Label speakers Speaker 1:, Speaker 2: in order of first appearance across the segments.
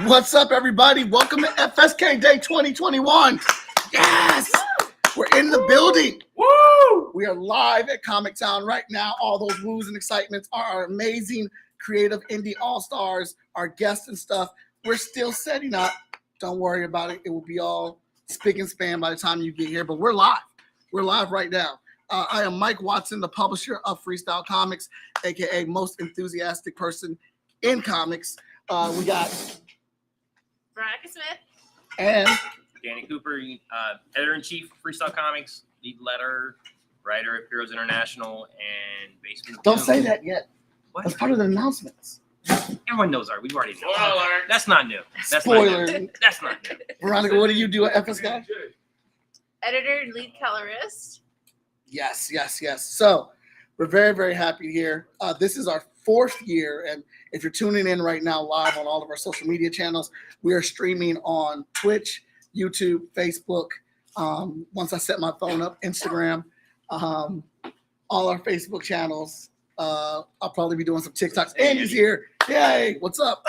Speaker 1: What's up, everybody? Welcome to Fskday Day 2021. Yes! We're in the building.
Speaker 2: Woo!
Speaker 1: We are live at Comic Town right now. All those woos and excitements are our amazing creative indie all-stars, our guests and stuff. We're still setting up. Don't worry about it. It will be all spick and span by the time you get here, but we're live. We're live right now. I am Mike Watson, the publisher of Freestyle Comics, aka most enthusiastic person in comics. We got
Speaker 3: Veronica Smith.
Speaker 1: and
Speaker 2: Danny Cooper, editor-in-chief of Freestyle Comics, lead letter, writer at Heroes International, and Basement.
Speaker 1: don't say that yet.
Speaker 2: What?
Speaker 1: That's part of the announcements.
Speaker 2: Everyone knows we've already known.
Speaker 3: Spoiler.
Speaker 2: That's not new. That's
Speaker 1: Spoiler.
Speaker 2: Not new. That's not new.
Speaker 1: Veronica, what do you do at FSK?
Speaker 3: Editor and lead colorist.
Speaker 1: Yes. So we're very, very happy here. This is our 4th year, and if you're tuning in right now live on all of our social media channels, we are streaming on Twitch, YouTube, Facebook. Once I set my phone up, Instagram, all our Facebook channels. I'll probably be doing some TikToks. Andy's here. Yay! What's up?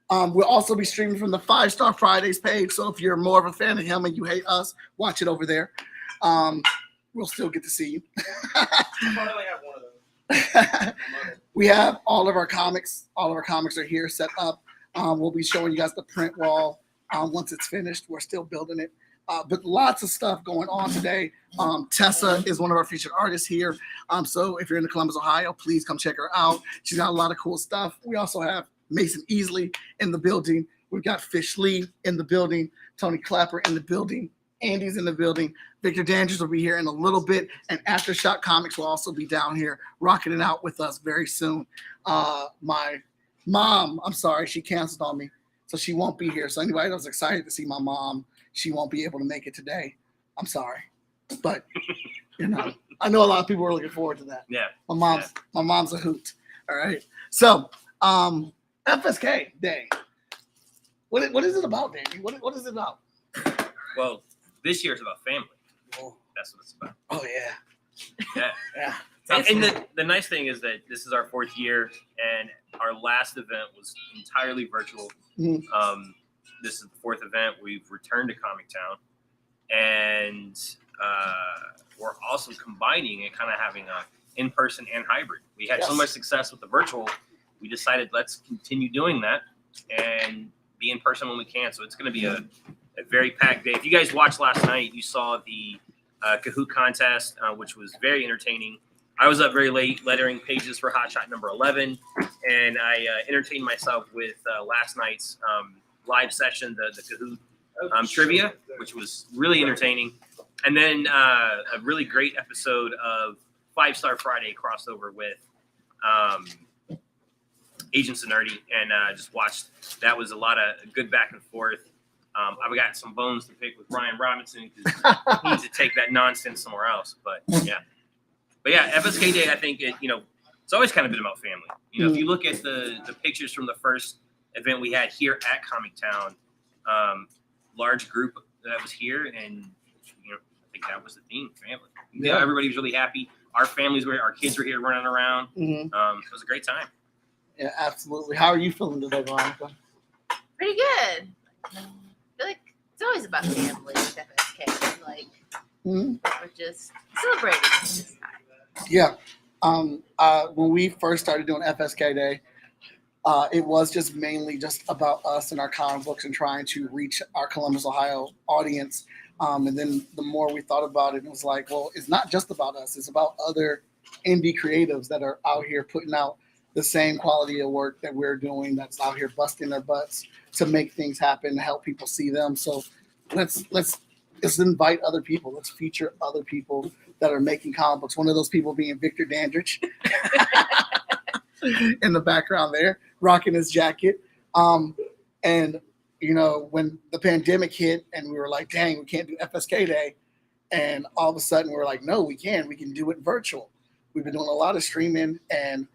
Speaker 1: We'll also be streaming from the 5-Star Fridays page. So if you're more of a fan of him and you hate us, watch it over there. We'll still get to see you. We have all of our comics. All of our comics are here set up. We'll be showing you guys the print wall once it's finished. We're still building it. But lots of stuff going on today. Tessa is one of our featured artists here. So if you're in the Columbus, Ohio, please come check her out. She's got a lot of cool stuff. We also have Mason Easley in the building. We've got Fish Lee in the building. Tony Clapper in the building. Andy's in the building. Victor Dandridge will be here in a little bit. And Aftershock Comics will also be down here rocking it out with us very soon. My mom, I'm sorry, she canceled on me. So she won't be here. So anybody that was excited to see my mom, she won't be able to make it today. I'm sorry. But, I know a lot of people are looking forward to that.
Speaker 2: Yeah.
Speaker 1: My mom's a hoot. All right. So, FSK Day. What is it about, Danny? What is it about?
Speaker 2: Well, this year is about family.
Speaker 1: Oh,
Speaker 2: That's what it's about.
Speaker 1: yeah.
Speaker 2: Yeah.
Speaker 1: Yeah.
Speaker 2: And the nice thing is that this is our 4th year, and our last event was entirely virtual.
Speaker 1: Mhm.
Speaker 2: This is the 4th event. We've returned to Comic Town, and we're also combining and kind of having a in-person and hybrid. We had so
Speaker 1: Yes.
Speaker 2: much success with the virtual, we decided let's continue doing that and be in person when we can. So it's going to be a very packed day. If you guys watched last night, you saw the Kahoot contest, which was very entertaining. I was up very late lettering pages for Hot Shot number 11, and I entertained myself with last night's live session, the Kahoot trivia, which was really entertaining. And then a really great episode of 5-Star Friday crossover with Agents of Nerdy, and just watched. That was a lot of good back and forth. I've got some bones to pick with Brian Robinson because he needs to take that nonsense somewhere else. But yeah, FSK Day, I think it's always kind of been about family. If you look at the pictures from the first event we had here at Comic Town, large group that was here, and I think that was the theme, family.
Speaker 1: Yeah.
Speaker 2: Everybody was really happy. Our kids were here running around.
Speaker 1: Mhm.
Speaker 2: It was a great time.
Speaker 1: Yeah, absolutely. How are you feeling today, Veronica?
Speaker 3: Pretty good. I feel like it's always about family with FSK. Like,
Speaker 1: Mhm.
Speaker 3: we're just celebrating this time.
Speaker 1: Yeah. When we first started doing FSK Day, it was just mainly just about us and our comic books and trying to reach our Columbus, Ohio audience. And then the more we thought about it, it was like, well, it's not just about us. It's about other indie creatives that are out here putting out the same quality of work that we're doing, that's out here busting their butts to make things happen, to help people see them. So let's invite other people. Let's feature other people that are making comic books. One of those people being Victor Dandridge in the background there, rocking his jacket. And when the pandemic hit and we were like, dang, we can't do FSK Day. And all of a sudden we were like, no, we can do it virtual. We've been doing a lot of streaming, and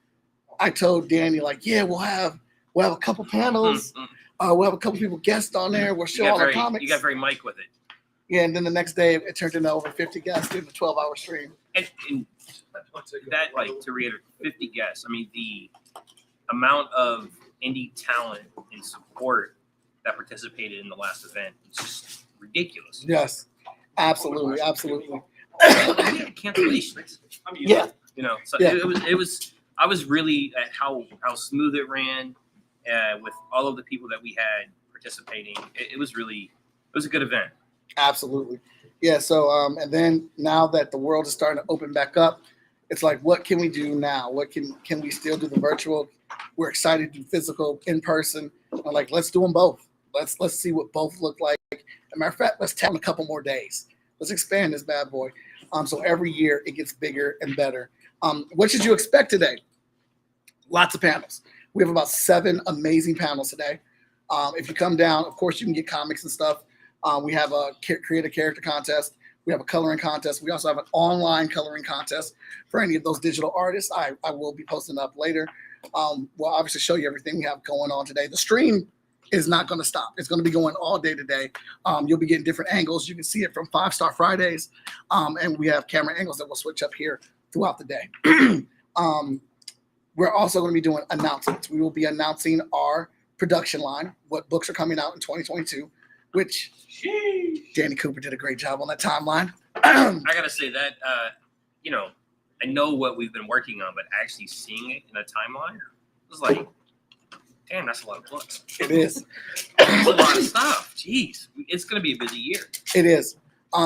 Speaker 1: I told Danny, like, yeah, we'll have a couple panels. We'll have a couple people guests on there. We'll show all our comics.
Speaker 2: You got very Mike with it.
Speaker 1: Yeah, and then the next day it turned into over 50 guests in a 12-hour stream.
Speaker 2: And that, like, to reiterate, 50 guests. I mean, the amount of indie talent and support that participated in the last event. It's just ridiculous.
Speaker 1: Yes, absolutely.
Speaker 2: Yeah, cancellations.
Speaker 1: Yeah.
Speaker 2: You know, so
Speaker 1: Yeah.
Speaker 2: it was. I was really at how smooth it ran, with all of the people that we had participating. It was a good event.
Speaker 1: Absolutely. Yeah. So, and then now that the world is starting to open back up, it's like, what can we do now? What can we still do the virtual? We're excited to do physical, in person. I'm like, let's do them both. Let's see what both look like. As a matter of fact, let's tell them a couple more days. Let's expand this bad boy. So every year it gets bigger and better. What should you expect today? Lots of panels. We have about 7 amazing panels today. If you come down, of course, you can get comics and stuff. We have a create a character contest. We have a coloring contest. We also have an online coloring contest for any of those digital artists. I will be posting up later. We'll obviously show you everything we have going on today. The stream is not going to stop. It's going to be going all day today. You'll be getting different angles. You can see it from 5 Star Fridays. And we have camera angles that will switch up here throughout the day. We're also going to be doing announcements. We will be announcing our production line, what books are coming out in 2022, which Danny Cooper did a great job on that timeline.
Speaker 2: I gotta say that, I know what we've been working on, but actually seeing it in a timeline was like, damn, that's a lot of books.
Speaker 1: It is.
Speaker 2: That's a lot of stuff. Jeez, it's gonna be a busy year.
Speaker 1: It is.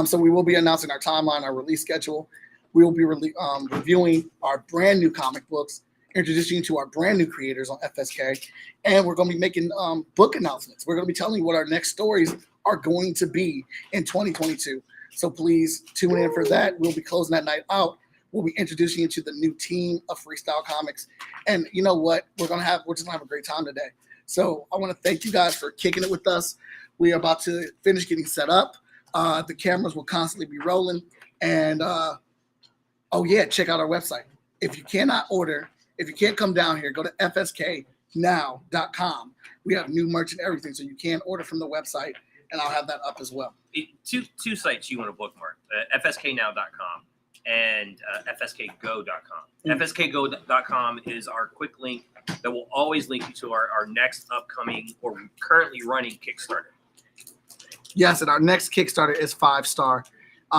Speaker 1: So we will be announcing our timeline, our release schedule. We will be reviewing our brand new comic books, introducing you to our brand new creators on FSK, and we're going to be making book announcements. We're going to be telling you what our next stories are going to be in 2022. So please tune in for that. We'll be closing that night out. We'll be introducing you to the new team of Freestyle Comics, and you know what? We're just gonna have a great time today. So I want to thank you guys for kicking it with us. We are about to finish getting set up. The cameras will constantly be rolling, and check out our website. If you can't come down here, go to fsknow.com. We have new merch and everything, so you can order from the website, and I'll have that up as well.
Speaker 2: Two sites you want to bookmark: fsknow.com and fskgo.com. fskgo.com is our quick link that will always link you to our next upcoming or currently running Kickstarter.
Speaker 1: Yes, and our next Kickstarter is 5 Star,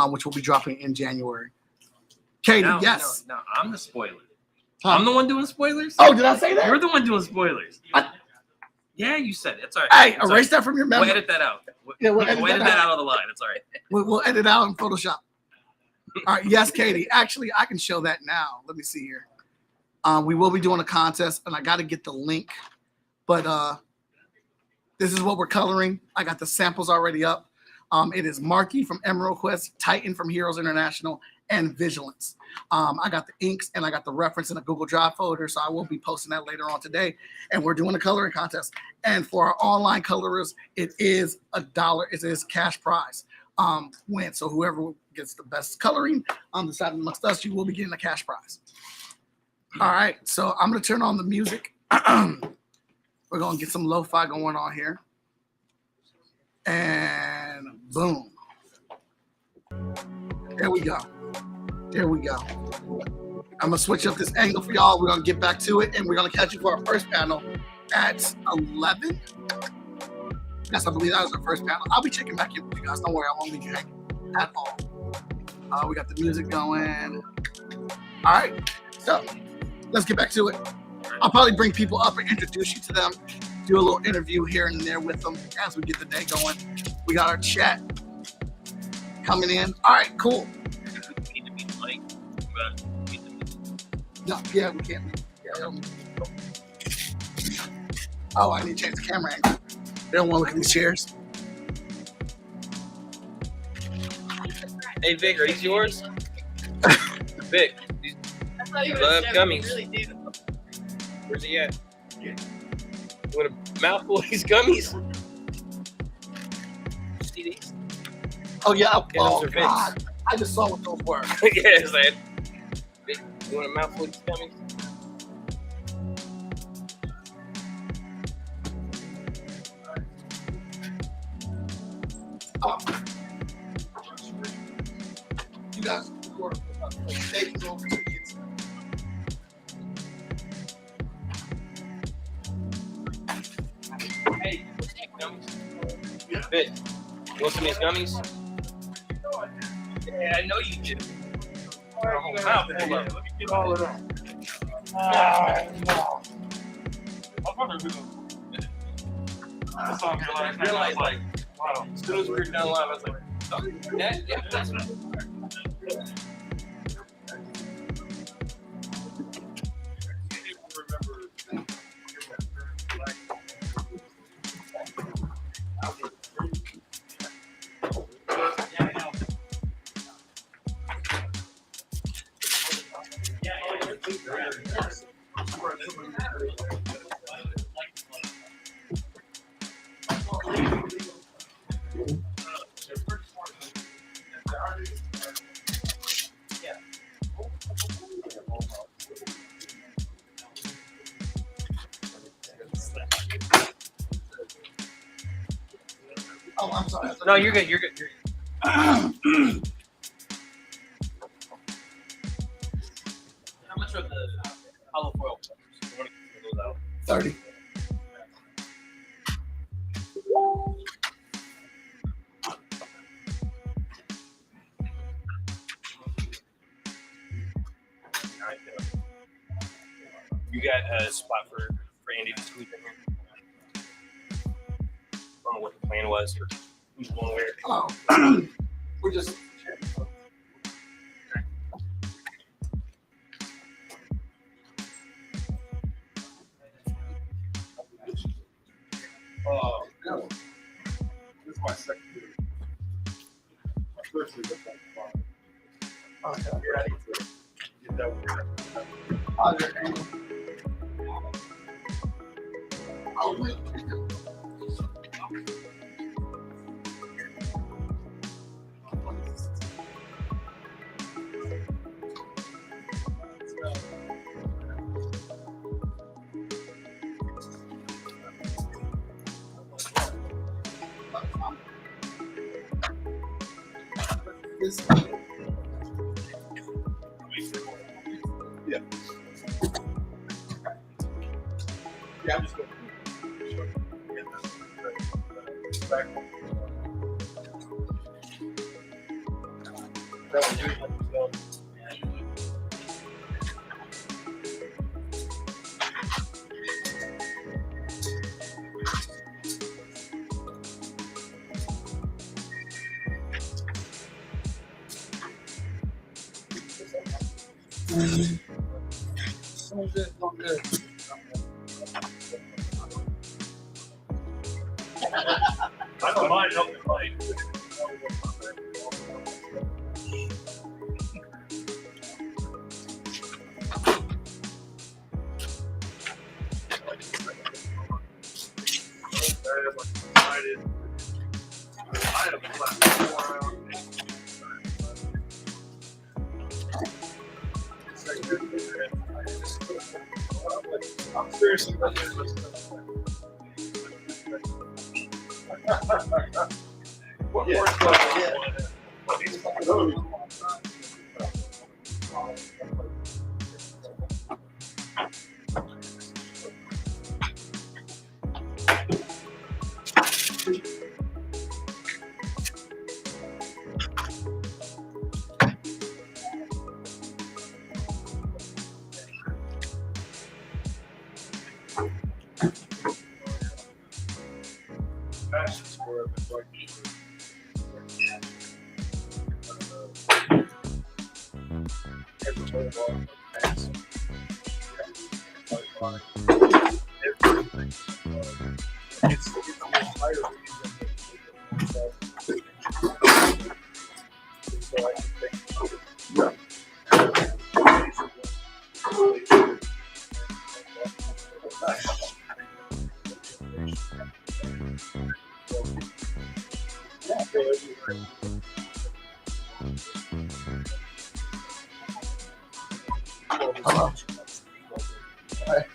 Speaker 1: which will be dropping in January. Katie, yes.
Speaker 2: No, I'm the spoiler. I'm the one doing spoilers?
Speaker 1: Oh, did I say that?
Speaker 2: You're the one doing spoilers. Yeah, you said it. It's all right.
Speaker 1: Hey,
Speaker 2: It's
Speaker 1: erase that from your memory.
Speaker 2: We'll edit that out.
Speaker 1: We'll
Speaker 2: edit that out of the line. It's all right.
Speaker 1: We'll edit it out in Photoshop. All right, yes, Katie. Actually, I can show that now. Let me see here. We will be doing a contest, and I got to get the link. But this is what we're coloring. I got the samples already up. It is Marky from Emerald Quest, Titan from Heroes International, and Vigilance. I got the inks and I got the reference in a Google Drive folder, so I will be posting that later on today. And we're doing a coloring contest. And for our online colorers, it is $1. It is cash prize. Win. So whoever gets the best coloring decided amongst us, you will be getting a cash prize. All right, so I'm gonna turn on the music. We're gonna get some lo-fi going on here. And boom. There we go. There we go. I'm gonna switch up this angle for y'all. We're gonna get back to it, and we're gonna catch you for our first panel at 11. Yes, I believe that was our first panel. I'll be checking back in with you guys. Don't worry, I won't leave you hanging at all. We got the music going. All right, so let's get back to it. I'll probably bring people up and introduce you to them, do a little interview here and there with them as we get the day going. We got our chat coming in. All right, cool.
Speaker 2: We need to be like,
Speaker 1: No, yeah, we can't. Yeah, oh, I need to change the camera angle. They don't want to look at these chairs.
Speaker 4: Hey Vic, are these yours? Vic,
Speaker 3: That's how you
Speaker 4: love gummies.
Speaker 3: really do.
Speaker 4: Where's he at? You want a mouthful of these gummies? See these?
Speaker 1: Oh, yeah.
Speaker 4: Yeah,
Speaker 1: Oh,
Speaker 4: those are Vicks.
Speaker 1: God. I just saw what those were.
Speaker 4: Yeah, it's like, Vic, you want a mouthful of these gummies?
Speaker 1: Oh. You guys record. They can go over to the kids.
Speaker 4: Gummies? Fit. You want some of these gummies? Yeah, I know you do. Mouth full of them. Let me get all of them. No. I realized, like, wow, as soon as we were done live, I was like, oh, yeah, that's right.
Speaker 1: Oh, I'm sorry.
Speaker 4: No, you're good. You're good. You're good. How much are the hollow foil covers? You want to get those out?
Speaker 1: 30.
Speaker 2: You got a spot for Andy to squeeze in here? I don't know what the plan was or who's going where.
Speaker 1: Oh, we're just.
Speaker 5: No. This is my second year. My first year was like fun.
Speaker 1: Okay.
Speaker 5: I'm ready to get that one.
Speaker 1: Oh, you're oh, wait. This
Speaker 5: Yeah. Yeah, I'm just going back. That was good.
Speaker 1: sounds good. Not good.
Speaker 5: I don't mind helping fight. I'm seriously what
Speaker 1: Yeah.
Speaker 5: works passions for it, but like it's the entire reason that so I can think
Speaker 1: Hello. Hi.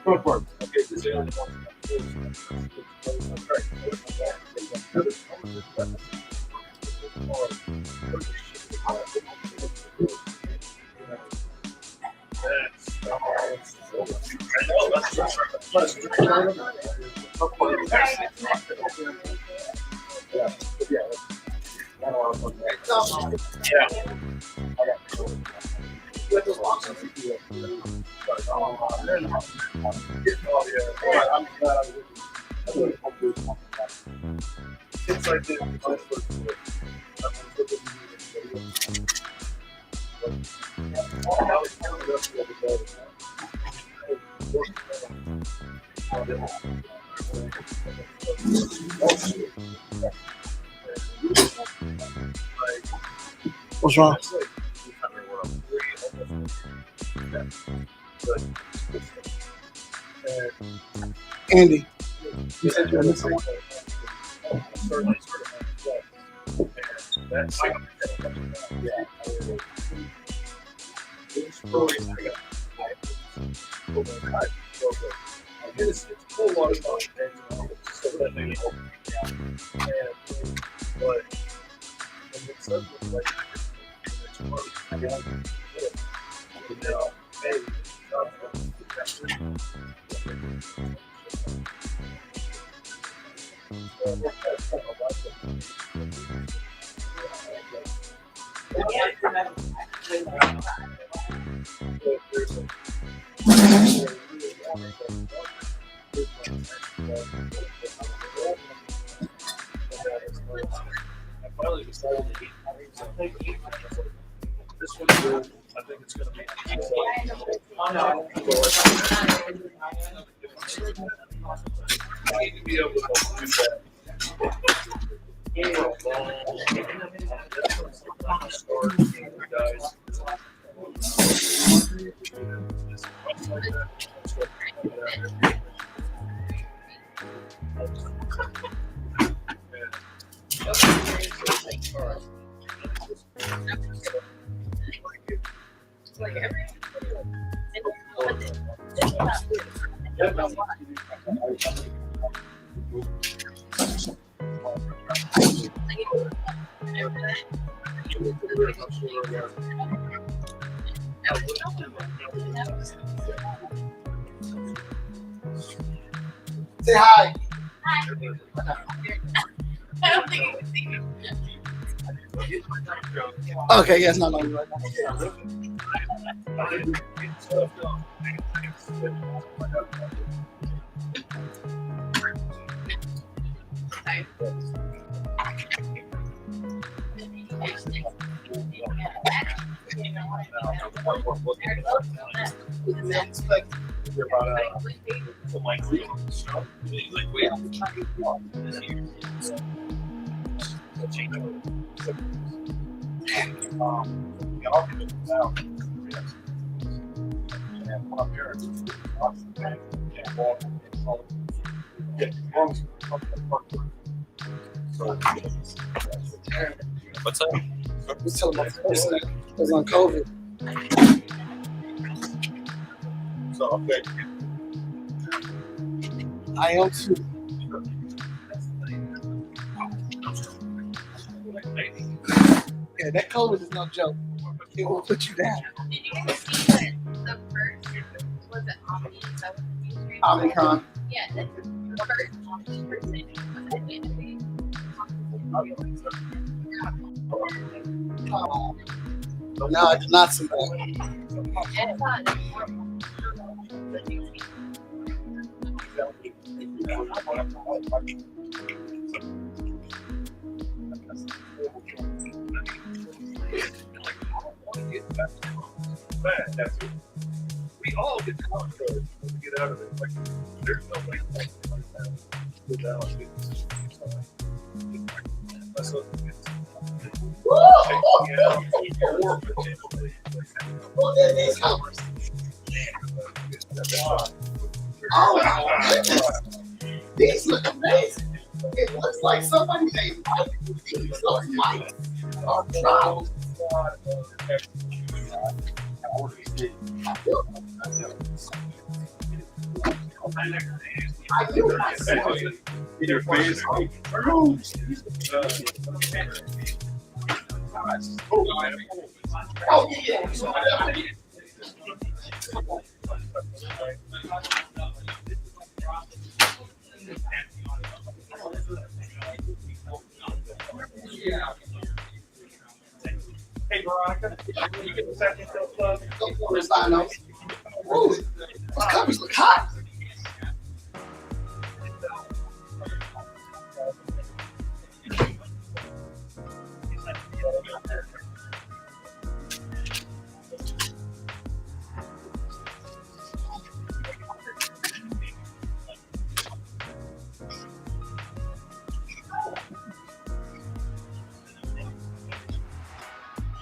Speaker 5: Front part. Okay, this is
Speaker 1: What's wrong? Andy, you said you're missing one.
Speaker 5: It's a whole lot of fun. But and it's something like I finally decided to eat. This one's good. I think it's going to be. I need to be able to do that.
Speaker 1: Say hi.
Speaker 3: I don't think you can see me.
Speaker 1: Okay, yes, no.
Speaker 4: What's up?
Speaker 1: We tell about the person that was on COVID.
Speaker 5: So, okay.
Speaker 1: I am too. Yeah, that COVID is no joke. It will put you down.
Speaker 3: Did you guys see the first, was it Omni? Is that what the news ran?
Speaker 1: Omicron.
Speaker 3: Yeah, the first Omni person was admitted.
Speaker 1: No, I did not see that.
Speaker 3: And
Speaker 5: That's it. We all get contracts when we get out of it. Like, there's no way without it. That's what it is. Or potentially.
Speaker 1: Oh my goodness. These look amazing. It looks like somebody made these are mice or trowels.
Speaker 5: In your face.
Speaker 1: Oh, yeah.
Speaker 5: Hey, Veronica, you get the second plug?
Speaker 1: Ooh, those covers look hot.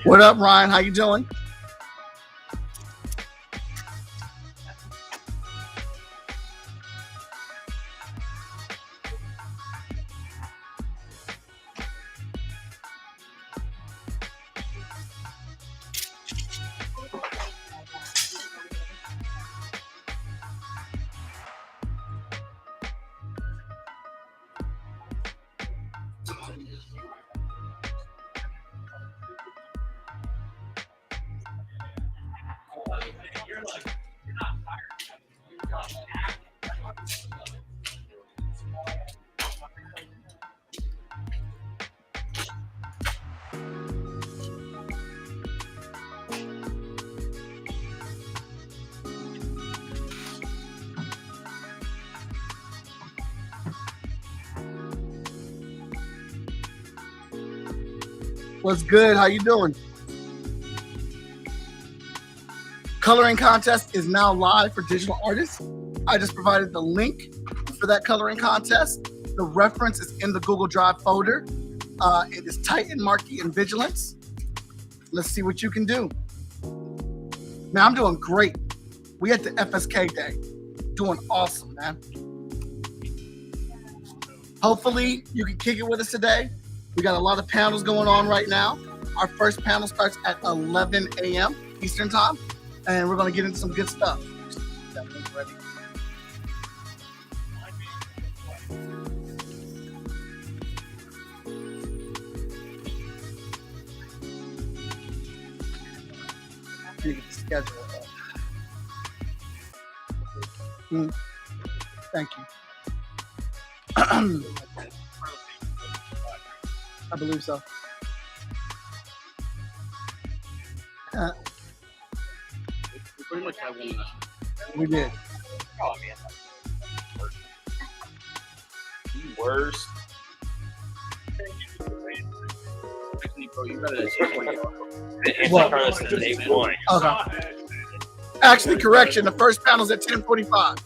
Speaker 1: What up, Ryan? How you doing? What's good? How you doing? Coloring contest is now live for digital artists. I just provided the link for that coloring contest. The reference is in the Google Drive folder. It is Titan, Markey, and Vigilance. Let's see what you can do. Man, I'm doing great. We at the FSK Day. Doing awesome, man. Hopefully you can kick it with us today. We got a lot of panels going on right now. Our first panel starts at 11 a.m. Eastern time, and we're going to get into some good stuff. That link ready. Let me get the schedule up. Thank you. I believe so.
Speaker 4: We pretty much have one.
Speaker 1: We did.
Speaker 4: Oh, man. The worst. Actually, bro, you better
Speaker 1: What?
Speaker 2: Carlos said day one.
Speaker 1: Okay. Actually, correction. The first panel's at 10:45.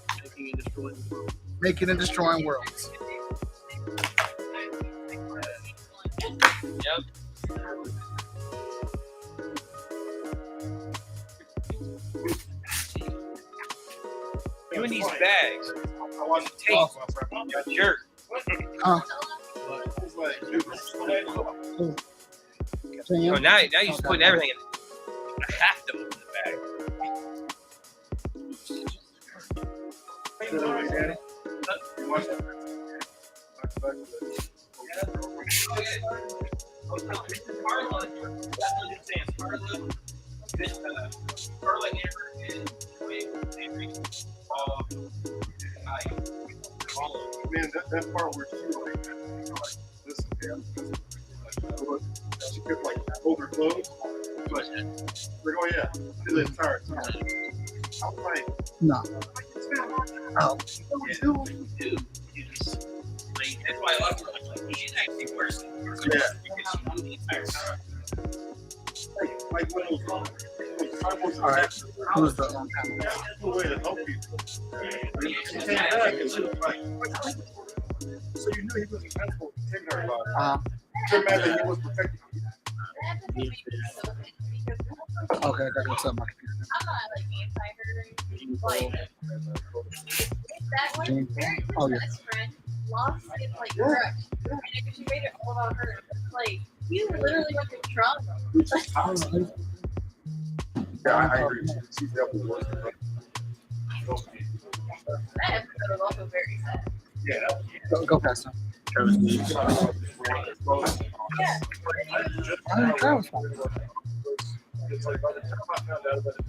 Speaker 1: Making and destroying worlds.
Speaker 4: Yep. You in these bags. I want to tape. You jerk. So now you're just putting everything in. I have to open the bag.
Speaker 5: Man, that part where she like this she could like hold her clothes. Like, oh yeah, do the entire time. I was like,
Speaker 1: No. Oh.
Speaker 2: That's why I love her. Like, she's actually worse than her.
Speaker 5: Yeah.
Speaker 2: Because she knew the entire time.
Speaker 5: like when those
Speaker 1: All right. Who's the
Speaker 5: way to help people. She came back and she was like, so you knew he was responsible for taking her body. You're mad that he was protecting you.
Speaker 1: Okay, I gotta go set my computer.
Speaker 3: I'm not like anti her. Like that one,
Speaker 1: Jane?
Speaker 3: very
Speaker 1: Oh, yeah.
Speaker 3: best friend lost his like crush, and if she made it all about her, like he literally went through trauma.
Speaker 5: Yeah, I agree. She's definitely worse.
Speaker 3: That episode was also very sad.
Speaker 5: Yeah.
Speaker 1: Go past him.
Speaker 2: Travis Lee.
Speaker 3: Yeah.
Speaker 1: I didn't try with him.
Speaker 5: It's like by the time I found out about it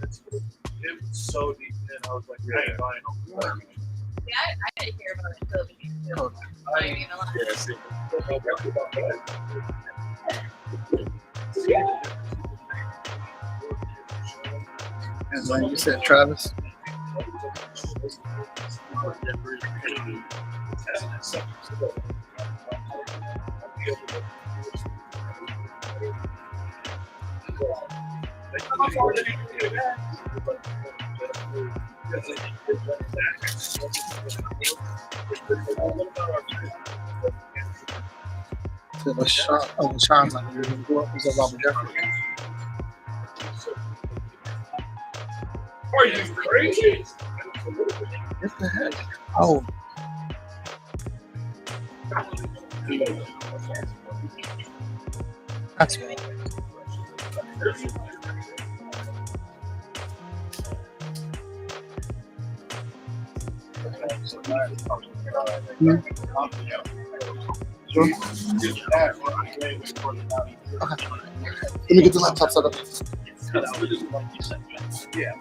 Speaker 5: was so deep in. I was like,
Speaker 3: Yeah, I didn't hear about it until the beginning. I'm not even gonna lie.
Speaker 5: yeah, see.
Speaker 1: And then you said Travis. To the shot of the child like you're going to go up was a Robert Jeffrey.
Speaker 5: Are you crazy?
Speaker 1: What the heck? Oh, that's me. Sure. Let me get the laptop set up.
Speaker 5: Yeah.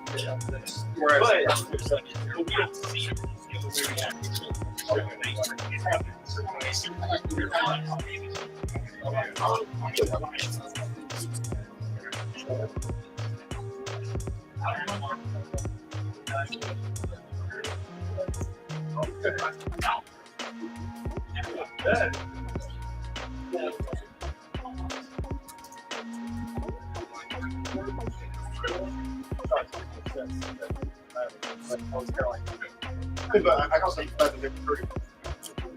Speaker 5: I got some stuff in there.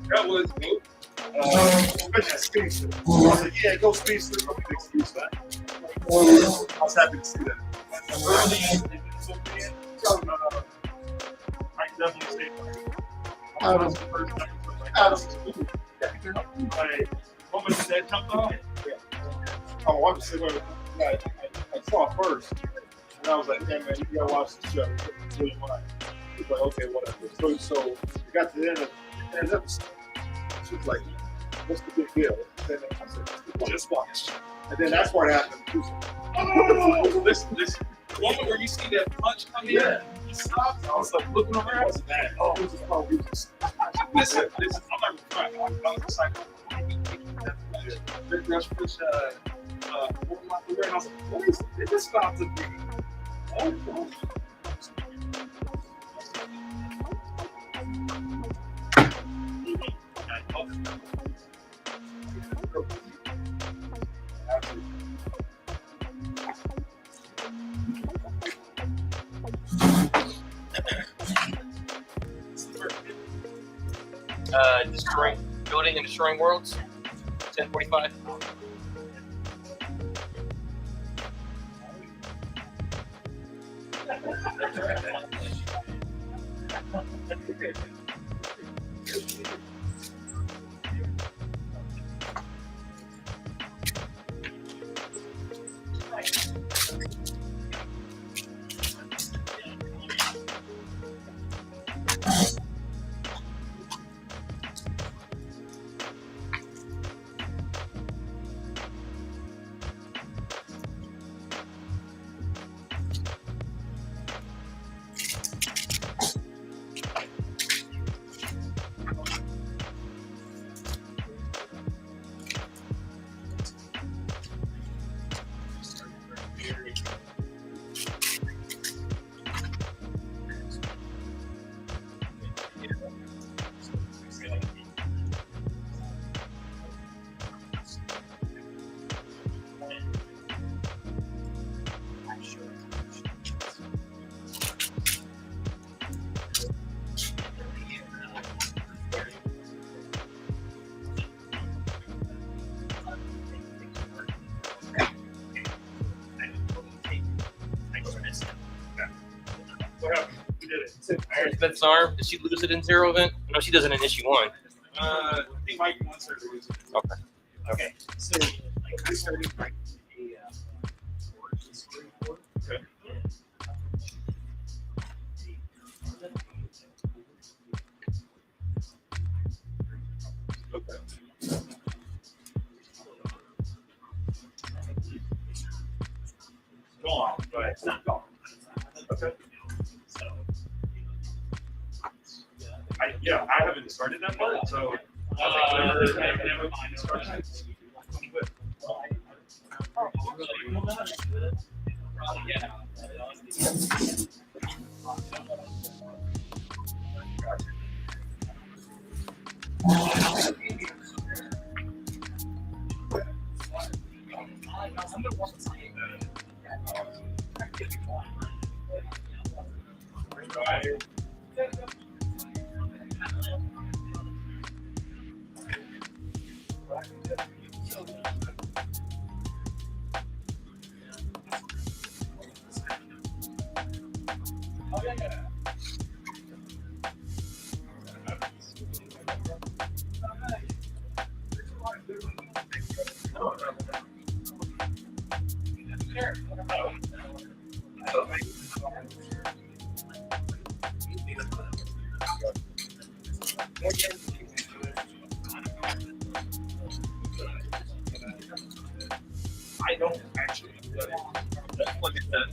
Speaker 5: That was good. Speed Slip. I was like, yeah, go Speed Slip. I'll be big Speed Slip. I was happy to see that. I definitely stayed.
Speaker 1: Adam.
Speaker 5: Like, what was that jumped off? Oh, I was sitting there. I saw it first. And I was like, hey, man, you gotta watch the show. It's really fun. He's like, okay, whatever. So we got to the end of the episode. She was like, what's the big deal? And then I said, just watch. And then that's where it happened. She was like, oh, listen. The moment where you see that punch come in, he stops. I was like looking around. It wasn't bad. Oh, it was just probably just. Listen. I'm not trying. I was excited. Big rush push. I was like, what is this about to be? Oh.
Speaker 2: Destroying building and destroying worlds. 10:45.
Speaker 5: What happened? We did it.
Speaker 2: Beth's arm. Did she lose it in zero event? No, she doesn't in issue 1.
Speaker 5: I think Mike wants her to lose it.
Speaker 2: Okay.
Speaker 5: Okay. So I started like But okay. I haven't started that part, so never mind. I don't actually. Let's look at that.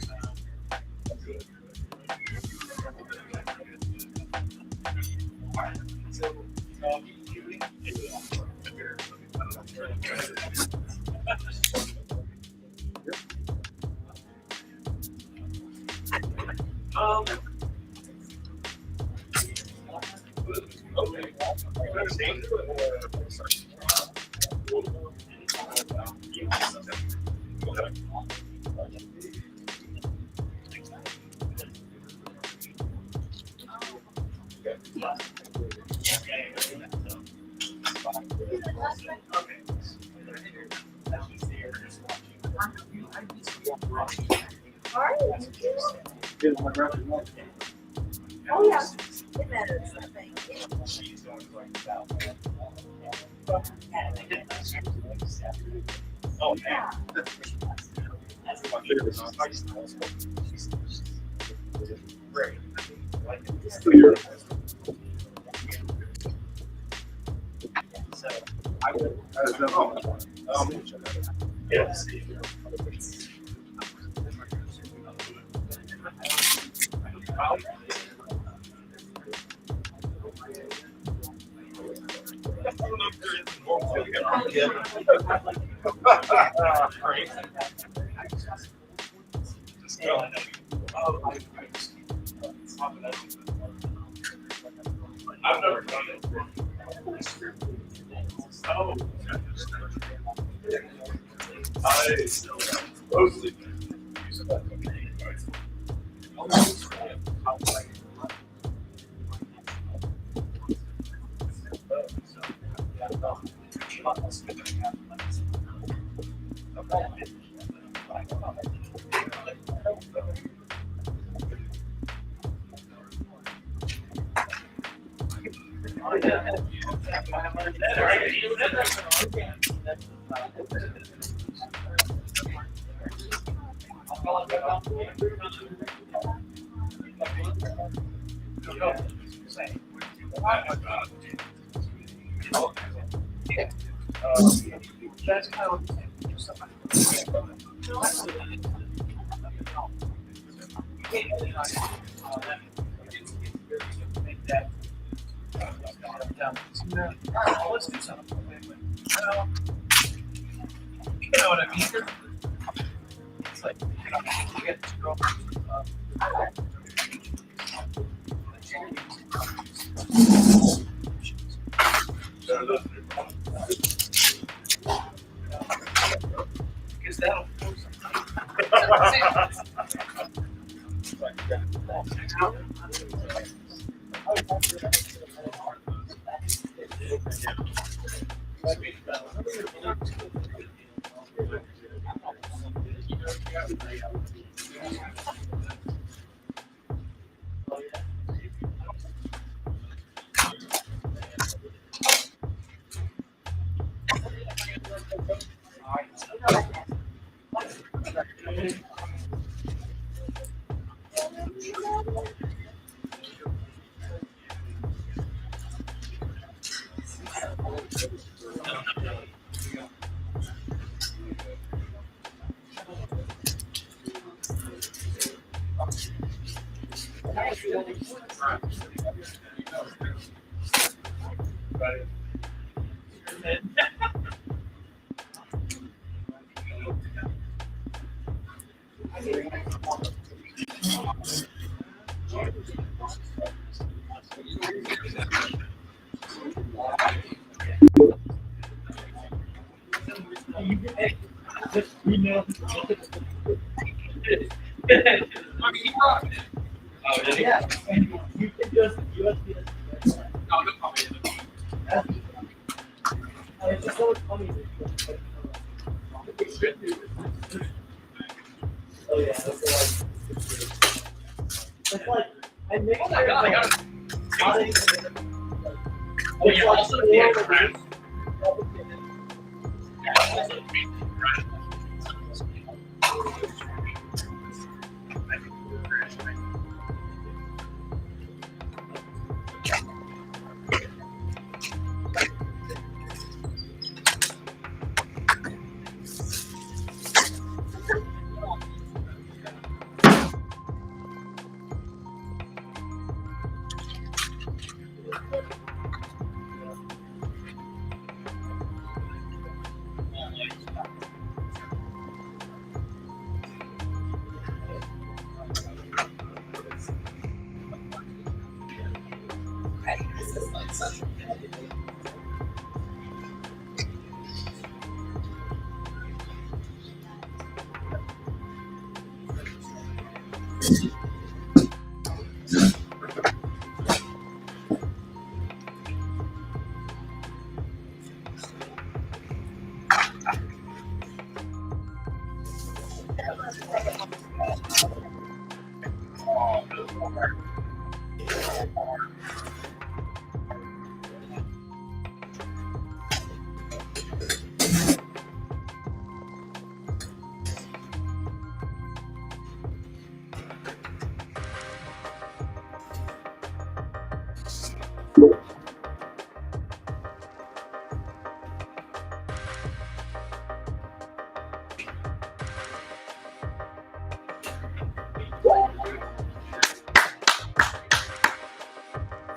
Speaker 3: Oh yeah, it matters. I think.
Speaker 5: Oh man. That's my favorite. Great. So I will. Yes. I've never done it. Oh, I mostly use that. That's kind of let's do something. You know what I mean? It's like, you get this girl. Because that'll force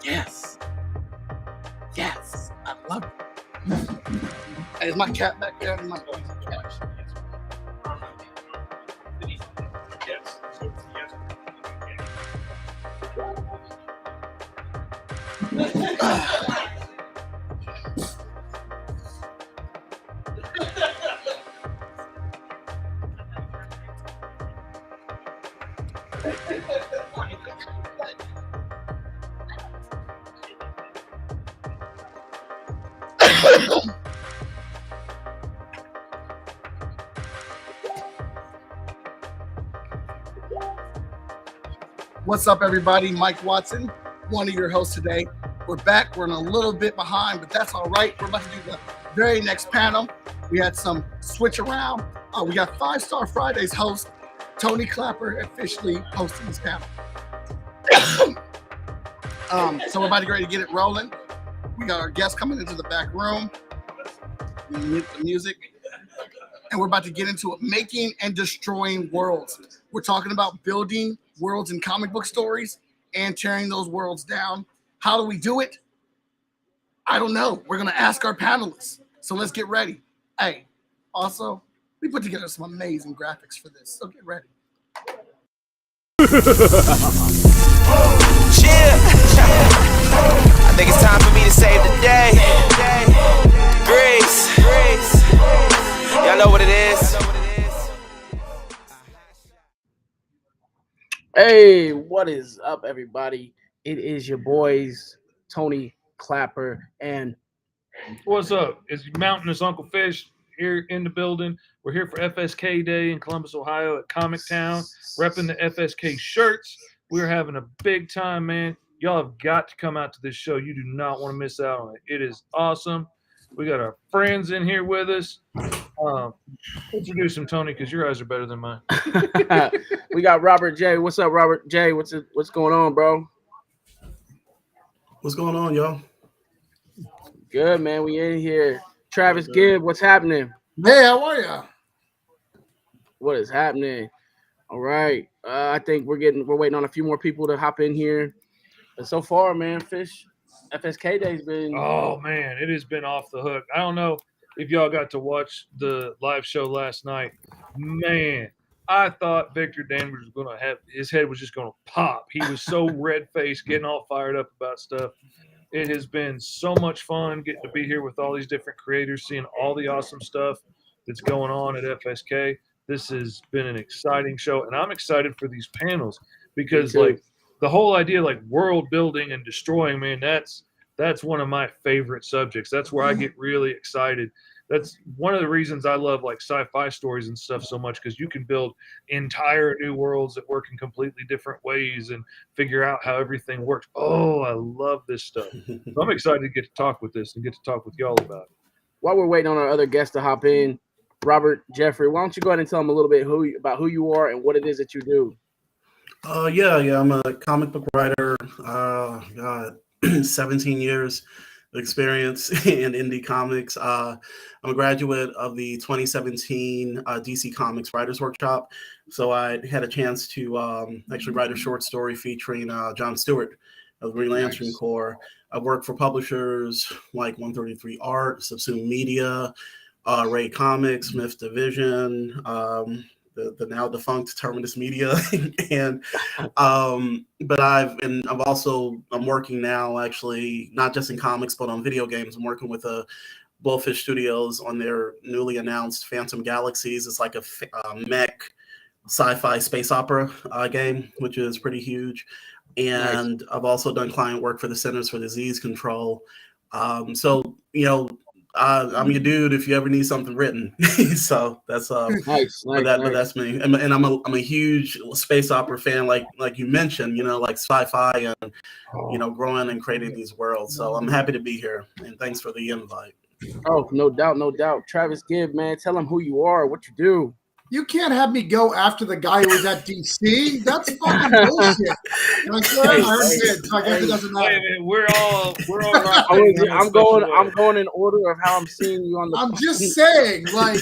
Speaker 1: Yes. Yes. I love it. Hey, is my cat back there? My What's up, everybody? Mike Watson, one of your hosts today. We're back. We're a little bit behind, but that's all right. We're about to do the very next panel. We had some switch around. We got 5 Star Fridays host Tony Clapper officially hosting this panel. So we're about to get ready to get it rolling. We got our guests coming into the back room. We mute the music. And we're about to get into it, making and destroying worlds. We're talking about building worlds in comic book stories and tearing those worlds down. How do we do it? I don't know. We're going to ask our panelists. So let's get ready. Hey, also, we put together some amazing graphics for this. So get ready.
Speaker 6: Chill. I think it's time for me to save the day. Grace. Y'all know what it is.
Speaker 7: Hey, what is up, everybody? It is your boys, Tony Clapper, and
Speaker 8: What's up? It's Mountainous Uncle Fish here in the building. We're here for FSK Day in Columbus, Ohio at Comic Town, repping the FSK shirts. We're having a big time, man. Y'all have got to come out to this show. You do not want to miss out on it. It is awesome. We got our friends in here with us. Introduce them, Tony, because your eyes are better than mine.
Speaker 7: we got Robert J. What's up, Robert J? What's going on, bro?
Speaker 9: What's going on, y'all?
Speaker 7: Good, man. We in here. Travis Gibb, what's happening?
Speaker 1: Hey, how are ya?
Speaker 7: What is happening? All right. I think we're waiting on a few more people to hop in here. But so far, man, Fish, FSK Day's been.
Speaker 8: Oh man, it has been off the hook. I don't know if y'all got to watch the live show last night. Man, I thought Victor Danvers was gonna have his head was just gonna pop. He was so red faced, getting all fired up about stuff. It has been so much fun getting to be here with all these different creators, seeing all the awesome stuff that's going on at FSK. This has been an exciting show, and I'm excited for these panels because, like, the whole idea, like world building and destroying, man, that's one of my favorite subjects. That's where I get really excited. That's one of the reasons I love like sci-fi stories and stuff so much, because you can build entire new worlds that work in completely different ways and figure out how everything works. Oh, I love this stuff. So I'm excited to get to talk with this and get to talk with y'all about it.
Speaker 7: While we're waiting on our other guests to hop in, Robert, Jeffrey, why don't you go ahead and tell them a little bit about who you are and what it is that you do?
Speaker 9: Yeah, I'm a comic book writer. Got 17 years of experience in indie comics. I'm a graduate of the 2017 DC Comics Writers Workshop. So I had a chance to actually write a short story featuring John Stewart of the Green Lantern Corps. I worked for publishers like 133 Art, Subsume Media, Ray Comics, Smith Division, the now defunct Terminus Media, and but I'm working now actually not just in comics but on video games. I'm working with Bullfish Studios on their newly announced Phantom Galaxies. It's like a mech sci-fi space opera game, which is pretty huge. And I've also done client work for the Centers for Disease Control. So I'm your dude if you ever need something written. So that's but that's me. And I'm a huge space opera fan, like you mentioned, like sci-fi and growing and creating these worlds. So I'm happy to be here, and thanks for the invite.
Speaker 7: Oh, no doubt, no doubt. Travis Gibb, man, tell them who you are, what you do.
Speaker 1: You can't have me go after the guy who was at DC. That's fucking bullshit. I swear I heard it, so I guess it doesn't matter.
Speaker 8: We're all
Speaker 7: I'm going in order of how I'm seeing you on the.
Speaker 1: I'm just saying, like,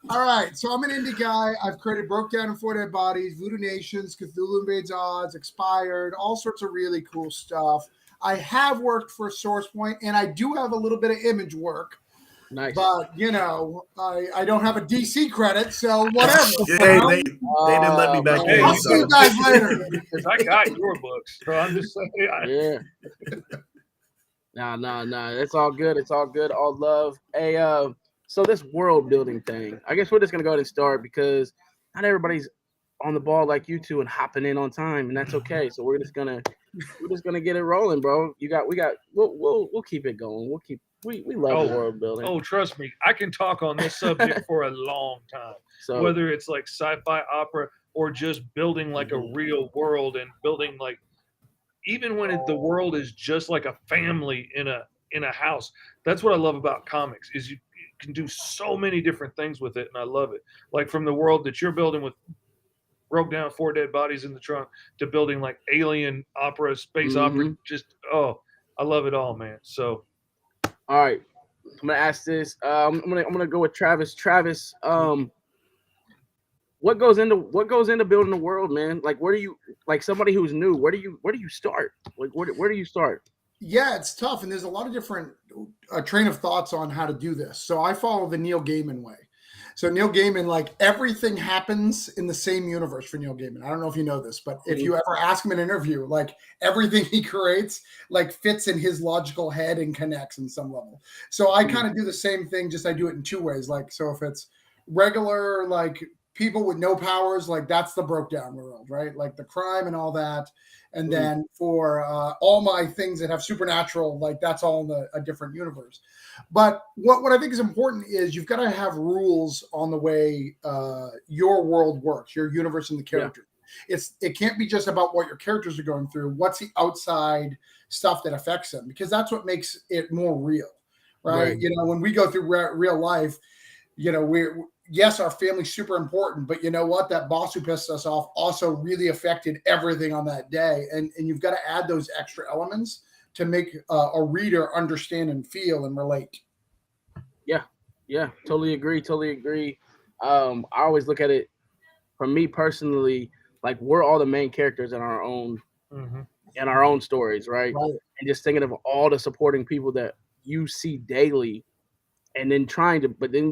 Speaker 1: all right. So I'm an indie guy. I've created Broke Down and 4 Dead Bodies, Voodoo Nations, Cthulhu Invades Odds, Expired, all sorts of really cool stuff. I have worked for SourcePoint, and I do have a little bit of image work.
Speaker 7: Nice.
Speaker 1: But I don't have a DC credit, so whatever.
Speaker 9: They didn't let me back in.
Speaker 1: I'll see you guys later.
Speaker 8: Because I got your books, so I'm just saying.
Speaker 7: Yeah. Nah. It's all good. It's all good. All love. Hey, so this world building thing, I guess we're just gonna go ahead and start because not everybody's on the ball like you two and hopping in on time, and that's okay. So we're just gonna get it rolling, bro. We'll keep it going. We love world building.
Speaker 8: Oh, trust me, I can talk on this subject for a long time.
Speaker 7: So
Speaker 8: whether it's like sci-fi opera or just building like a real world and building like, even when the world is just like a family in a house. That's what I love about comics is you can do so many different things with it, and I love it. Like from the world that you're building with Broke Down 4 Dead Bodies in the Trunk to building like alien opera, space opera. Just I love it all, man. So.
Speaker 7: All right, I'm gonna ask this. I'm gonna go with Travis. Travis, what goes into building a world, man? Like, where do you, like somebody who's new, where do you start? Like, where do you start?
Speaker 1: Yeah, it's tough, and there's a lot of different train of thoughts on how to do this. So I follow the Neil Gaiman way. So Neil Gaiman, like everything happens in the same universe for Neil Gaiman. I don't know if you know this, but if you ever ask him in an interview, like everything he creates, like fits in his logical head and connects in some level. So I kind of do the same thing, just I do it in 2 ways. Like, so if it's regular, like people with no powers, like that's the Broke Down world, right? Like the crime and all that. And then for all my things that have supernatural, like that's all in a different universe. But what I think is important is you've got to have rules on the way your world works, your universe and the character. Yeah. It can't be just about what your characters are going through. What's the outside stuff that affects them? Because that's what makes it more real, right? When we go through real life, yes, our family's super important, but you know what? That boss who pissed us off also really affected everything on that day. And you've got to add those extra elements to make a reader understand and feel and relate.
Speaker 7: Yeah, totally agree. I always look at it, for me personally, like we're all the main characters in our own stories, right? and just thinking of all the supporting people that you see daily, and then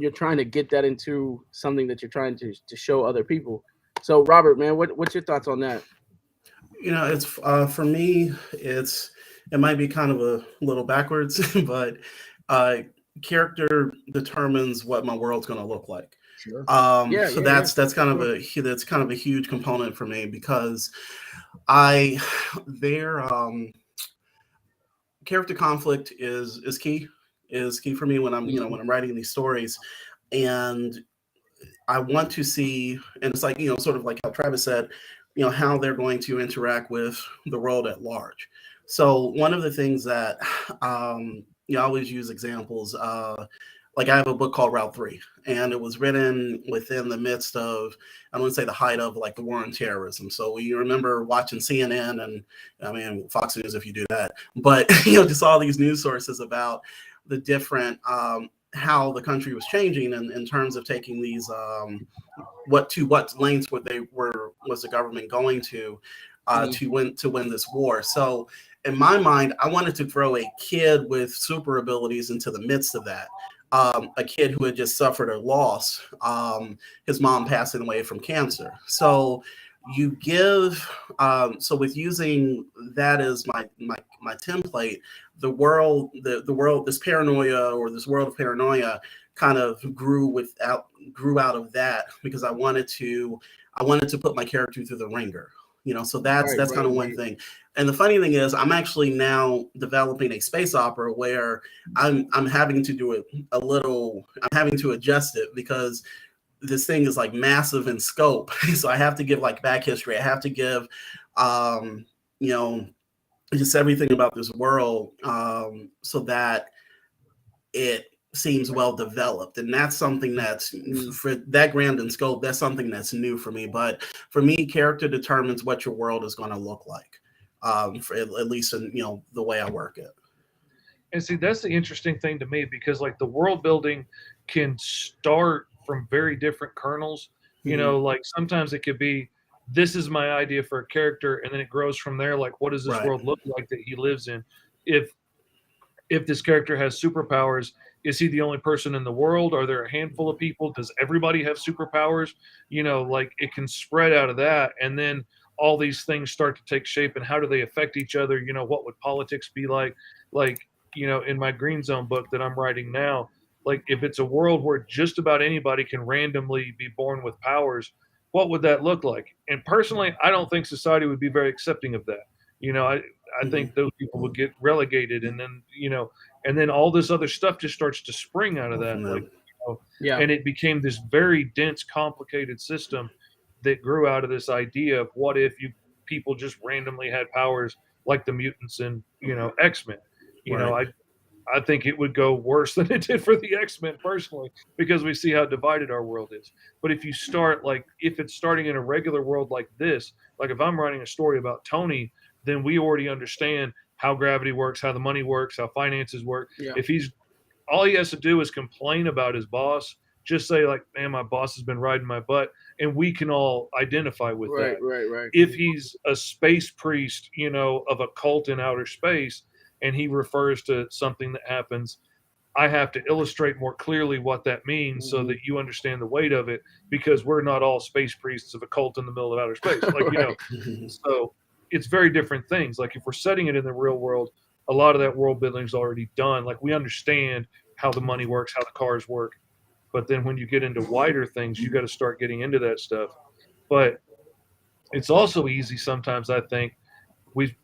Speaker 7: you're trying to get that into something that you're trying to show other people. So Robert, man, what's your thoughts on that?
Speaker 9: It's for me, it might be kind of a little backwards, but uh, character determines what my world's going to look like.
Speaker 7: Sure.
Speaker 9: So that's kind of a huge component for me, because their character conflict is key for me when I'm when I'm writing these stories. And I want to see, and it's like, sort of like how Travis said, how they're going to interact with the world at large. So one of the things that I always use examples, like I have a book called Route 3, and it was written within the midst of, I don't want to say the height of, like, the war on terrorism. So you remember watching CNN and, I mean, Fox News if you do that, but just all these news sources about the different how the country was changing in terms of taking these what lengths was the government going to win this war. So in my mind, I wanted to throw a kid with super abilities into the midst of that. A kid who had just suffered a loss, his mom passing away from cancer. So you give, so with using that as my template, the world, this paranoia, or this world of paranoia, kind of grew out of that, because I wanted to put my character through the ringer. So that's kind of one thing. And the funny thing is, I'm actually now developing a space opera where I'm having to do it I'm having to adjust it, because this thing is like massive in scope. So I have to give like back history. I have to give, just everything about this world, so that it seems well developed. And that's something that's, for that grand in scope, that's something that's new for me. But for me, character determines what your world is going to look like, for at least in, the way I work it.
Speaker 8: And see, that's the interesting thing to me, because like the world building can start from very different kernels. Like sometimes it could be, this is my idea for a character, and then it grows from there. Like, what does this world look like that he lives in? If this character has superpowers, is he the only person in the world? Are there a handful of people? Does everybody have superpowers? Like it can spread out of that, and then all these things start to take shape. And how do they affect each other? What would politics be like? Like, in my Green Zone book that I'm writing now, like if it's a world where just about anybody can randomly be born with powers, what would that look like? And personally, I don't think society would be very accepting of that. I think those people would get relegated, and then all this other stuff just starts to spring out of that. Like, and it became this very dense, complicated system that grew out of this idea of, what if people just randomly had powers like the mutants in, X-Men. I think it would go worse than it did for the X-Men personally, because we see how divided our world is. But if you start, like, if it's starting in a regular world like this, like if I'm writing a story about Tony, then we already understand how gravity works, how the money works, how finances work. Yeah. If all he has to do is complain about his boss, just say like, man, my boss has been riding my butt, and we can all identify with that. Right. If he's a space priest, of a cult in outer space, and he refers to something that happens, I have to illustrate more clearly what that means, so that you understand the weight of it, because we're not all space priests of a cult in the middle of outer space. Like, so it's very different things. Like if we're setting it in the real world, a lot of that world building is already done. Like we understand how the money works, how the cars work. But then when you get into wider things, you got to start getting into that stuff. But it's also easy sometimes, I think we've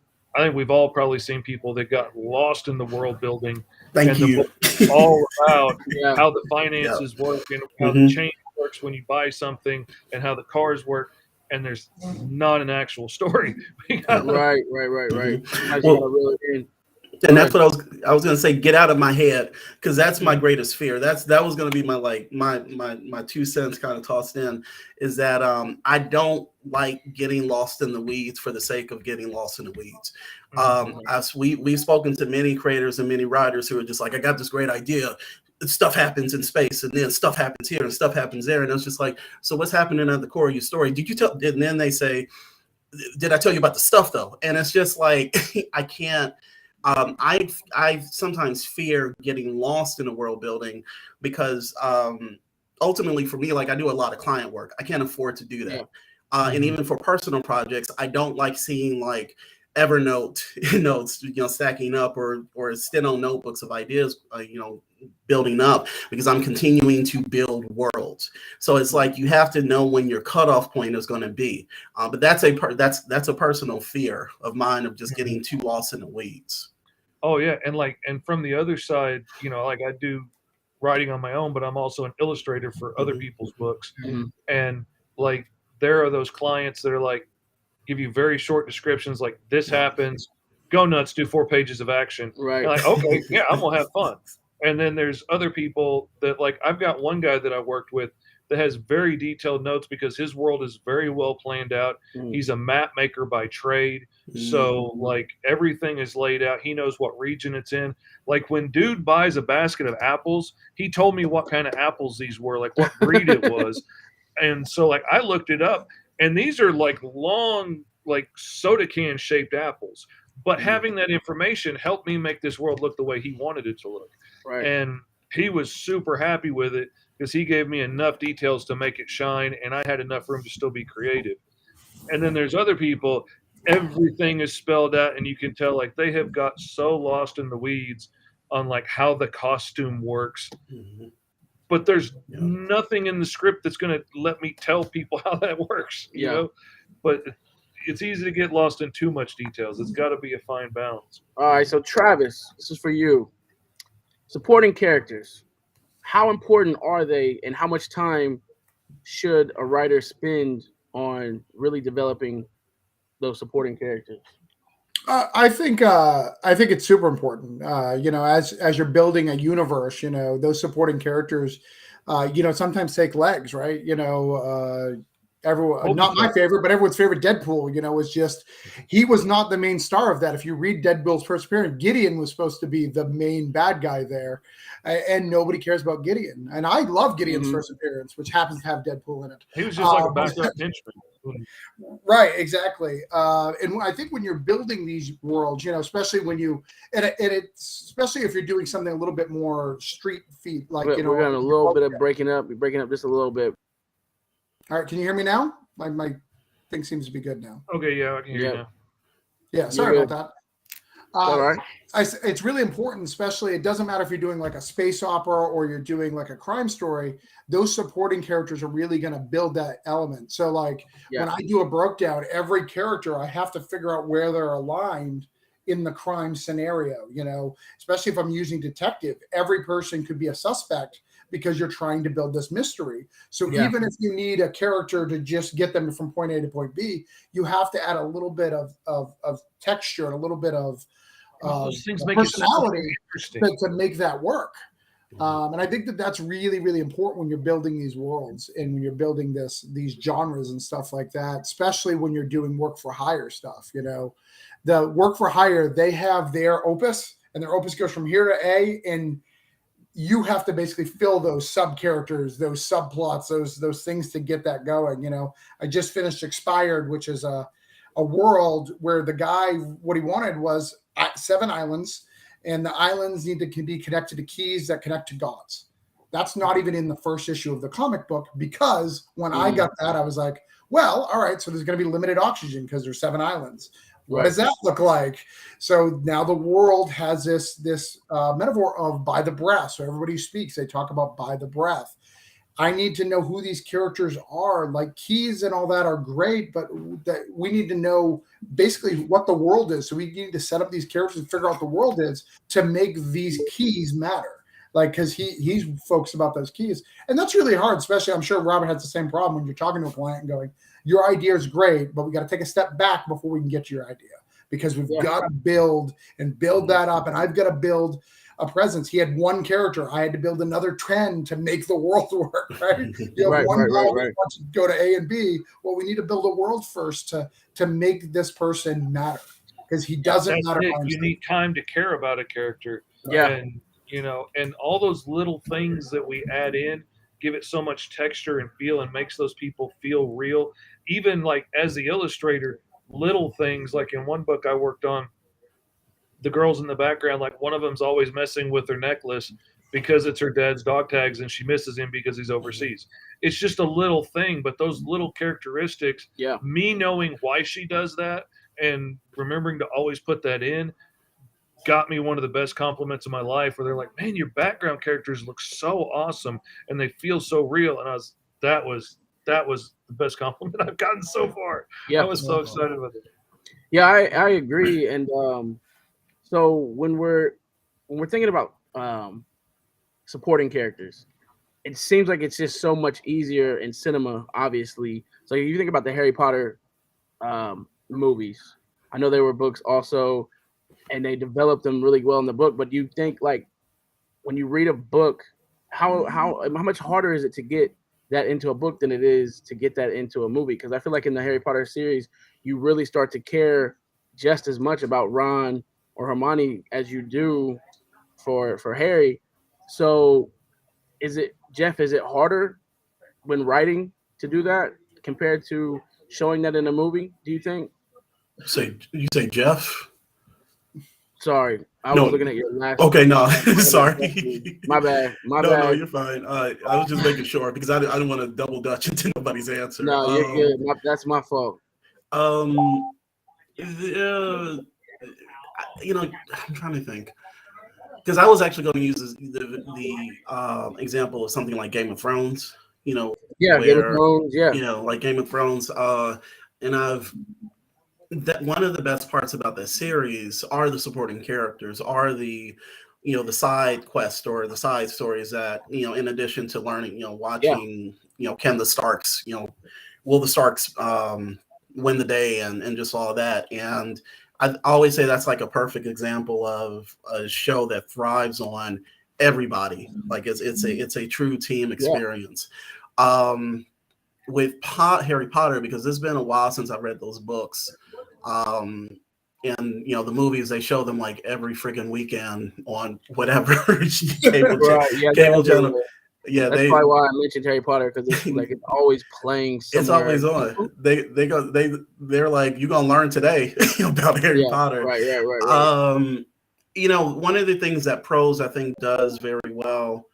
Speaker 8: all probably seen people that got lost in the world building.
Speaker 9: Thank you.
Speaker 8: All about how the finances work, and how the chain works when you buy something, and how the cars work. And there's not an actual story.
Speaker 7: Right.
Speaker 9: Well, and that's what I was going to say. Get out of my head, because that's my greatest fear. That was going to be my 2 cents kind of tossed in, is that I don't like getting lost in the weeds for the sake of getting lost in the weeds. We've spoken to many creators and many writers who are just like, I got this great idea. Stuff happens in space, and then stuff happens here, and stuff happens there, and it's just like, so what's happening at the core of your story? Did you tell? And then they say, did I tell you about the stuff though? And it's just like, I can't. I sometimes fear getting lost in the world building because ultimately for me, like I do a lot of client work. I can't afford to do that.
Speaker 7: Yeah.
Speaker 9: And even for personal projects, I don't like seeing like Evernote notes, stacking up or Steno notebooks of ideas, building up because I'm continuing to build worlds. So it's like you have to know when your cutoff point is going to be. But that's a personal fear of mine of just getting too lost in the weeds.
Speaker 8: Oh yeah, and from the other side, like I do writing on my own, but I'm also an illustrator for other people's books.
Speaker 7: Mhm.
Speaker 8: And like there are those clients that are like give you very short descriptions, like this happens, go nuts, do 4 pages of action.
Speaker 7: Right.
Speaker 8: And like, okay, yeah, I'm gonna have fun. And then there's other people that like I've got one guy that I worked with that has very detailed notes because his world is very well planned out.
Speaker 7: Mm.
Speaker 8: He's a map maker by trade. So like everything is laid out. He knows what region it's in. Like when dude buys a basket of apples, he told me what kind of apples these were, like what breed it was. And so like I looked it up and these are like long, like soda can shaped apples. But having that information helped me make this world look the way he wanted it to look.
Speaker 7: Right.
Speaker 8: And he was super happy with it because he gave me enough details to make it shine and I had enough room to still be creative. And then there's other people, everything is spelled out and you can tell like they have got so lost in the weeds on like how the costume works. But there's nothing in the script that's going to let me tell people how that works, you know? But it's easy to get lost in too much details. It's got to be a fine balance.
Speaker 7: All right, so Travis, this is for you. Supporting characters. How important are they and how much time should a writer spend on really developing those supporting characters?
Speaker 10: I think it's super important. As you're building a universe, those supporting characters, sometimes take legs, right? Everyone, not my favorite, but everyone's favorite Deadpool, was just, he was not the main star of that. If you read Deadpool's first appearance, Gideon was supposed to be the main bad guy there, and nobody cares about Gideon. And I love Gideon's first appearance, which happens to have Deadpool in it.
Speaker 8: He was just like a backup henchman.
Speaker 10: Right, exactly. And I think when you're building these worlds, especially when you, especially if you're doing something a little bit more street feet, like,
Speaker 7: we're getting a little bit of breaking up. We're breaking up just a little bit.
Speaker 10: All right, can you hear me now? My thing seems to be good now.
Speaker 8: Okay, yeah, I can hear you now.
Speaker 10: Yeah, sorry about that.
Speaker 7: All right.
Speaker 10: It's really important, especially, it doesn't matter if you're doing like a space opera or you're doing like a crime story, those supporting characters are really going to build that element. So like when I do a breakdown, every character, I have to figure out where they're aligned in the crime scenario, especially if I'm using detective, every person could be a suspect because you're trying to build this mystery. So even if you need a character to just get them from point A to point B, you have to add a little bit of texture and a little bit of
Speaker 8: those things make
Speaker 10: personality
Speaker 8: it
Speaker 10: to make that work. And I think that's really, really important when you're building these worlds and when you're building these genres and stuff like that, especially when you're doing work for hire stuff. The work for hire, they have their opus and their opus goes from here to A, and you have to basically fill those sub characters, those subplots, those things to get that going. I just finished Expired, which is a world where the guy, what he wanted was 7 islands, and the islands need to be connected to keys that connect to gods. That's not even in the first issue of the comic book, because when I got that, I was like, well, all right, so there's going to be limited oxygen because there's 7 islands. What does that look like? So now the world has this metaphor of by the breath. So everybody who speaks, they talk about by the breath. I need to know who these characters are. Like keys and all that are great, but that we need to know basically what the world is. So we need to set up these characters and figure out what the world is to make these keys matter. Like, because he's focused about those keys. And that's really hard, especially I'm sure Robert has the same problem when you're talking to a client and going, your idea is great, but we got to take a step back before we can get to your idea, because we've got to build that up. And I've got to build a presence. He had one character. I had to build another trend to make the world work, right? You have one guy who wants to go to A and B. Well, we need to build a world first to make this person matter, because he doesn't matter.
Speaker 8: You need time to care about a character. And, and all those little things that we add in give it so much texture and feel and makes those people feel real. Even like as the illustrator, little things like in one book I worked on, the girls in the background, like one of them's always messing with her necklace because it's her dad's dog tags and she misses him because he's overseas. It's just a little thing, but those little characteristics,
Speaker 7: Yeah.
Speaker 8: me knowing why she does that and remembering to always put that in, got me one of the best compliments of my life, where they're like, man, your background characters look so awesome and they feel so real. And that was the best compliment I've gotten so far.
Speaker 7: Yeah.
Speaker 8: I was so excited with it.
Speaker 7: Yeah, I agree. And so when we're thinking about supporting characters, it seems like it's just so much easier in cinema, obviously. So if you think about the Harry Potter movies, I know there were books also, and they developed them really well in the book. But you think, like, when you read a book, how much harder is it to get that into a book than it is to get that into a movie? Because I feel like in the Harry Potter series, you really start to care just as much about Ron or Hermione as you do for Harry. So is it harder when writing to do that compared to showing that in a movie, do you think?
Speaker 9: You say Jeff?
Speaker 7: Sorry, I
Speaker 9: No.
Speaker 7: was looking at your last.
Speaker 9: Okay, no,
Speaker 7: Sorry.
Speaker 9: sorry.
Speaker 7: My bad.
Speaker 9: No, you're fine. I was just making sure because I didn't want to double dutch into nobody's answer.
Speaker 7: No, you're good. That's my fault.
Speaker 9: I'm trying to think because I was actually going to use the example of something like Game of Thrones.
Speaker 7: Yeah,
Speaker 9: where,
Speaker 7: Game of Thrones. Yeah,
Speaker 9: like Game of Thrones. And that one of the best parts about that series are the supporting characters, are the the side quest or the side stories that in addition to learning, watching, can the Starks, will the Starks win the day and just all that. And I always say that's like a perfect example of a show that thrives on everybody. Like it's a true team experience. With Harry Potter, because it's been a while since I've read those books. And the movies, they show them like every freaking weekend on whatever cable channel. Yeah,
Speaker 7: that's probably why I mentioned Harry Potter, because it's like it's always playing somewhere.
Speaker 9: It's always on. They're like, you're gonna learn today about Harry Potter.
Speaker 7: Right.
Speaker 9: One of the things that prose I think does very well,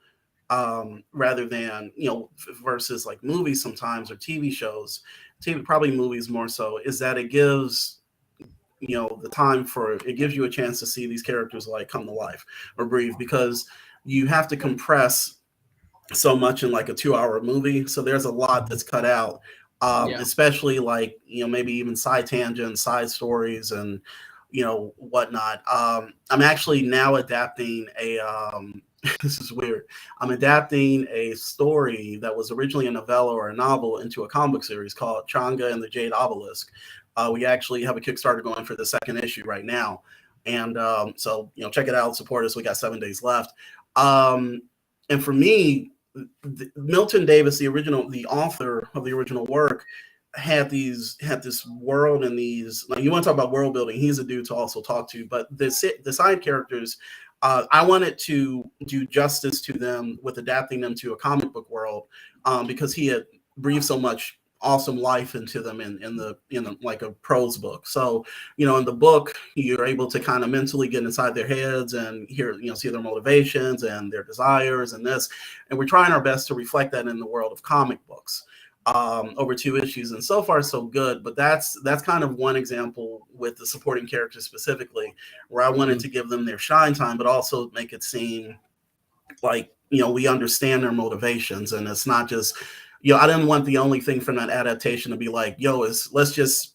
Speaker 9: rather than versus like movies sometimes or TV shows, probably movies more so, is that it gives the time it gives you a chance to see these characters like come to life or breathe, because you have to compress so much in like a 2-hour movie. So there's a lot that's cut out, especially like maybe even side tangents, side stories, and whatnot. I'm actually now adapting a this is weird. I'm adapting a story that was originally a novella or a novel into a comic book series called Changa and the Jade Obelisk. We actually have a Kickstarter going for the second issue right now. And so, check it out, support us. We got 7 days left. And for me, Milton Davis, the author of the original work, had this world and these, like, you want to talk about world building, he's a dude to also talk to, but the side characters, I wanted to do justice to them with adapting them to a comic book world, because he had breathed so much awesome life into them in the like a prose book. So in the book, you're able to kind of mentally get inside their heads and hear, see their motivations and their desires and this, and we're trying our best to reflect that in the world of comic books over 2 issues, and so far so good. But that's kind of one example with the supporting characters specifically, where I wanted to give them their shine time, but also make it seem like we understand their motivations, and it's not just I didn't want the only thing from that adaptation to be like, let's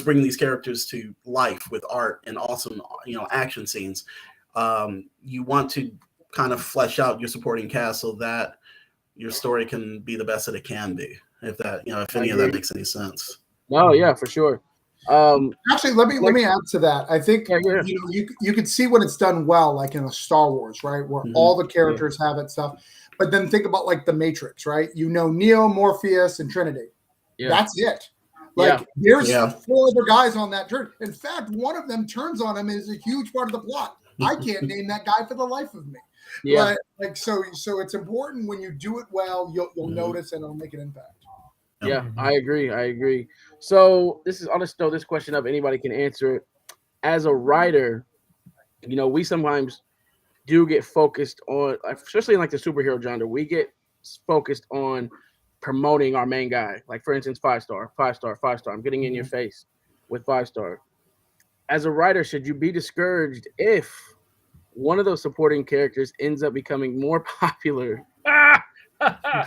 Speaker 9: bring these characters to life with art and awesome, action scenes. You want to kind of flesh out your supporting cast so that your story can be the best that it can be. If that, if any of that makes any sense.
Speaker 7: No, yeah, for sure.
Speaker 10: Actually, let me add to that. I think you could see when it's done well, like in a Star Wars, right, where all the characters have it stuff. But then think about like the Matrix, right? Neo, Morpheus, and Trinity. Yeah. That's it. Like there's 4 other guys on that journey. In fact, one of them turns on him and is a huge part of the plot. I can't name that guy for the life of me. Yeah. But, like so it's important when you do it well, you'll notice and it'll make an impact.
Speaker 7: Yeah, I agree. So I'll just throw this question up. Anybody can answer it. As a writer, we sometimes do get focused on, especially in like the superhero genre, we get focused on promoting our main guy. Like for instance, 5-star, 5-star, 5-star. I'm getting in your face with 5-star. As a writer, should you be discouraged if one of those supporting characters ends up becoming more popular
Speaker 8: I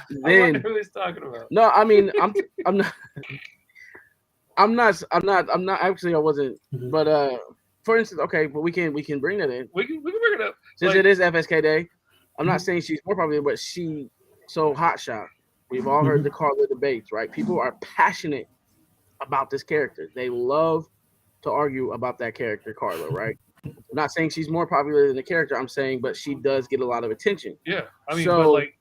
Speaker 8: wonder
Speaker 7: than?
Speaker 8: who he's talking about.
Speaker 7: No, I mean, I'm not. I'm not. Actually, I wasn't.
Speaker 9: Mhm.
Speaker 7: But for instance, okay, but we can bring that in
Speaker 8: We can bring it up.
Speaker 7: since
Speaker 8: Like,
Speaker 7: it is FSK Day. I'm not saying she's more popular, but so Hot Shot. We've all heard the Carla debates, right? People are passionate about this character. They love to argue about that character, Carla, right? I'm not saying she's more popular than the character. I'm saying, but she does get a lot of attention.
Speaker 8: yeah, I mean,
Speaker 7: So-
Speaker 8: but like,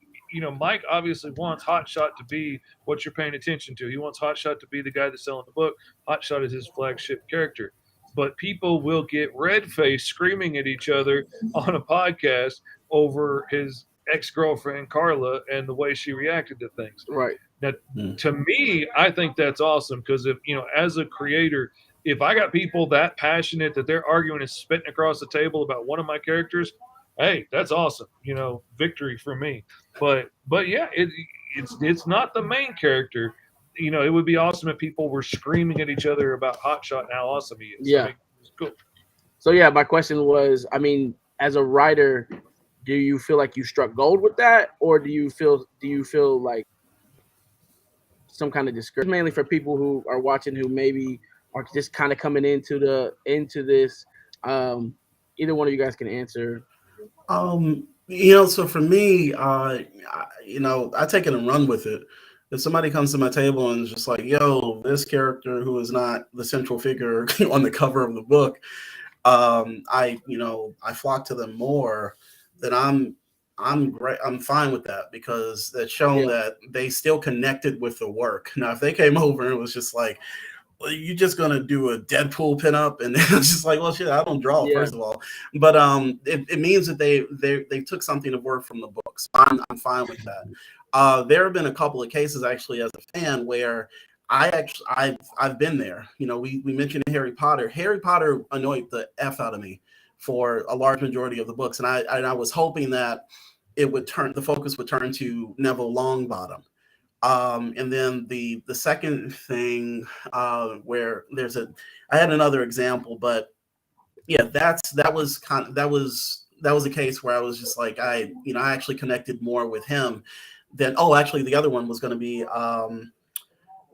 Speaker 8: Mike obviously wants Hot Shot to be what you're paying attention to. He wants Hot Shot to be the guy that's selling the book. Hot Shot is his flagship character. But people will get red-faced screaming at each other on a podcast over his ex-girlfriend Carla and the way she reacted to things.
Speaker 7: Right.
Speaker 8: That to me, I think that's awesome because if as a creator, if I got people that passionate that they're arguing and spitting across the table about one of my characters, hey, that's awesome. Victory for me. But yeah, it's not the main character. It would be awesome if people were screaming at each other about Hotshot and how awesome he is.
Speaker 7: Yeah.
Speaker 8: I mean, it's cool.
Speaker 7: So yeah, my question was, I mean, as a writer, do you feel like you struck gold with that, or do you feel like some kind of discouragement, mainly for people who are watching who maybe are just kind of coming into this? Either one of you guys can answer.
Speaker 9: So for me, I take it and run with it. If somebody comes to my table and is just like, yo, this character who is not the central figure on the cover of the book, I flock to them more, then I'm great. I'm fine with that because it's shown that they still connected with the work. Now, if they came over and it was just like, well, you're just gonna do a Deadpool pinup, and it's just like, well, shit, I don't draw first of all, but it means that they took something of work from the book. So I'm fine with that. There have been a couple of cases actually as a fan where I've been there. We mentioned Harry Potter. Harry Potter annoyed the F out of me for a large majority of the books, and I was hoping that the focus would turn to Neville Longbottom. And then the second thing where I had another example, but yeah, that was a case where I was just like, I actually connected more with him than, actually the other one was going to be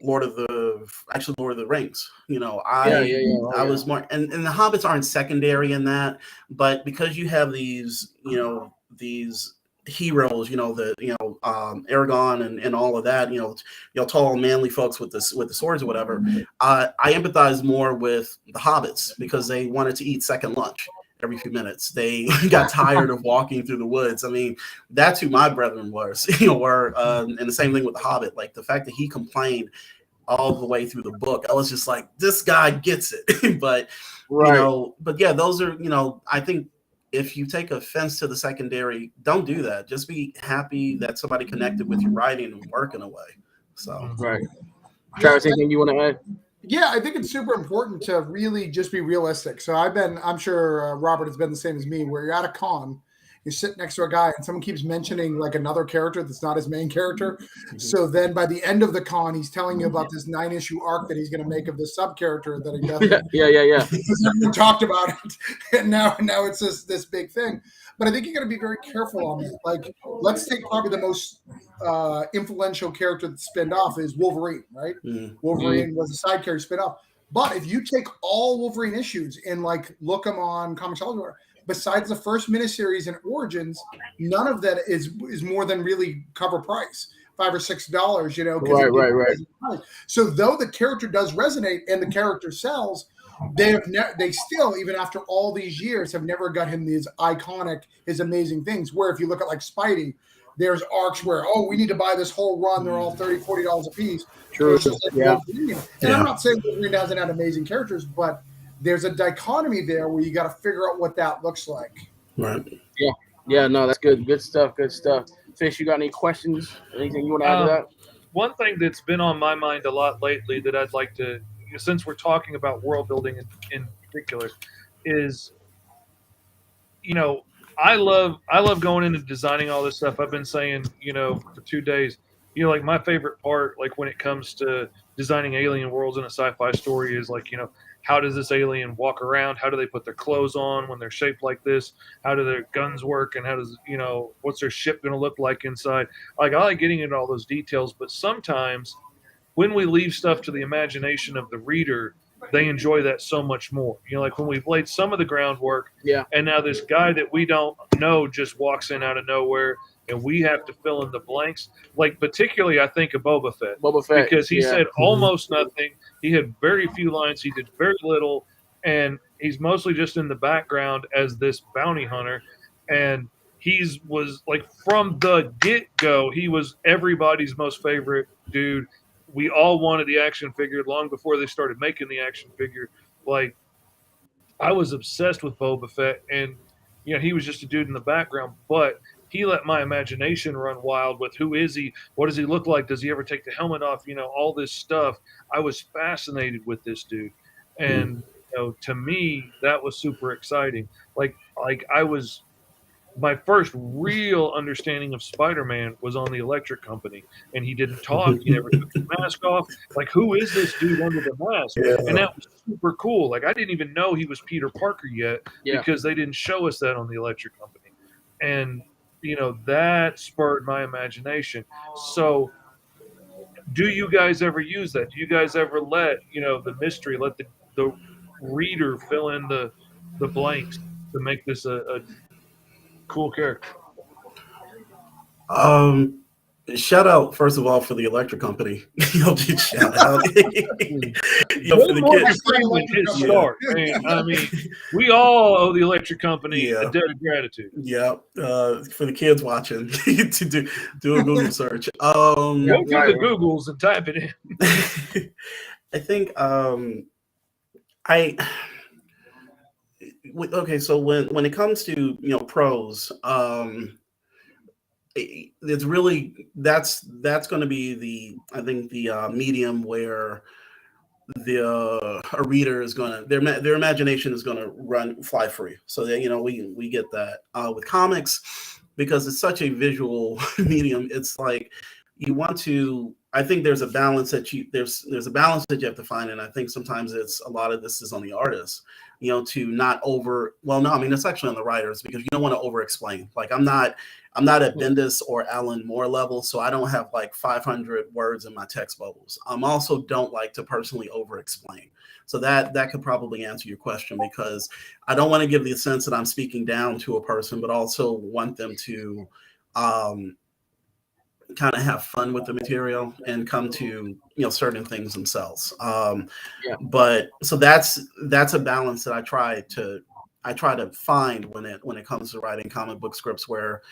Speaker 9: Lord of the Rings. I was more, and the Hobbits aren't secondary in that, but because you have these heroes, Aragorn and all of that, tall manly folks with the swords or whatever. I empathize more with the hobbits because they wanted to eat second lunch every few minutes. They got tired of walking through the woods. I mean, that's who my brethren was, and the same thing with the Hobbit. Like the fact that he complained all the way through the book, I was just like, this guy gets it. But but yeah, those are, I think if you take offense to the secondary, don't do that. Just be happy that somebody connected with your writing and work in a way. So
Speaker 7: right. Travis, anything you want to add?
Speaker 10: Yeah, I think it's super important to really just be realistic. So I'm sure Robert has been the same as me, where you're at a con, you're sitting next to a guy and someone keeps mentioning like another character that's not his main character. Mm-hmm. So then by the end of the con, he's telling you about this 9-issue arc that he's going to make of this sub character that he doesn't.
Speaker 7: Yeah.
Speaker 10: Because everyone talked about it, and now it's just this big thing. But I think you got to be very careful on that. Like, let's take probably the most influential character that's spinned off is Wolverine, right? Mm-hmm. Wolverine was a side character spin off. But if you take all Wolverine issues and like look them on Comixology, besides the first miniseries and Origins, none of that is more than really cover price, $5 or $6.
Speaker 7: Right.
Speaker 10: So though the character does resonate and the character sells, they still, even after all these years, have never got him his amazing things. Where if you look at like Spidey, there's arcs where, we need to buy this whole run. They're all $30, $40 a piece.
Speaker 7: True.
Speaker 10: And I'm not saying Wolverine doesn't have amazing characters, but there's a dichotomy there where you got to figure out what that looks like.
Speaker 9: Right.
Speaker 7: Yeah. No, that's good. Good stuff. Fish, you got any questions? Anything you want to add to that?
Speaker 8: One thing that's been on my mind a lot lately that I'd like to, since we're talking about world building in particular, is you know, I love going into designing all this stuff. I've been saying, for 2 days, like my favorite part, like when it comes to designing alien worlds in a sci-fi story is like, how does this alien walk around? How do they put their clothes on when they're shaped like this? How do their guns work? And how does, what's their ship going to look like inside? Like, I like getting into all those details, but sometimes when we leave stuff to the imagination of the reader, they enjoy that so much more. Like when we've laid some of the groundwork,
Speaker 7: Yeah.
Speaker 8: and now this guy that we don't know just walks in out of nowhere, and we have to fill in the blanks. Like particularly, I think of Boba Fett, because he said almost nothing. He had very few lines. He did very little, and he's mostly just in the background as this bounty hunter. And was like from the get go, he was everybody's most favorite dude. We all wanted the action figure long before they started making the action figure. Like, I was obsessed with Boba Fett, and he was just a dude in the background, but he let my imagination run wild with who is he, what does he look like, does he ever take the helmet off, all this stuff. I was fascinated with this dude, and to me that was super exciting. Like I was my first real understanding of Spider-Man was on the Electric Company, and he didn't talk. He never took his mask off. Like, who is this dude under the mask? And that was super cool. Like, I didn't even know he was Peter Parker yet because they didn't show us that on the Electric Company. And, that spurred my imagination. So do you guys ever use that? Do you guys ever let, the mystery, let the reader fill in the blanks to make this a cool character?
Speaker 9: Shout out first of all for the Electric Company. Big shout out. For the kids.
Speaker 8: Start, man. I mean, we all owe the Electric Company a debt of gratitude.
Speaker 9: Yeah. For the kids watching, to do a Google search.
Speaker 8: Go to the Googles and type it in.
Speaker 9: I think okay, so when it comes to prose, it's really that's going to be I think the medium where a reader is going to their imagination is going to fly free. So that we get that with comics, because it's such a visual medium. It's like you want to. I think there's a balance that there's a balance that you have to find, and I think sometimes a lot of this is on the artist, to not it's actually on the writers, because you don't want to over explain. Like I'm not at Bendis or Alan Moore level, so I don't have like 500 words in my text bubbles. Also don't like to personally over explain. So that could probably answer your question, because I don't want to give the sense that I'm speaking down to a person, but also want them to kind of have fun with the material and come to certain things themselves. But so that's a balance that I try to find when it comes to writing comic book scripts, where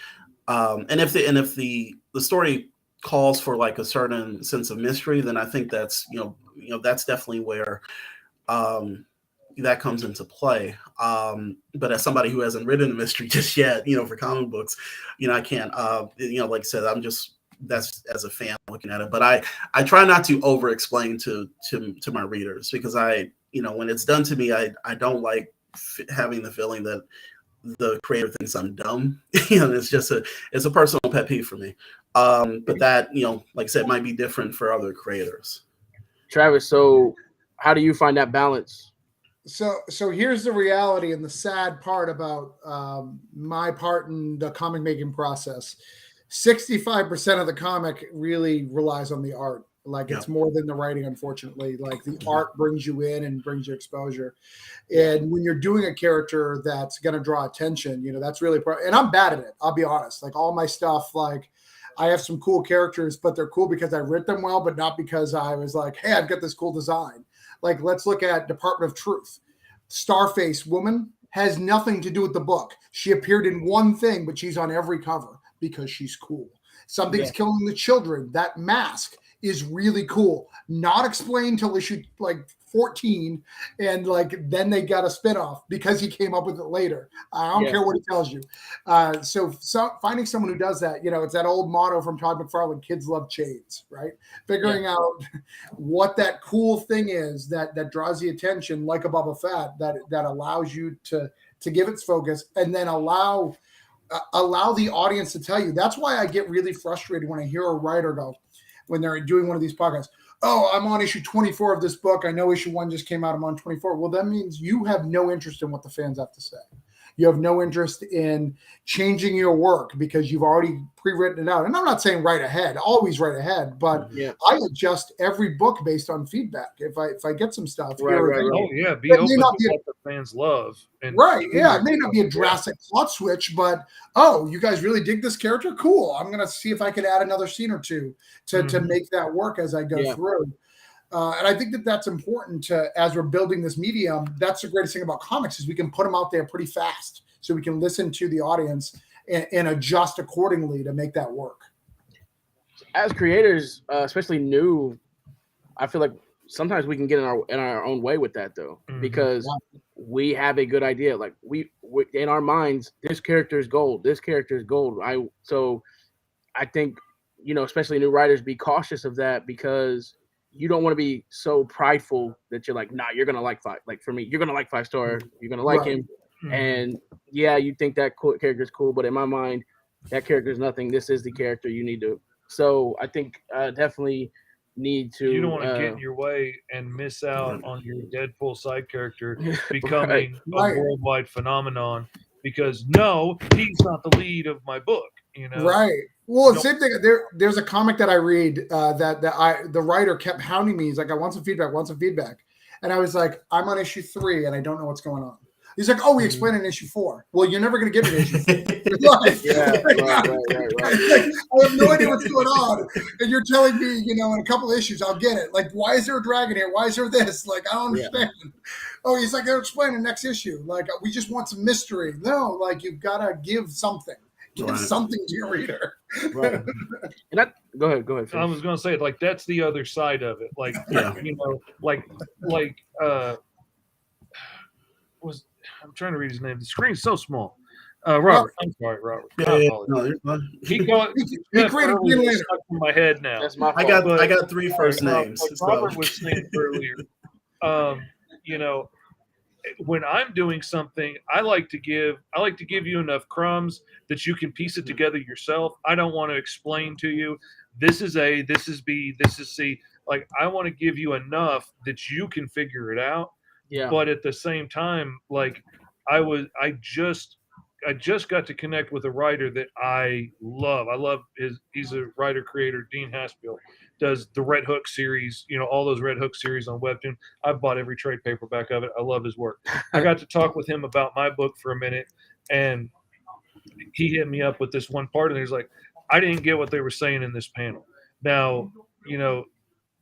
Speaker 9: and if the story calls for like a certain sense of mystery, then I think that's that's definitely where that comes into play. But as somebody who hasn't written a mystery just yet, for comic books, I can't like I said, I'm just, that's as a fan looking at it. But I try not to over explain to my readers, because when it's done to me, I don't like having the feeling that the creator thinks I'm dumb. It's just it's a personal pet peeve for me. But that, like I said, might be different for other creators.
Speaker 7: Travis, so how do you find that balance?
Speaker 10: So here's the reality and the sad part about my part in the comic making process. 65% of the comic really relies on the art. Like it's more than the writing, unfortunately. Like the art brings you in and brings you exposure. And when you're doing a character that's going to draw attention, that's really and I'm bad at it. I'll be honest. Like all my stuff, like I have some cool characters, but they're cool because I writ them well, but not because I was like, hey, I've got this cool design. Like, let's look at Department of Truth. Starface woman has nothing to do with the book. She appeared in one thing, but she's on every cover because she's cool. Something's killing the children. That mask is really cool. Not explained till issue like 14, and like then they got a spinoff because he came up with it later. I don't care what he tells you. So finding someone who does that, it's that old motto from Todd McFarlane: kids love chains, right? Figuring out what that cool thing is that draws the attention, like a Boba Fett, that allows you to to give its focus, and then allow the audience to tell you. That's why I get really frustrated when I hear a writer go, when they're doing one of these podcasts, oh, I'm on issue 24 of this book. I know issue 1 just came out. I'm on 24. Well, that means you have no interest in what the fans have to say. You have no interest in changing your work because you've already pre-written it out. And I'm not saying write ahead, always write ahead, but I adjust every book based on feedback. If I get some stuff,
Speaker 8: Oh yeah, be
Speaker 10: it
Speaker 8: open
Speaker 10: may
Speaker 8: to
Speaker 10: not be
Speaker 8: what the fans love. And
Speaker 10: it may not be a drastic plot switch, but you guys really dig this character? Cool. I'm gonna see if I can add another scene or two to make that work as I go through. And I think that's important to, as we're building this medium. That's the greatest thing about comics is we can put them out there pretty fast, so we can listen to the audience and adjust accordingly to make that work.
Speaker 7: As creators, especially new, I feel like sometimes we can get in our own way with that though, because we have a good idea. Like we in our minds, this character is gold. This character is gold. So I think, especially new writers, be cautious of that, because you don't want to be so prideful that you're like, nah, you're gonna like 5. Like for me, you're gonna like 5-star. You're gonna like him, and you think that character is cool, but in my mind, that character is nothing. This is the character you need to. So I think definitely need to.
Speaker 8: You don't want to get in your way and miss out on your Deadpool side character becoming a worldwide phenomenon. Because no, he's not the lead of my book.
Speaker 10: Right. Well, same thing. There's a comic that I read the writer kept hounding me. He's like, I want some feedback. And I was like, I'm on issue 3 and I don't know what's going on. He's like, oh, we explain in issue 4. Well, you're never going to get an issue 4. Right. I have no idea what's going on. And you're telling me, in a couple issues, I'll get it. Like, why is there a dragon here? Why is there this? Like, I don't understand. Oh, he's like, I'll explain in the next issue. Like, we just want some mystery. No, like, you've got to give something. Give something to your reader.
Speaker 7: Right. And go ahead. Finish.
Speaker 8: I was going to say, like, that's the other side of it. Like, I'm trying to read his name. The screen's so small. Robert. I'm sorry, Robert. He created stuck in my head now.
Speaker 9: That's my fault. I got 3 first names.
Speaker 8: Like Robert was saying earlier, when I'm doing something, I like to give you enough crumbs that you can piece it together yourself. I don't want to explain to you, this is A, this is B, this is C. Like, I want to give you enough that you can figure it out. Yeah. But at the same time, like, I just got to connect with a writer that I love. He's a writer creator, Dean Haspiel, does the Red Hook series, all those Red Hook series on Webtoon. I've bought every trade paperback of it. I love his work. I got to talk with him about my book for a minute, and he hit me up with this one part, and he's like, I didn't get what they were saying in this panel. Now,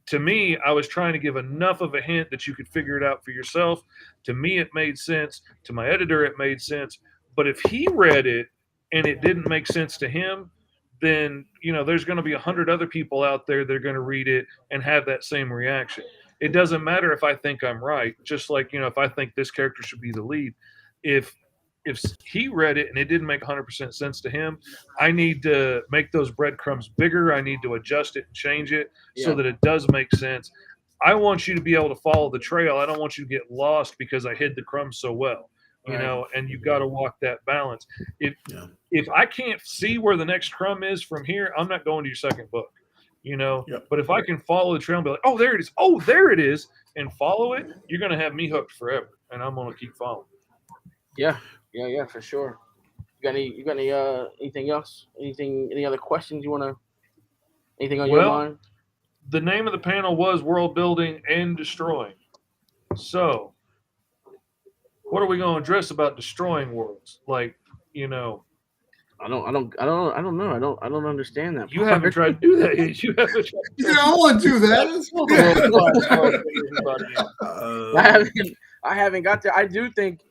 Speaker 8: to me, I was trying to give enough of a hint that you could figure it out for yourself. To me, it made sense. To my editor, it made sense. But if he read it and it didn't make sense to him, then, there's going to be 100 other people out there that are going to read it and have that same reaction. It doesn't matter if I think I'm right. Just like, if I think this character should be the lead, if he read it and it didn't make 100% sense to him, I need to make those breadcrumbs bigger. I need to adjust it and change it so that it does make sense. I want you to be able to follow the trail. I don't want you to get lost because I hid the crumbs so well, and you've got to walk that balance. If I can't see where the next crumb is from here, I'm not going to your second book, but if I can follow the trail and be like, oh, there it is. Oh, there it is. And follow it, you're going to have me hooked forever. And I'm going to keep following.
Speaker 7: Yeah, for sure. You got any anything else? Any other questions you want to? Anything on your mind?
Speaker 8: The name of the panel was World Building and Destroying. So, what are we going to address about destroying worlds? Like,
Speaker 7: I don't know. I don't understand that.
Speaker 8: You haven't tried to do that yet. You haven't tried.
Speaker 10: Yeah, I want to do that.
Speaker 7: I haven't got there. I do think,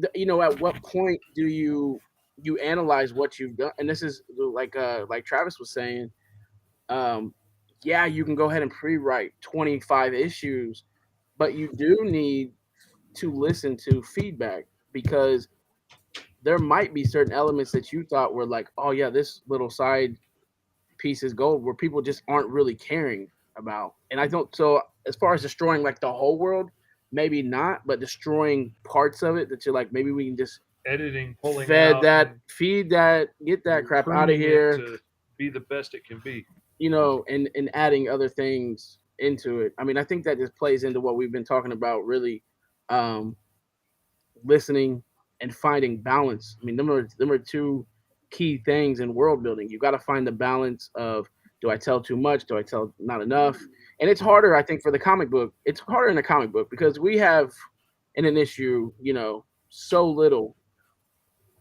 Speaker 7: at what point do you analyze what you've done? And this is like Travis was saying. You can go ahead and pre-write 25 issues, but you do need to listen to feedback, because there might be certain elements that you thought were like, oh yeah, this little side piece is gold, where people just aren't really caring about. And I don't. So as far as destroying like the whole world, maybe not, but destroying parts of it that you're like, maybe we can just
Speaker 8: Editing, pulling
Speaker 7: feed
Speaker 8: out,
Speaker 7: that,
Speaker 8: and
Speaker 7: get that crap out of
Speaker 8: pruning it
Speaker 7: here,
Speaker 8: to be the best it can be.
Speaker 7: you know, and adding other things into it. I mean, I think that just plays into what we've been talking about, really, um, listening and finding balance. I mean, them are two key things in world building. You got to find the balance of, do I tell too much? Do I tell not enough? And it's harder, I think, for the comic book. It's harder in a comic book because we have in an issue, you know, so little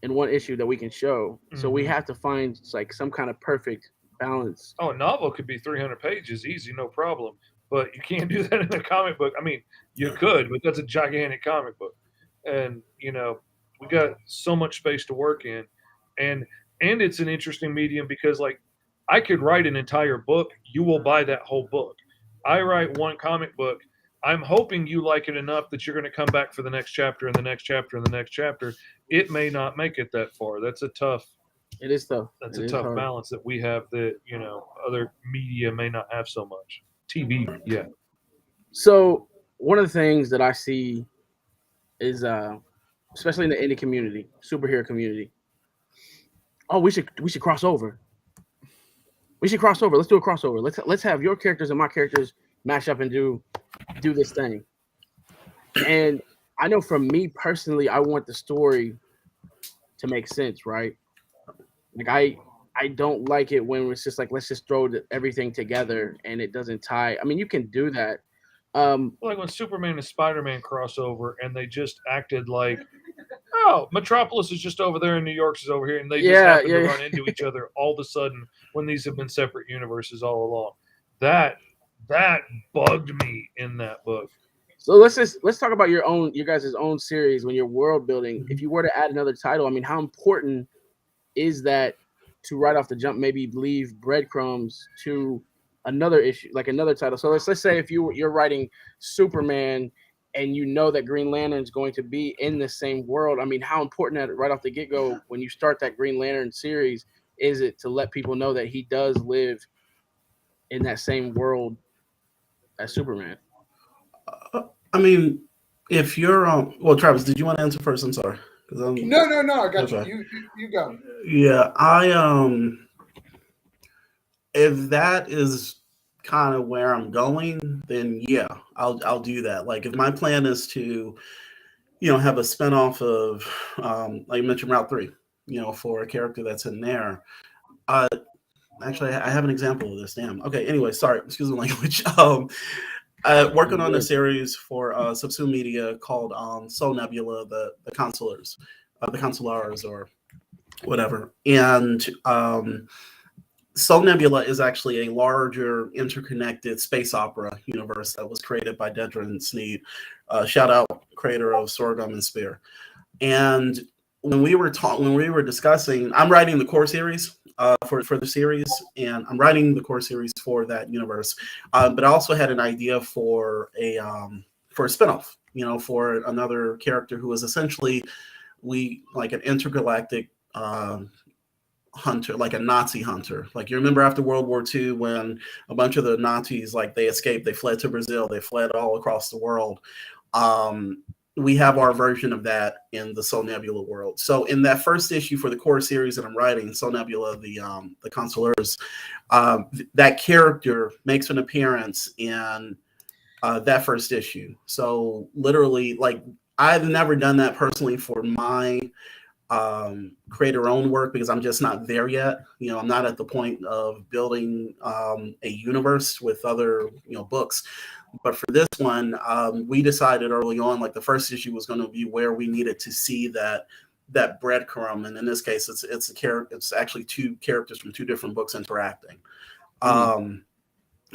Speaker 7: in one issue that we can show. So we
Speaker 8: Mhm.
Speaker 7: have to find like some kind of perfect balance.
Speaker 8: Oh, a novel could be 300 pages, easy, no problem. But you can't do that in a comic book. I mean, you could, but that's a gigantic comic book, and we got so much space to work in, and it's an interesting medium because like I could write an entire book, you will buy that whole book. I write one comic book. I'm hoping you like it enough that you're going to come back for the next chapter and the next chapter and the next chapter. It may not make it that far. That's a tough
Speaker 7: It is tough.
Speaker 8: that's
Speaker 7: It
Speaker 8: a
Speaker 7: is
Speaker 8: tough
Speaker 7: hard.
Speaker 8: balance that we have that other media may not have so much. TV, yeah.
Speaker 7: So one of the things that I see is, especially in the indie community, superhero community. Oh, we should cross over. We should cross over. Let's do a crossover. Let's have your characters and my characters mash up and do this thing. And I know for me personally, I want the story to make sense, right? Like I don't like it when it's just like, let's just throw everything together and it doesn't tie. I mean, you can do that.
Speaker 8: Like when Superman and Spider-Man crossover and they just acted like, oh, Metropolis is just over there and New York's is over here, and they just happen to run into each other all of a sudden when these have been separate universes all along. That bugged me in that book.
Speaker 7: So let's talk about your guys' own series when you're world building. If you were to add another title, I mean, how important is that to right off the jump maybe leave breadcrumbs to another issue, like another title? So let's say if you're writing Superman and you know that Green Lantern is going to be in the same world. I mean, how important that right off the get-go when you start that Green Lantern series is it to let people know that he does live in that same world as Superman?
Speaker 9: I mean, if you're well, Travis, did you want to answer first? I'm sorry, because I'm
Speaker 10: No. I got
Speaker 9: Okay.
Speaker 10: you go.
Speaker 9: Yeah, if that is kind of where I'm going, then yeah, I'll do that. Like if my plan is to, have a spinoff of, like you mentioned, Route 3, for a character that's in there. Uh, Actually, I have an example of this. Damn. Okay. Anyway, sorry. Excuse my language. Working on a series for Subsume Media called Soul Nebula, the Consulars, the Consulars, or whatever. And Soul Nebula is actually a larger interconnected space opera universe that was created by Dedran Sneed. Shout out, creator of Sorghum and Spear. And when we were discussing, I'm writing the core series for the series, and I'm writing the core series for that universe. But I also had an idea for a spinoff, for another character who is essentially like an intergalactic hunter, like a Nazi hunter. Like you remember after World War II when a bunch of the Nazis, like they escaped, they fled to Brazil, they fled all across the world. We have our version of that in the Soul Nebula world. So in that first issue for the core series that I'm writing, Soul Nebula, the Consulars, that character makes an appearance in that first issue. So literally, like I've never done that personally for my creator own work because I'm just not there yet. I'm not at the point of building a universe with other books. But for this one, we decided early on, like the first issue was going to be where we needed to see that breadcrumb, and in this case, it's a character. It's actually two characters from two different books interacting.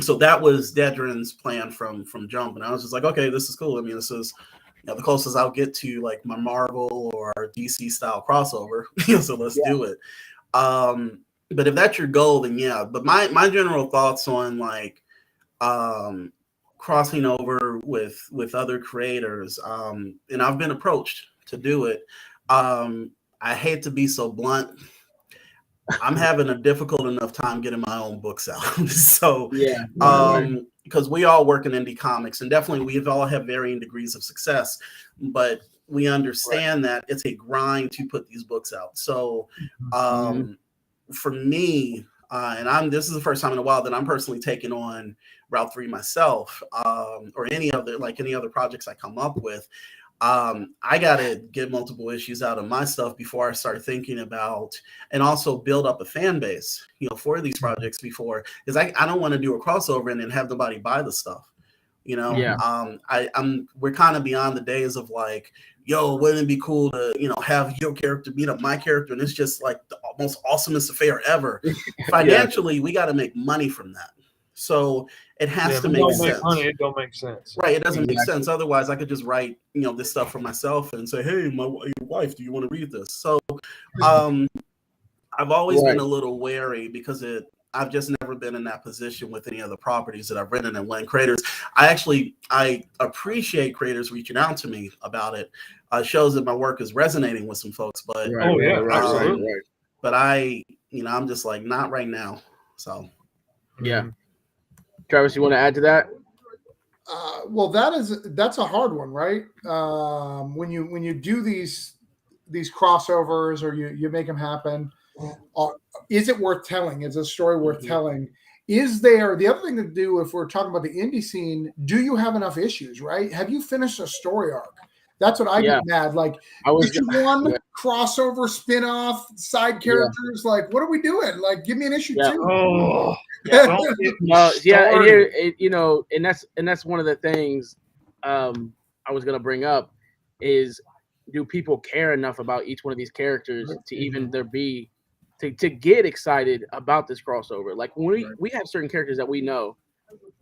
Speaker 9: So that was Dedran's plan from jump, and I was just like, okay, this is cool. I mean, this is the closest I'll get to like my Marvel or DC style crossover. So let's do it. But if that's your goal, then yeah. But my general thoughts on like crossing over with other creators, and I've been approached to do it. I hate to be so blunt. I'm having a difficult enough time getting my own books out. So
Speaker 7: Yeah.
Speaker 9: because we all work in indie comics, and definitely we've all have varying degrees of success, but we understand that it's a grind to put these books out. So for me, and this is the first time in a while that I'm personally taking on Route 3 myself, or any other projects I come up with. I gotta get multiple issues out of my stuff before I start thinking about, and also build up a fan base, for these projects before, because I don't want to do a crossover and then have nobody buy the stuff.
Speaker 7: Yeah.
Speaker 9: We're kind of beyond the days of like, yo, wouldn't it be cool to, have your character meet up my character, and it's just like the most awesomest affair ever. Financially, we got to make money from that. So it has to make sense.
Speaker 8: Money, it don't make sense.
Speaker 9: Right. It doesn't make sense. Otherwise, I could just write, this stuff for myself and say, hey, your wife, do you want to read this? So I've always been a little wary because I've just never been in that position with any other properties that I've written. And when creators, I appreciate creators reaching out to me about it. Shows that my work is resonating with some folks, but
Speaker 8: absolutely.
Speaker 9: But I'm just like, not right now. So
Speaker 7: yeah. Travis, you want to add to that?
Speaker 10: Well, that's a hard one, right? When you do these crossovers or you make them happen, is it worth telling? Is a story worth telling? Is there the other thing to do if we're talking about the indie scene? Do you have enough issues? Right? Have you finished a story arc? That's what I get mad. Like, issue 1, crossover, spin-off, side characters. Like, what are we doing? Like, give me an issue 2.
Speaker 8: Oh,
Speaker 7: and that's one of the things I was gonna bring up is, do people care enough about each one of these characters to even to get excited about this crossover? Like, when we have certain characters that we know,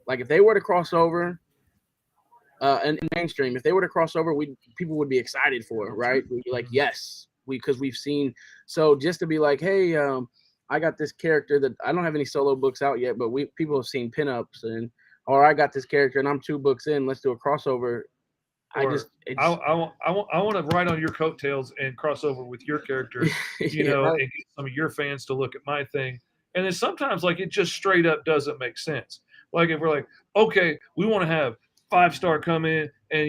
Speaker 7: like if they were to cross over. And mainstream, if they were to cross over, people would be excited for it, right? We'd be like, yes, because we've seen. So just to be like, hey, I got this character that I don't have any solo books out yet, but people have seen pinups, or I got this character and I'm 2 books in. Let's do a crossover. I want
Speaker 8: to ride on your coattails and cross over with your character, and get some of your fans to look at my thing. And then sometimes, like, it just straight up doesn't make sense. Like if we're like, okay, we want to have 5-star come in and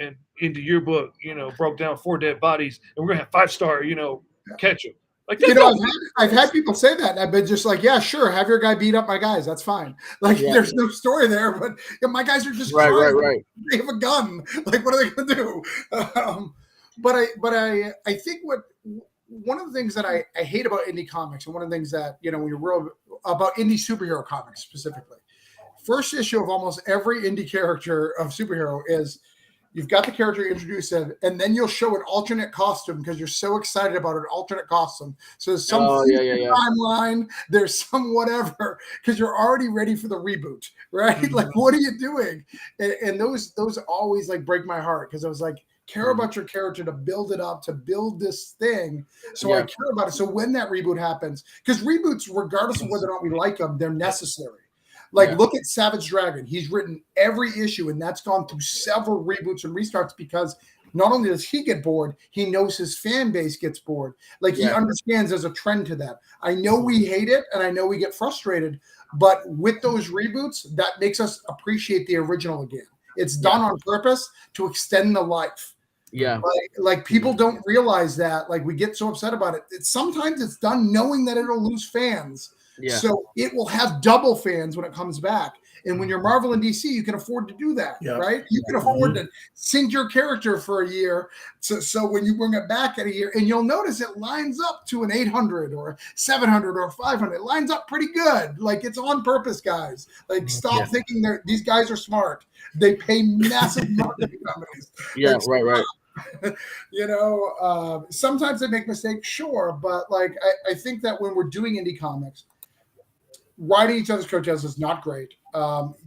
Speaker 8: and into your book, broke down 4 dead bodies, and we're gonna have 5-star, catch them. Like,
Speaker 10: I've had people say that, and I've been just like, yeah, sure, have your guy beat up my guys, that's fine. Like, there's no story there, but my guys are just
Speaker 7: right.
Speaker 10: They have a gun. Like, what are they gonna do? But I think one of the things that I hate about indie comics, and one of the things that when you're real about indie superhero comics specifically. First issue of almost every indie character of superhero is you've got the character introduced, and then you'll show an alternate costume because you're so excited about an alternate costume. So there's some timeline, there's some whatever, because you're already ready for the reboot, right? Mm-hmm. Like, what are you doing? And those always like break my heart because I was like, care about your character to build it up, to build this thing. So I care about it. So when that reboot happens, because reboots, regardless of whether or not we like them, they're necessary. Like, look at Savage Dragon. He's written every issue, and that's gone through several reboots and restarts because not only does he get bored, he knows his fan base gets bored. Like, he understands there's a trend to that. I know we hate it, and I know we get frustrated, but with those reboots, that makes us appreciate the original again. It's done on purpose to extend the life.
Speaker 7: Yeah.
Speaker 10: Like people don't realize that. Like, we get so upset about it. Sometimes it's done knowing that it'll lose fans. Yeah. So it will have double fans when it comes back. And when you're Marvel and DC, you can afford to do that, right? You can afford to sink your character for a year. So when you bring it back at a year, and you'll notice it lines up to an 800 or 700 or 500. It lines up pretty good. Like, it's on purpose, guys. Like, stop thinking these guys are smart. They pay massive marketing companies.
Speaker 7: Yeah, right.
Speaker 10: Sometimes they make mistakes, sure. But like, I think that when we're doing indie comics, riding each other's coattails is not great.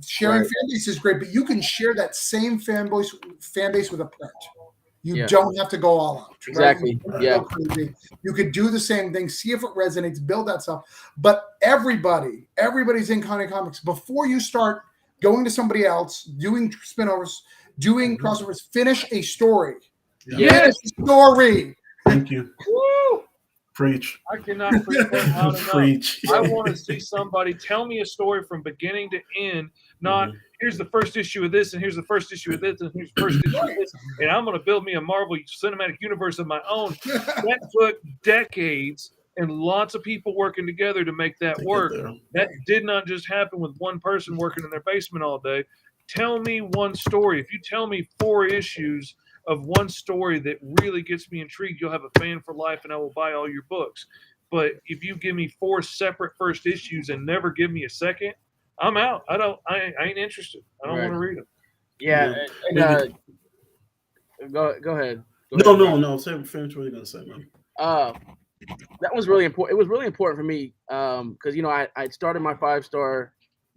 Speaker 10: Sharing fan base is great, but you can share that same fan base with a print. You don't have to go all out.
Speaker 7: Exactly.
Speaker 10: Right? You could do the same thing, see if it resonates, build that stuff. But everybody's in comics. Before you start going to somebody else, doing spin-offs, doing crossovers, finish a story.
Speaker 9: Yes.
Speaker 10: Story.
Speaker 9: Thank you.
Speaker 10: Woo!
Speaker 9: Preach.
Speaker 8: I cannot preach that loud enough.
Speaker 9: Preach.
Speaker 8: I want to see somebody tell me a story from beginning to end, not here's the first issue of this, and here's the first issue of this, and here's the first issue of this, and I'm going to build me a Marvel Cinematic Universe of my own. That took decades and lots of people working together to make that work. That did not just happen with one person working in their basement all day. Tell me one story. If you tell me 4 issues of one story that really gets me intrigued, you'll have a fan for life, and I will buy all your books. But if you give me 4 separate first issues and never give me a second, I'm out. I ain't interested. I don't want to read them.
Speaker 7: Yeah. Go ahead.
Speaker 9: No. Finish what you're gonna say, man.
Speaker 7: That was really important. It was really important for me because I started my 5-star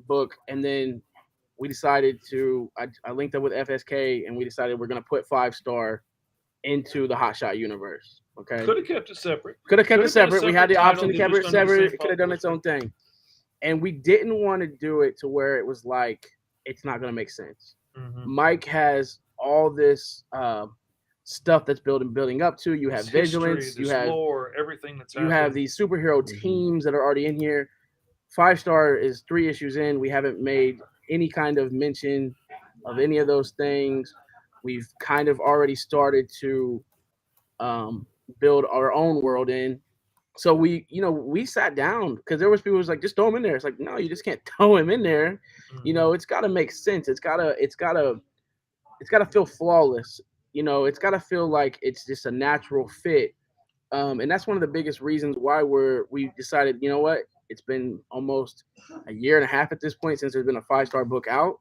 Speaker 7: book, and then we decided I linked up with FSK, and we decided we're gonna put 5-star into the Hot Shot universe. Okay.
Speaker 8: Could have kept it separate.
Speaker 7: We had the option to keep it separate. It could have done its own thing, and we didn't want to do it to where it was like it's not gonna make sense. Mike has all this stuff that's building up to. You have Vigilance, you have
Speaker 8: lore, everything that's
Speaker 7: you have these superhero teams that are already in here. 5-star is 3 issues in. We haven't made any kind of mention of any of those things. We've kind of already started to build our own world in. So we sat down because there was people who was like, just throw him in there. It's like, no, you just can't throw him in there. It's got to make sense. It's gotta feel flawless. It's got to feel like it's just a natural fit. And that's one of the biggest reasons why we decided, you know what? It's been almost a year and a half at this point since there's been a 5-star book out.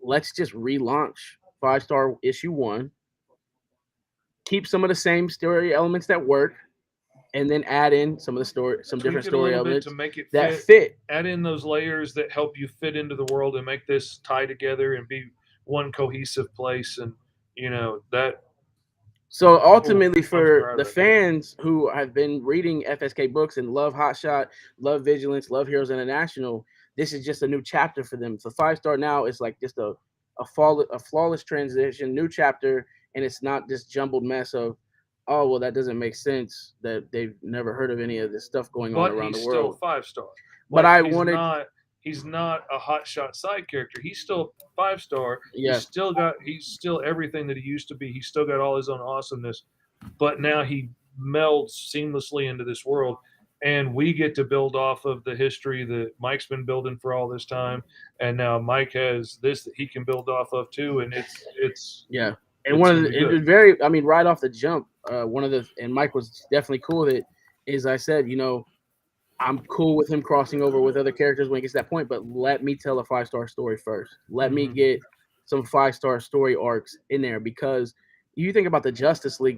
Speaker 7: Let's just relaunch 5-star issue 1. Keep some of the same story elements that work, and then add in some different story elements
Speaker 8: to make it
Speaker 7: that fit.
Speaker 8: Add in those layers that help you fit into the world and make this tie together and be one cohesive place. And that.
Speaker 7: So ultimately, for the fans who have been reading FSK books and love Hot Shot, love Vigilance, love Heroes International, this is just a new chapter for them. So 5-star now is like just a flawless transition, new chapter, and it's not this jumbled mess of, oh well, that doesn't make sense that they've never heard of any of this stuff going on around the world.
Speaker 8: Still 5-star.
Speaker 7: But
Speaker 8: he's not a Hot Shot side character. He's still 5-star.
Speaker 7: Yeah.
Speaker 8: He's still everything that he used to be. He's still got all his own awesomeness, but now he melds seamlessly into this world, and we get to build off of the history that Mike's been building for all this time, and now Mike has this that he can build off of too, and it's
Speaker 7: yeah. And one of the, it was very, right off the jump, and Mike was definitely cool with it, is I said, I'm cool with him crossing over with other characters when it gets to that point, but let me tell a 5-star story first. Let me get some 5-star story arcs in there, because you think about the Justice League,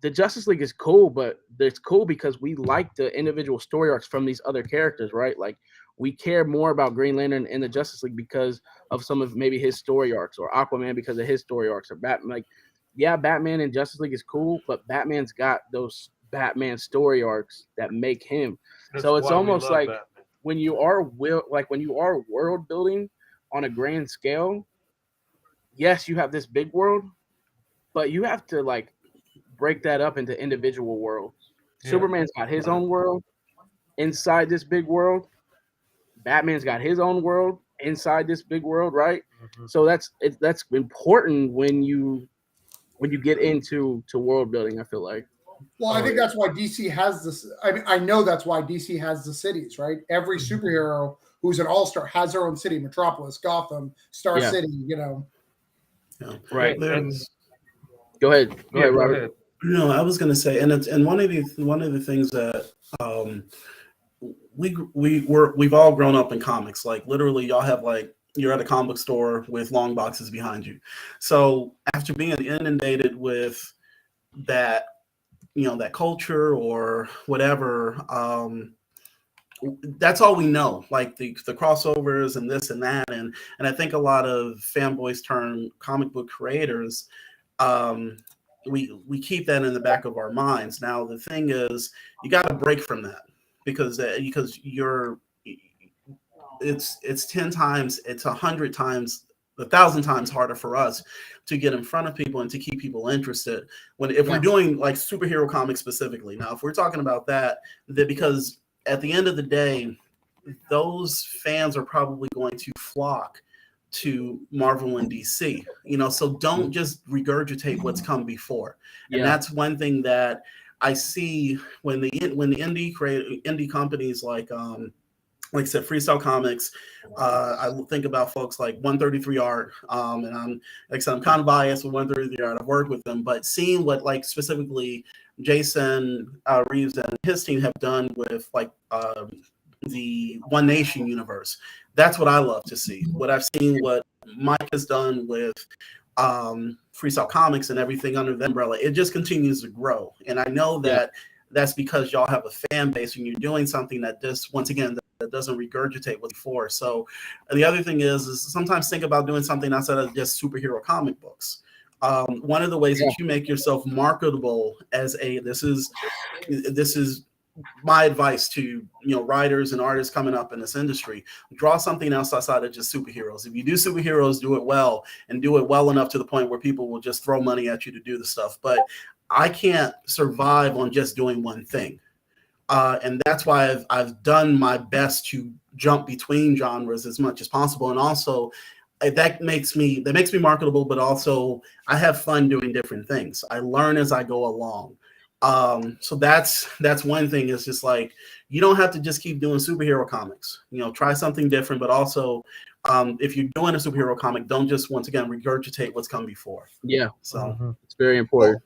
Speaker 7: the Justice League is cool, but it's cool because we like the individual story arcs from these other characters, right? Like, we care more about Green Lantern and the Justice League because of some of maybe his story arcs, or Aquaman because of his story arcs, or Batman. Batman and Justice League is cool, but Batman's got those Batman story arcs that make him. So it's almost like when you are world building on a grand scale, yes, you have this big world, but you have to break that up into individual worlds. Yeah. Superman's got his own world inside this big world. Batman's got his own world inside this big world, right? So that's important when you get into world building, I feel like.
Speaker 10: Well, I think that's why DC has this. I know that's why DC has the cities, right? Every superhero who's an all-star has their own city: Metropolis, Gotham, Star City.
Speaker 9: Yeah.
Speaker 7: Right. Go ahead, Robert.
Speaker 9: No, I was going to say, and one of the things that we've all grown up in comics. Like, literally, y'all have you're at a comic book store with long boxes behind you. So after being inundated with that, that culture or whatever, that's all we know, like the crossovers and this and that. And I think a lot of fanboys turn comic book creators, we keep that in the back of our minds. Now, the thing is, you got to break from that, because it's 10 times, it's 100 times 1,000 times harder for us to get in front of people and to keep people interested if we're doing like superhero comics specifically. Now, if we're talking about that because at the end of the day, those fans are probably going to flock to Marvel and DC, so don't just regurgitate what's come before. And that's one thing that I see when the indie companies like I said, Freestyle Comics. I think about folks like 133 Art, and I'm kind of biased with 133 Art. I've worked with them, but seeing what like specifically Jason Reeves and his team have done with like the One Nation universe, that's what I love to see. What I've seen, what Mike has done with Freestyle Comics and everything under the umbrella, it just continues to grow. And I know that that's because y'all have a fan base and you're doing something that just, once again, that doesn't regurgitate what's before. So the other thing is sometimes think about doing something outside of just superhero comic books. One of the ways that you make yourself marketable as this is my advice to writers and artists coming up in this industry: draw something else outside of just superheroes. If you do superheroes, do it well, and do it well enough to the point where people will just throw money at you to do the stuff. But I can't survive on just doing one thing. And that's why I've done my best to jump between genres as much as possible. And also that makes me marketable, but also I have fun doing different things. I learn as I go along. So that's one thing. Is just like, you don't have to just keep doing superhero comics, try something different, but also if you're doing a superhero comic, don't just, once again, regurgitate what's come before. So
Speaker 7: it's very important.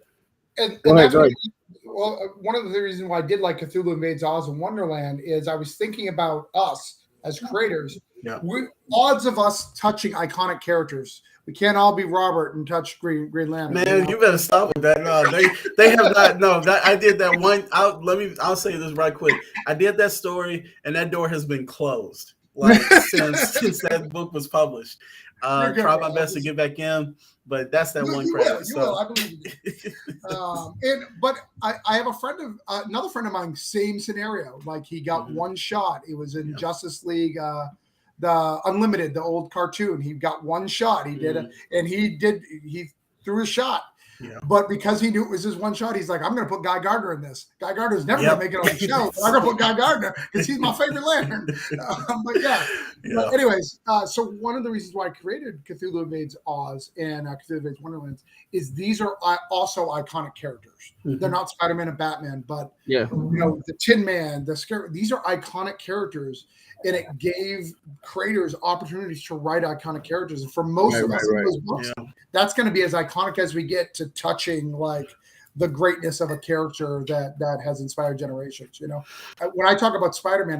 Speaker 10: And
Speaker 7: go
Speaker 10: that's
Speaker 7: ahead.
Speaker 10: One of the reasons why I did like Cthulhu Invades Oz and Wonderland is I was thinking about us as creators. Odds of us touching iconic characters. We can't all be Robert and touch Green Lantern.
Speaker 9: Man, you better stop with that. No, they have not. No, that I did that one. I'll say this right quick. I did that story, and that door has been closed since that book was published. Try my best to get back in, but that's that one credit.
Speaker 10: You will. I believe you. But I have another friend of mine, same scenario. Like, he got one shot. It was in Justice League, the Unlimited, the old cartoon. He got one shot. He did and he threw a shot. But because he knew it was his one shot, he's like, I'm going to put Guy Gardner in this. Guy Gardner's never going to make it on the show. But I'm going to put Guy Gardner because he's my favorite Lantern. But anyways, so one of the reasons why I created Cthulhu Invades Oz and Cthulhu Invades Wonderlands is these are also iconic characters. They're not Spider-Man and Batman, but the Tin Man, these are iconic characters. And it gave creators opportunities to write iconic characters. And for most of us in those books, that's going to be as iconic as we get to touching like the greatness of a character that has inspired generations. When I talk about Spider-Man,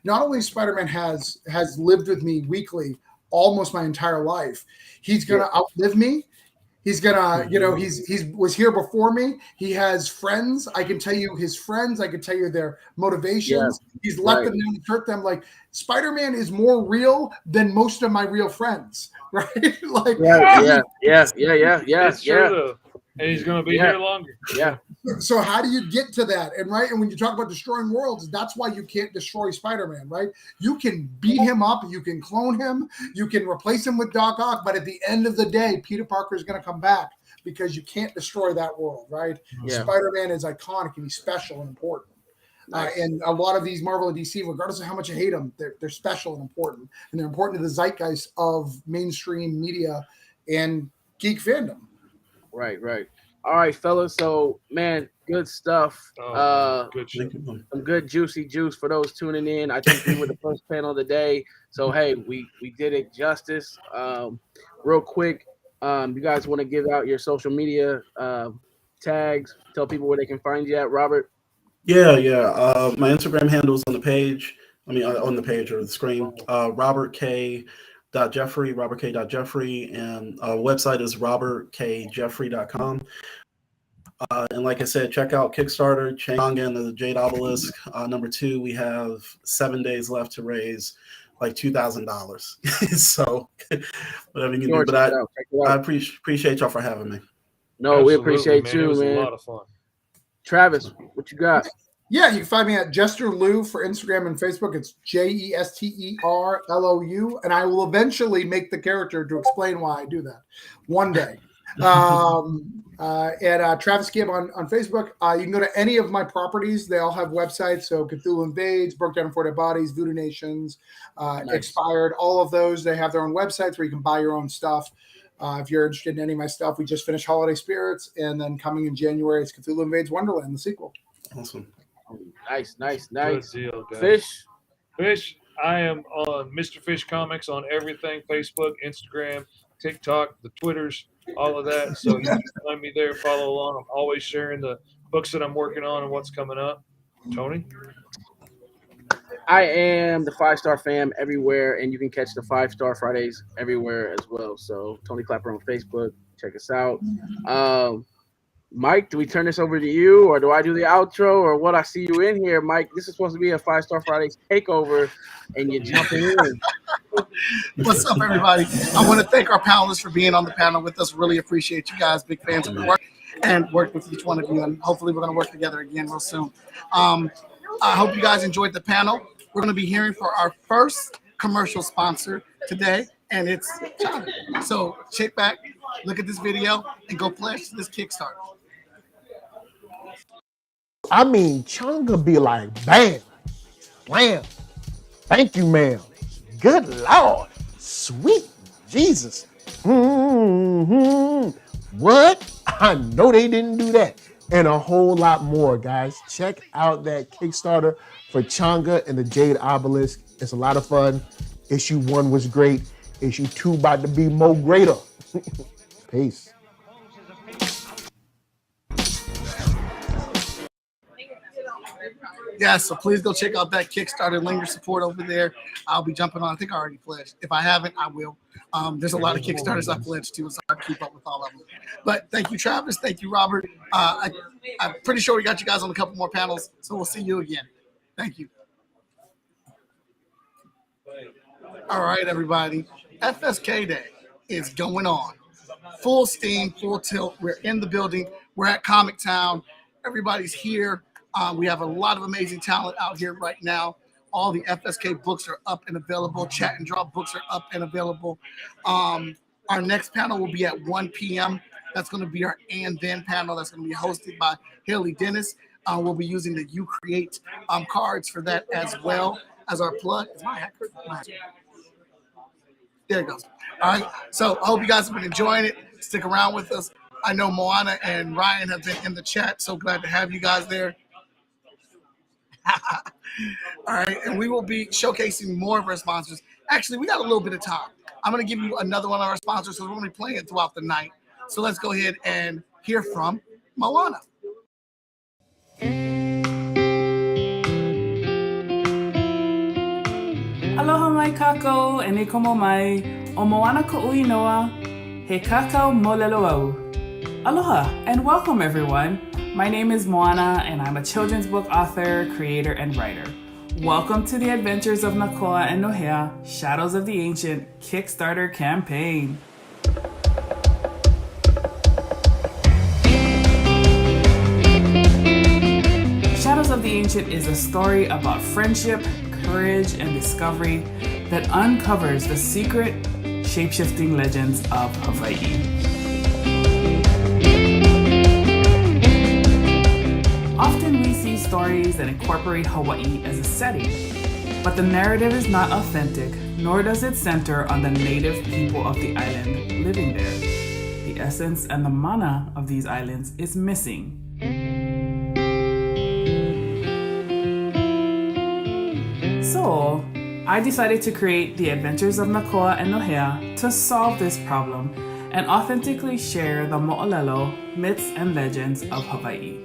Speaker 10: not only Spider-Man has lived with me weekly almost my entire life. He's going to outlive me. He's gonna, he's was here before me. He has friends. I can tell you his friends. I can tell you their motivations. He's let them down, hurt them. Like, Spider-Man is more real than most of my real friends, right? Like,
Speaker 8: It's true, though. And he's gonna be here longer.
Speaker 10: So how do you get to that? And when you talk about destroying worlds, that's why you can't destroy Spider-Man, right? You can beat him up, you can clone him, you can replace him with Doc Ock, but at the end of the day, Peter Parker is going to come back because you can't destroy that world, right? Spider-Man is iconic and he's special and important. And a lot of these Marvel and DC, regardless of how much you hate them, they're special and important. And they're important to the zeitgeist of mainstream media and geek fandom.
Speaker 7: Right. All right, fellas. So, man, good stuff.
Speaker 8: Good shit.
Speaker 7: Some good juicy juice for those tuning in. I think we were the first panel of the day. So, hey, we did it justice. Real quick, you guys want to give out your social media tags? Tell people where they can find you at, Robert.
Speaker 9: My Instagram handle is on the page. On the page or the screen. Robert K. Jeffrey, and website is robertkjeffrey.com. And like I said, check out Kickstarter, Chang and the Jade Obelisk. Number 2, we have 7 days left to raise like $2,000. So whatever you can do. But I appreciate y'all for having me.
Speaker 7: No, we appreciate you, man.
Speaker 8: It was a lot of fun.
Speaker 7: Travis, what you got?
Speaker 10: Yeah, you can find me at Jester Lou for Instagram and Facebook. It's JesterLou, and I will eventually make the character to explain why I do that one day. And Travis Gibb on Facebook. You can go to any of my properties. They all have websites. So Cthulhu Invades, Broke Down and 4 Dead Bodies, Voodoo Nations, Expired, all of those. They have their own websites where you can buy your own stuff. If you're interested in any of my stuff, we just finished Holiday Spirits, and then coming in January, it's Cthulhu Invades Wonderland, the sequel.
Speaker 9: Awesome.
Speaker 7: Nice.
Speaker 8: Good deal, guys. Fish. I am on Mr. Fish Comics on everything: Facebook, Instagram, TikTok, the Twitters, all of that. So you can find me there, follow along. I'm always sharing the books that I'm working on and what's coming up. Tony?
Speaker 7: I am the 5-Star Fam everywhere, and you can catch the 5-Star Fridays everywhere as well. So Tony Clapper on Facebook, check us out. Mike, do we turn this over to you, or do I do the outro, or what? I see you in here, Mike. This is supposed to be a 5-Star Fridays takeover, and you're jumping in.
Speaker 1: What's up, everybody? I want to thank our panelists for being on the panel with us. Really appreciate you guys. Big fans of the work, and work with each one of you. And hopefully we're going to work together again real soon. I hope you guys enjoyed the panel. We're going to be hearing for our first commercial sponsor today, and it's China. So check back, look at this video, and go pledge to this Kickstarter.
Speaker 11: I mean, Chunga be like, bam, wham, thank you, ma'am. Good Lord, sweet Jesus. What? I know they didn't do that. And a whole lot more, guys. Check out that Kickstarter for Changa and the Jade Obelisk. It's a lot of fun. Issue 1 was great. Issue 2 about to be more greater. Peace.
Speaker 1: Yeah, so please go check out that Kickstarter. Link your support over there. I'll be jumping on. I think I already pledged. If I haven't, I will. There's a lot of Kickstarters I pledged to. It's hard to keep up with all of them. But thank you, Travis. Thank you, Robert. I'm pretty sure we got you guys on a couple more panels, so we'll see you again. Thank you. All right, everybody. FSK Day is going on. Full steam, full tilt. We're in the building. We're at Comic Town. Everybody's here. We have a lot of amazing talent out here right now. All the FSK books are up and available. Chat and Draw books are up and available. Our next panel will be at 1 p.m. That's going to be our And Then panel. That's going to be hosted by Haley Dennis. We'll be using the You Create cards for that as well as our plug. Is my hat correct? There it goes. All right. So I hope you guys have been enjoying it. Stick around with us. I know Moana and Ryan have been in the chat. So glad to have you guys there. All right, and we will be showcasing more of our sponsors. Actually, we got a little bit of time. I'm going to give you another one of our sponsors, so we're going to be playing it throughout the night. So let's go ahead and hear from Moana.
Speaker 12: Aloha mai kākou e nei komo mai o Moana ko'ui noa he kākau molelo au. Aloha and welcome everyone. My name is Moana and I'm a children's book author, creator, and writer. Welcome to the Adventures of Nakoa and Nohea, Shadows of the Ancient Kickstarter campaign. Shadows of the Ancient is a story about friendship, courage, and discovery that uncovers the secret, shape-shifting legends of Hawaii. Often we see stories that incorporate Hawaii as a setting, but the narrative is not authentic, nor does it center on the native people of the island living there. The essence and the mana of these islands is missing. So, I decided to create the Adventures of Nakoa and Nohea to solve this problem and authentically share the mo'olelo, myths, and legends of Hawaii.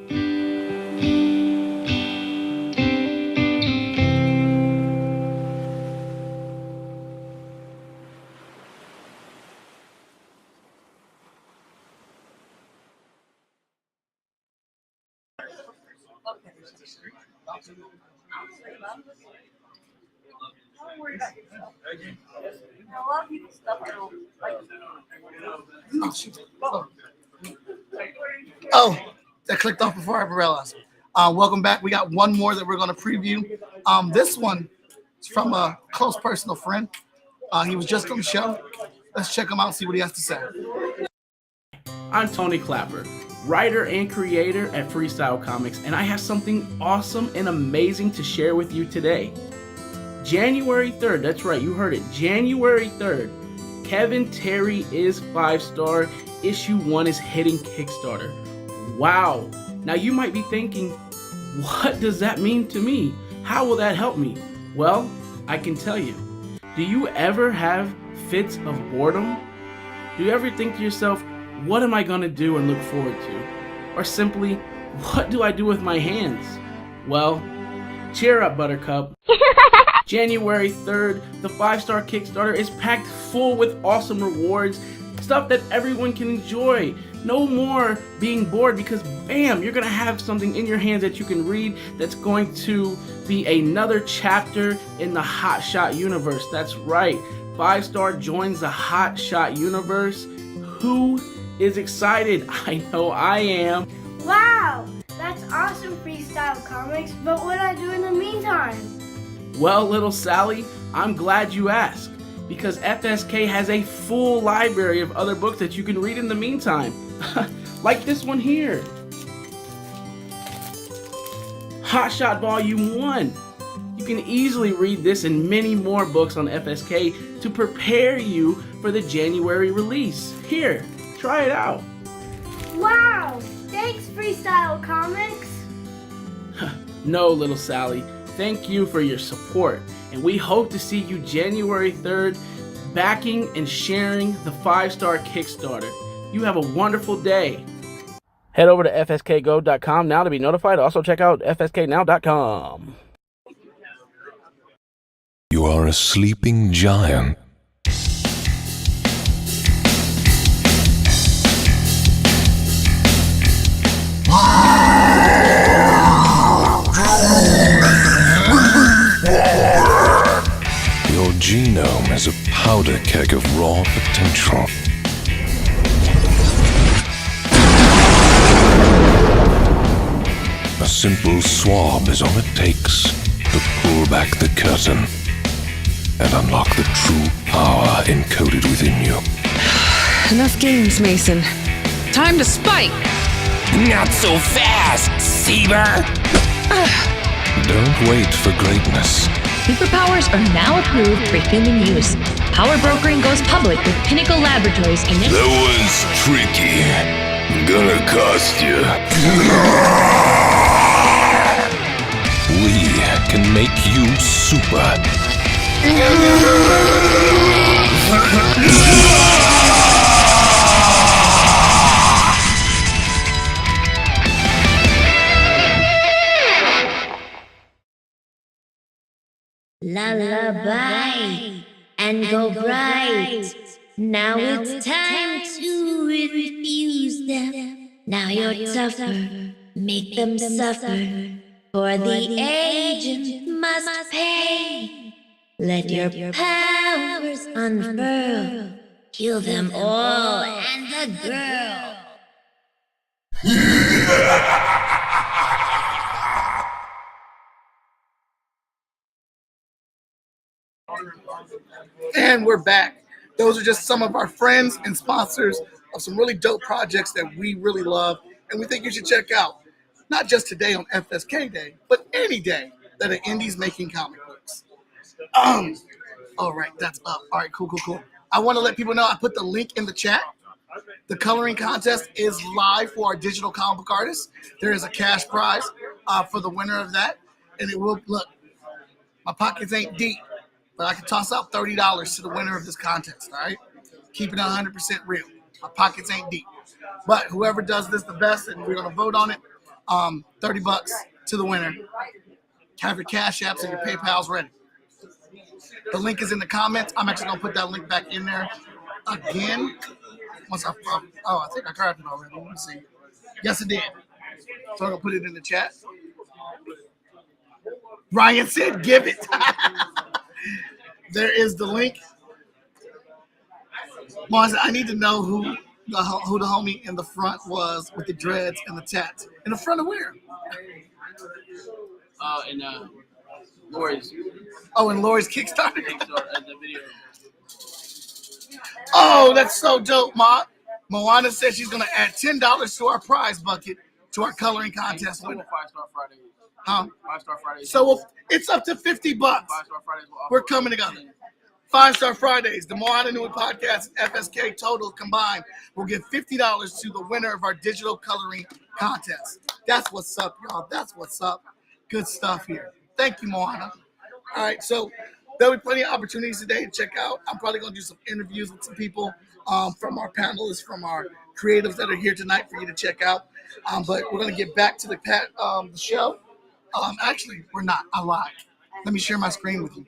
Speaker 1: Oh, that clicked off before I realized. Welcome back. We got one more that we're going to preview. This one is from a close personal friend. He was just on the show. Let's check him out and see what he has to say.
Speaker 7: I'm Tony Clapper, writer and creator at Freestyle Comics, and I have something awesome and amazing to share with you today. January 3rd, that's right, you heard it, January 3rd, Kevin Terry is 5-star, issue 1 is hitting Kickstarter. Wow. Now you might be thinking, what does that mean to me? How will that help me? Well, I can tell you. Do you ever have fits of boredom? Do you ever think to yourself, what am I going to do and look forward to? Or simply, what do I do with my hands? Well, cheer up, Buttercup. January 3rd, the 5-star Kickstarter is packed full with awesome rewards, stuff that everyone can enjoy. No more being bored because, bam, you're going to have something in your hands that you can read that's going to be another chapter in the Hot Shot universe. That's right. 5-star joins the Hot Shot universe. Who is excited? I know I am.
Speaker 13: Wow, that's awesome, Freestyle Comics, but what do I do in the meantime?
Speaker 7: Well, little Sally, I'm glad you asked, because FSK has a full library of other books that you can read in the meantime. Like this one here. Hot Shot Volume 1. You can easily read this and many more books on FSK to prepare you for the January release. Here, try it out.
Speaker 13: Wow, thanks, Freestyle Comics.
Speaker 7: No, little Sally. Thank you for your support, and we hope to see you January 3rd backing and sharing the 5-star Kickstarter. You have a wonderful day. Head over to fskgo.com now to be notified. Also check out fsknow.com.
Speaker 14: You are a sleeping giant. Your genome is a powder keg of raw potential. A simple swab is all it takes to pull back the curtain and unlock the true power encoded within you.
Speaker 15: Enough games, Mason. Time to spike!
Speaker 6: Not so fast, Seaver!
Speaker 14: Don't wait for greatness.
Speaker 16: Superpowers are now approved for human use. Power brokering goes public with Pinnacle Laboratories in it.
Speaker 14: That was tricky. Gonna cost you. We can make you super.
Speaker 17: Lullaby and go bright. Now it's time to refuse them. Now you're tougher, make them suffer. For the agent must pay. Let your powers unfurl. Kill them all and the girl.
Speaker 1: And we're back. Those are just some of our friends and sponsors of some really dope projects that we really love and we think you should check out. Not just today on FSK Day, but any day that an indie's making comic books. All right, that's up. All right, cool. I want to let people know I put the link in the chat. The coloring contest is live for our digital comic book artists. There is a cash prize for the winner of that. And it will, look, my pockets ain't deep, but I can toss out $30 to the winner of this contest, all right? Keep it 100% real. My pockets ain't deep. But whoever does this the best, and we're going to vote on it, $30 to the winner. Have your Cash Apps and your PayPals ready. The link is in the comments. I'm actually going to put that link back in there again. Once I think I grabbed it already. Let me see. Yes, it did. So I'm going to put it in the chat. Ryan said, give it. There is the link. Mars, I need to know who the homie in the front was with the dreads and the tats. In the front of where?
Speaker 7: And Lori's.
Speaker 1: Oh, and Lori's Kickstarter.
Speaker 7: The video.
Speaker 1: Oh, that's so dope, Ma. Moana said she's gonna add $10 to our prize bucket to our coloring contest winner.
Speaker 7: 5-Star Fridays.
Speaker 1: Huh?
Speaker 7: 5-Star Fridays.
Speaker 1: So it's up to $50.
Speaker 7: 5-Star Fridays.
Speaker 1: We're coming together. 5-Star Fridays, the Moana Nui podcast, FSK total combined will give $50 to the winner of our digital coloring contest. That's what's up, y'all. That's what's up. Good stuff here. Thank you, Moana. All right, so there'll be plenty of opportunities today to check out. I'm probably going to do some interviews with some people from our panelists, from our creatives that are here tonight for you to check out. But we're going to get back to the show. Actually, we're not. I lied. Let me share my screen with you.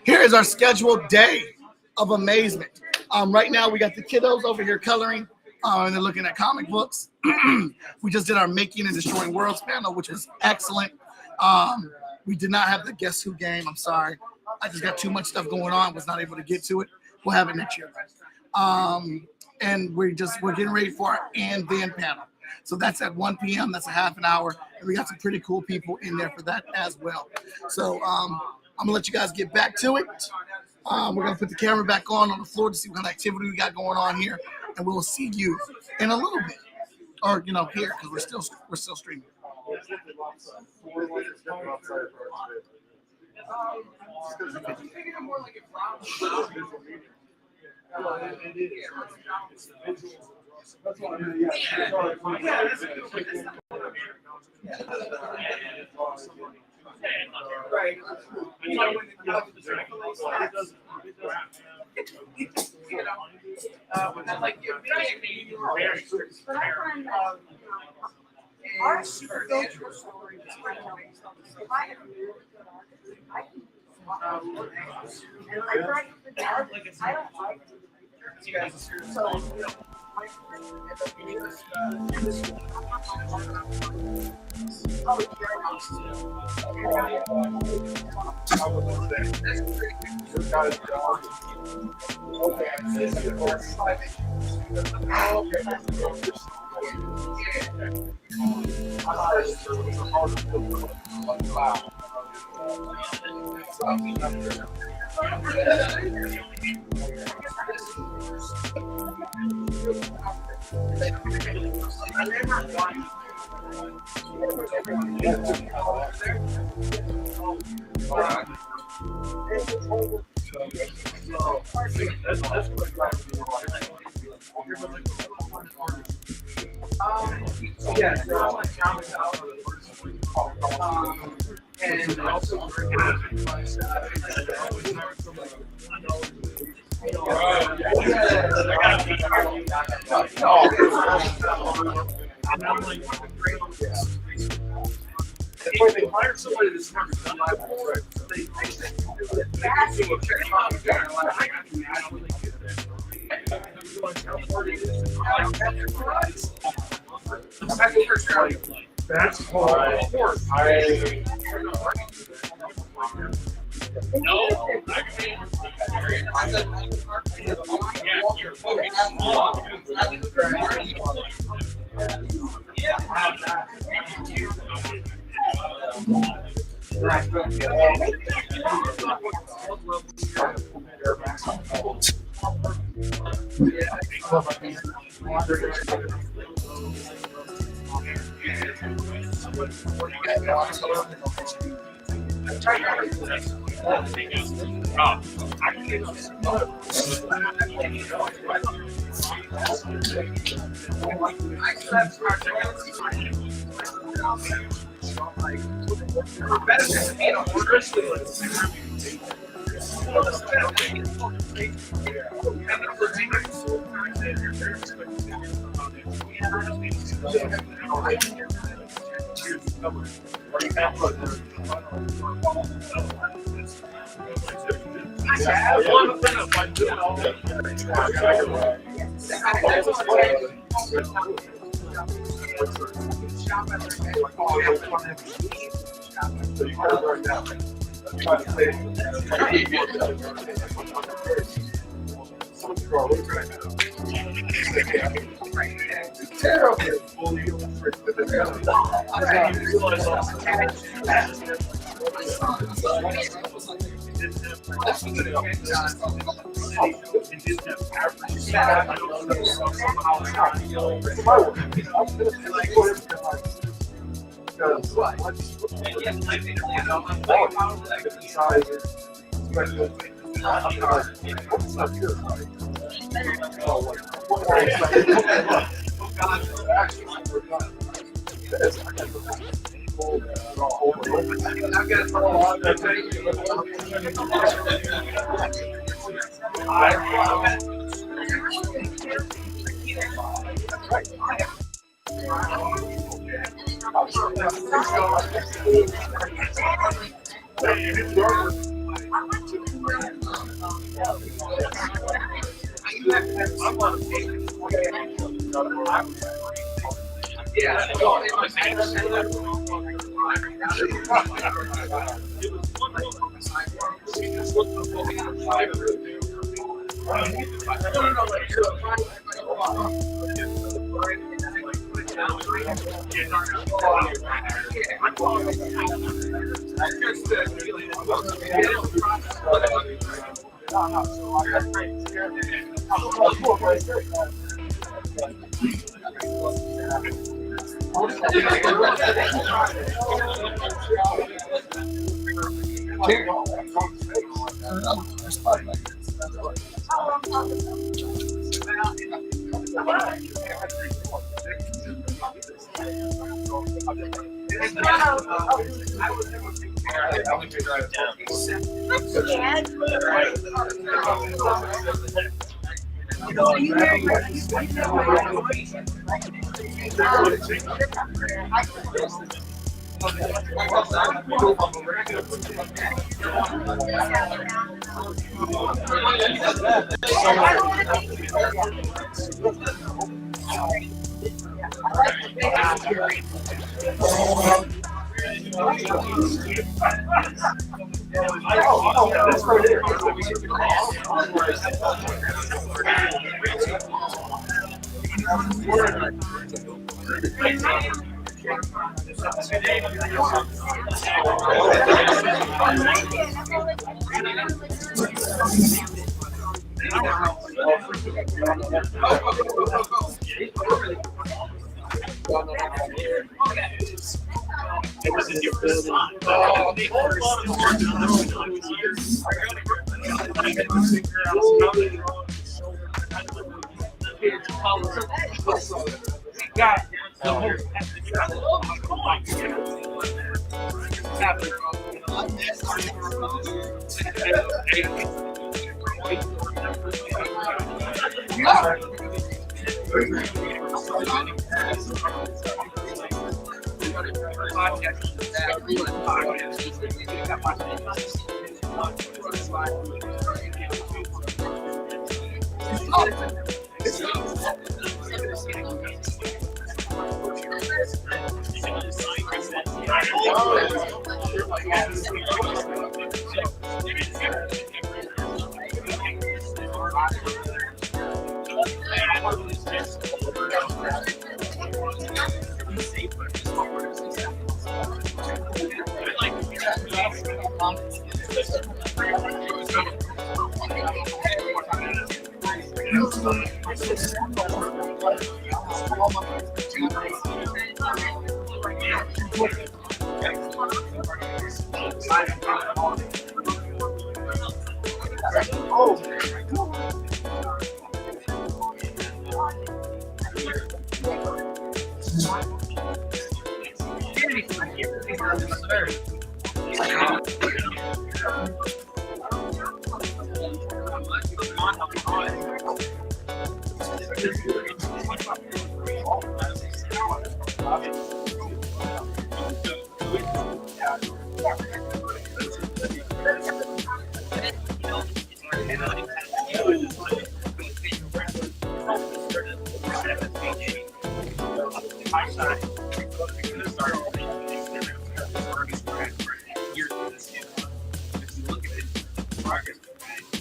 Speaker 1: Here is our scheduled day of amazement. Right now, we got the kiddos over here coloring, and they're looking at comic books. We just did our Making and Destroying Worlds panel, which was excellent. We did not have the Guess Who game. I'm sorry. I just got too much stuff going on. Was not able to get to it. We'll have it next year. And we're getting ready for our And Then panel. So that's at 1 p.m. That's a half an hour. And we got some pretty cool people in there for that as well. So I'm going to let you guys get back to it. We're going to put the camera back on the floor to see what kind of activity we got going on here. And we'll see you in a little bit. Or, here, because we're still streaming.
Speaker 5: That's why right. And also if they hire somebody that's never done live work, they that's hard. Of course.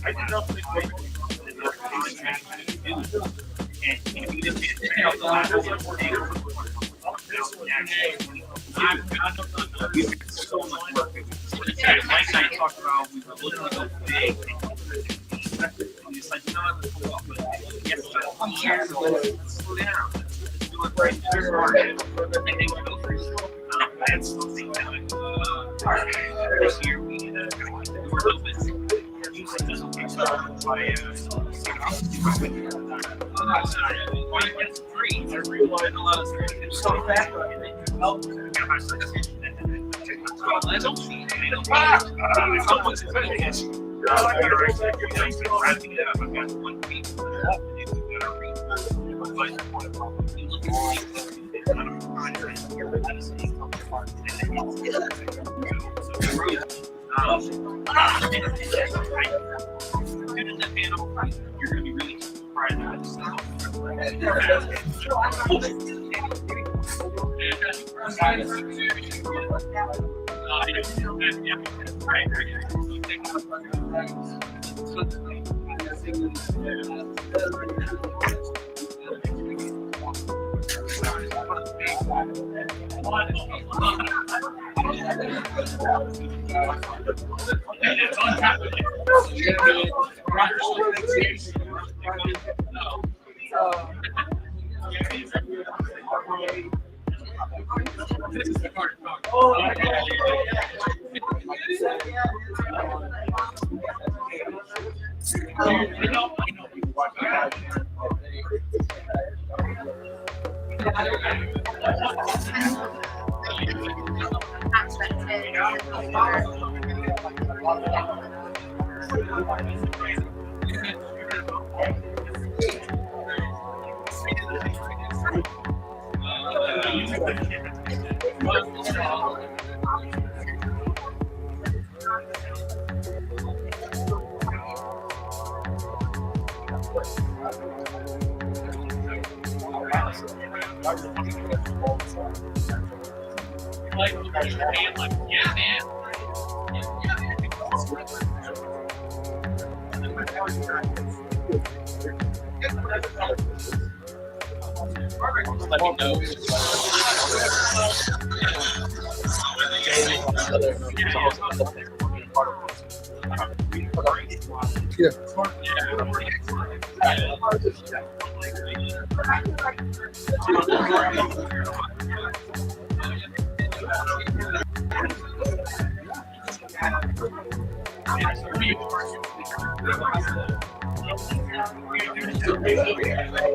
Speaker 5: I did not think
Speaker 2: so much work. Like I talked about, we were looking to go big. It's like, you know, slow down. Do it right there. And then go through. That's something that this year we we're a little bit using this by I realized a lot of stuff back and then help. I don't see someone's wrapping it up. I've got 1 week you're going to be really surprised at this stuff. Yeah, man.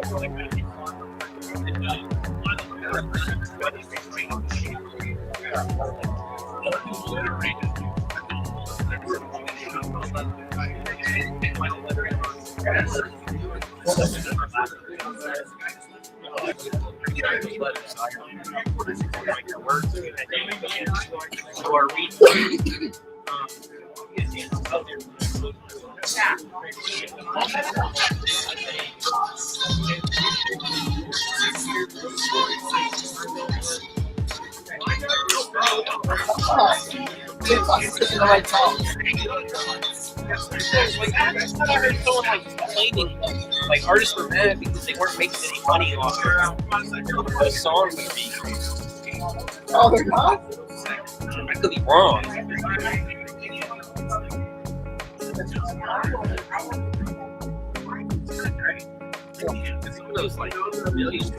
Speaker 2: Let me know. Like artists were mad because they weren't making any money off the songs.
Speaker 1: Oh, they're not?
Speaker 2: I could be wrong. Some of those like millions.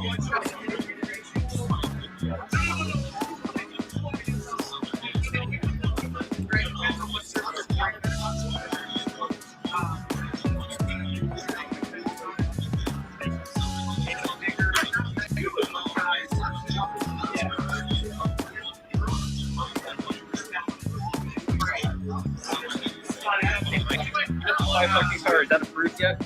Speaker 2: Is that approved yet?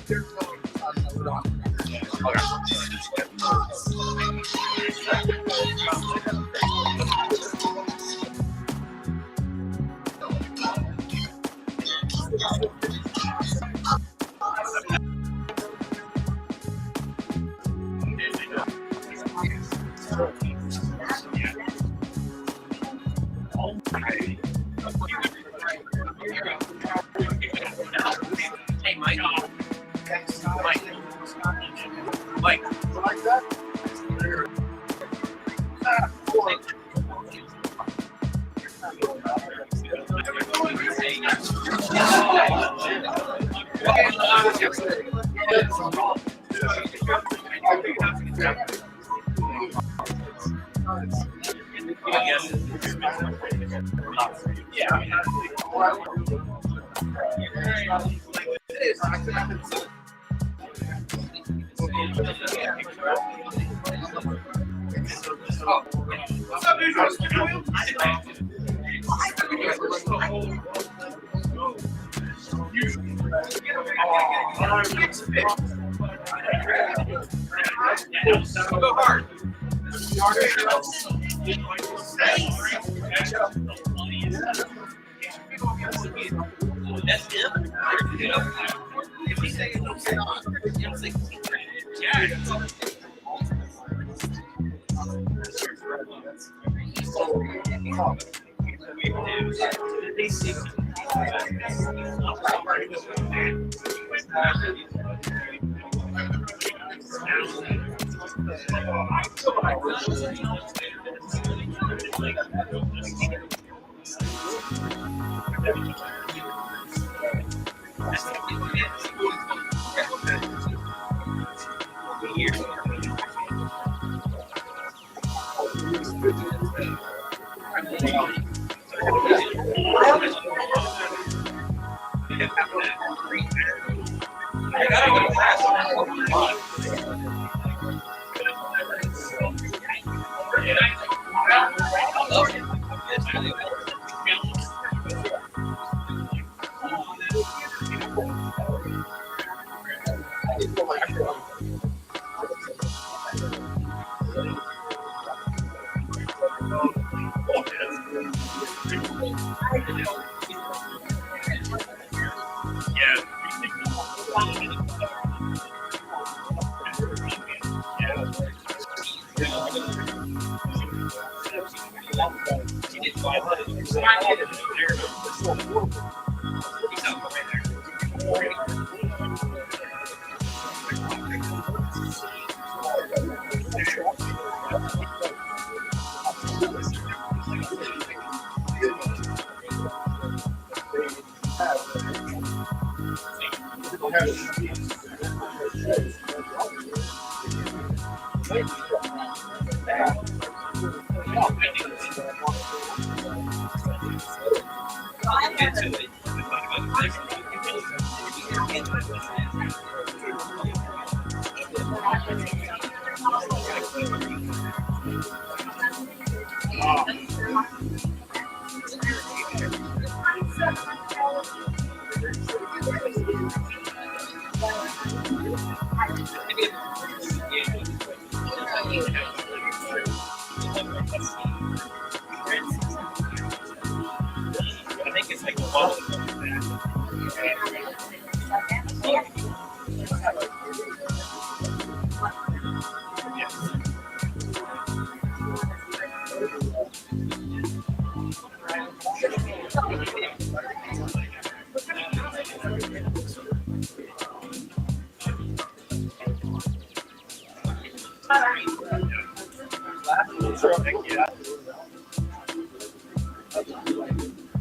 Speaker 2: Hey, Mike. Mike.
Speaker 5: What's up, dude? Go hard. That's him. If we say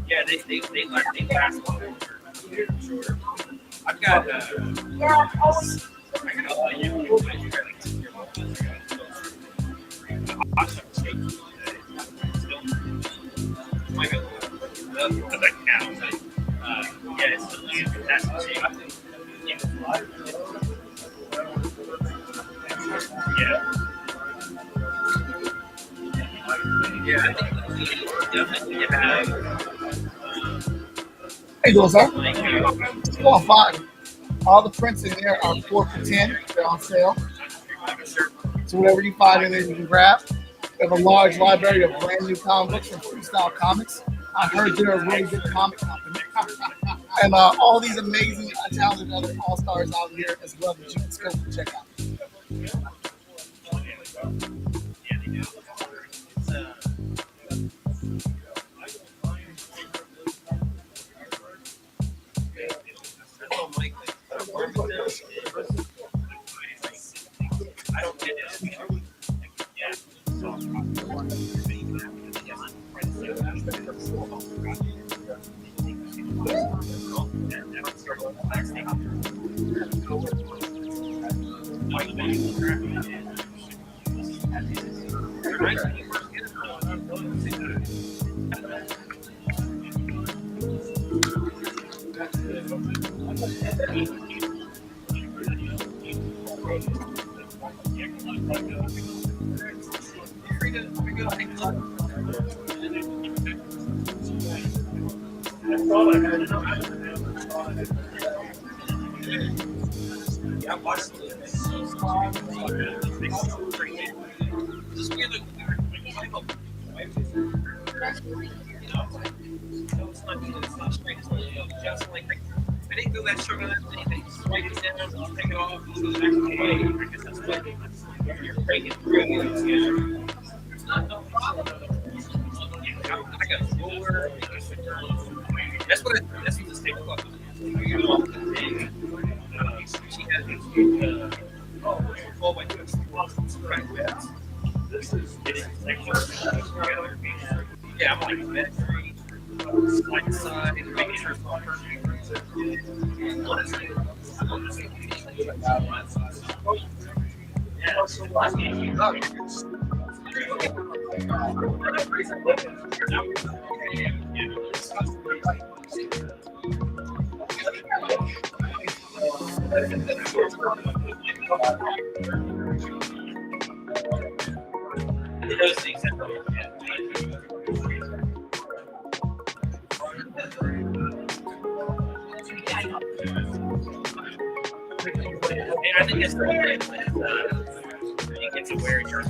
Speaker 5: Yeah, they last longer. I've got
Speaker 1: Hey, those are. Still on 5. All the prints in there are 4 for $10. They're on sale. So whatever you find in there, you can grab. We have a large library of brand new comic books from Freestyle Comics. I heard they're a really good comic company. And all these amazing, talented other all-stars out here as well that you can go and check out.
Speaker 4: I didn't go that short on that anything. Just write it down, take it off, go to the next page. Because that's what you're breaking through. No problem. I got 4. That's what the state club is. She has 12 by 2 practice. This is yeah, I'm like measuring, like side, making sure it's all perfect. I think it's the thing you get to wear your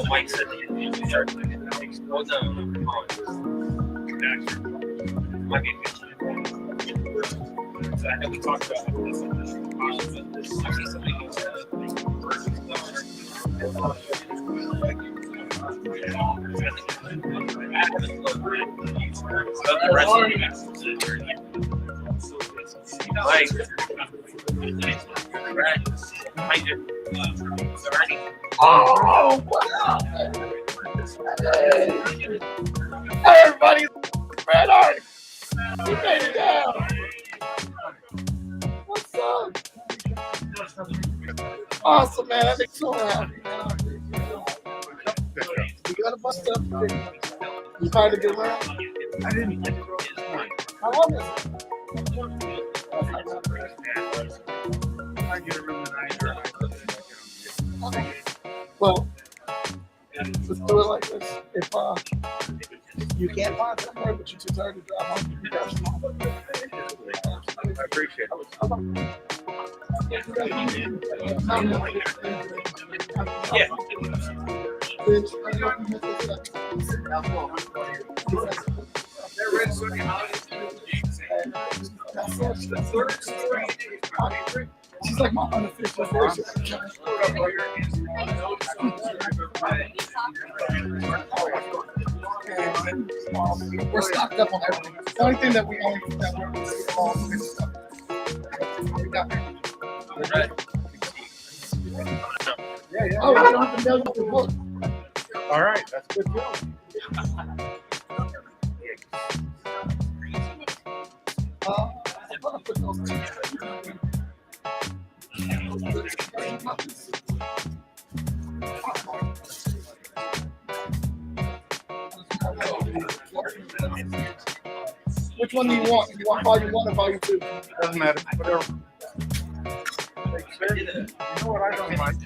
Speaker 4: Mike said well done. Might be a good time. So I know we talked about this but this I see something else.
Speaker 1: Oh, wow. Hey, everybody, Red Art. We made it down. What's up? Awesome, man. I'm so happy. You got a bunch of stuff. You find a good one? I didn't. How long is it? I get a room tonight. Well, let's do it like this. If you can't find somewhere, but you're too tired to drive home, you got some home. I appreciate it.
Speaker 4: Yeah.
Speaker 1: She's like my unofficial version. And, we're stocked up on everything. The only thing that we're yeah. Oh, I don't have to know the book.
Speaker 5: All right, that's good.
Speaker 1: Which one do you want? You want volume 1 or volume 2?
Speaker 5: Doesn't matter. Whatever. You know what I don't like?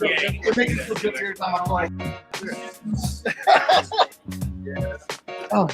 Speaker 1: We're making it so good every time I'm like. Oh.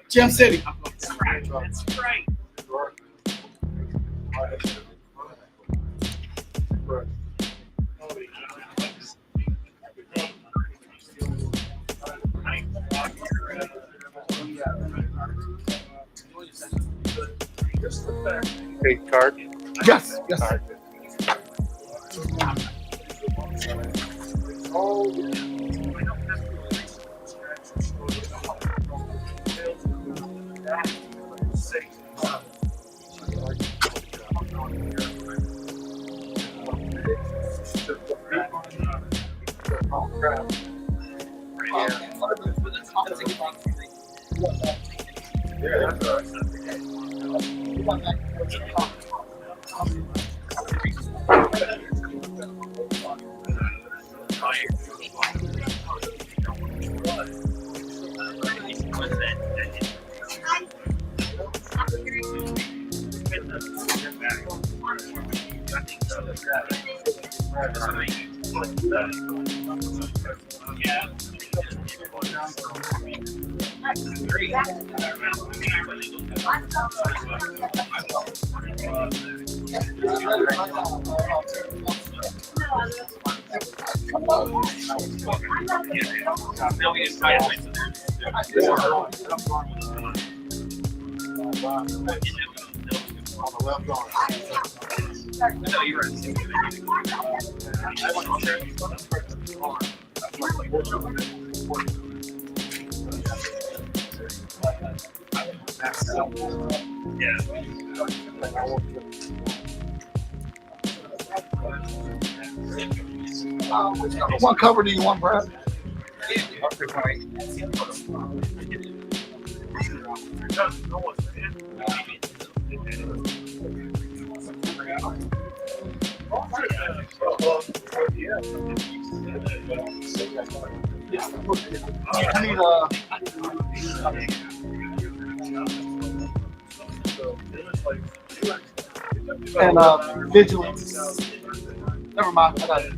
Speaker 1: Gem City.
Speaker 4: That's right.
Speaker 5: Hey, card.
Speaker 1: Yes. Yes.
Speaker 5: Card.
Speaker 1: What cover do you want, Brad? I need and vigilance. Never mind. I got it.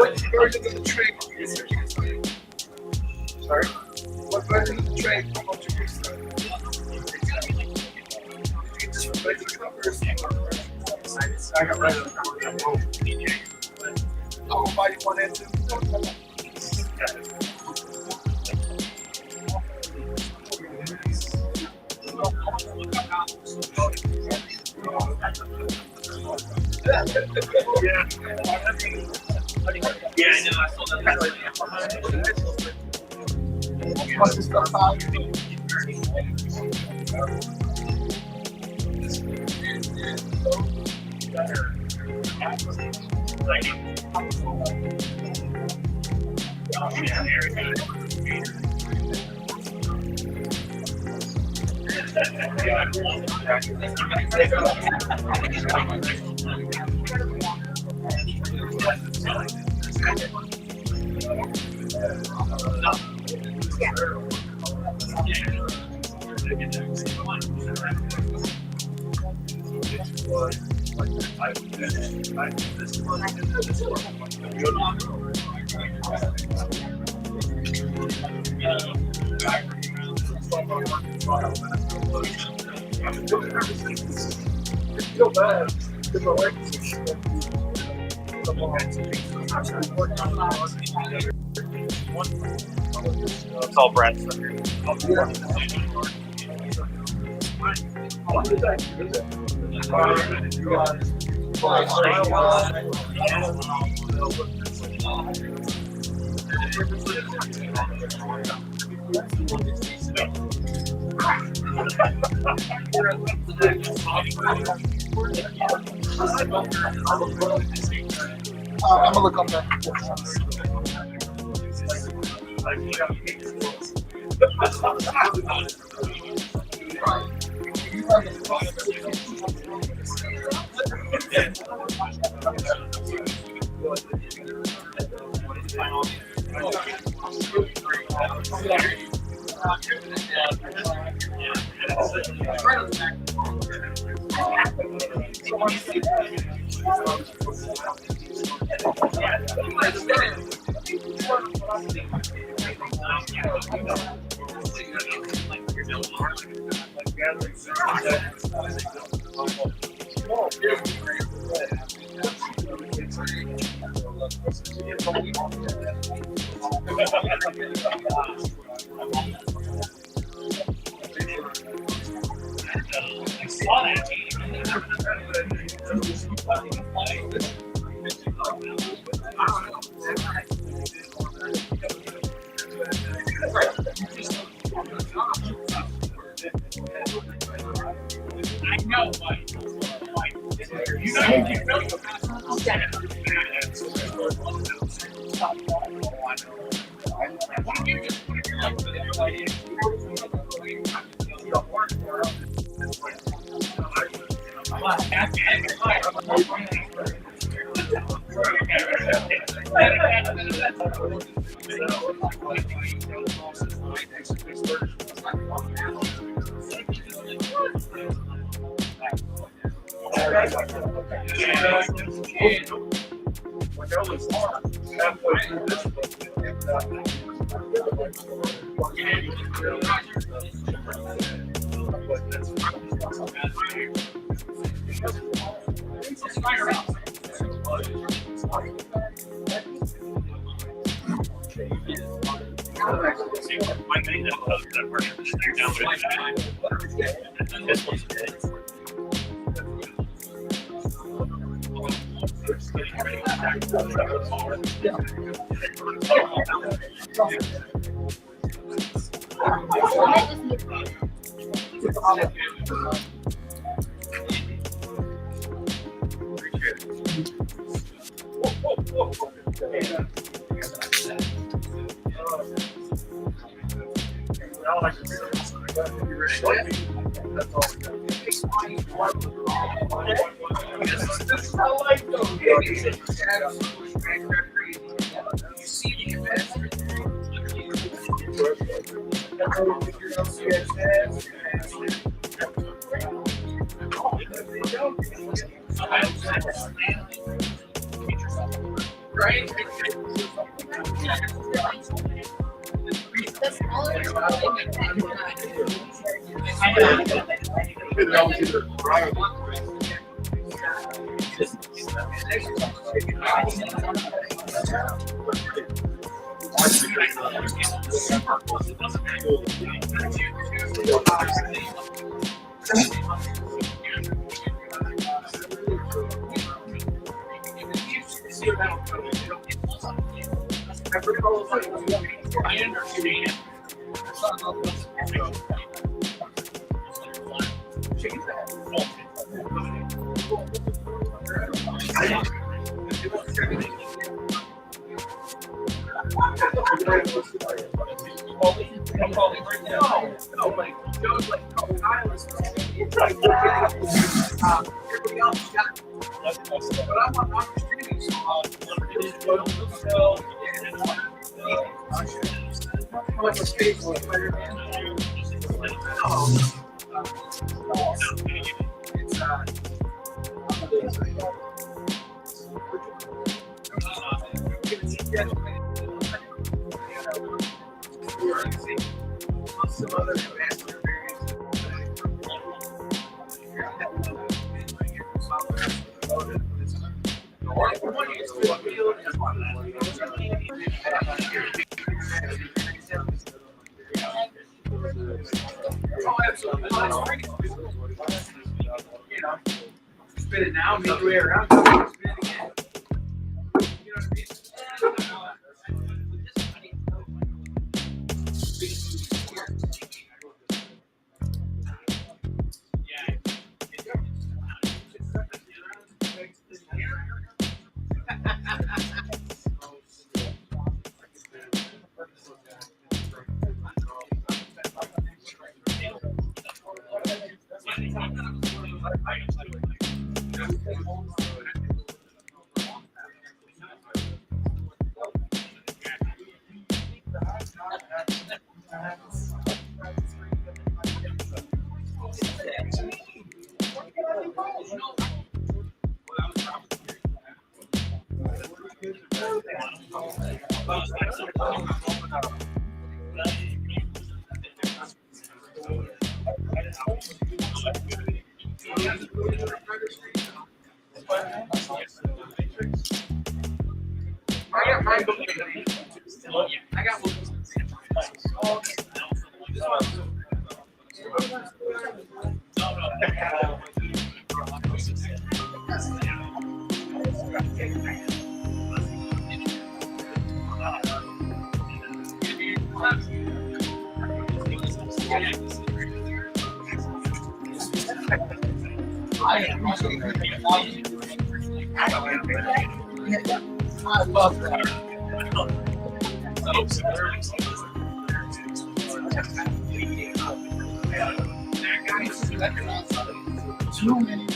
Speaker 1: What version of the trade? Sorry? What version of the trade you want to use? I got right. I'll buy you one and two.
Speaker 4: Yeah, I know. I saw that.
Speaker 1: What's this stuff about? Feel bad because I like
Speaker 4: It's all Brad.
Speaker 1: I'm gonna look up there.
Speaker 4: Spin it now, make your way around. Spin it again. You know what I mean? I got one.
Speaker 1: I love that. Too many.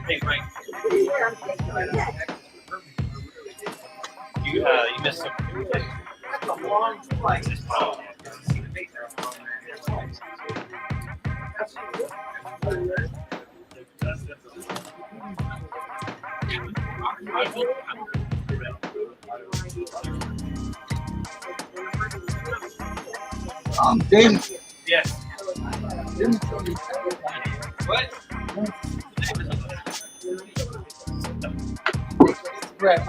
Speaker 2: Hey, Mike. You missed some.
Speaker 1: Damon.
Speaker 2: Yes. What?
Speaker 1: Red.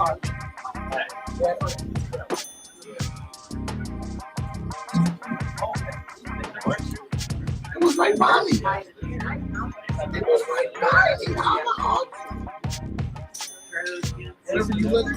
Speaker 1: It was right by me. It was right by me. Whatever you look.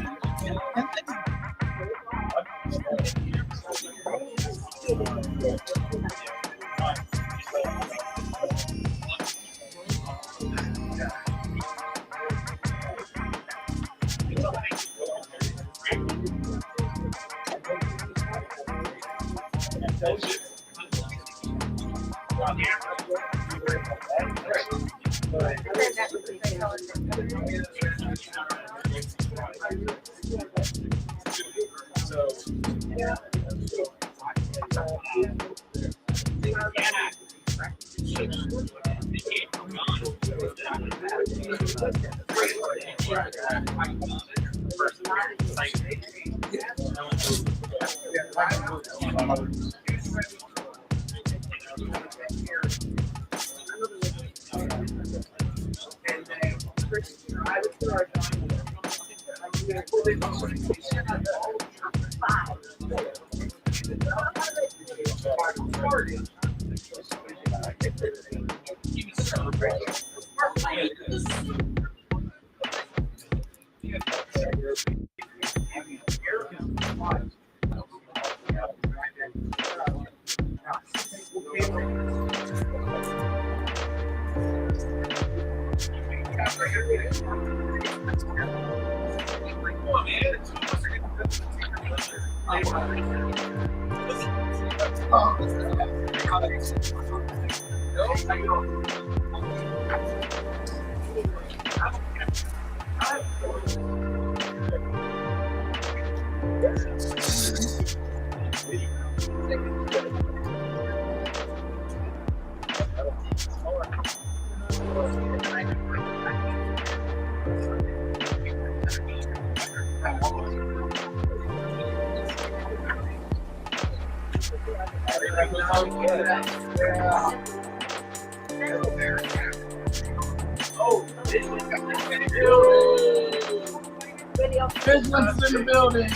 Speaker 1: Business in the building.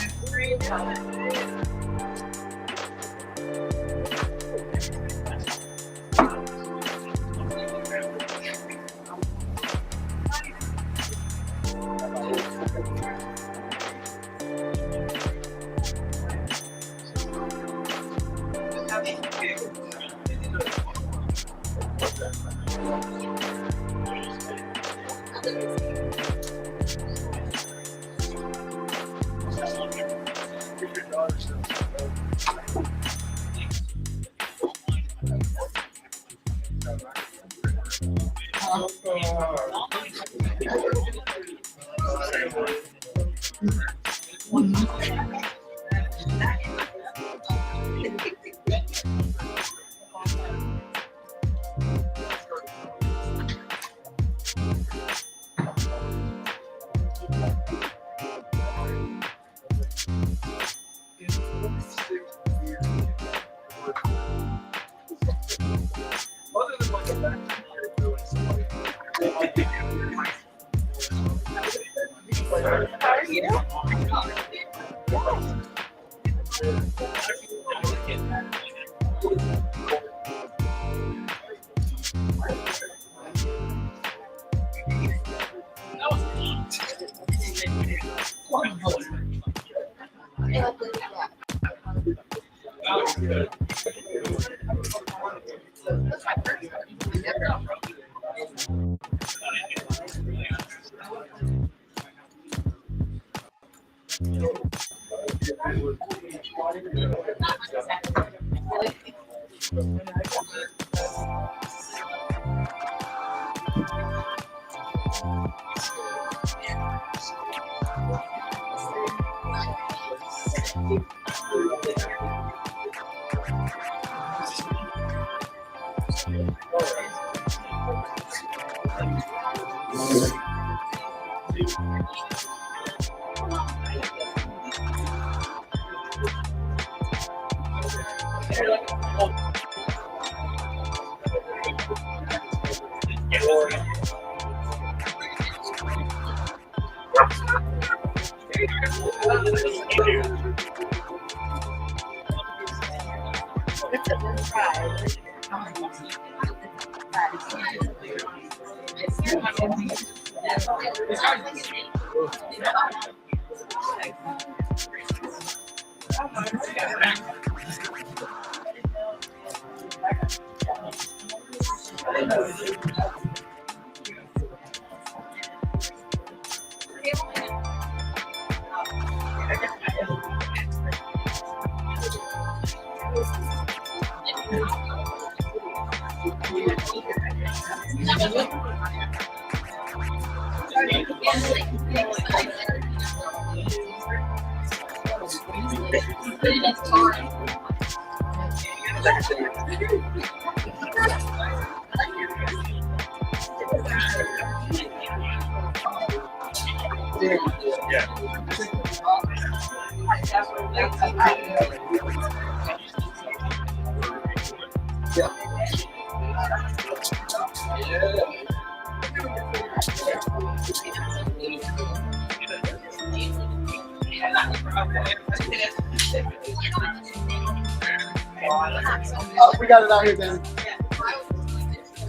Speaker 1: Oh, we got it out here, Dan.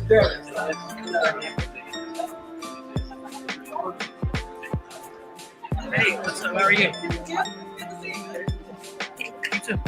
Speaker 1: There.
Speaker 4: Hey, what's up? How are you? You too.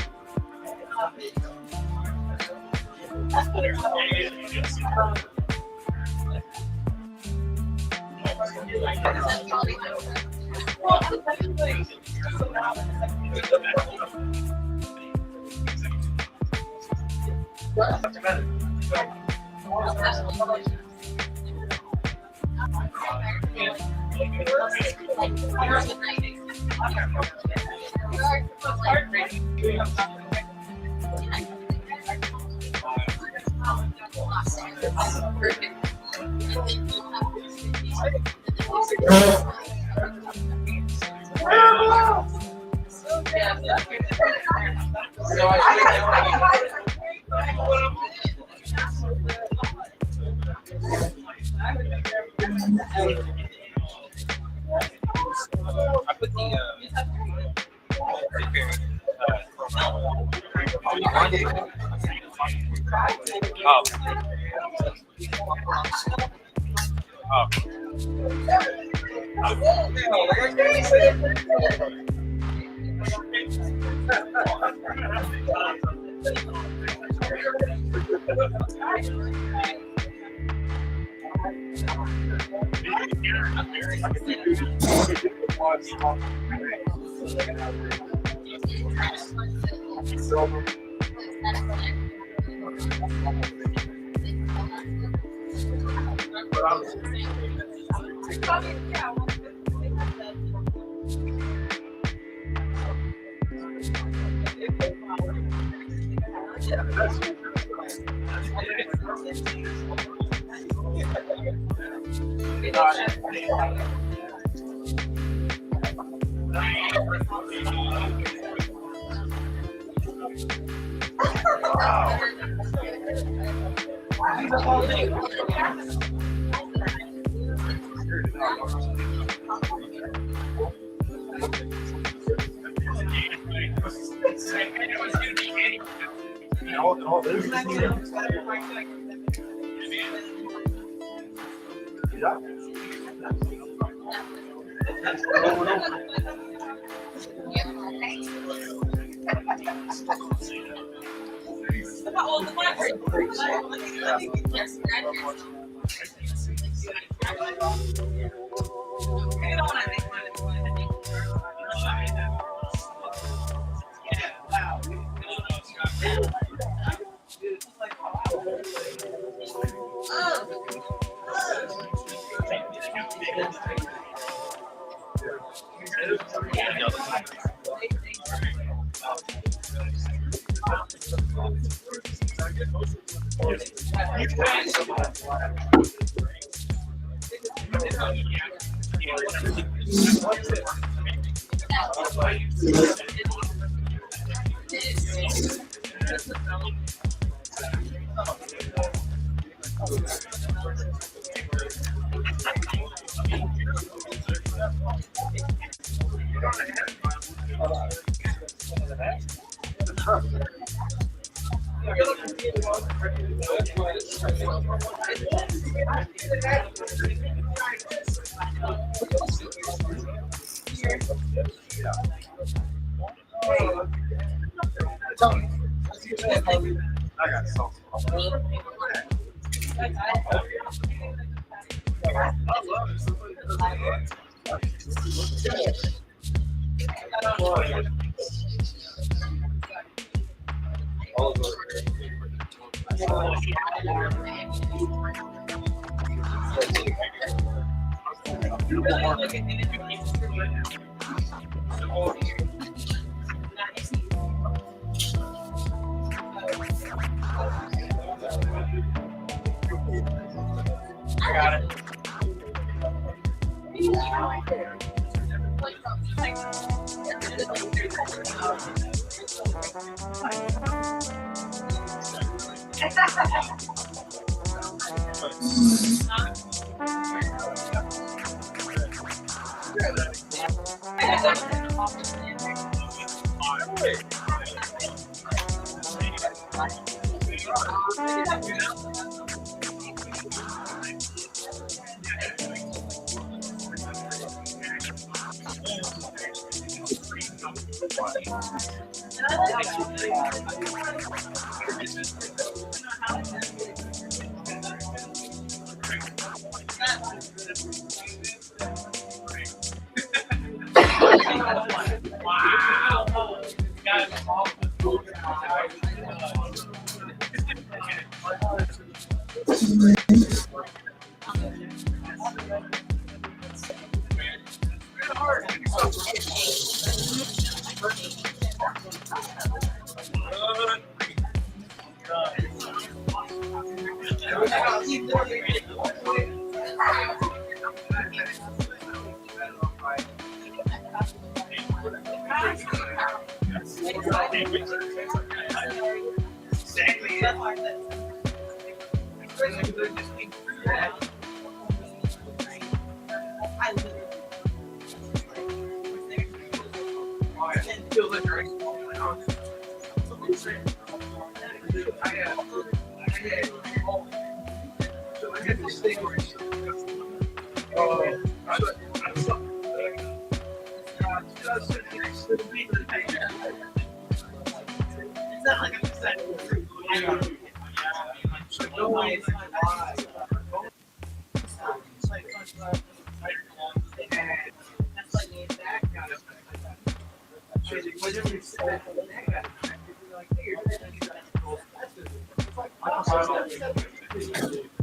Speaker 4: I put the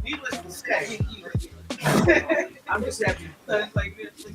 Speaker 4: Needless to say, I'm just happy. Like this,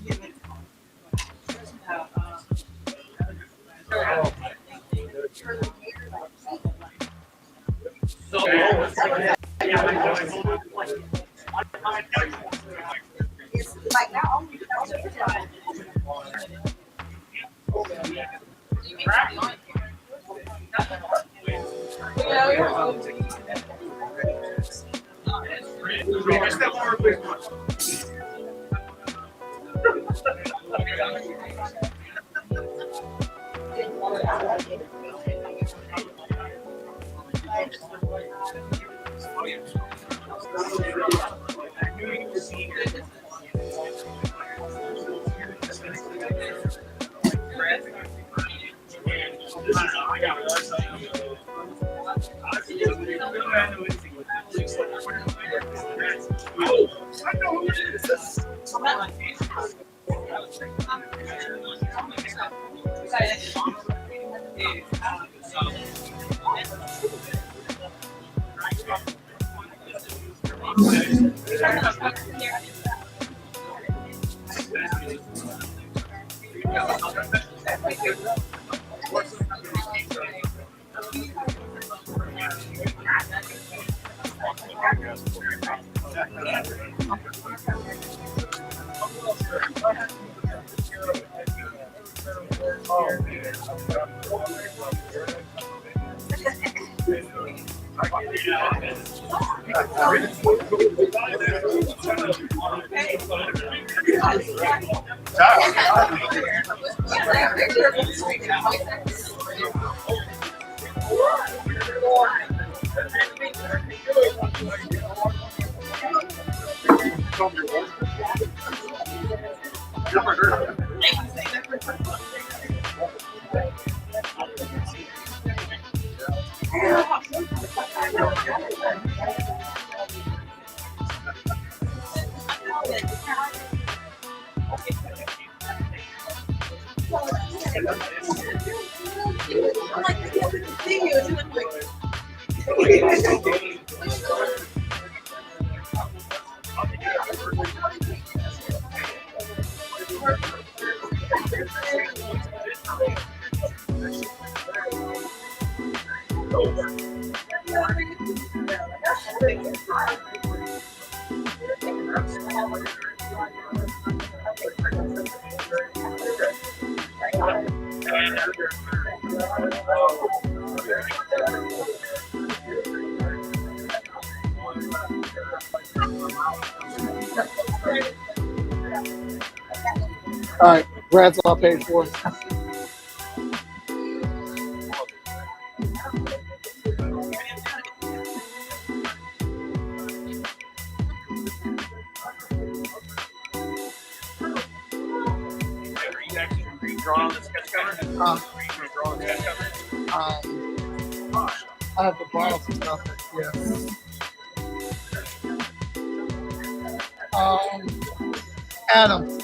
Speaker 1: All right, Brad's all paid for. I have to borrow some stuff. Yeah. Adam.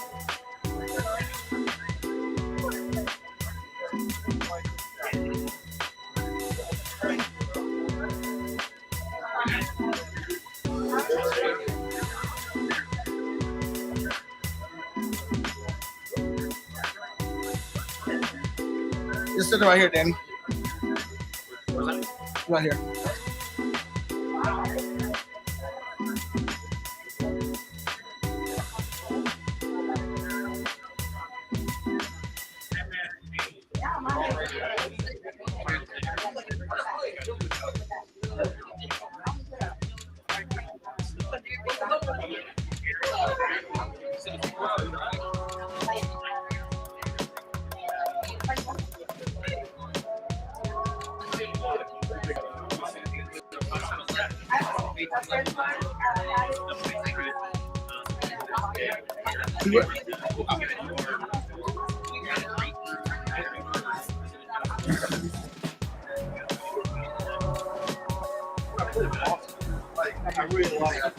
Speaker 1: Just sitting right here, Danny. Right here.
Speaker 5: I really like it.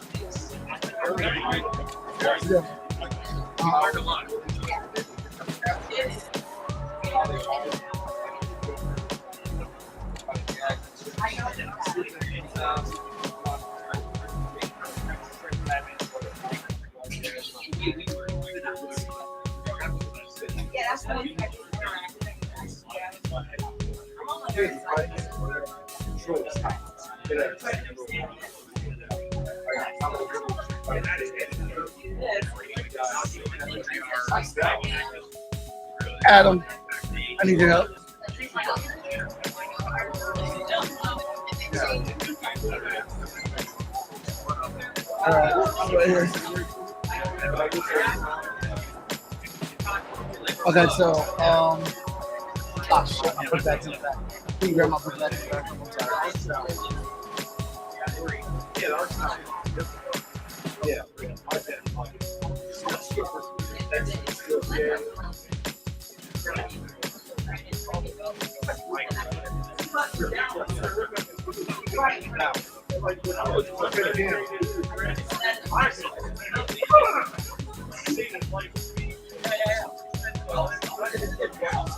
Speaker 1: Adam, I need your help. All right, right here. Okay, so shit, I put that in the back. Can you grab my book back in the back?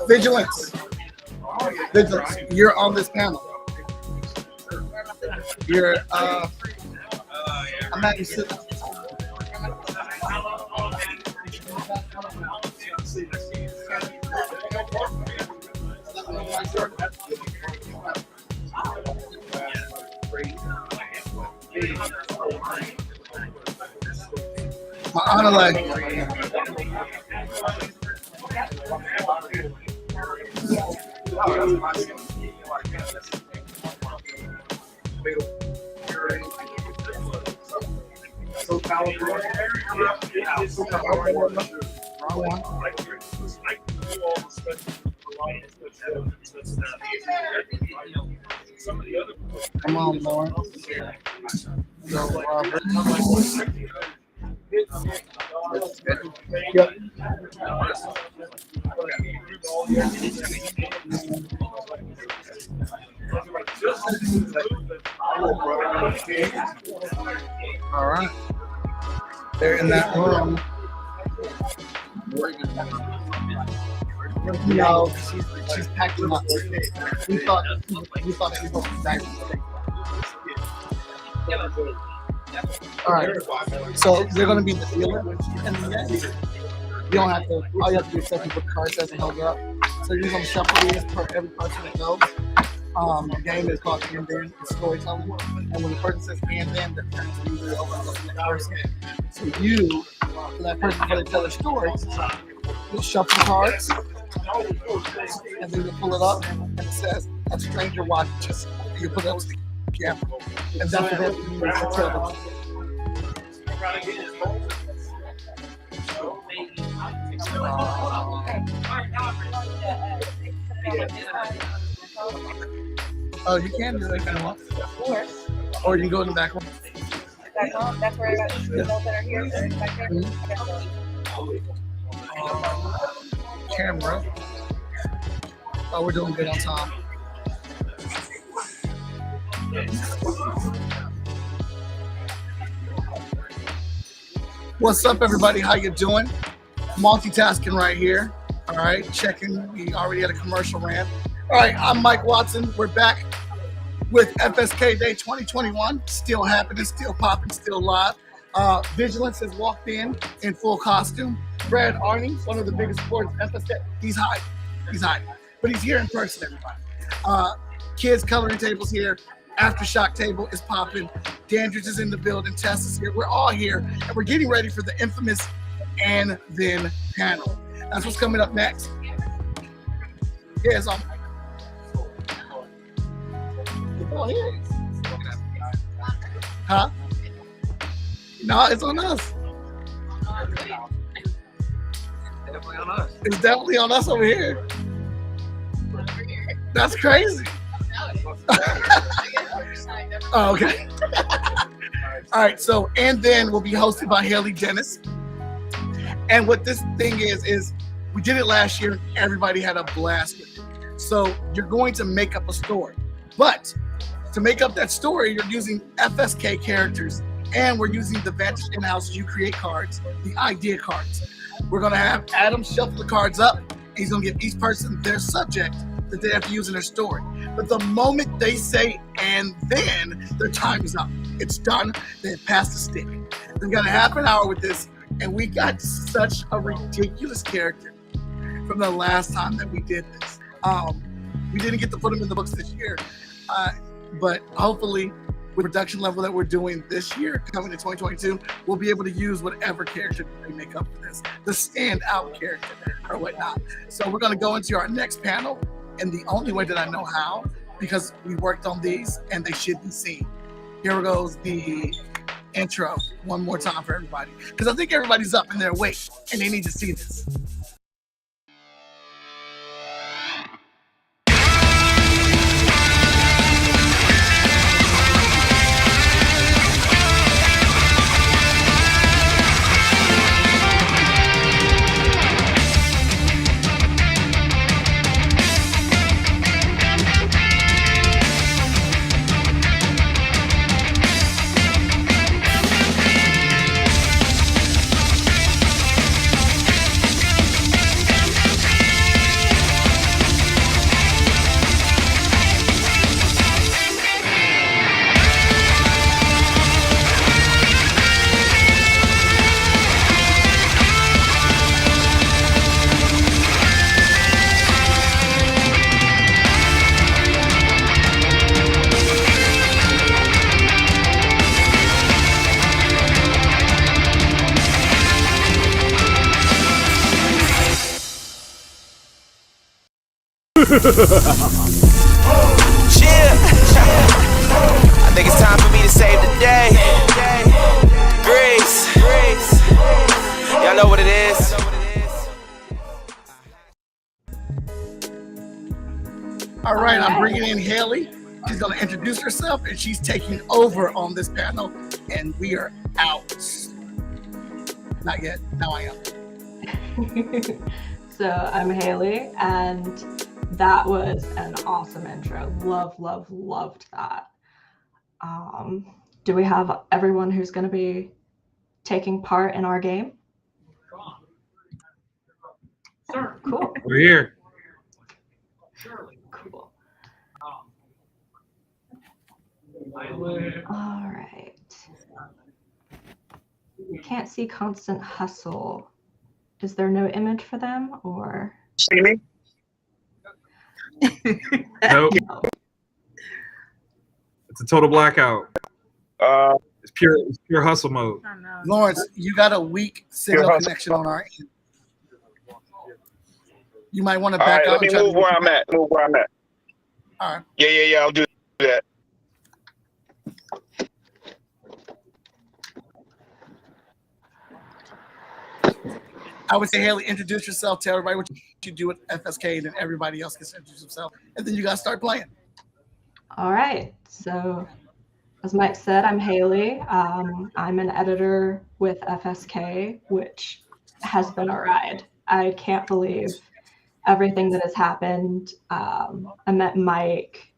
Speaker 1: Vigilance. Vigilance. You're on this panel. You're I'm at you sitting. My honor leg. Come on, Lauren. Yep. All right. They're in that room. No, she's packing up. We thought she was back. All right. So they're going to be the dealer, and then you don't have to. All you have to do is set people cards as they hold it up. So you're going to shuffle these for every person that goes. The game is called and then it's storytelling, and when the person says and then, the turn is usually over to the person. So you, for that person, before they tell their story, you'll shuffle the cards, and then you pull it up, and it says a stranger watches. And you put it up to the camera, and that's what it means to tell them. Oh, you can do it if you want.
Speaker 3: Of course.
Speaker 1: Or you can go in the back room.
Speaker 3: Back home, that's where I got the adults that are here. Back there.
Speaker 1: Camera. Oh, we're doing good on time. What's up, everybody? How you doing? Multitasking right here. All right, checking. We already had a commercial ran. All right, I'm Mike Watson. We're back with FSK Day 2021. Still happening, still popping, still live. Vigilance has walked in full costume. Brad Arnie, one of the biggest supporters of FSK. He's hiding. But he's here in person, everybody. Kids coloring tables here. Aftershock table is popping. Dandridge is in the building. Tess is here. We're all here, and we're getting ready for the infamous and then panel. That's what's coming up next. Yeah, it's on. Huh? No, it's on us. It's definitely on us over here. That's crazy. Oh, okay. All right, so and then will be hosted by Haley Dennis. And what this thing is we did it last year. Everybody had a blast with it. So you're going to make up a story. But to make up that story, you're using FSK characters, and we're using the Vantage in-house You Create cards, the idea cards. We're going to have Adam shuffle the cards up. He's going to give each person their subject that they have to use in their story. But the moment they say, and then, their time is up. It's done. They passed the stick. We've got a half an hour with this, and we got such a ridiculous character from the last time that we did this. We didn't get to put them in the books this year, but hopefully with production level that we're doing this year, coming in 2022, we'll be able to use whatever character we make up for this, the standout character or whatnot. So we're going to go into our next panel, and the only way that I know how, because we worked on these and they should be seen. Here goes the intro one more time for everybody, because I think everybody's up in their weight and they need to see this.
Speaker 6: I think it's time for me to save the day. Grace. Y'all know what it is.
Speaker 1: All right, I'm bringing in Haley. She's going to introduce herself, and she's taking over on this panel, and we are out. Not yet. Now I am.
Speaker 18: So I'm Haley, and that was an awesome intro. Loved that. Do we have everyone who's going to be taking part in our game?
Speaker 8: Sure.
Speaker 18: Cool.
Speaker 8: We're here.
Speaker 18: Cool. All right. Can't see Constant Hustle. Is there no image for them, or?
Speaker 19: See me?
Speaker 8: Nope. It's a total blackout. It's pure hustle mode.
Speaker 1: Lawrence, you got a weak signal connection on our end. You might want to back out.
Speaker 19: Let me move where I'm at.
Speaker 1: All right.
Speaker 19: Yeah. I'll do that.
Speaker 1: I would say, Haley, introduce yourself. Tell everybody what you do at FSK, and then everybody else can introduce themselves. And then you guys start playing.
Speaker 18: All right. So, as Mike said, I'm Haley. I'm an editor with FSK, which has been a ride. I can't believe everything that has happened. I met Mike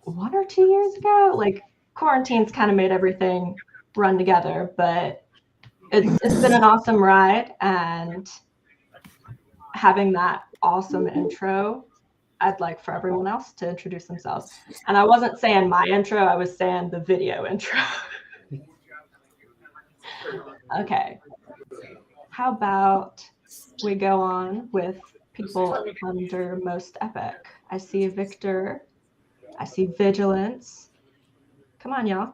Speaker 18: 1 or 2 years ago. Like, quarantine's kind of made everything run together, but it's been an awesome ride, and having that awesome intro, I'd like for everyone else to introduce themselves. And I wasn't saying my intro, I was saying the video intro. Okay. How about we go on with people under most epic? I see Victor. I see Vigilance. Come on, y'all.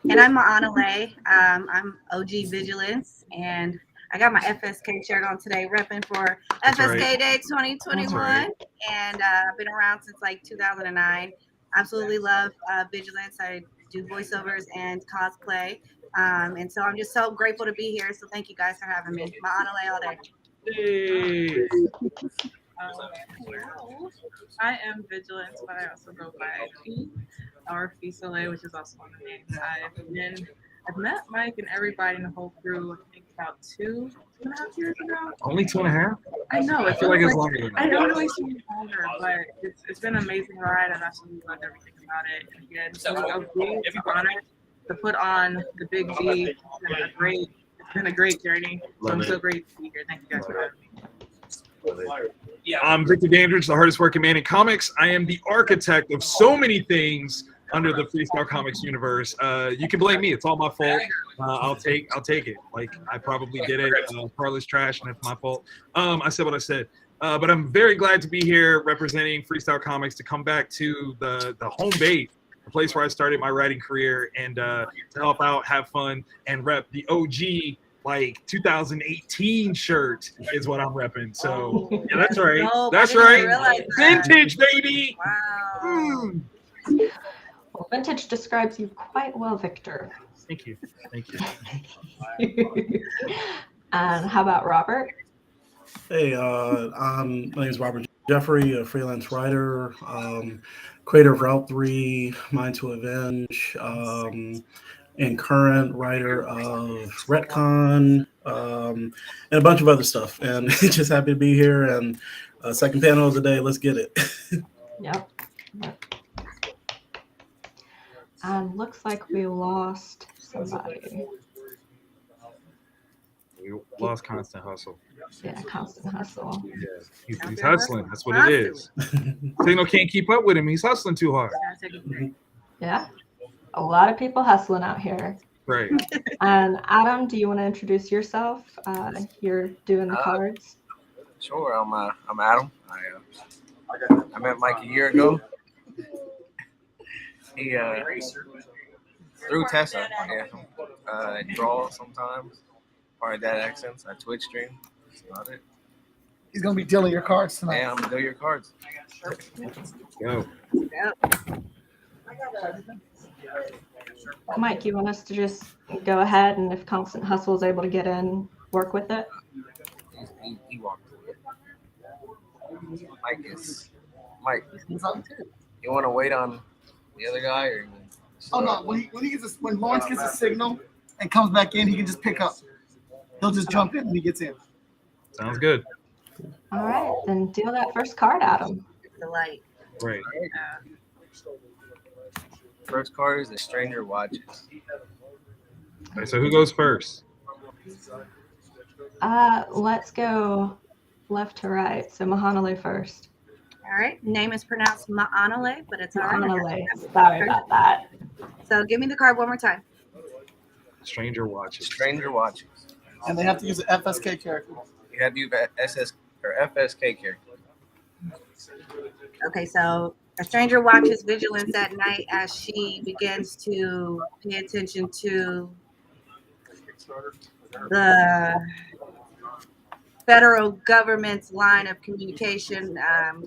Speaker 20: And I'm Ma'ana Lay. I'm OG Vigilance, and I got my FSK shirt on today, repping for FSK Day 2021. And I've been around since like 2009. Absolutely love Vigilance. I do voiceovers and cosplay. And so I'm just so grateful to be here. So thank you guys for having me. Ma'ana Lay all day.
Speaker 8: Hey.
Speaker 21: I am Vigilance, but I also go by Fee or Fskday, which is also one of the names. I've met Mike and everybody in the whole crew, I think about 2.5 years ago.
Speaker 8: Only 2.5?
Speaker 21: I know.
Speaker 8: I feel like it's longer than that.
Speaker 21: I don't really seem longer, but it's been an amazing ride. I've absolutely loved everything about it. And again, it's an honor to put on the Big G. It's been a great journey. So I'm so great to be here. Thank you guys for having me.
Speaker 8: I'm Victor Dandridge, the hardest working man in comics. I am the architect of so many things under the Freestyle Comics universe. You can blame me; it's all my fault. I'll take it. Like, I probably did it. Carla's trash, and it's my fault. I said what I said. But I'm very glad to be here representing Freestyle Comics, to come back to the home base the place where I started my writing career, and to help out, have fun, and rep the OG like 2018 shirt is what I'm repping. So yeah, that's right. That's right. Vintage, baby.
Speaker 20: Wow.
Speaker 18: Well, vintage describes you quite well, Victor.
Speaker 8: Thank you. Thank you.
Speaker 18: And how about Robert?
Speaker 9: Hey, my name is Robert Jeffrey, a freelance writer, creator of Route 3, Mind to Avenge, and current writer of Retcon, and a bunch of other stuff. And just happy to be here. And second panel of the day, let's get it.
Speaker 18: Yep. And looks like we lost somebody.
Speaker 8: We lost Constant Hustle.
Speaker 18: Yeah, Constant Hustle.
Speaker 8: Yeah, he's hustling. That's what it is. Signal can't keep up with him. He's hustling too hard.
Speaker 18: Yeah. A lot of people hustling out here.
Speaker 8: Right.
Speaker 18: And Adam, do you want to introduce yourself? You're doing the cards.
Speaker 10: Sure. I'm Adam. I met Mike a year ago. He through Tessa. I draw sometimes. Part of that accents. I Twitch stream. That's about it.
Speaker 1: He's gonna be dealing your cards tonight.
Speaker 10: Yeah, I'm gonna do your cards.
Speaker 8: Go.
Speaker 18: Mike, you want us to just go ahead, and if Constant Hustle is able to get in, work with it?
Speaker 10: He walked away. Mike. You want to wait on the other guy, or?
Speaker 1: Oh no! When Lawrence gets a signal and comes back in, he can just pick up. He'll just jump in when he gets in.
Speaker 8: Sounds good.
Speaker 18: All right, then deal that first card, Adam.
Speaker 20: The light.
Speaker 8: Right.
Speaker 10: First card is the Stranger Watches.
Speaker 8: Okay, so who goes first?
Speaker 18: Let's go left to right. So Mahanale first.
Speaker 20: All right. Name is pronounced Ma'anale, but it's
Speaker 18: Mahanale. Sorry about that.
Speaker 20: So give me the card one more time.
Speaker 8: Stranger Watches.
Speaker 10: Stranger Watches.
Speaker 1: And they have to use an FSK character.
Speaker 10: You have to use SS or FSK character.
Speaker 20: Okay, so a stranger watches vigilance at night as she begins to pay attention to the federal government's line of communication,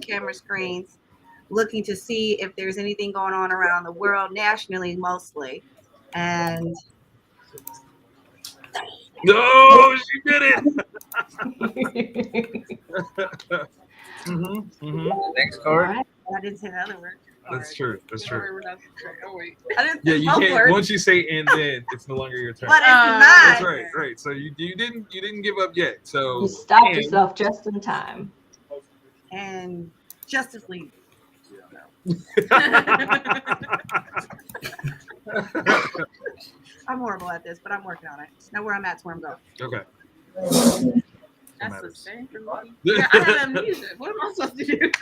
Speaker 20: camera screens, looking to see if there's anything going on around the world, nationally mostly. And
Speaker 8: no, she did it.
Speaker 10: Next card.
Speaker 20: I didn't say the other word.
Speaker 8: That's true. That's true.
Speaker 20: Oh wait, I didn't
Speaker 8: Yeah,
Speaker 20: say
Speaker 8: you
Speaker 20: both
Speaker 8: can't.
Speaker 20: words.
Speaker 8: Once you say "and then," it's no longer your turn.
Speaker 20: But it's not.
Speaker 8: That's right. Right. So you didn't give up yet. So
Speaker 18: You stopped yourself just in time.
Speaker 20: And Justice League. I'm horrible at this, but I'm working on it. Now where I'm at's where I'm going.
Speaker 8: Okay.
Speaker 21: That's the same for me. Yeah, I have amnesia. What am I supposed to do?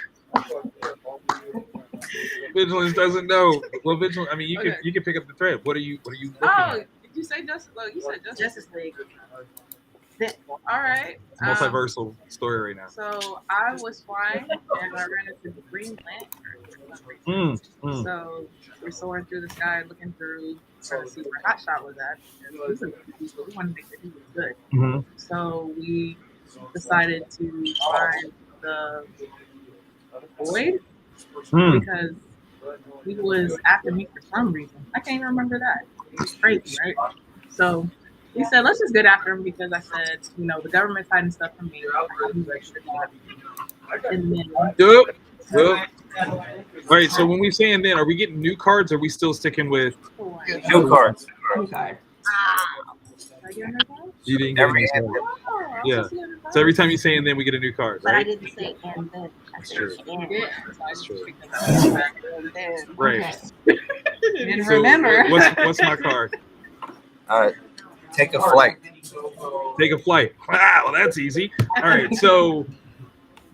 Speaker 8: Vigilance doesn't know. Well, Vigilance. I mean, you can pick up the thread. What are you looking
Speaker 21: Oh,
Speaker 8: at?
Speaker 21: did you say Justice? Oh, you said
Speaker 20: Justice League.
Speaker 21: All right.
Speaker 8: It's a multiversal story right now.
Speaker 21: So I was flying and I ran into the Green Lantern. So we're soaring through the sky, looking through, trying to see where Hotshot was at. We wanted to make sure he was good. So we decided to find the void because he was after me for some reason. I can't even remember that. It was crazy, right? So we said, let's just get after him because I said, the government's hiding stuff from me. And then,
Speaker 8: Yep. All right. So when we say "and then," are we getting new cards? Or are we still sticking with
Speaker 10: New cards.
Speaker 18: New card.
Speaker 8: You didn't get a new card. Yeah. So every time you say "and then," we get a new card,
Speaker 20: But I
Speaker 8: right?
Speaker 20: didn't say and then.
Speaker 8: That's true.
Speaker 21: That's
Speaker 8: true.
Speaker 20: Right.
Speaker 8: Right.
Speaker 21: And
Speaker 8: So
Speaker 21: remember.
Speaker 8: what's my card?
Speaker 10: Take a flight.
Speaker 8: Take a flight. Wow, that's easy. All right, so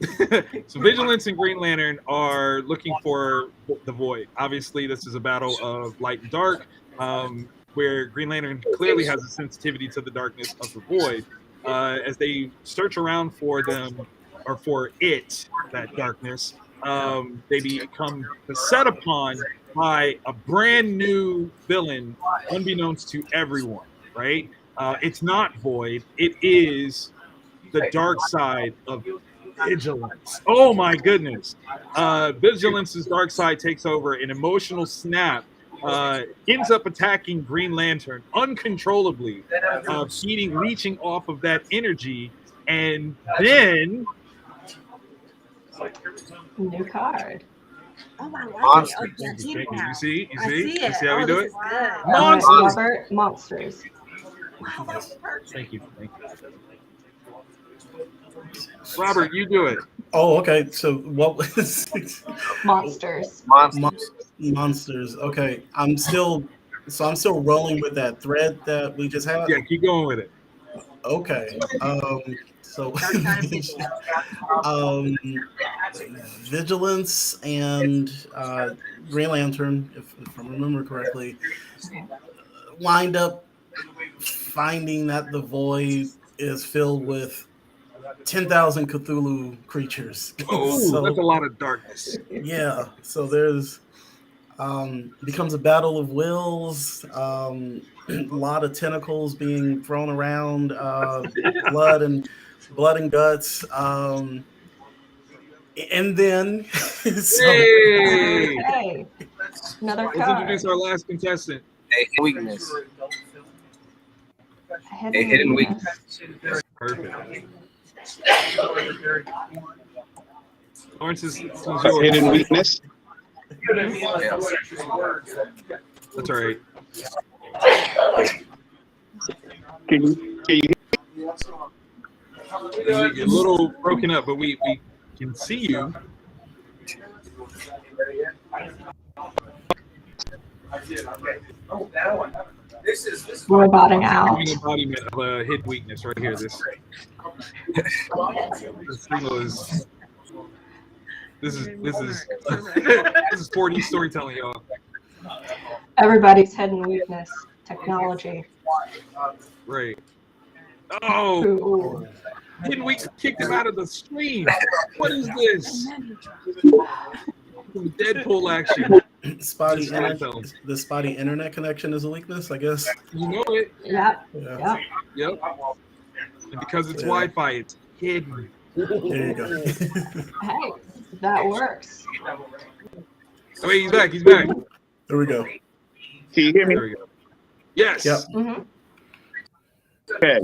Speaker 8: Vigilance and Green Lantern are looking for the Void. Obviously, this is a battle of light and dark, where Green Lantern clearly has a sensitivity to the darkness of the Void. As they search around for them, or for it, that darkness, they become beset upon
Speaker 11: by a brand new villain, unbeknownst to everyone, right? It's not Void. It is the dark side of Vigilance. Oh my goodness. Vigilance's dark side takes over an emotional snap, ends up attacking Green Lantern uncontrollably, leeching off of that energy, and then
Speaker 18: New card.
Speaker 20: Oh, I like
Speaker 11: Monster.
Speaker 20: it. Okay, I see it
Speaker 11: Thank you.
Speaker 20: now.
Speaker 11: You see? You
Speaker 20: I
Speaker 11: see?
Speaker 20: see
Speaker 11: You
Speaker 20: it.
Speaker 11: see how we
Speaker 20: Oh,
Speaker 11: do
Speaker 20: this
Speaker 11: it?
Speaker 20: is good.
Speaker 18: All right,
Speaker 11: Monsters.
Speaker 18: Robert, monsters.
Speaker 20: Wow, that's perfect.
Speaker 11: Thank you. Thank you. Robert, you do it.
Speaker 9: Oh, okay. So what was
Speaker 18: Monsters.
Speaker 9: monsters? Okay, I'm still rolling with that thread that we just had.
Speaker 11: Yeah, keep going with it.
Speaker 9: Okay. So Vigilance and Green Lantern, if I remember correctly, wind up finding that the void is filled with 10,000 Cthulhu creatures.
Speaker 11: Oh, that's a lot of darkness.
Speaker 9: Yeah. So there's becomes a battle of wills, a lot of tentacles being thrown around, blood and guts, and then
Speaker 11: Hey!
Speaker 18: Okay. Another
Speaker 11: Let's
Speaker 18: card.
Speaker 11: introduce our last contestant.
Speaker 10: A weakness.
Speaker 18: A
Speaker 10: hidden weakness.
Speaker 11: Perfect. Lawrence is
Speaker 19: Hidden weakness.
Speaker 11: That's all right.
Speaker 19: Can you
Speaker 11: You're a little broken up, but we can see you.
Speaker 18: Roboting out.
Speaker 11: An embodiment of a hidden weakness right here. This signal is. This is 4D storytelling, y'all.
Speaker 18: Everybody's hidden weakness. Technology.
Speaker 11: Right. Oh.
Speaker 18: Ooh.
Speaker 11: Hidden weakness kicked him out of the stream. What is this? Some Deadpool action.
Speaker 9: Spotty the spotty internet connection is a weakness, I guess.
Speaker 11: You know it.
Speaker 18: Yep.
Speaker 9: Yeah.
Speaker 11: Yep. And because it's Wi-Fi, it's hidden.
Speaker 9: There you go.
Speaker 18: Hey, that works.
Speaker 11: Oh, wait, he's back. He's back.
Speaker 9: There we go.
Speaker 19: Can you hear me?
Speaker 11: There we go. Yes.
Speaker 9: Yep.
Speaker 18: Mm-hmm.
Speaker 19: Okay.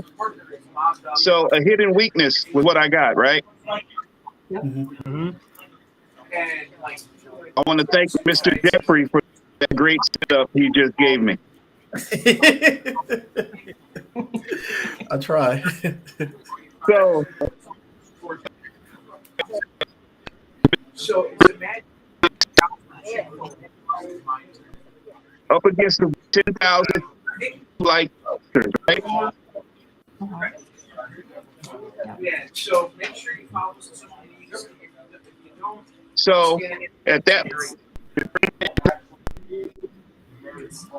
Speaker 19: So a hidden weakness with what I got, right?
Speaker 18: Yep.
Speaker 11: Mm-hmm.
Speaker 19: I want to thank Mr. Jeffrey for that great setup he just gave me.
Speaker 9: I try.
Speaker 19: So up against the 10,000 like right?
Speaker 4: So make sure you follow social media.
Speaker 19: So at that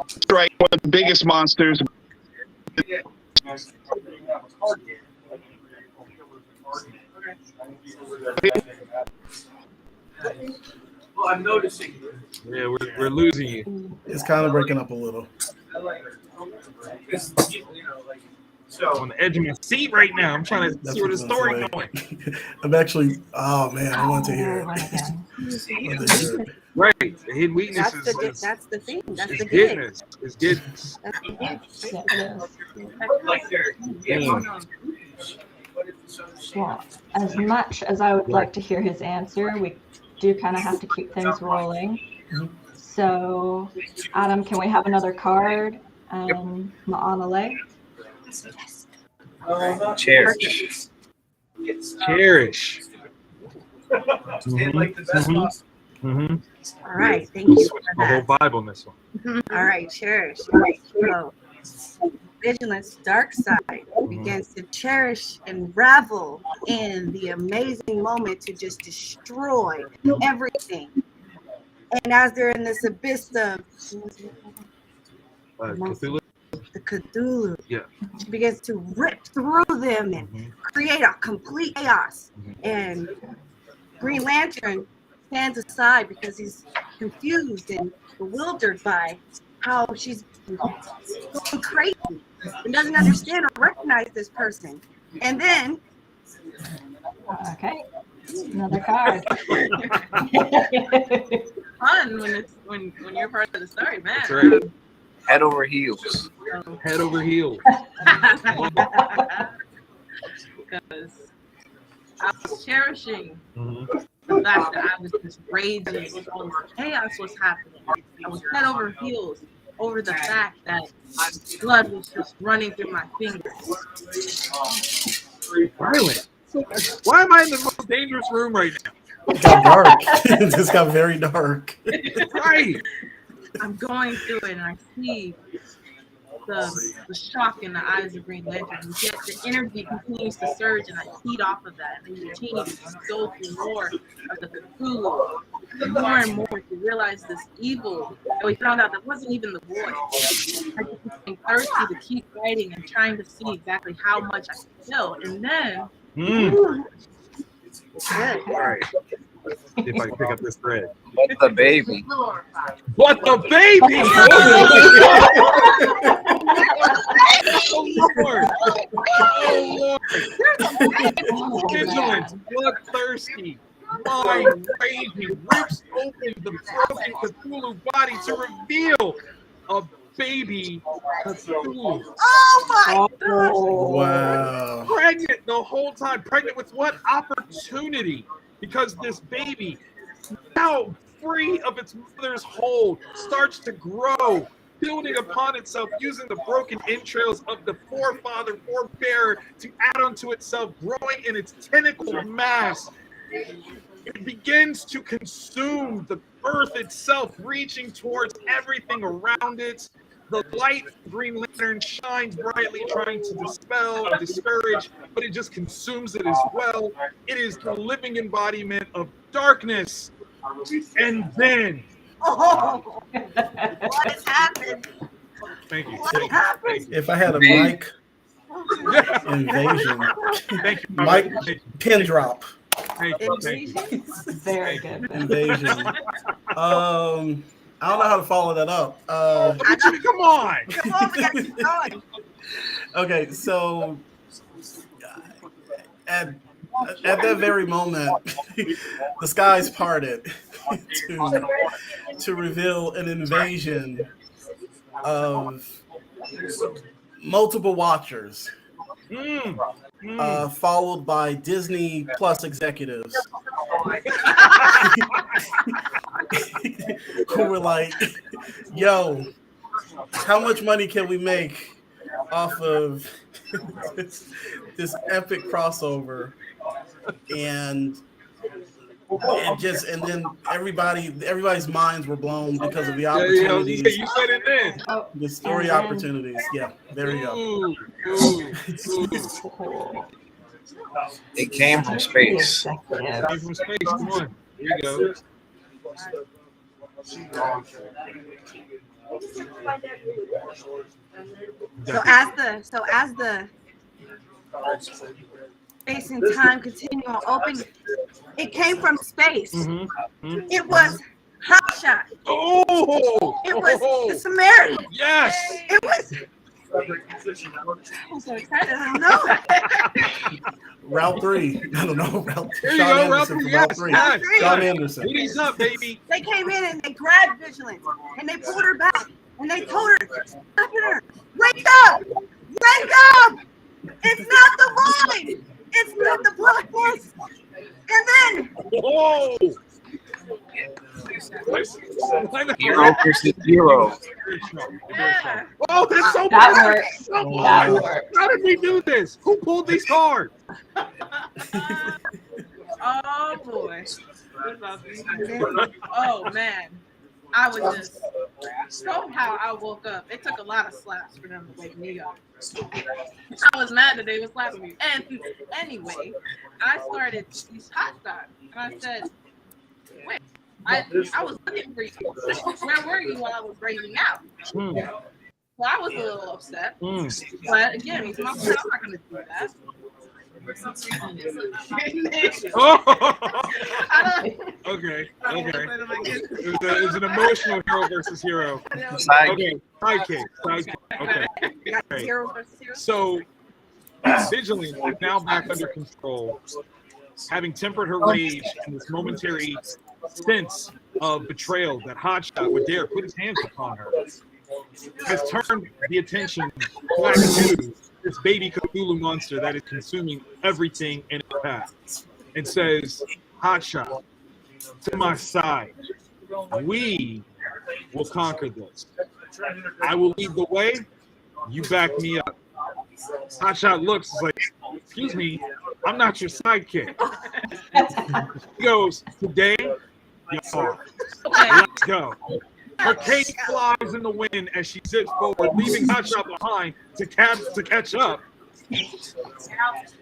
Speaker 19: strike one of the biggest monsters.
Speaker 4: Well, I'm noticing.
Speaker 11: Yeah, we're losing you.
Speaker 9: It's kind of breaking up a little.
Speaker 4: So
Speaker 11: on the edge of my seat right now. I'm trying to see where the story going.
Speaker 9: I'm actually, oh man, I want to hear it.
Speaker 11: Right, the hidden weakness
Speaker 20: That's the thing. That's
Speaker 11: is
Speaker 20: the gig.
Speaker 11: goodness. It's goodness.
Speaker 20: That's the gig.
Speaker 18: Well, as much as I would like to hear his answer, we do kind of have to keep things rolling. So, Adam, can we have another card? Ma'anale.
Speaker 10: Cherish.
Speaker 11: Cherish.
Speaker 20: All right, thank you for
Speaker 11: The whole
Speaker 20: that.
Speaker 11: Bible in this one.
Speaker 20: All right, cherish. All right, so Vigilance dark side begins to cherish and revel in the amazing moment to just destroy everything. And as they're in this abyss of
Speaker 11: Cthulhu.
Speaker 20: the Cthulhu,
Speaker 11: Yeah.
Speaker 20: she begins to rip through them and create a complete chaos. And Green Lantern stands aside because he's confused and bewildered by how she's going crazy and doesn't understand or recognize this person. And then,
Speaker 18: Okay, another card.
Speaker 21: Fun when you're part of the story, man.
Speaker 11: That's right.
Speaker 10: Head over heels.
Speaker 11: Head over heels.
Speaker 21: Because I was cherishing the fact that I was just raging over chaos was happening. I was head over heels over the fact that blood was just running through my fingers.
Speaker 11: Violent. Why am I in the most dangerous room right now?
Speaker 9: It got dark. It just got very dark.
Speaker 11: Right.
Speaker 21: I'm going through it and I see the shock in the eyes of Green Lantern, and yet the energy continues to surge and I feed off of that, and you continue to go through more of the Cthulhu, more and more to realize this evil that we found out that wasn't even the boy. I just became thirsty to keep fighting and trying to see exactly how much I could kill, and then
Speaker 11: All right. See if I can pick up this thread.
Speaker 10: What the baby?
Speaker 11: What the baby? Oh Lord! Oh Lord! Vigilant, bloodthirsty, mind raging, rips open the broken Cthulhu body to reveal a baby Cthulhu.
Speaker 20: oh my gosh!
Speaker 9: Wow.
Speaker 11: Pregnant the whole time. Pregnant with what? Opportunity. Because this baby, now free of its mother's hold, starts to grow, building upon itself, using the broken entrails of the forebear to add onto itself, growing in its tentacle mass. It begins to consume the earth itself, reaching towards everything around it. The light Green Lantern shines brightly, trying to dispel and discourage, but it just consumes it as well. It is the living embodiment of darkness. And then,
Speaker 20: Oh, what has happened?
Speaker 11: thank you.
Speaker 20: What happened?
Speaker 9: If I had a mic invasion,
Speaker 11: Thank you.
Speaker 9: mic pin drop
Speaker 11: Thank you. Thank you.
Speaker 18: Very good.
Speaker 9: invasion. I don't know how to follow that up.
Speaker 11: Come on.
Speaker 20: Come on, we gotta keep going.
Speaker 9: Okay, so at that very moment, the skies parted to reveal an invasion of multiple watchers, followed by Disney Plus executives who were like, yo, how much money can we make off of this epic crossover? And then everybody's minds were blown because of the opportunities.
Speaker 11: You said it then.
Speaker 9: The story opportunities. Yeah, there you go.
Speaker 10: It came from space.
Speaker 11: It came from space. Come on. Here you go.
Speaker 20: So as the space and time continuum open, it came from space. It was Hotshot.
Speaker 11: Oh!
Speaker 20: It was the Samaritan.
Speaker 11: Yes.
Speaker 20: It was. I'm so excited. I don't know.
Speaker 9: Route 3. I don't know. Route 3.
Speaker 11: Here you go, Route 3. Yes.
Speaker 9: 3.
Speaker 20: Route
Speaker 9: John
Speaker 20: 3.
Speaker 9: Anderson.
Speaker 11: Ladies up, baby.
Speaker 20: They came in and they grabbed Vigilance and they pulled her back and they told her, "Stop her! Wake up! Wake up! It's not the void! It's not the blackness!" And then,
Speaker 11: whoa!
Speaker 10: Hero versus hero.
Speaker 20: yeah.
Speaker 11: Oh, that's so
Speaker 18: That
Speaker 11: good.
Speaker 18: works.
Speaker 11: So
Speaker 18: That
Speaker 11: good.
Speaker 18: works.
Speaker 11: How did we do this? Who pulled these cards?
Speaker 21: Oh boy. Oh man. I was just somehow I woke up. It took a lot of slaps for them to wake me up. I was mad that they were slapping me. And anyway, I started these hot dogs and I said, wait, I was looking for you. Where were you while I was breaking out? So I was a little upset. But again, he's my friend. I'm not gonna do that.
Speaker 11: Okay. It's an emotional hero versus hero.
Speaker 10: Sidekick.
Speaker 11: Okay, sidekick. Okay.
Speaker 20: Hero versus hero.
Speaker 11: So, Vigilance is now back under control, having tempered her rage and this momentary sense of betrayal that Hotshot would dare put his hands upon her, has turned the attention back to this baby Cthulhu monster that is consuming everything in its path, and says, Hotshot, to my side. We will conquer this. I will lead the way. You back me up. Hotshot looks like, excuse me, I'm not your sidekick. He goes, today, you are. Let's go. Her cape flies in the wind as she zips forward, leaving Hotshot behind to catch up.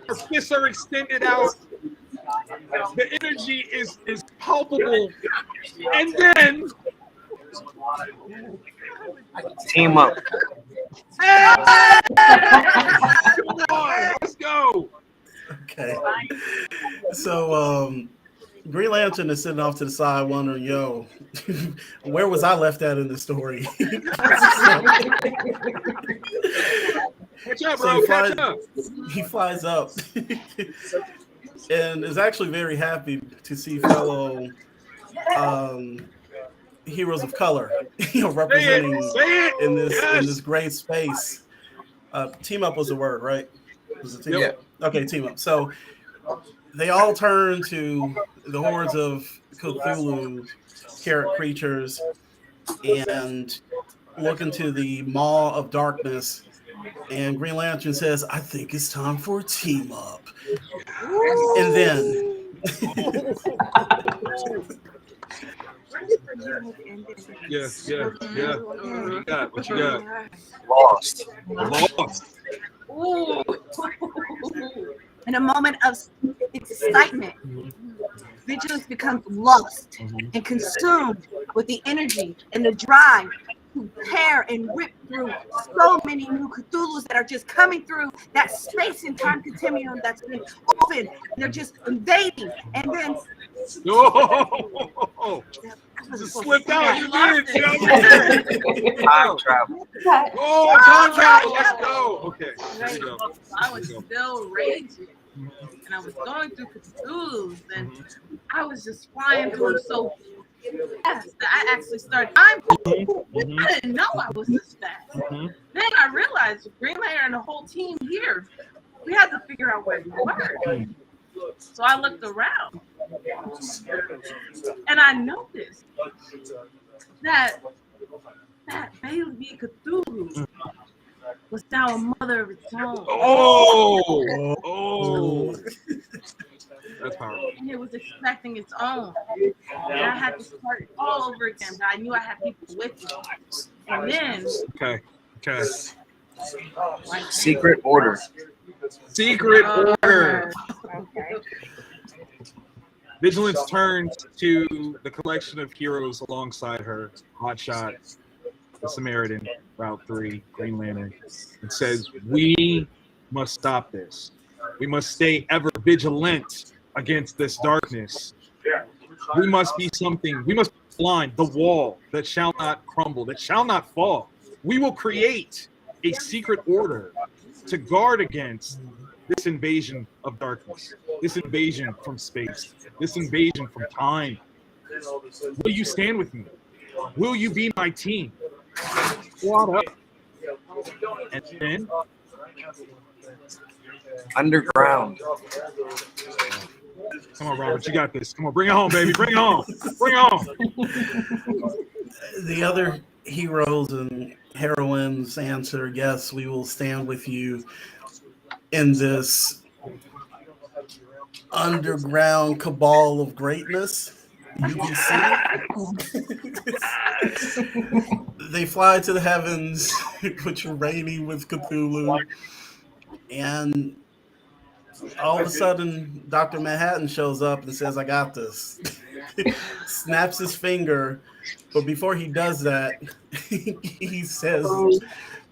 Speaker 11: Her fists are extended out. The energy is palpable. And then
Speaker 10: Team up.
Speaker 11: Come on, let's go.
Speaker 9: Okay. So Green Lantern is sitting off to the side wondering, yo, where was I left at in the story?
Speaker 11: Catch up, bro. Catch up.
Speaker 9: He flies up and is actually very happy to see fellow heroes of color, representing in this great space. Team up was the word, right? Was it team up? Okay, team up. So they all turn to the hordes of Cthulhu carrot creatures and look into the maw of darkness. And Green Lantern says, I think it's time for a team up. And then
Speaker 11: Yeah. What you got?
Speaker 10: Lost.
Speaker 20: Ooh. In a moment of excitement, Vigilance becomes lost and consumed with the energy and the drive to tear and rip through so many new Cthulhus that are just coming through that space and time continuum that's been open. They're just invading, and then
Speaker 11: Just slipped out. You did it.
Speaker 10: Time travel.
Speaker 11: Oh, time travel. Let's go. Okay. Here we go.
Speaker 21: I was still raging, and I was going through Cthulhu's, and I was just flying through so fast that I actually started. I didn't know I was this fast. Then I realized Green Lantern and the whole team here, we had to figure out where we were. So I looked around, and I noticed that baby Cthulhu was now a mother of its own.
Speaker 11: Oh. That's powerful.
Speaker 21: And it was expecting its own. And I had to start it all over again, but I knew I had people with me. And then
Speaker 11: Okay.
Speaker 10: Secret order.
Speaker 11: Secret order.
Speaker 20: okay.
Speaker 11: Vigilance turns to the collection of heroes alongside her, Hotshot, the Samaritan, Route 3, Green Lantern, and says, we must stop this. We must stay ever vigilant against this darkness. We must be something. We must blind the wall that shall not crumble, that shall not fall. We will create a secret order to guard against this invasion of darkness, this invasion from space, this invasion from time. Will you stand with me? Will you be my team? Squad up. And then
Speaker 10: Underground.
Speaker 11: come on, Robert, you got this. Come on, bring it home, baby. Bring it home. Bring it home.
Speaker 9: the other heroes and heroines answer, yes, we will stand with you in this underground cabal of greatness. They fly to the heavens, which are reigning with Cthulhu, and all of a sudden, Dr. Manhattan shows up and says, I got this. Snaps his finger, but before he does that, he says,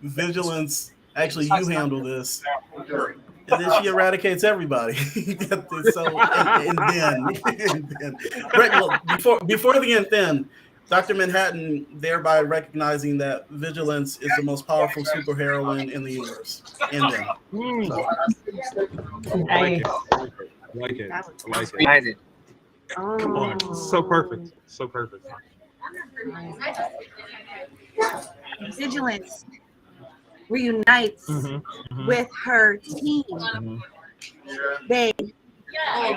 Speaker 9: Vigilance, actually, you handle this. and then she eradicates everybody. So and then right, well, before the and then, Dr. Manhattan thereby recognizing that Vigilance is the most powerful superheroine in the universe. And then,
Speaker 11: Nice. I like it. Come on, so perfect, so perfect.
Speaker 20: Vigilance reunites with her team. They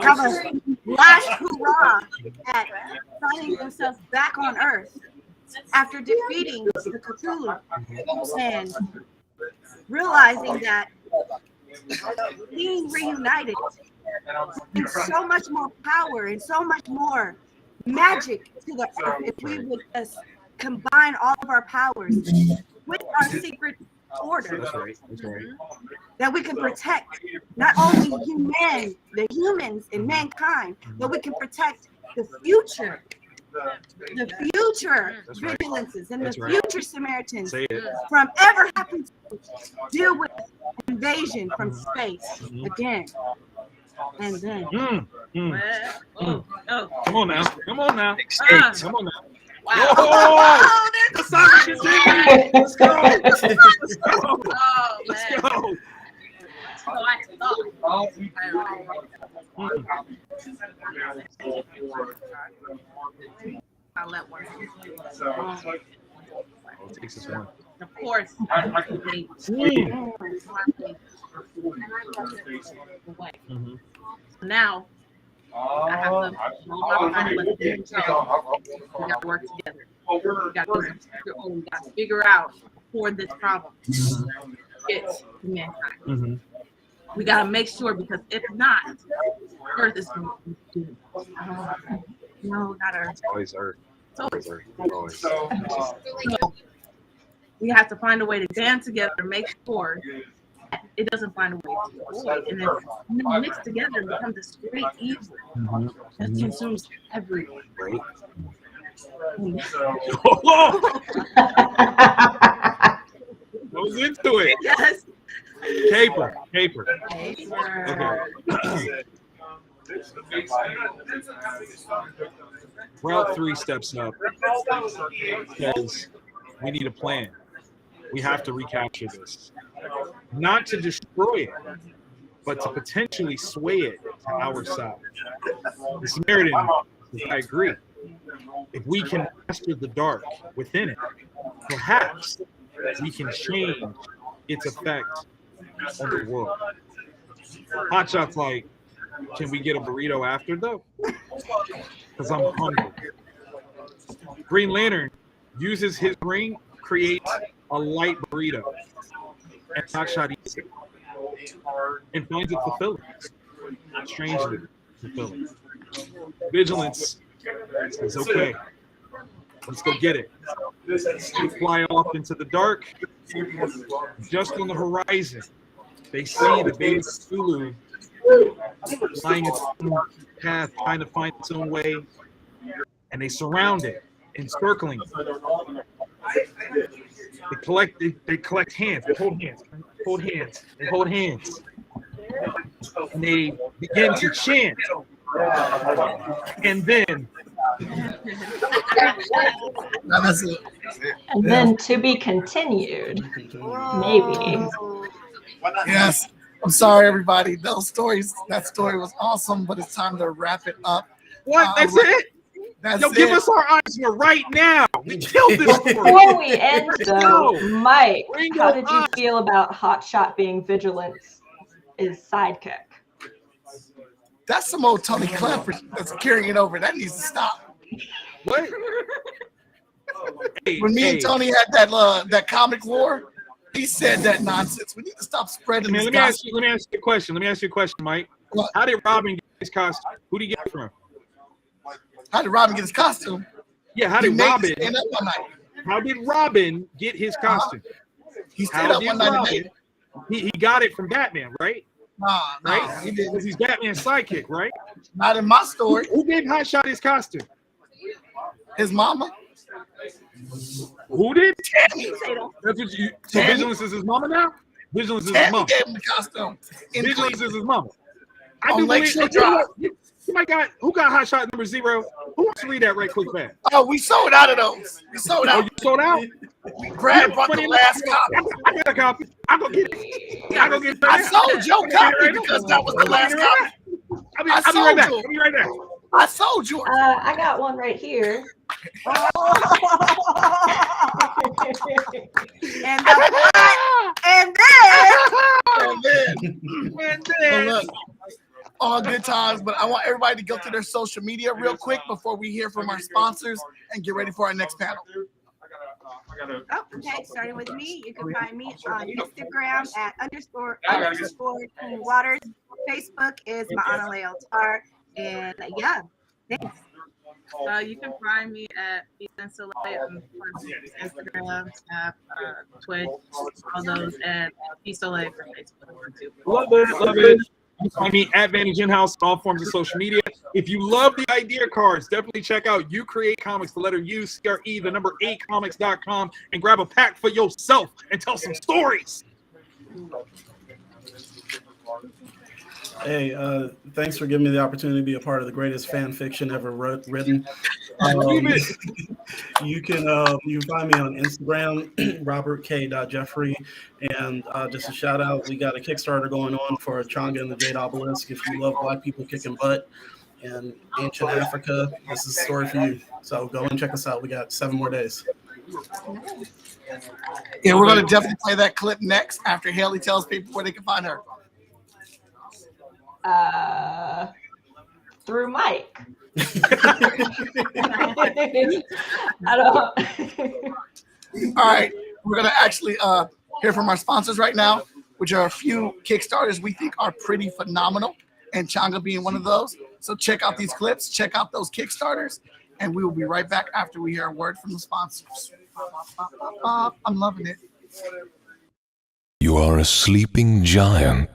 Speaker 20: have a last hurrah at finding themselves back on Earth after defeating the Cthulhu and realizing that being reunited brings so much more power and so much more magic to the Earth if we would just combine all of our powers with our secret order.
Speaker 11: That's right. That's right.
Speaker 20: That we can protect not only the humans and mankind, but we can protect the future Vigilances and the future Samaritans from ever having to deal with invasion from space again. And then.
Speaker 11: Come on now. Come on now. Come on now.
Speaker 20: Wow.
Speaker 11: Oh, there's the saga continues. Let's go. Let's go.
Speaker 20: Oh,
Speaker 11: Let's go.
Speaker 20: I'll let one.
Speaker 11: It takes us one.
Speaker 20: Of course. Now, I have to we got to work together. We got to figure out for this problem. It's mankind. We got to make sure, because if not, Earth is going to be doomed. No, not Earth.
Speaker 11: It's always Earth.
Speaker 20: It's always
Speaker 11: Earth. Always.
Speaker 20: So we have to find a way to band together, make sure that it doesn't find a way to avoid, and then mix together and become this great evil that consumes everyone.
Speaker 11: Right. I was into it.
Speaker 20: Yes.
Speaker 11: Caper. Okay. Route 3 steps up, says we need a plan. We have to recapture this. Not to destroy it, but to potentially sway it to our side. The Samaritan, I agree. If we can master the dark within it, perhaps we can change its effect on the world. Hotshot's like, can we get a burrito after though? Because I'm hungry. Green Lantern uses his ring, creates a light burrito, and Hotshot eats it and finds it fulfilling. Strangely fulfilling. Vigilance says, okay, let's go get it. We fly off into the dark. Just on the horizon, they see the baby Cthulhu flying its own path, trying to find its own way, and they surround it, encircling it. They collect hands, they hold hands, and they begin to chant. And then
Speaker 18: And then to be continued, maybe.
Speaker 1: Yes. I'm sorry, everybody. That story was awesome, but it's time to wrap it up.
Speaker 11: What? That's it?
Speaker 1: That's
Speaker 11: Yo, give us our answer right now. We killed this story.
Speaker 18: Before we end, though,
Speaker 11: Yo,
Speaker 18: Mike,
Speaker 11: bring
Speaker 18: how
Speaker 11: your
Speaker 18: did you feel about Hotshot being Vigilant's sidekick?
Speaker 1: That's some old Tony Clamper that's carrying it over. That needs to stop.
Speaker 11: What?
Speaker 1: When me and Tony had that comic war, he said that nonsense. We need to stop spreading this
Speaker 11: Let me ask you a question. Mike.
Speaker 1: What?
Speaker 11: How did Robin get his costume? Who did he get it from?
Speaker 1: How did Robin get his costume?
Speaker 11: Yeah, how did Robin get his costume?
Speaker 1: He stayed up one night.
Speaker 11: He got it from Batman, right?
Speaker 1: Nah,
Speaker 11: right?
Speaker 1: He didn't.
Speaker 11: Because he's Batman's sidekick, right?
Speaker 1: Not in my story.
Speaker 11: Who gave Hotshot his costume?
Speaker 1: His mama.
Speaker 11: Who did?
Speaker 1: Tammy.
Speaker 11: That's what you. So Vigilance is his mama now? Vigilance is his
Speaker 1: Tammy
Speaker 11: mom.
Speaker 1: gave him the costume. In
Speaker 11: Vigilance
Speaker 1: Cleveland.
Speaker 11: is his mama. I
Speaker 1: On
Speaker 11: do believe.
Speaker 1: Lakeshore
Speaker 11: You know
Speaker 1: Drive.
Speaker 11: what? You might got who got hot shot number 0? Who wants to read that right quick, fast?
Speaker 1: Oh, we sold out of those. We sold
Speaker 11: Oh,
Speaker 1: out.
Speaker 11: you sold out?
Speaker 1: Brad brought the last copy.
Speaker 11: I got a copy. I go get it. I go get it.
Speaker 1: I sold your copy because that was the last copy.
Speaker 11: I'll be right back. I'll be right back.
Speaker 1: I sold yours.
Speaker 18: I got one right here.
Speaker 20: And
Speaker 1: Well, look, all good times, but I want everybody to go to their social media real quick before we hear from our sponsors and get ready for our next panel.
Speaker 20: Oh, okay. Starting with me, you can find me on Instagram at __ Clean Waters. Facebook is Ma'anale Altar. And yeah, thanks.
Speaker 21: You can find me at Ethan Soleil on Instagram, Snap, Twitch, all those, and Peace Soleil for Facebook.
Speaker 11: Love it, love it. You can find me at Vantage In-House on all forms of social media. If you love the idea cards, definitely check out You Create Comics, the letter U, CRE, the number 8comics.com, and grab a pack for yourself and tell some stories.
Speaker 9: Hey, thanks for giving me the opportunity to be a part of the greatest fan fiction ever written. You can find me on Instagram, robertk.jeffrey, and just a shout out, we got a Kickstarter going on for Changa and the Jade Obelisk. If you love Black people kicking butt in ancient Africa, this is a story for you. So go and check us out. We got 7 more days.
Speaker 1: Yeah, we're going to definitely play that clip next after Haley tells people where they can find her.
Speaker 18: Through Mike. I don't.
Speaker 1: All right, we're gonna actually hear from our sponsors right now, which are a few Kickstarters we think are pretty phenomenal, and Changa being one of those. So check out these clips, check out those Kickstarters, and we will be right back after we hear a word from the sponsors. I'm loving it.
Speaker 14: You are a sleeping giant.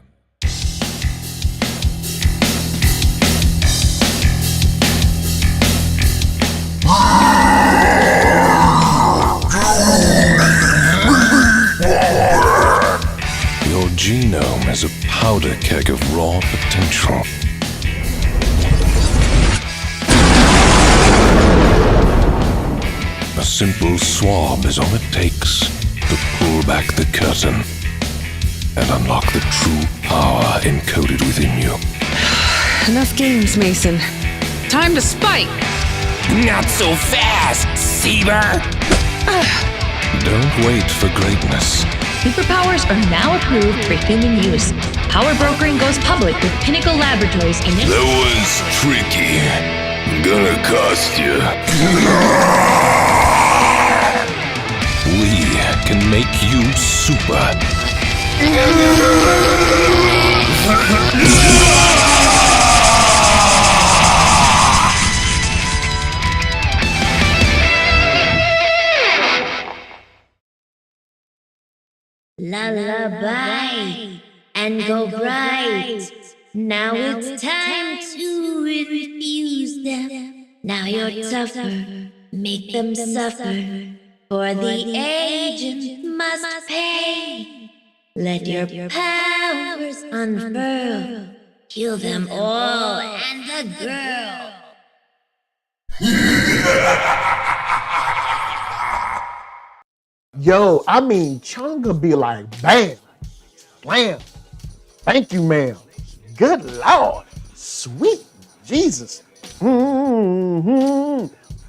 Speaker 14: Your genome is a powder keg of raw potential. A simple swab is all it takes to pull back the curtain and unlock the true power encoded within you.
Speaker 15: Enough games, Mason. Time to spike!
Speaker 6: Not so fast, Seaver!
Speaker 14: Don't wait for greatness.
Speaker 16: Superpowers are now approved for human use. Power brokering goes public with Pinnacle Laboratories and
Speaker 14: That was tricky. Gonna cost you. We can make you super.
Speaker 17: Lullaby and go bright. Now it's time to refuse them. Now you're tougher, make them suffer. For the agent must pay. Let your powers unfurl. Kill them all and the girl.
Speaker 12: Yo, I mean, Changa be like, bam, blam, thank you, ma'am. Good Lord, sweet Jesus.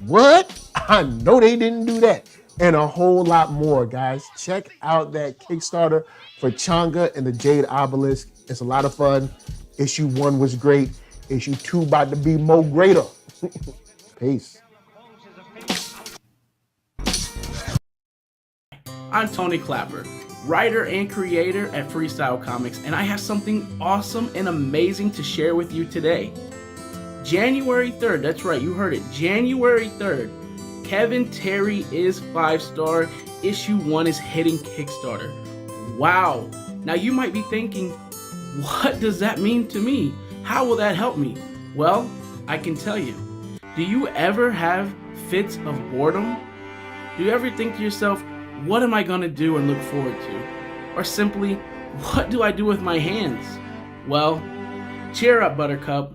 Speaker 12: What? I know they didn't do that. And a whole lot more, guys. Check out that Kickstarter for Changa and the Jade Obelisk. It's a lot of fun. Issue 1 was great. Issue 2 about to be more greater. Peace.
Speaker 7: I'm Tony Clapper, writer and creator at Freestyle Comics, and I have something awesome and amazing to share with you today. January 3rd, that's right, you heard it, January 3rd, Kevin Terry is 5-star, issue 1 is hitting Kickstarter. Wow. Now you might be thinking, what does that mean to me? How will that help me? Well, I can tell you. Do you ever have fits of boredom? Do you ever think to yourself, what am I going to do and look forward to? Or simply, What do I do with my hands? Well, cheer up, Buttercup.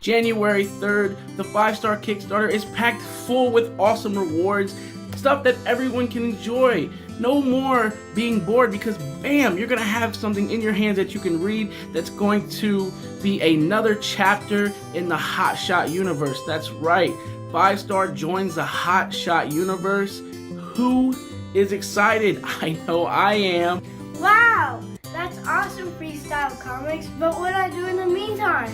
Speaker 7: January 3rd, the 5-star Kickstarter is packed full with awesome rewards, stuff that everyone can enjoy. No more being bored because bam, you're gonna have something in your hands that you can read that's going to be another chapter in the Hot Shot universe. That's right, 5-star joins the Hot Shot universe. Who is excited? I know I am.
Speaker 13: Wow, that's awesome, Freestyle Comics, but what do I do in the meantime?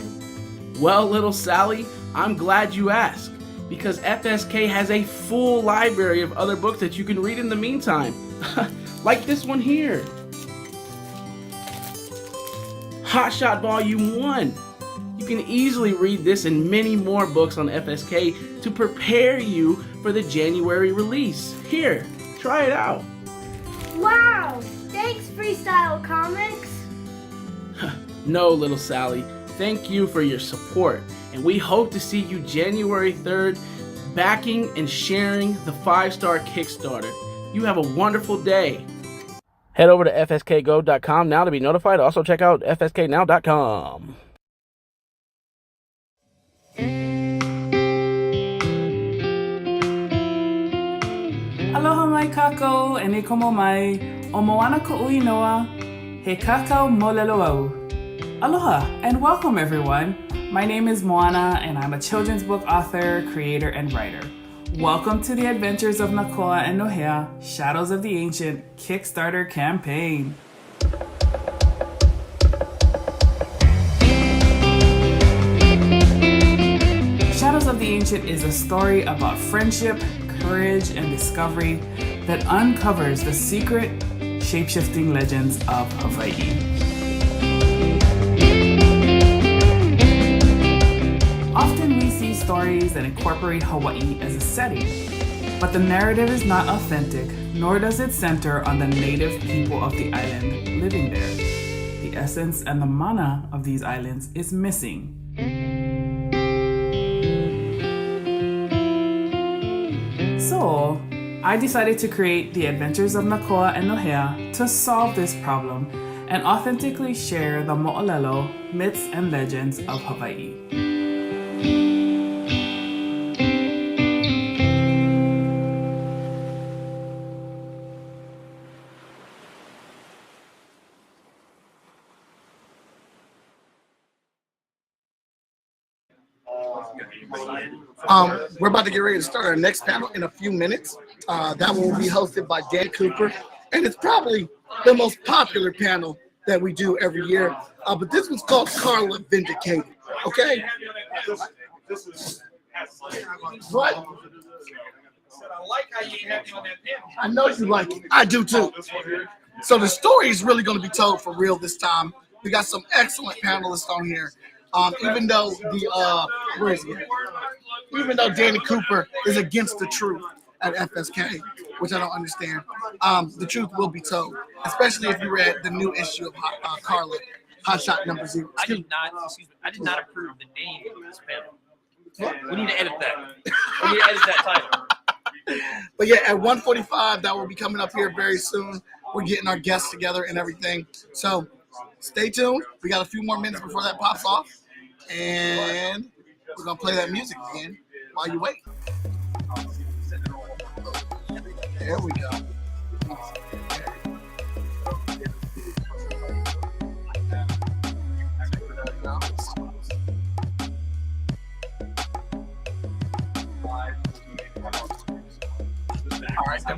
Speaker 7: Well, little Sally, I'm glad you asked, because FSK has a full library of other books that you can read in the meantime. Like this one here. Hot Shot Volume 1. You can easily read this and many more books on FSK to prepare you for the January release. Here, try it out.
Speaker 13: Wow, thanks, Freestyle Comics.
Speaker 7: No, little Sally. Thank you for your support, and we hope to see you January 3rd backing and sharing the 5-star Kickstarter. You have a wonderful day. Head over to fskgo.com now to be notified. Also check out fsknow.com.
Speaker 22: Aloha mai kākou e ne komo mai o moana ko ui noa he kākou molelo au. Aloha and welcome everyone. My name is Moana and I'm a children's book author, creator, and writer. Welcome to the Adventures of Nakoa and Nohea, Shadows of the Ancient Kickstarter campaign. Shadows of the Ancient is a story about friendship, courage, and discovery that uncovers the secret, shape-shifting legends of Hawaii. Often we see stories that incorporate Hawaii as a setting, but the narrative is not authentic, nor does it center on the native people of the island living there. The essence and the mana of these islands is missing. So, I decided to create The Adventures of Nakoa and Nohea to solve this problem and authentically share the mo'olelo, myths, and legends of Hawaii.
Speaker 1: We're about to get ready to start our next panel in a few minutes. That will be hosted by Dan Cooper, and it's probably the most popular panel that we do every year. But this one's called Carla Vindicated. Okay? What?
Speaker 4: I like how you have me on that panel.
Speaker 1: I know you like it. I do too. So the story is really going to be told for real this time. We got some excellent panelists on here. Even though where is he? Even though Danny Cooper is against the truth at FSK, which I don't understand, the truth will be told. Especially if you read the new issue of Carla, Hot Shot number 0.
Speaker 2: I did not approve the name of this panel. We need to edit that. We need to edit that title.
Speaker 1: But yeah, at 1:45, that will be coming up here very soon. We're getting our guests together and everything. So stay tuned. We got a few more minutes before that pops off. And we're going to play that music again while you wait. There we go. All right, then.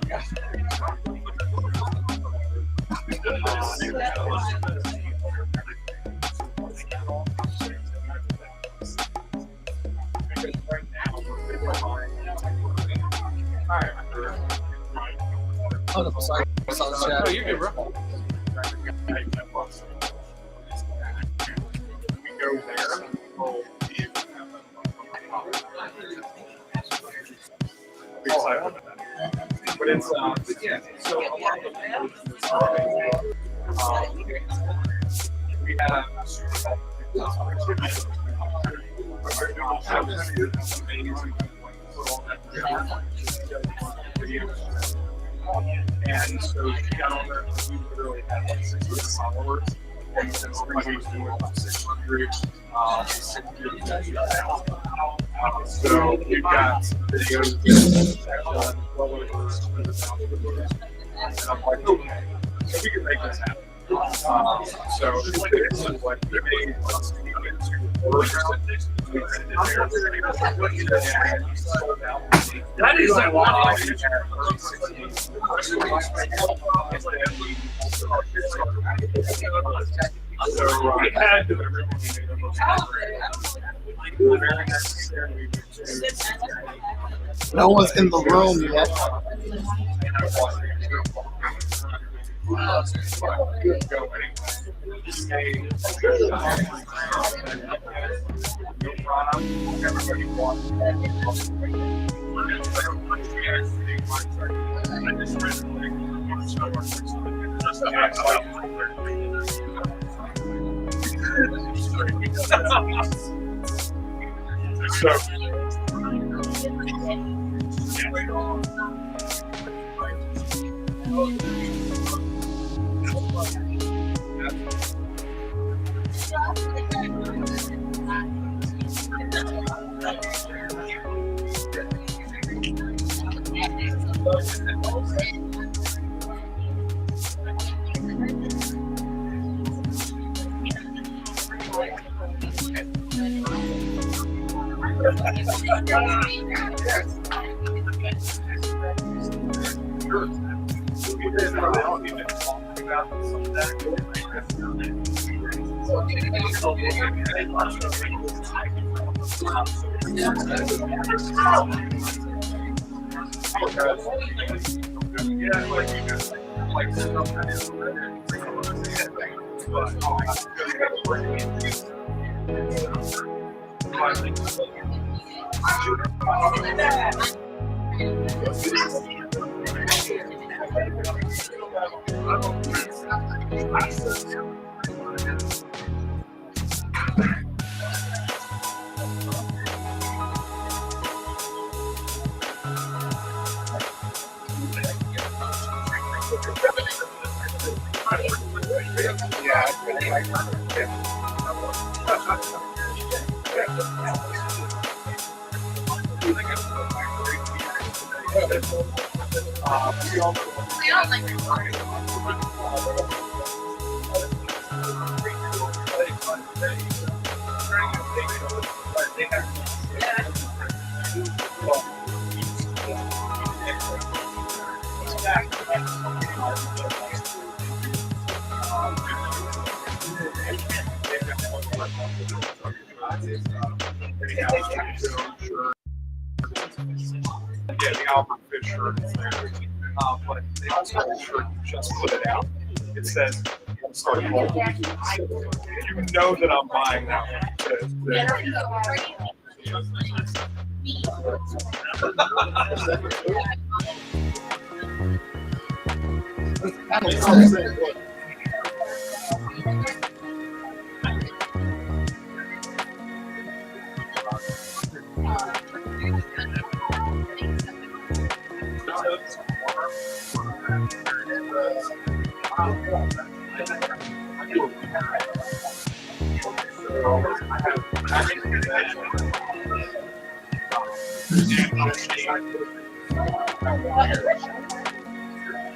Speaker 1: Oh, no, sorry.
Speaker 2: Oh, you're good, bro.
Speaker 5: But it's yeah. So a lot of we have and so she got on there. literally had like 600 followers. And everybody was doing about 600. So we've got videos that are well over 100,000 videos. And I'm like, okay, so we can make this happen. So it's like we made us come into the workshop. That is a lot. So we had to
Speaker 1: No one's in the room yet.
Speaker 5: Yeah, the Albert Fish shirt is there. But they also have a shirt you just put it out. It says, I'm starting to you know that I'm buying that one.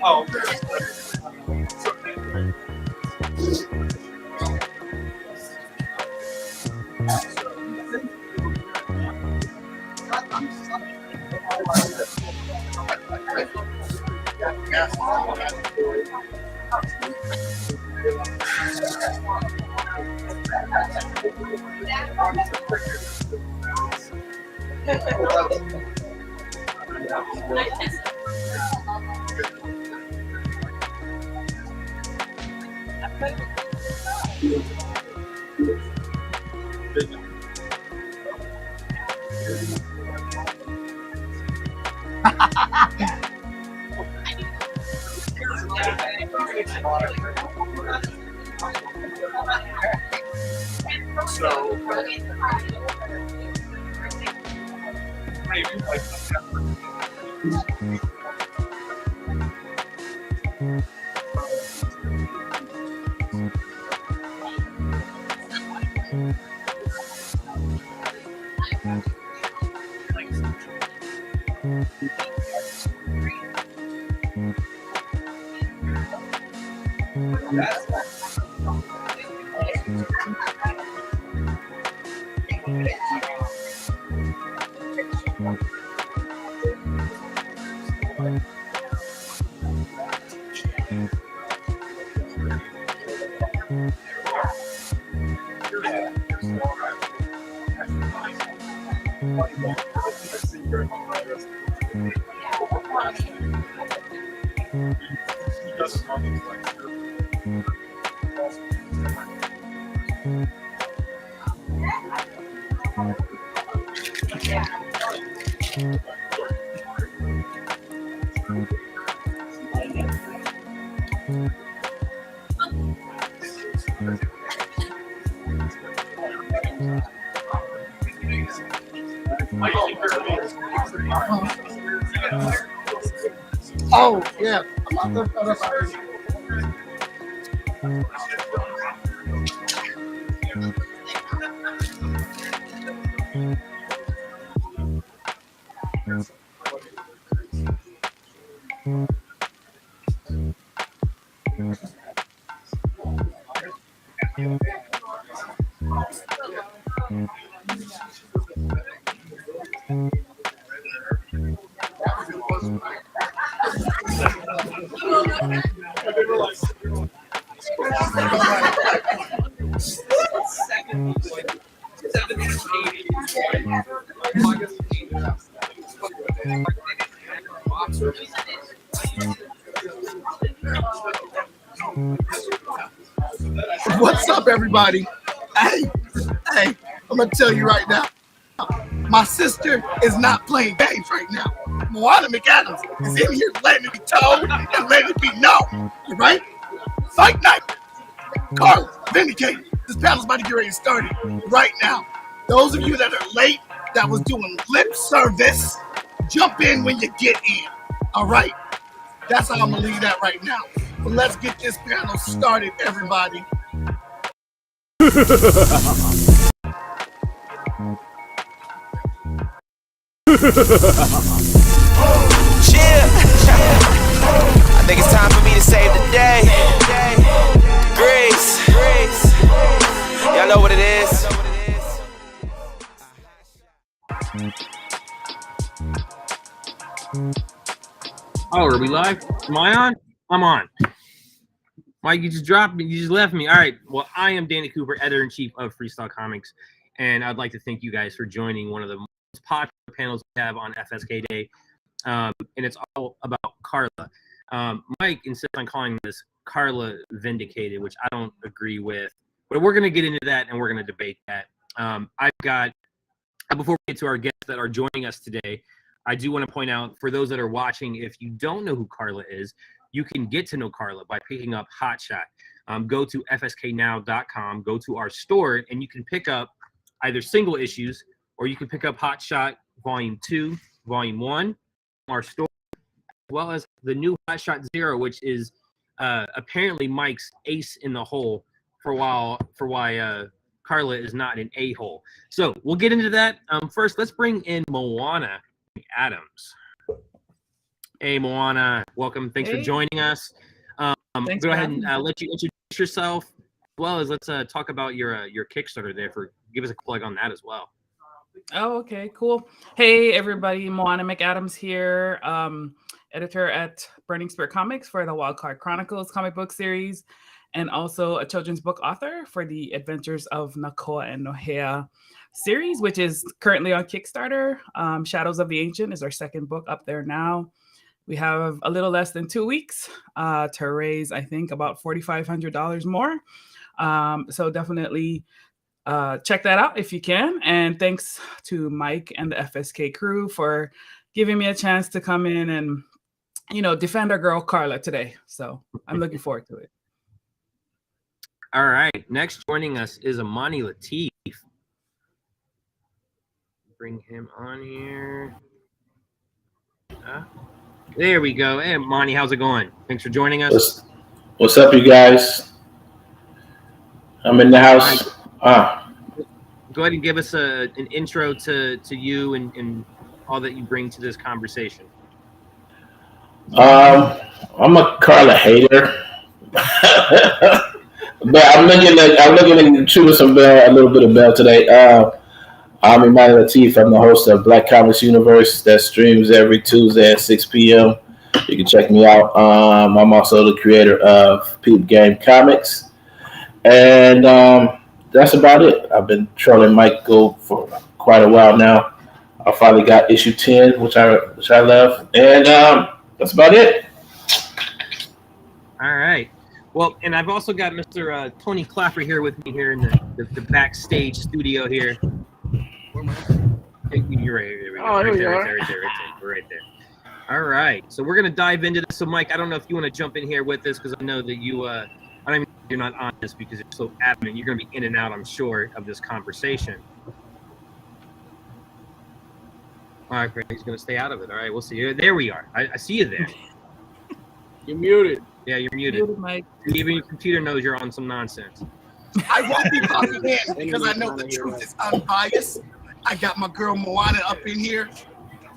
Speaker 5: Oh, So, maybe like
Speaker 1: Oh, yeah. I'm not done already. What's up, everybody? Hey, I'm gonna tell you right now. My sister is not playing games right now. Moana McAdams is in here letting it be told and letting it be known. All right? Fight night. Carl, vindicated. This panel's about to get ready to start right now. Those of you that are late, that was doing lip service, jump in when you get in. All right? That's how I'm gonna leave that right now. But let's get this panel started, everybody.
Speaker 6: Chill. I think it's time for me to save the day. Grace. Y'all know what it is.
Speaker 4: Oh, are we live? Am I on? I'm on. Mike, you just dropped me. You just left me. All right. Well, I am Danny Cooper, editor-in-chief of Freestyle Comics, and I'd like to thank you guys for joining one of the most popular panels we have on FSK Day, and it's all about Carla. Mike insists on calling this Carla Vindicated, which I don't agree with, but we're going to get into that, and we're going to debate that. I've got, before we get to our guests that are joining us today, I do want to point out, for those that are watching, if you don't know who Carla is, you can get to know Carla by picking up Hot Shot. Go to fsknow.com, go to our store, and you can pick up either single issues or you can pick up Hot Shot Volume 2, Volume 1, our store, as well as the new Hot Shot Zero, which is apparently Mike's ace in the hole for why Carla is not an a-hole. So we'll get into that. First, let's bring in Moana Adams. Hey, Moana, welcome. Thanks for joining us.
Speaker 22: Thanks
Speaker 4: go
Speaker 22: for
Speaker 4: ahead and
Speaker 22: having me.
Speaker 4: let you introduce yourself, as well as let's talk about your Kickstarter there. Give us a plug on that as well.
Speaker 22: Oh, okay, cool. Hey, everybody, Moana McAdams here, editor at Burning Spirit Comics for the Wildcard Chronicles comic book series, and also a children's book author for the Adventures of Nakoa and Nohea series, which is currently on Kickstarter. Shadows of the Ancient is our second book up there now. We have a little less than 2 weeks to raise, I think, about $4,500 more. So definitely check that out if you can. And thanks to Mike and the FSK crew for giving me a chance to come in and, defend our girl Carla today. So I'm looking forward to it.
Speaker 4: All right. Next joining us is Amani Latif. Bring him on here. There we go. Hey, Monty, how's it going? Thanks for joining us.
Speaker 3: What's up, you guys? I'm in the house.
Speaker 2: go ahead and give us an intro to you and all that you bring to this conversation.
Speaker 3: I'm a Carla hater, but I'm looking at shooting some bell, a little bit of bell today. I'm Imani Latif. I'm the host of Black Comics Universe that streams every Tuesday at 6 p.m. You can check me out. I'm also the creator of Peep Game Comics, and that's about it. I've been trolling Michael for quite a while now. I finally got issue 10, which I love, and that's about it.
Speaker 2: All right. Well, and I've also got Mr. Tony Clapper here with me here in the backstage studio here. Hey, you're right. There we go.
Speaker 7: Oh,
Speaker 2: Right
Speaker 7: here we
Speaker 2: there,
Speaker 7: are.
Speaker 2: right there. All right. So we're gonna dive into this. So, Mike, I don't know if you want to jump in here with this because I know that you, I don't even you're not on this because you're so adamant. You're gonna be in and out, I'm sure, of this conversation. All right, great. He's gonna stay out of it. All right, we'll see you. There we are. I see you there.
Speaker 7: You're muted.
Speaker 2: Yeah, you're muted.
Speaker 22: Mike.
Speaker 2: Even your computer knows you're on some nonsense.
Speaker 1: I won't be popping in because I know the truth is unbiased. I got my girl Moana up in here,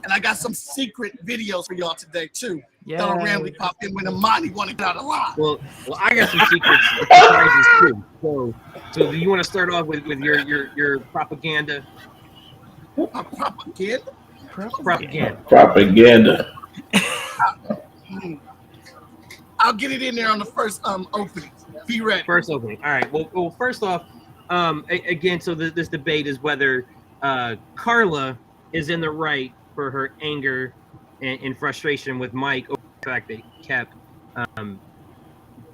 Speaker 1: and I got some secret videos for y'all today too. That'll randomly pop in when Imani want to get out of line.
Speaker 2: Well, I got some secrets surprises too. So do you want to start off with your propaganda?
Speaker 1: Propaganda?
Speaker 3: Propaganda.
Speaker 1: I'll get it in there on the first opening. Be ready.
Speaker 2: First opening. All right. Well, first off, again, so this debate is whether Carla is in the right for her anger and frustration with Mike over the fact that he kept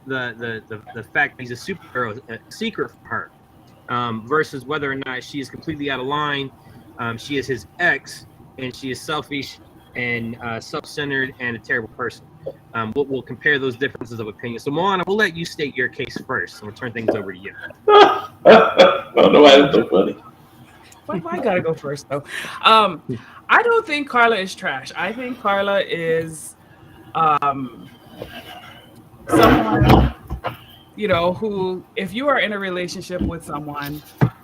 Speaker 2: the fact that he's a superhero a secret from her, versus whether or not she is completely out of line. She is his ex, and she is selfish and self-centered and a terrible person. We'll compare those differences of opinion. So, Moana, we'll let you state your case first, and we'll turn things over to you.
Speaker 3: I don't know why it's so funny.
Speaker 22: Why I gotta go first though? I don't think Carla is trash. I think Carla is someone, who, if you are in a relationship with someone,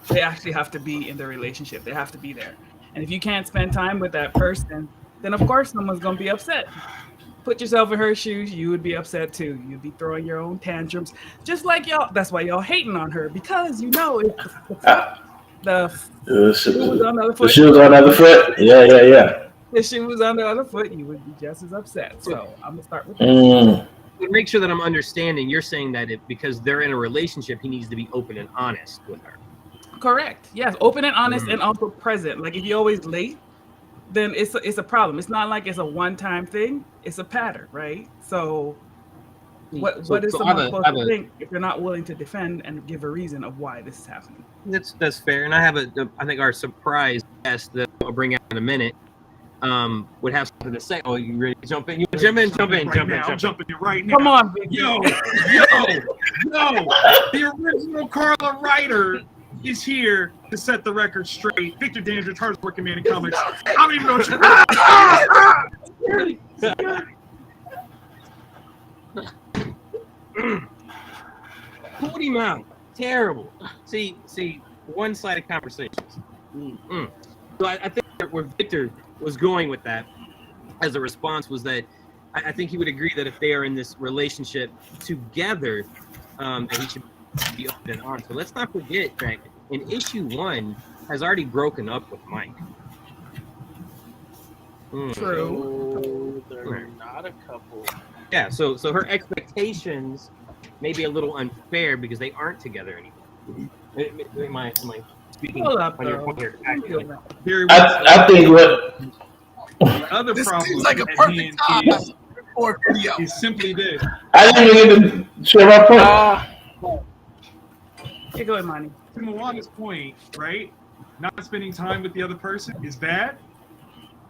Speaker 22: they actually have to be in the relationship. They have to be there. And if you can't spend time with that person, then of course someone's gonna be upset. Put yourself in her shoes, you would be upset too. You'd be throwing your own tantrums, just like y'all. That's why y'all hating on her, because if the shoe was on the other foot.
Speaker 3: The shoe was on the other foot? Yeah.
Speaker 22: The shoe was on the other foot, you would be just as upset. So I'm gonna start with that.
Speaker 2: To make sure that I'm understanding, you're saying that because they're in a relationship, he needs to be open and honest with her.
Speaker 22: Correct. Yes, open and honest, and also present. Like if you're always late, then it's a problem. It's not like it's a one-time thing. It's a pattern, right? So what is someone supposed to think if you're not willing to defend and give a reason of why this is happening?
Speaker 2: That's fair. And I have I think our surprise guest that I'll bring out in a minute would have something to say. Oh, you ready to jump in? You jump in.
Speaker 11: I'm jumping in right now.
Speaker 22: Come on, big
Speaker 11: yo. The original Carla writer is here to set the record straight. Victor Dandridge, hardest working man in comics. I don't even know what
Speaker 2: Put him out. Terrible. See, one-sided conversations. So I think where Victor was going with that as a response was that I think he would agree that if they are in this relationship together, that he should be open and honest. But let's not forget that in issue 1 has already broken up with Mike.
Speaker 22: True.
Speaker 7: They're not a couple.
Speaker 2: Yeah, so her expectations may be a little unfair because they aren't together anymore. Am I speaking
Speaker 22: Hold up,
Speaker 2: on your
Speaker 22: though.
Speaker 2: point here?
Speaker 3: I think what
Speaker 11: the other
Speaker 1: This
Speaker 11: problem
Speaker 1: seems like a
Speaker 11: at
Speaker 1: perfect
Speaker 11: hand
Speaker 1: time for a video.
Speaker 11: is simply this.
Speaker 3: I didn't even get to share my point.
Speaker 22: Here go Imani.
Speaker 11: To Moana's point, right? Not spending time with the other person is bad.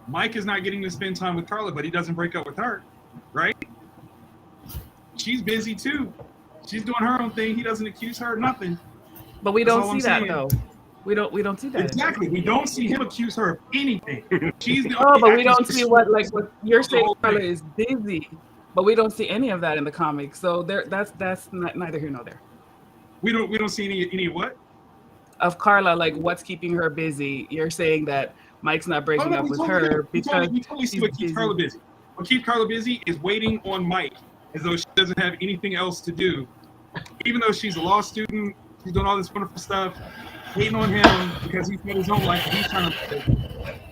Speaker 11: Mike is not getting to spend time with Carla, but he doesn't break up with her, right? She's busy too. She's doing her own thing. He doesn't accuse her of nothing.
Speaker 22: But we
Speaker 11: That's
Speaker 22: don't
Speaker 11: all
Speaker 22: see
Speaker 11: I'm
Speaker 22: that
Speaker 11: saying.
Speaker 22: though. We don't see that.
Speaker 11: Exactly. We don't see him accuse her of anything. She's the
Speaker 22: Oh,
Speaker 11: only
Speaker 22: but we don't
Speaker 11: actress
Speaker 22: see
Speaker 11: to
Speaker 22: what you're
Speaker 11: the
Speaker 22: saying.
Speaker 11: whole
Speaker 22: Carla
Speaker 11: thing.
Speaker 22: is busy, but we don't see any of that in the comics. So that's not, neither here nor there.
Speaker 11: We don't see any what?
Speaker 22: of Carla, like what's keeping her busy. You're saying that Mike's not breaking up with her because
Speaker 11: we totally see what keeps
Speaker 22: busy.
Speaker 11: Carla busy. What keeps Carla busy is waiting on Mike, as though she doesn't have anything else to do. Even though she's a law student, she's doing all this wonderful stuff, waiting on him because he's got his own life. He's trying to.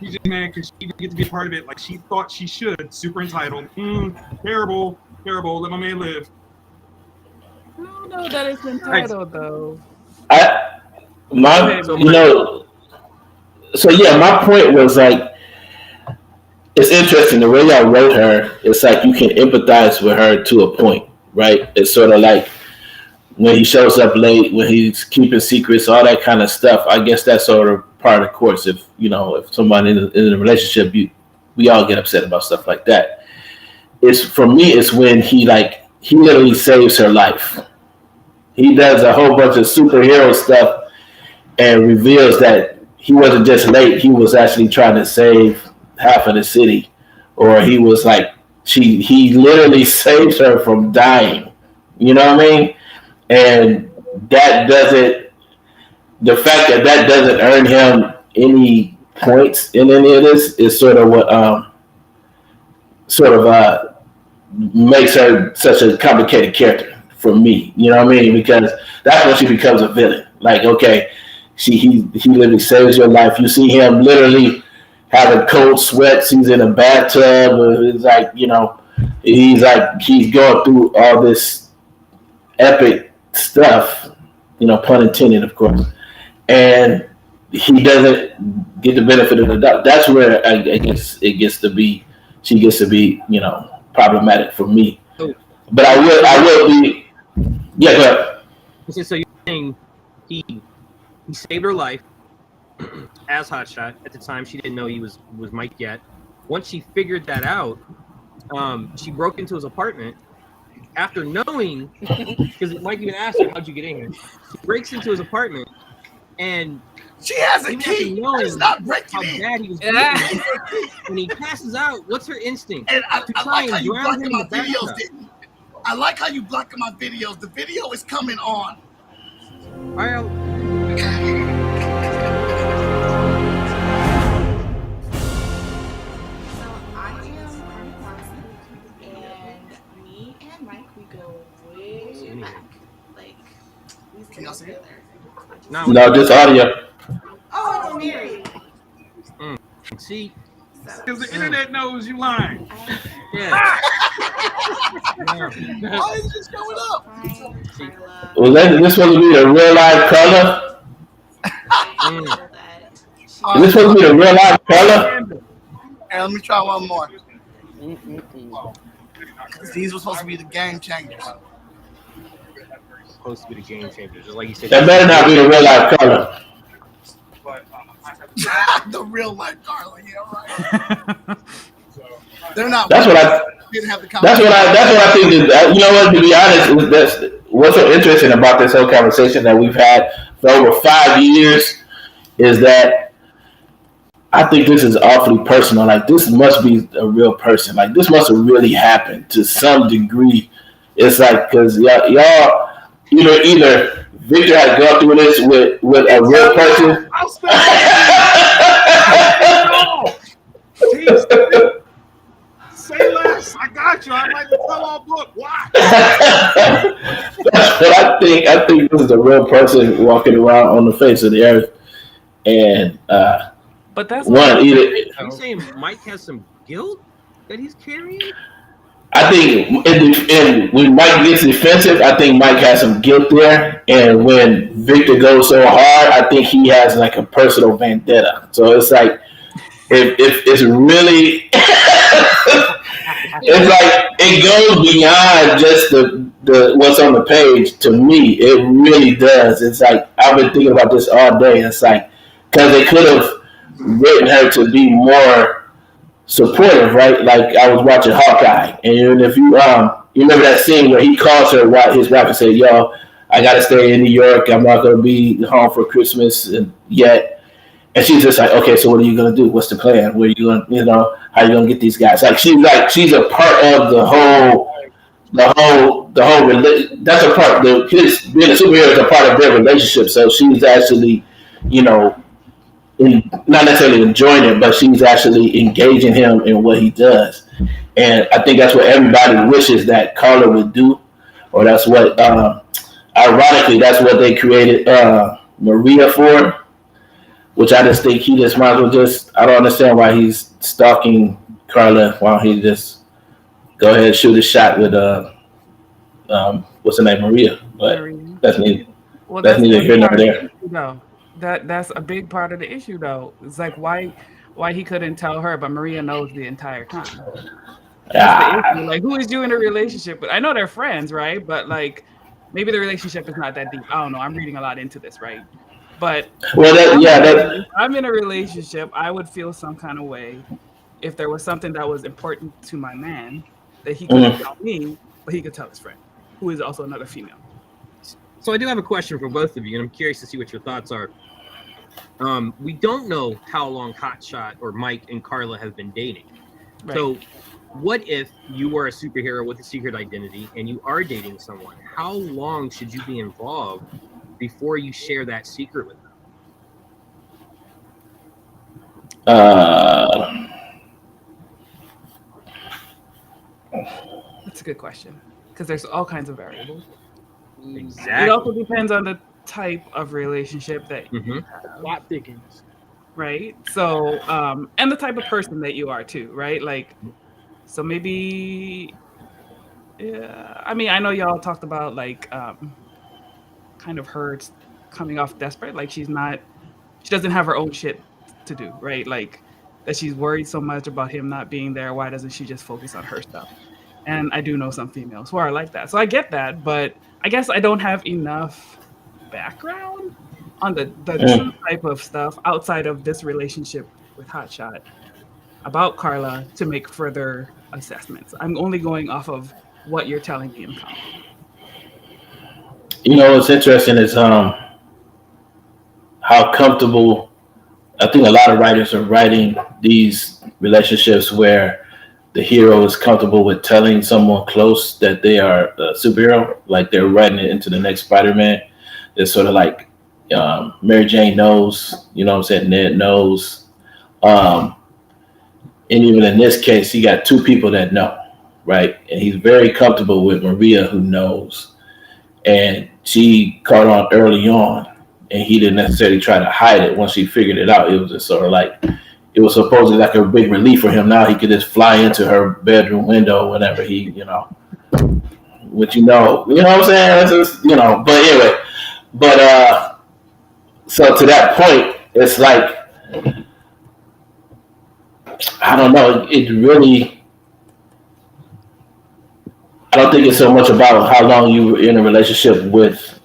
Speaker 11: He's just mad because she didn't get to be a part of it like she thought she should. Super entitled. Terrible. Let my man live.
Speaker 22: No, that is entitled though.
Speaker 3: My point was like, it's interesting the way y'all wrote her. It's like you can empathize with her to a point, right? It's sort of like when he shows up late, when he's keeping secrets, all that kind of stuff. I guess that's sort of part of the course. If somebody in a relationship, we all get upset about stuff like that. For me, it's when he literally saves her life. He does a whole bunch of superhero stuff and reveals that he wasn't just late. He was actually trying to save half of the city, or he was like, he literally saves her from dying. You know what I mean? And the fact that doesn't earn him any points in any of this is sort of what makes her such a complicated character for me. You know what I mean? Because that's when she becomes a villain. Like, okay, he literally saves your life. You see him literally having cold sweats. He's in a bathtub. It's like, he's going through all this epic stuff, pun intended, of course. And he doesn't get the benefit of the doubt. That's where I guess she gets to be, problematic for me. But I will be. Yeah, go ahead.
Speaker 8: So you're saying he saved her life as Hotshot. At the time, she didn't know he was Mike yet. Once she figured that out, she broke into his apartment after knowing, because Mike even asked her, "How'd you get in here?" She breaks into his apartment, and
Speaker 1: she has a key. It's not breaking
Speaker 8: how bad he was breaking. When he passes out, what's her instinct?
Speaker 1: And I like how you
Speaker 8: drown
Speaker 1: blocking
Speaker 8: him
Speaker 1: my
Speaker 8: in the
Speaker 1: videos.
Speaker 8: bathtub.
Speaker 1: I like how you blocking my videos. The video is coming on.
Speaker 19: Me and Mike, we go way back. Like, we
Speaker 1: Can y'all see it?
Speaker 3: No, just audio.
Speaker 19: Oh, we're married.
Speaker 8: See,
Speaker 11: because the internet knows you lying.
Speaker 8: Yeah.
Speaker 1: Why is this going up?
Speaker 3: Was this supposed to be the real life color? Is this supposed to be the real life color?
Speaker 1: And let me try one more. These were supposed to be the game changers.
Speaker 8: Supposed to be the game changer, just like you said.
Speaker 3: That better not be the real life color.
Speaker 1: The real life Carla, yeah, right. They're not.
Speaker 3: That's what I.
Speaker 1: Didn't have the
Speaker 3: That's what I think. You know what? To be honest, that's what's so interesting about this whole conversation that we've had for over 5 years is that I think this is awfully personal. Like, this must be a real person. Like, this must have really happened to some degree. It's like, because y'all, either Victor had gone through this with a real person.
Speaker 11: Say less. I got you. I like the tell-all book. Why?
Speaker 3: But I think this is a real person walking around on the face of the earth, and
Speaker 22: but that's
Speaker 8: you saying Mike has some guilt that he's carrying?
Speaker 3: I think when Mike gets defensive, I think Mike has some guilt there, and when Victor goes so hard, I think he has like a personal vendetta. So it's like if it's really it's like it goes beyond just the what's on the page. To me, it really does. It's like I've been thinking about this all day. It's like because they could have written her to be more supportive, right? Like I was watching Hawkeye, and if you remember that scene where he calls his wife and said, "Yo, I gotta stay in New York. I'm not gonna be home for Christmas yet." And she's just like, "Okay, so what are you gonna do? What's the plan? Where are you gonna, how are you gonna get these guys?" Like she's a part of the whole. That's a part. His being a superhero is a part of their relationship. So she's actually you know, not necessarily enjoying it, but she's actually engaging him in what he does. And I think that's what everybody wishes that Carla would do, or that's what, ironically, that's what they created Maria for. Which I just think he just might as well just. I don't understand why he's stalking Carla. Why don't he just go ahead and shoot a shot with what's her name, Maria? But
Speaker 22: Maria.
Speaker 3: that's neither.
Speaker 22: Well,
Speaker 3: That's neither here nor
Speaker 22: part of the
Speaker 3: there.
Speaker 22: issue, though. That's a big part of the issue, though. It's like why he couldn't tell her, but Maria knows the entire time. That's the issue. Like, who is you in a relationship with? I know they're friends, right? But like, maybe the relationship is not that deep. I don't know. I'm reading a lot into this, right? But
Speaker 3: Well,
Speaker 22: if I'm in a relationship, I would feel some kind of way if there was something that was important to my man that he couldn't tell me, but he could tell his friend, who is also another female.
Speaker 8: So I do have a question for both of you, and I'm curious to see what your thoughts are. We don't know how long Hotshot or Mike and Carla have been dating.
Speaker 22: Right.
Speaker 8: So what if you were a superhero with a secret identity and you are dating someone? How long should you be involved before you share that secret with them?
Speaker 22: That's a good question, because there's all kinds of variables.
Speaker 8: Exactly.
Speaker 22: It also depends on the type of relationship that you have.
Speaker 7: Plot thickens.
Speaker 22: Right? So, and the type of person that you are too, right? Like, so maybe, yeah, I mean, I know y'all talked about like, kind of her coming off desperate, like she doesn't have her own shit to do, right? Like that she's worried so much about him not being there. Why doesn't she just focus on her stuff? And I do know some females who are like that. So I get that, but I guess I don't have enough background on the true type of stuff outside of this relationship with Hotshot about Carla to make further assessments. I'm only going off of what you're telling me in comment.
Speaker 3: You know what's interesting is how comfortable. I think a lot of writers are writing these relationships where the hero is comfortable with telling someone close that they are a superhero, like they're writing it into the next Spider-Man. It's sort of like Mary Jane knows, you know what I'm saying? Ned knows. And even in this case, he got two people that know, right? And he's very comfortable with Maria, who knows. And she caught on early on, and he didn't necessarily try to hide it. Once she figured it out, it was just sort of like, it was supposedly like a big relief for him. Now he could just fly into her bedroom window whenever he, what you know what I'm saying? It's just, but anyway, so to that point, it's like, I don't know, it really, I don't think it's so much about how long you were in a relationship with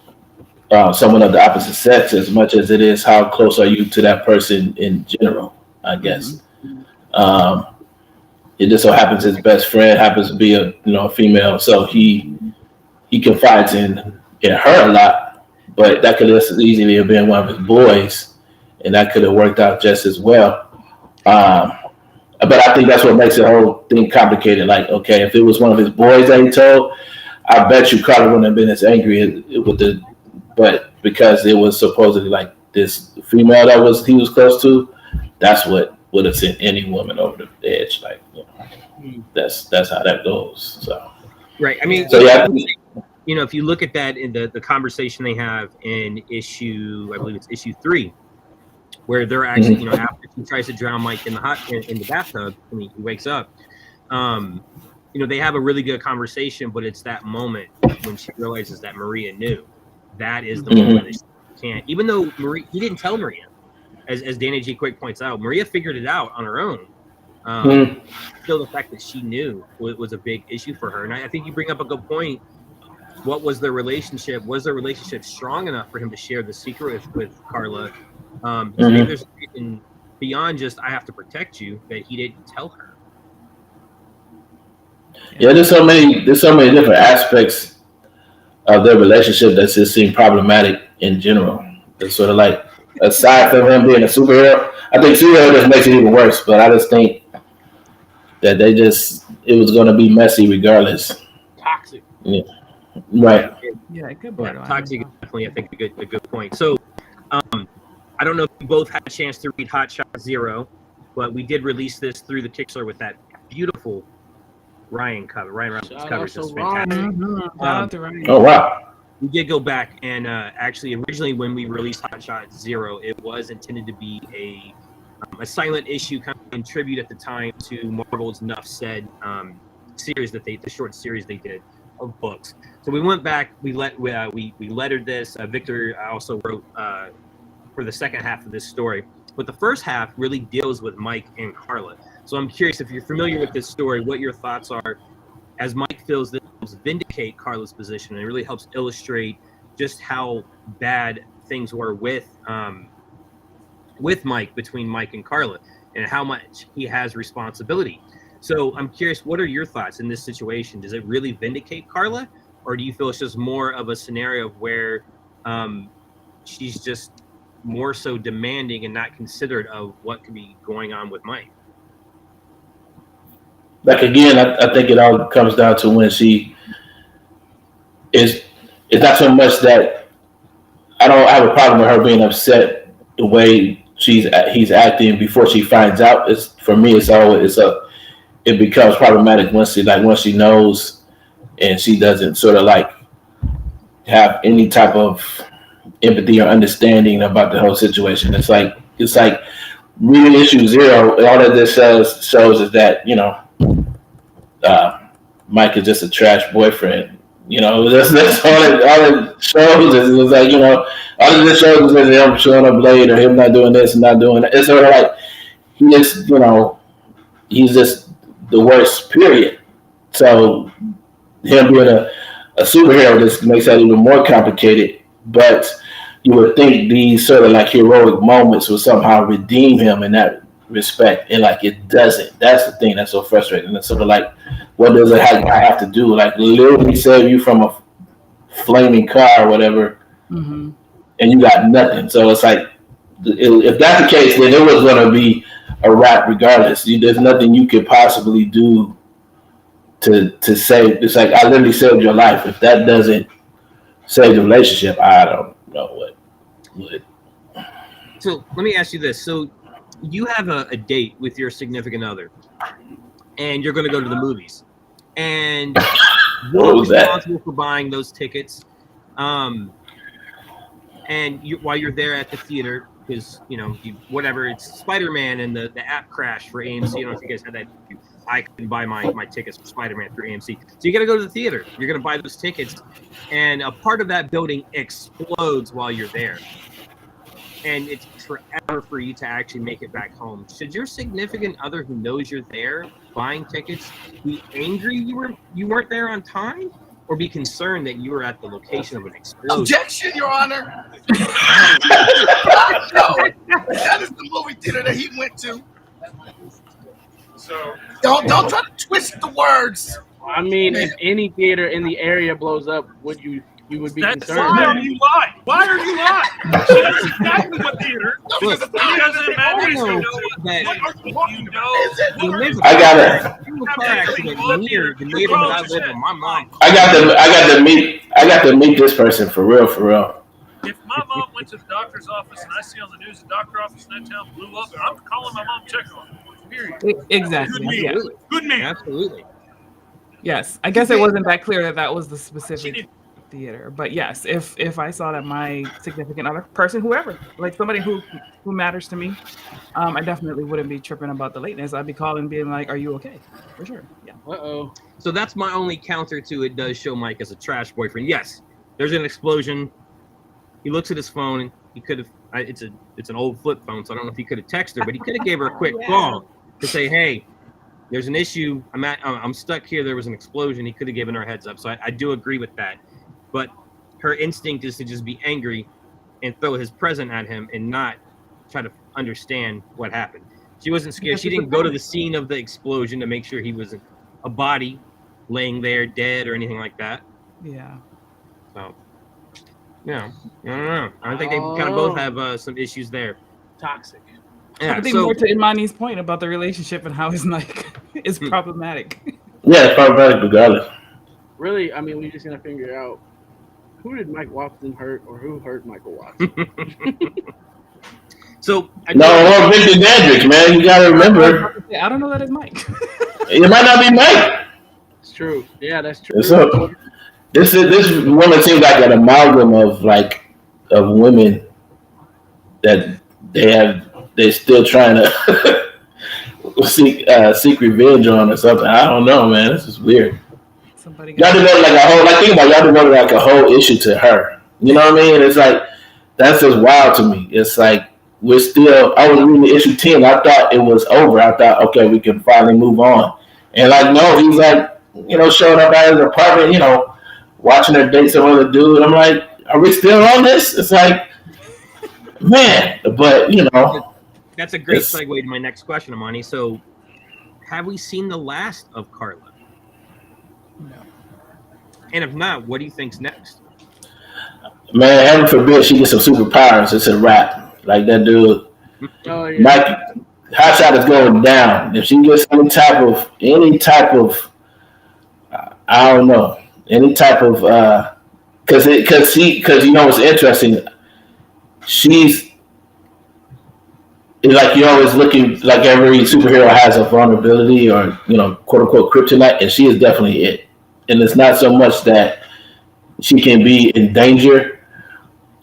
Speaker 3: someone of the opposite sex as much as it is how close are you to that person in general, I guess. It just so happens his best friend happens to be a female, so he confides in her a lot, but that could just easily have been one of his boys, and that could have worked out just as well. But I think that's what makes the whole thing complicated. Like, okay, if it was one of his boys that he told, I bet you Carter wouldn't have been as angry but because it was supposedly like this female that he was close to, that's what would have sent any woman over the edge. Like, that's how that goes. So,
Speaker 8: right. I mean,
Speaker 3: so yeah.
Speaker 8: If you look at that in the conversation they have in I believe it's issue 3, where they're actually, after she tries to drown Mike in the bathtub when he wakes up, they have a really good conversation, but it's that moment when she realizes that Maria knew. That is the moment that she can't, even though he didn't tell Maria, as Dana G. Quick points out, Maria figured it out on her own. Still, the fact that she knew was a big issue for her. And I think you bring up a good point. What was their relationship? Was their relationship strong enough for him to share the secret with Carla? Maybe there's a reason beyond just I have to protect you that he didn't tell her.
Speaker 3: Yeah, there's so many different aspects of their relationship that just seem problematic in general. It's sort of like, aside from him being a superhero, I think superhero just makes it even worse. But I just think that it was going to be messy regardless.
Speaker 7: Toxic.
Speaker 3: Yeah. Right.
Speaker 22: Yeah, good
Speaker 8: point. Toxic, definitely, I think a good point. So, I don't know if you both had a chance to read Hot Shot Zero, but we did release this through the Kickstarter with that beautiful Ryan cover. Ryan Reynolds
Speaker 7: Shout
Speaker 8: cover
Speaker 7: out
Speaker 8: is
Speaker 7: to
Speaker 8: just
Speaker 7: Ryan.
Speaker 8: fantastic.
Speaker 22: Shout out to Ryan.
Speaker 3: Oh wow.
Speaker 8: We did go back and actually originally when we released Hot Shot Zero, it was intended to be a silent issue kind of in tribute at the time to Marvel's Nuff Said series the short series they did of books. So we went back, we lettered this. Victor also wrote for the second half of this story, but the first half really deals with Mike and Carla. So I'm curious if you're familiar with this story, what your thoughts are as Mike feels this helps vindicate Carla's position, and it really helps illustrate just how bad things were with Mike, between Mike and Carla, and how much he has responsibility. So I'm curious, what are your thoughts in this situation? Does it really vindicate Carla, or do you feel it's just more of a scenario of where she's just more so demanding and not considerate of what could be going on with Mike?
Speaker 3: Like again, I think it all comes down to when she is. It's not so much that I don't have a problem with her being upset the way he's acting before she finds out. It's for me. It becomes problematic once she knows, and she doesn't sort of like have any type of empathy or understanding about the whole situation. It's like reading issue 0. All that this shows is that Mike is just a trash boyfriend. That's all it shows. It's like, all of this shows is him showing up late or him not doing this and not doing that. It's sort of like he's just the worst, period. So him being a superhero just makes that even more complicated. But you would think these sort of like heroic moments would somehow redeem him in that respect, and like it doesn't. That's the thing that's so frustrating. It's sort of like, what does it have to do? Like literally save you from a flaming car or whatever, and you got nothing. So it's like, if that's the case, then it was going to be a wrap regardless. There's nothing you could possibly do to save. It's like, I literally saved your life. If that doesn't save the relationship, I don't know what would.
Speaker 8: So let me ask you this. So you have a date with your significant other, and you're going to go to the movies, and you're responsible for buying those tickets. And while you're there at the theater, because whatever, it's Spider-Man and the app crashed for AMC. I don't know if you guys had that. I couldn't buy my tickets for Spider-Man through AMC. So you got to go to the theater. You're going to buy those tickets, and a part of that building explodes while you're there. And it's forever for you to actually make it back home. Should your significant other, who knows you're there buying tickets, be angry you weren't there on time, or be concerned that you were at the location of an explosion?
Speaker 1: Objection, Your Honor. No, that is the movie theater that he went to.
Speaker 5: So
Speaker 1: don't try to twist the words.
Speaker 7: I mean, if any theater in the area blows up, you would be concerned.
Speaker 11: Why are you lying? Why are you lying? She knows exactly what theater.
Speaker 8: Look,
Speaker 11: It doesn't matter.
Speaker 8: I know
Speaker 11: What are you talking about?
Speaker 3: I got to meet this person for real.
Speaker 11: If my mom went to the doctor's office and I see on the news the doctor office in that town blew up, I'm calling my mom to check on it. Period.
Speaker 22: Exactly.
Speaker 11: Good man.
Speaker 22: Yeah.
Speaker 11: Good man.
Speaker 8: Absolutely.
Speaker 22: Yes, I guess it wasn't that clear that was the specific theater, but yes, if I saw that my significant other person, whoever, like somebody who matters to me, I definitely wouldn't be tripping about the lateness. I'd be calling, being like, "Are you okay?" For sure. Yeah.
Speaker 8: So that's my only counter to it. Does show Mike as a trash boyfriend? Yes. There's an explosion. He looks at his phone. And he could have. It's an old flip phone, so I don't know if he could have texted her, but he could have gave her a quick call to say, "Hey, there's an issue. I'm stuck here. There was an explosion." He could have given her a heads up. So I do agree with that. But her instinct is to just be angry and throw his present at him and not try to understand what happened. She wasn't scared. She didn't go to the scene of the explosion to make sure he wasn't a body laying there dead or anything like that.
Speaker 22: Yeah.
Speaker 8: So, I don't know. I think they kind of both have some issues there.
Speaker 7: Toxic.
Speaker 8: Yeah,
Speaker 22: I think more to Imani's point about the relationship and how it's like it's problematic.
Speaker 3: Yeah, it's problematic regardless.
Speaker 7: Really, I mean, we're just gonna figure out who did Mike Watson hurt or who hurt Michael Watson.
Speaker 8: So
Speaker 3: or Victor Dandridge, man. You got to remember.
Speaker 8: I don't know that it's Mike.
Speaker 3: It might not be Mike.
Speaker 7: It's true. Yeah, that's true.
Speaker 3: So this woman seems like an amalgam of women that they're still trying to seek revenge on or something. I don't know, man. This is weird. Y'all devoted think about y'all devoted like a whole issue to her. You know what I mean? It's like that's just wild to me. It's like we're still. I was reading the issue 10. I thought it was over. I thought, okay, we can finally move on. And no, he's showing up at his apartment, watching her date some other dude. I'm like, are we still on this? It's like, man, but
Speaker 8: That's a great segue to my next question, Amani. So, have we seen the last of Carla? No. And if not, what do you think's next?
Speaker 3: Man, heaven forbid she gets some superpowers. It's a wrap. Like that dude.
Speaker 7: Oh yeah.
Speaker 3: Mike, Hotshot is going down. If she gets any type of, I don't know, any type of, because what's interesting, she's like you're always looking like every superhero has a vulnerability or quote unquote kryptonite, and she is definitely it. And it's not so much that she can be in danger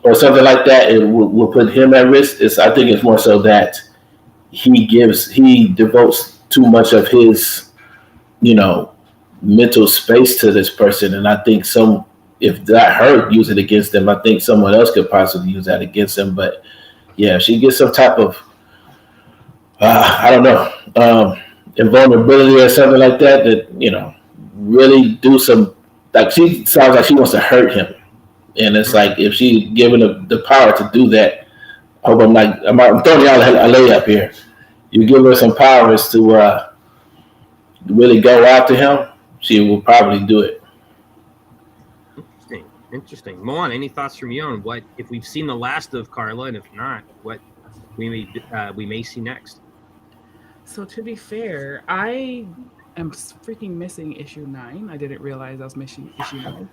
Speaker 3: or something like that. It will put him at risk. I think it's more so that he devotes too much of his, mental space to this person. And I think if that her use it against them, I think someone else could possibly use that against them. But yeah, if she gets some type of, I don't know, invulnerability or something like that, really do some, she sounds like she wants to hurt him. And it's like, if she's given the power to do that, I hope I'm throwing y'all a layup here. You give her some powers to really go after him, she will probably do it.
Speaker 8: Interesting. Moan, any thoughts from you on what, if we've seen the last of Carla, and if not, what we may see next?
Speaker 22: So to be fair, I am freaking missing issue 9. I didn't realize I was missing issue 9.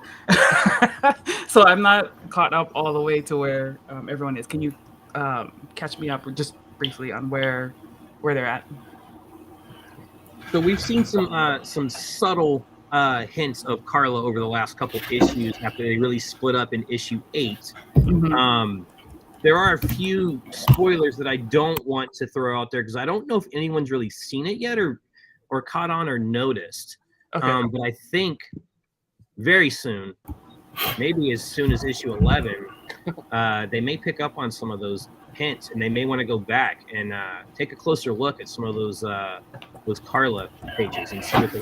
Speaker 22: So I'm not caught up all the way to where everyone is. Can you catch me up just briefly on where they're at?
Speaker 8: So we've seen some subtle hints of Carla over the last couple issues after they really split up in issue 8. Mm-hmm. There are a few spoilers that I don't want to throw out there because I don't know if anyone's really seen it yet or caught on or noticed. Okay. But I think very soon, maybe as soon as issue 11, they may pick up on some of those hints, and they may want to go back and take a closer look at some of those Carla pages and see what they.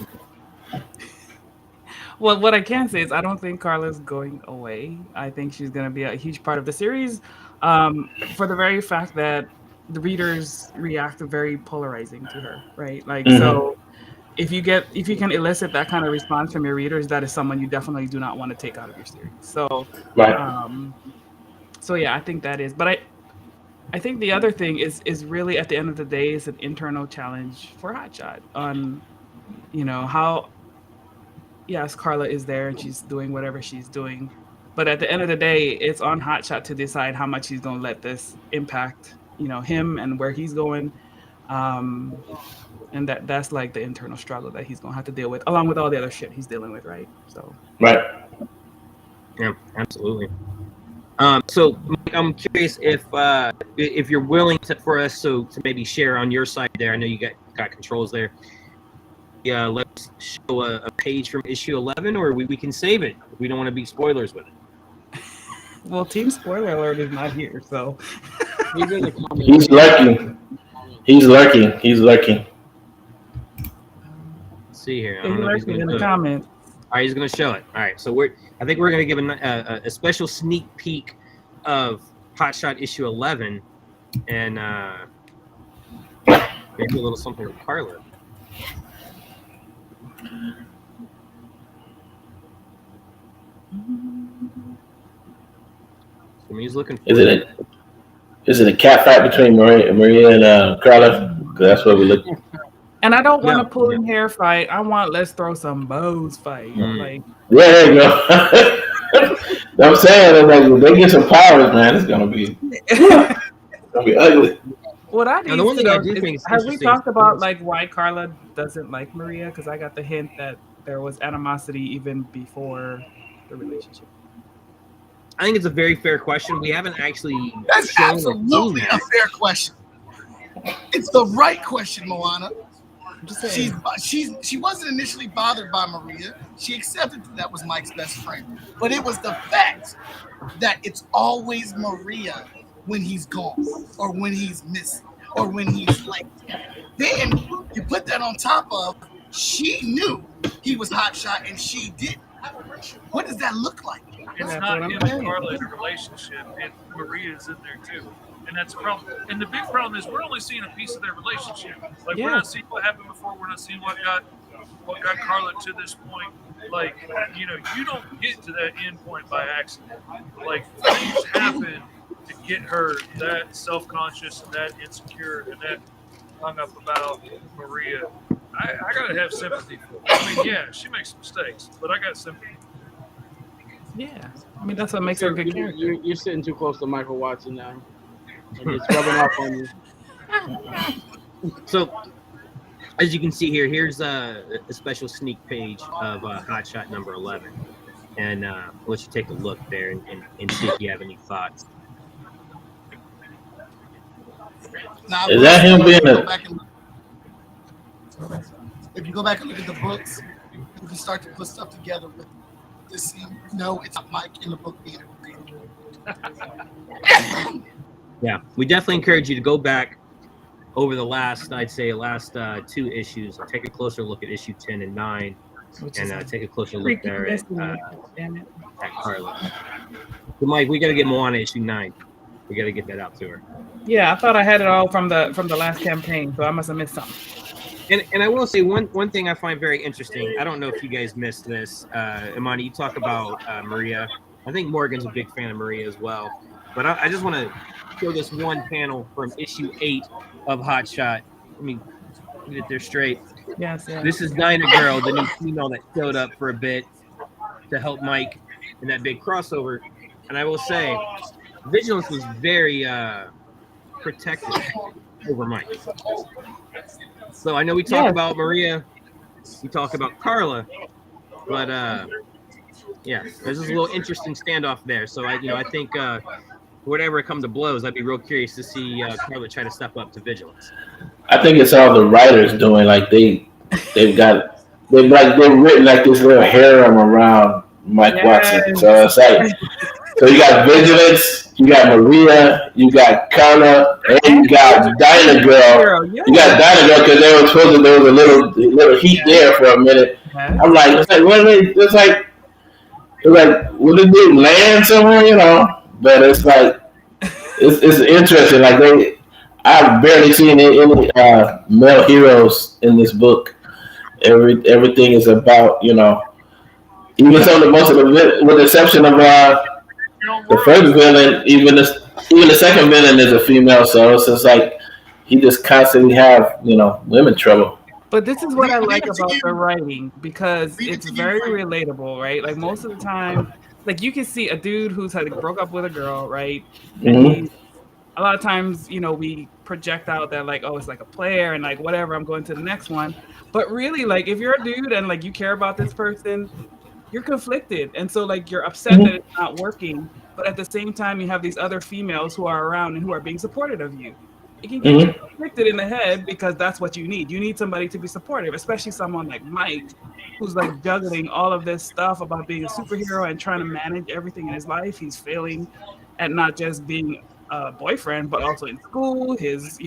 Speaker 22: Well, what I can say is I don't think Carla's going away. I think she's going to be a huge part of the series, for the very fact that the readers react very polarizing to her, right? Like, mm-hmm. So if you can elicit that kind of response from your readers, that is someone you definitely do not want to take out of your series. So, right. So yeah, I think that is. But I think the other thing is really at the end of the day is an internal challenge for Hotshot on, how. Yes, Carla is there and she's doing whatever she's doing. But at the end of the day, it's on Hotshot to decide how much he's going to let this impact, him and where he's going. And that's like the internal struggle that he's going to have to deal with, along with all the other shit he's dealing with, right? So.
Speaker 3: Right.
Speaker 8: Yeah, absolutely. So Mike, I'm curious if you're willing for us to maybe share on your side there. I know you got controls there. Yeah, let's show a page from issue 11, or we can save it. We don't want to be spoilers with it.
Speaker 22: Well, Team Spoiler Alert is not here, so.
Speaker 3: He's lurking. He's lurking.
Speaker 8: Let's see here.
Speaker 22: He's lurking in the comments.
Speaker 8: All right, he's going to show it. All right, so I think we're going to give a special sneak peek of Hotshot issue 11, and maybe a little something with Carla. So he's looking for
Speaker 3: is it a cat fight between Maria and Carla? Because that's what we're looking.
Speaker 22: And I don't want a pulling hair fight. I want let's throw some bows fight. Like,
Speaker 3: yeah, there you go. I'm saying, like, if they get some powers, man, it's gonna be. Gonna be ugly.
Speaker 22: What I
Speaker 8: Now,
Speaker 22: need
Speaker 8: the one
Speaker 22: to
Speaker 8: thing I
Speaker 22: know
Speaker 8: do
Speaker 22: is,
Speaker 8: think is
Speaker 22: have we
Speaker 8: interesting
Speaker 22: talked about
Speaker 8: is-
Speaker 22: like why Carla doesn't like Maria? Because I got the hint that there was animosity even before the relationship.
Speaker 8: I think it's a very fair question. We haven't actually
Speaker 1: That's
Speaker 8: shown or seen
Speaker 1: absolutely a
Speaker 8: that.
Speaker 1: fair question. It's the right question, Moana.
Speaker 22: saying.
Speaker 1: She wasn't initially bothered by Maria. She accepted that was Mike's best friend. But it was the fact that it's always Maria when he's gone or when he's missing or when he's late. Then you put that on top of she knew he was hotshot and she didn't. What does that look like?
Speaker 5: It's not him and Carla in a relationship, and Maria's in there too. And that's a problem. And the big problem is we're only seeing a piece of their relationship. Like we're not seeing what happened before. We're not seeing what got Carla to this point. Like, you know, you don't get to that end point by accident. Like things happen to get her that self-conscious and that insecure and that hung up about Maria. I gotta have sympathy for her. I mean, yeah, she makes mistakes, but I got sympathy.
Speaker 22: Yeah, I mean that's what makes her a good character.
Speaker 7: You're sitting too close to Michael Watson now. It's rubbing off on you.
Speaker 8: So, as you can see here, here's a special sneak page of Hot Shot number 11. And I'll let you take a look there and see if you have any thoughts.
Speaker 1: Now,
Speaker 3: Is that him being
Speaker 1: if you go back and look at the books, you can start to put stuff together with this scene. No, it's not Mike in the book being
Speaker 8: Yeah, we definitely encourage you to go back over the last, I'd say, two issues and take a closer look at issue 10 and 9 and take a closer look there at Carla. So Mike, we got to get Moana issue 9. We got to get that out to her.
Speaker 22: Yeah, I thought I had it all from the last campaign, so I must have missed something.
Speaker 8: And I will say one thing I find very interesting. I don't know if you guys missed this. Imani, you talk about Maria. I think Morgan's a big fan of Maria as well. But I just want to show this one panel from issue 8 of Hot Shot. Let me get it there straight.
Speaker 22: Yes, yeah.
Speaker 8: This is Dinah Girl, the new female that showed up for a bit to help Mike in that big crossover. And I will say, Vigilance was very protective over Mike. So I know we talk about Maria, we talk about Carla, but yeah, there's this little interesting standoff there. So I think whatever it comes to blows, I'd be real curious to see Carla try to step up to Vigilance.
Speaker 3: I think it's all the writers doing. Like they've written like this little harem around Mike Watson. So it's like, so you got Vigilance, you got Maria, you got Carla, and you got Dinah Girl. You got Dinah Girl because they were supposed to. There was a little heat there for a minute. I'm like, it's like, what are they? It's like, would it be land somewhere, you know? But it's like, it's interesting. Like I've barely seen any male heroes in this book. Everything is about, you know, even some of the most of the, with the exception of the first villain, even the second villain is a female. So it's just like he just constantly have, you know, women trouble.
Speaker 22: But this is what I like about the writing, because it's very relatable, right? Like most of the time, like you can see a dude who's like broke up with a girl, right?
Speaker 3: Mm-hmm.
Speaker 22: A lot of times, you know, we project out that like, oh, it's like a player and like whatever, I'm going to the next one. But really, like if you're a dude and like you care about this person, you're conflicted. And so like you're upset that it's not working, but at the same time you have these other females who are around and who are being supportive of you. It can get you conflicted in the head because that's what you need. You need somebody to be supportive, especially someone like Mike, who's like juggling all of this stuff about being a superhero and trying to manage everything in his life. He's failing at not just being a boyfriend, but also in school, his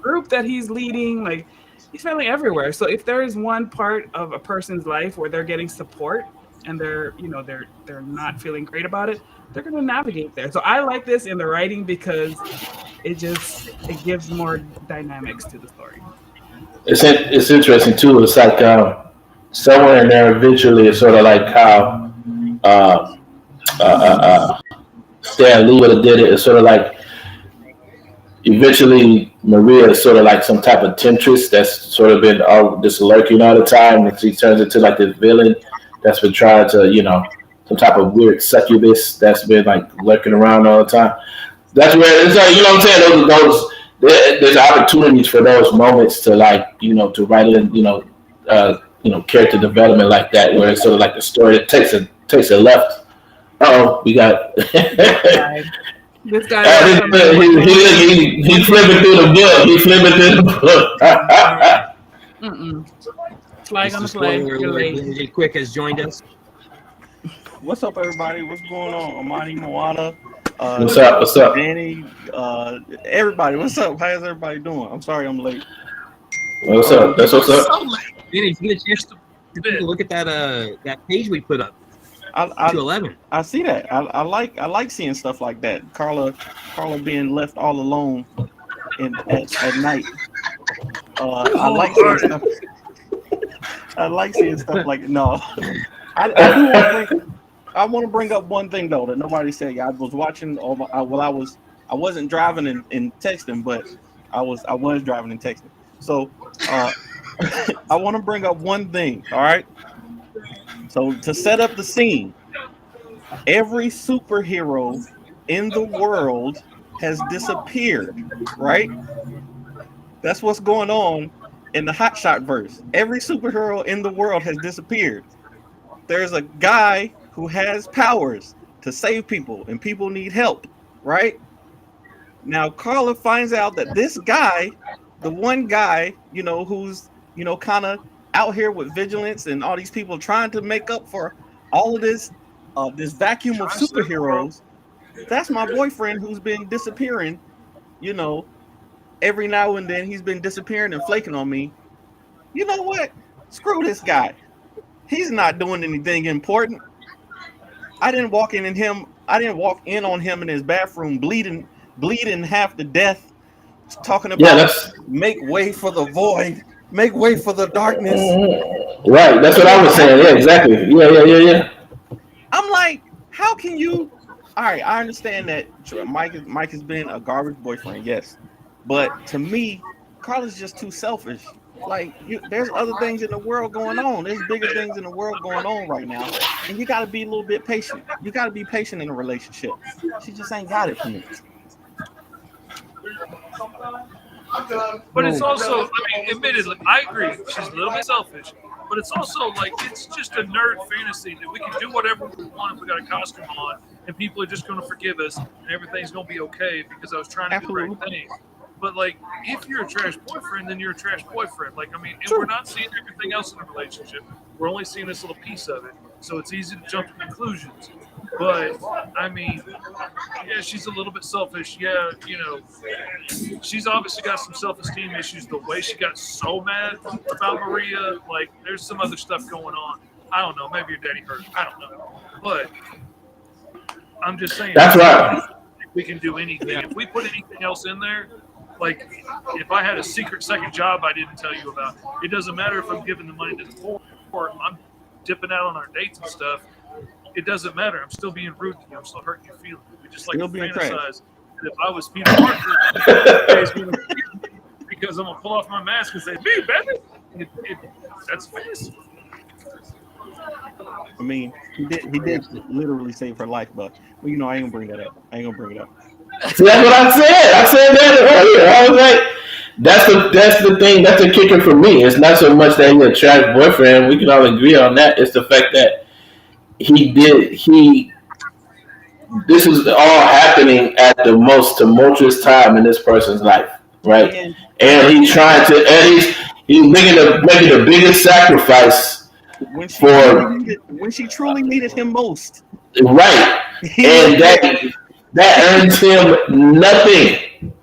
Speaker 22: group that he's leading, like he's failing everywhere. So if there is one part of a person's life where they're getting support and they're not feeling great about it, they're going to navigate there. So I like this in the writing because it gives more dynamics to the story.
Speaker 3: It's interesting too. It's like somewhere in there eventually it's sort of like how Stan Lee would have did it. It's sort of like eventually Maria is sort of like some type of temptress that's sort of been just lurking all the time, and she turns into like this villain that's been trying to, you know, some type of weird succubus that's been like lurking around all the time. That's where it's like, you know what I'm saying. There's opportunities for those moments to to write in character development like that, where it's sort of like the story that takes a left. Oh, we got.
Speaker 21: This guy.
Speaker 3: He flipping through the book. He flipping through the book.
Speaker 21: Flag on the play. You're late.
Speaker 8: DJ Quick has joined us.
Speaker 10: What's up, everybody? What's going on? Amani, Moana.
Speaker 3: What's up? What's up?
Speaker 10: Danny, everybody. What's up? How's everybody doing? I'm sorry I'm late.
Speaker 3: What's up? That's what's up.
Speaker 8: Danny, get a chance to look at that page we put up. 211.
Speaker 10: I see that. I like seeing stuff like that. Carla being left all alone at night. I like seeing stuff. I like seeing stuff like no. I want to bring up one thing though that nobody said. I was watching. I wasn't driving and texting, but I was driving and texting. So I want to bring up one thing. All right. So to set up the scene, every superhero in the world has disappeared, right? That's what's going on in the Hot Shot verse. Every superhero in the world has disappeared. There's a guy who has powers to save people, and people need help, right? Now Carla finds out that this guy, the one guy, who's kind of out here with vigilance and all these people trying to make up for all of this vacuum of superheroes. That's my boyfriend who's been disappearing, every now and then he's been disappearing and flaking on me. You know what? Screw this guy. He's not doing anything important. I didn't walk in on him in his bathroom bleeding half to death, talking about make way for the void. Make way for the darkness.
Speaker 3: Right, that's what I was saying. Yeah, exactly. Yeah.
Speaker 10: I'm like, how can you? All right, I understand that Mike has been a garbage boyfriend, yes, but to me, Carla's just too selfish. Like, there's other things in the world going on. There's bigger things in the world going on right now, and you got to be a little bit patient. You got to be patient in a relationship. She just ain't got it for me.
Speaker 20: But it's also, admittedly, I agree. She's a little bit selfish, but it's also like it's just a nerd fantasy that we can do whatever we want if we got a costume on, and people are just going to forgive us, and everything's going to be okay because I was trying to do the right thing. But like, if you're a trash boyfriend, then you're a trash boyfriend. Like, and we're not seeing everything else in a relationship. We're only seeing this little piece of it, so it's easy to jump to conclusions. But yeah, she's a little bit selfish. Yeah, she's obviously got some self-esteem issues. The way she got so mad about Maria, like, there's some other stuff going on. I don't know. Maybe your daddy hurt. I don't know. But I'm just saying.
Speaker 3: That's right.
Speaker 20: We can do anything. If we put anything else in there, like if I had a secret second job I didn't tell you about, it doesn't matter if I'm giving the money to the poor. I'm dipping out on our dates and stuff. It doesn't matter. I'm still being rude to you. I'm still hurting your feelings. We just like to fantasize. And if I was Peter Parker, because I'm gonna pull off my mask and say, "Me, baby," that's fantasy.
Speaker 10: I mean, he did literally save her life, but I ain't gonna bring that up.
Speaker 3: See, that's what I said. I said that earlier. I was like, that's the thing. That's the kicker for me. It's not so much that he's a trash boyfriend. We can all agree on that. It's the fact that this is all happening at the most tumultuous time in this person's life, right? And he's trying to, and he's making the biggest sacrifice
Speaker 10: when she truly needed him most.
Speaker 3: Right. And that earns him nothing.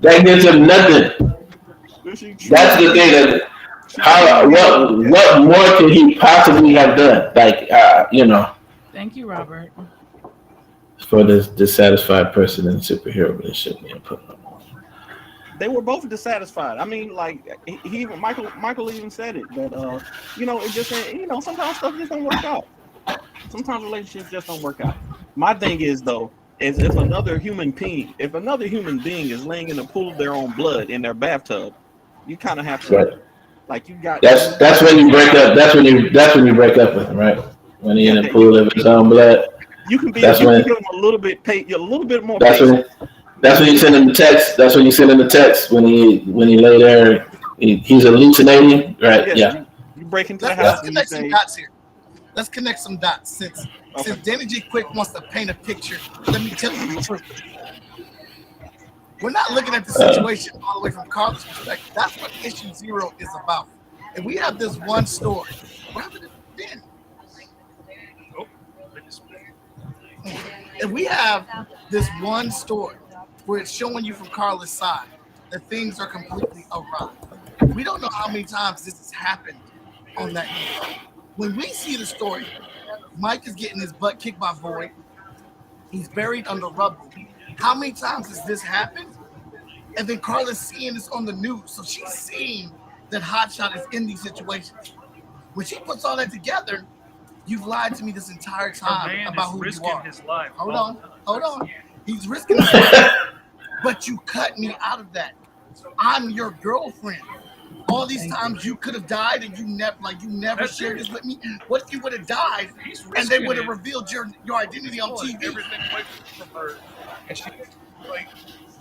Speaker 3: That gives him nothing. That's the thing. What more can he possibly have done? Like,
Speaker 21: Thank you, Robert.
Speaker 3: For this dissatisfied person in a superhero relationship being put on.
Speaker 10: They were both dissatisfied. I mean, like Michael even said it that it just sometimes stuff just don't work out. Sometimes relationships just don't work out. My thing is though, is if another human being is laying in a pool of their own blood in their bathtub, you kind of have to like you got.
Speaker 3: That's when you break up. That's when you break up with him, right? When he's in a pool of his own blood.
Speaker 10: You can give him a little bit more patient.
Speaker 3: That's when you send him the text. That's when you send him the text when he lay there. He's hallucinating, right? Yeah.
Speaker 10: You break into the
Speaker 1: Let's
Speaker 10: house and you
Speaker 1: connect some
Speaker 10: say,
Speaker 1: dots here. Let's connect some dots. Since Danny G Quick wants to paint a picture, let me tell you the truth. We're not looking at the situation all the way from Carla's perspective. That's what issue 0 is about. And we have this one story. Where would it been? And we have this one story where it's showing you from Carla's side that things are completely awry. We don't know how many times this has happened on that end. When we see the story, Mike is getting his butt kicked by Void. He's buried under rubble. How many times has this happened? And then Carla's seeing this on the news. So she's seeing that Hotshot is in these situations. When she puts all that together, you've lied to me this entire time about who you are.
Speaker 20: His life.
Speaker 1: Hold on. He's risking his life. But you cut me out of that. I'm your girlfriend. All these times you could have died and you never shared this with me. What if you would have died and they would have revealed your identity on TV?
Speaker 20: Everything away from her, and she, like,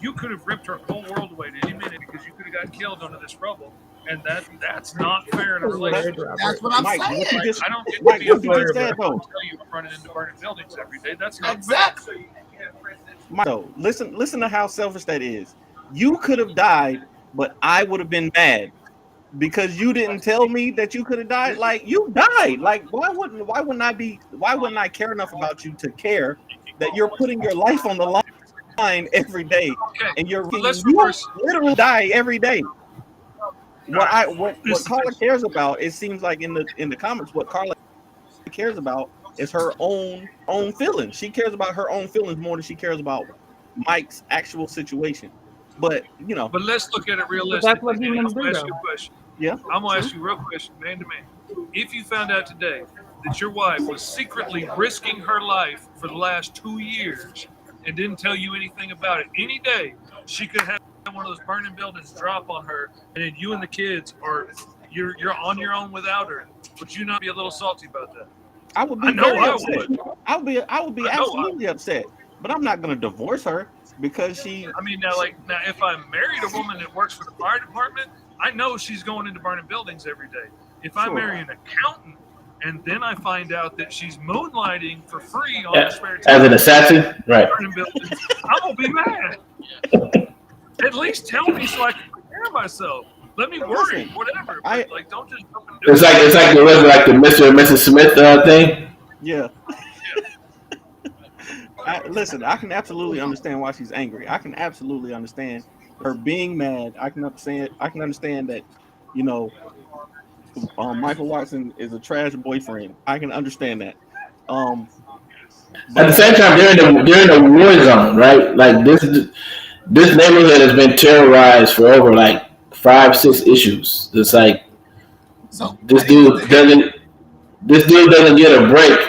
Speaker 20: you could have ripped her whole world away at any minute because you could have got killed under this rubble, and that's not fair in a relationship.
Speaker 1: That's what I'm saying.
Speaker 20: I don't get
Speaker 10: Mike,
Speaker 20: to be a
Speaker 10: what you just said, though.
Speaker 20: tell you I'm running into burning buildings every day. That's not
Speaker 1: exactly.
Speaker 10: Mike, though, listen to how selfish that is. You could have died, but I would have been mad. Because you didn't tell me that you could have died. Like, you died. Like, why wouldn't I care enough about you to care that you're putting your life on the line every day, and you literally die every day. What Carla cares about, it seems like in the comments, what Carla cares about is her own feelings. She cares about her own feelings more than she cares about Mike's actual situation. But
Speaker 20: But let's look at it realistically.
Speaker 21: That's what humans do,
Speaker 20: I'm gonna ask
Speaker 21: though.
Speaker 20: you a question.
Speaker 10: Yeah.
Speaker 20: I'm gonna ask you a real question, man to man. If you found out today that your wife was secretly risking her life for the last 2 years and didn't tell you anything about it, any day she could have one of those burning buildings drop on her, and then you and the kids you're on your own without her, would you not be a little salty about that?
Speaker 10: I would be very upset. I would be absolutely upset. But I'm not gonna divorce her because she.
Speaker 20: I mean, now if I married a woman that works for the fire department, I know she's going into burning buildings every day. If I marry an accountant and then I find out that she's moonlighting for free on her spare time
Speaker 3: As an assassin, right?
Speaker 20: Burning buildings, I'm gonna be mad. At least tell me so I can prepare myself. Let me worry, whatever. But, don't just jump and do
Speaker 3: It's like the Mr. and Mrs. Smith thing.
Speaker 10: Yeah. Listen, I can absolutely understand why she's angry. I can absolutely understand her being mad. I can understand that, Michael Watson is a trash boyfriend. I can understand that.
Speaker 3: At the same time, they're in a war zone, right? Like this neighborhood has been terrorized for over 5-6 issues. It's like this dude doesn't get a break,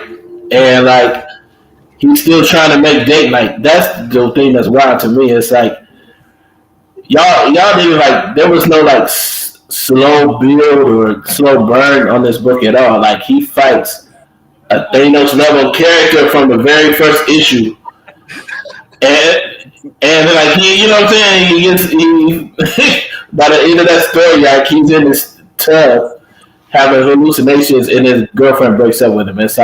Speaker 3: and he's still trying to make date. That's the thing that's wild to me. It's like y'all didn't there was no slow build or slow burn on this book at all. He fights a Thanos level character from the very first issue, and he, you know what I'm saying? He by the end of that story, he's in this tub having hallucinations, and his girlfriend breaks up with him. It's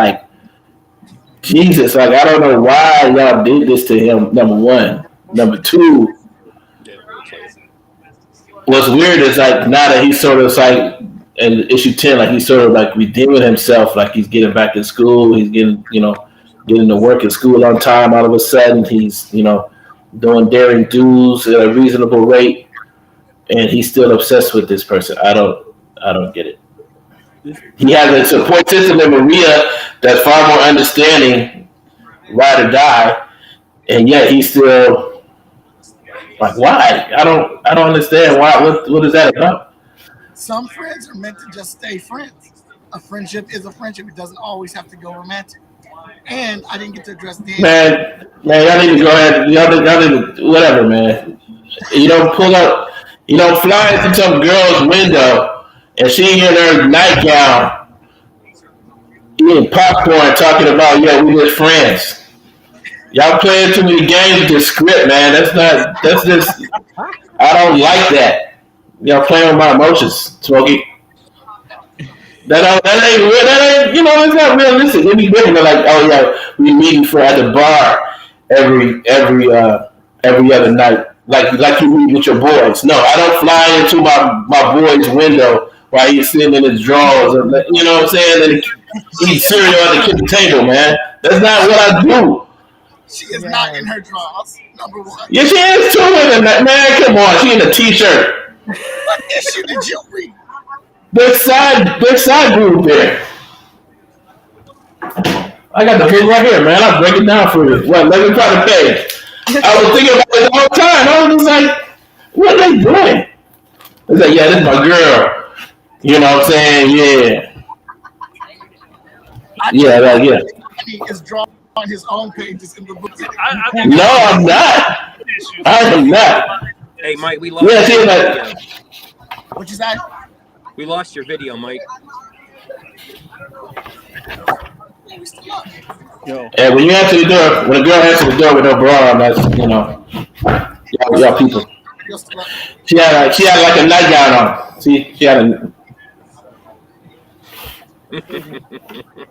Speaker 3: Jesus, I don't know why y'all did this to him, number one. Number two, what's weird is now that he's sort of in issue 10, he's sort of redeeming himself, he's getting back in school, he's getting to work at school on time. All of a sudden, he's doing daring dues at a reasonable rate, and he's still obsessed with this person. I don't get it. He has a support system in Maria that's far more understanding, ride or die, and yet he's still why? I don't understand why. What is that about?
Speaker 1: Some friends are meant to just stay friends. A friendship is a friendship. It doesn't always have to go romantic. And I didn't get to address Dan.
Speaker 3: Man, y'all need to go ahead. Y'all need to, whatever, man. You don't pull up. You don't fly into some girl's window and she in her nightgown eating popcorn, talking about we just friends. Y'all playing too many games with this script, man. That's just, I don't like that. Y'all playing with my emotions, Smokey. That ain't, it's not realistic. It'd be different. They're like, oh yeah, we meeting for at the bar every other night. Like you meet with your boys. No, I don't fly into my boy's window while he's sitting in his drawers. You know what I'm saying? And eat cereal at the kitchen table, man. That's not what I do.
Speaker 1: She is not in her drawers. Number one.
Speaker 3: Yeah, she is too in it, man. Come on, she in a t-shirt.
Speaker 1: What issue did you read?
Speaker 3: Their side group there. I got the book right here, man. I'll break it down for you. Well, let me try the page. I was thinking about it the whole time. I was just like, what are they doing? It's like, yeah, this is my girl. You know what I'm saying? Yeah. Yeah.
Speaker 1: He is drawing his own pages in the book.
Speaker 3: No, I'm not. I am not.
Speaker 8: Hey, Mike, we lost.
Speaker 3: Yeah, see, like,
Speaker 1: What you say?
Speaker 8: We lost your video, Mike.
Speaker 10: Yo.
Speaker 3: Yeah, when you answer the door, when a girl answers the door with no bra on, that's, y'all people. She had like a nightgown on. See, she had a.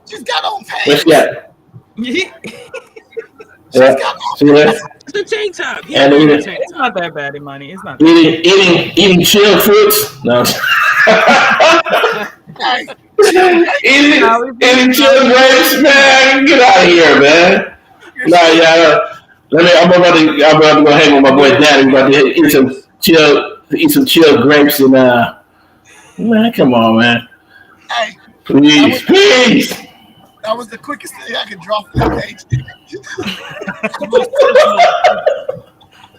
Speaker 1: She's got on pants.
Speaker 3: Where's she at? Yeah. See that?
Speaker 22: It's a tank top.
Speaker 3: And
Speaker 22: It's not that bad, Imani. It's not.
Speaker 3: Eating chilled fruits. No. eating chilled grapes, man. Get out of here, man. Nah, yeah. I'm about to go hang with my boy Daddy. We're about to eat some chilled grapes and man, come on, man.
Speaker 1: Hey,
Speaker 3: please.
Speaker 1: That was the quickest thing I could draw from that page.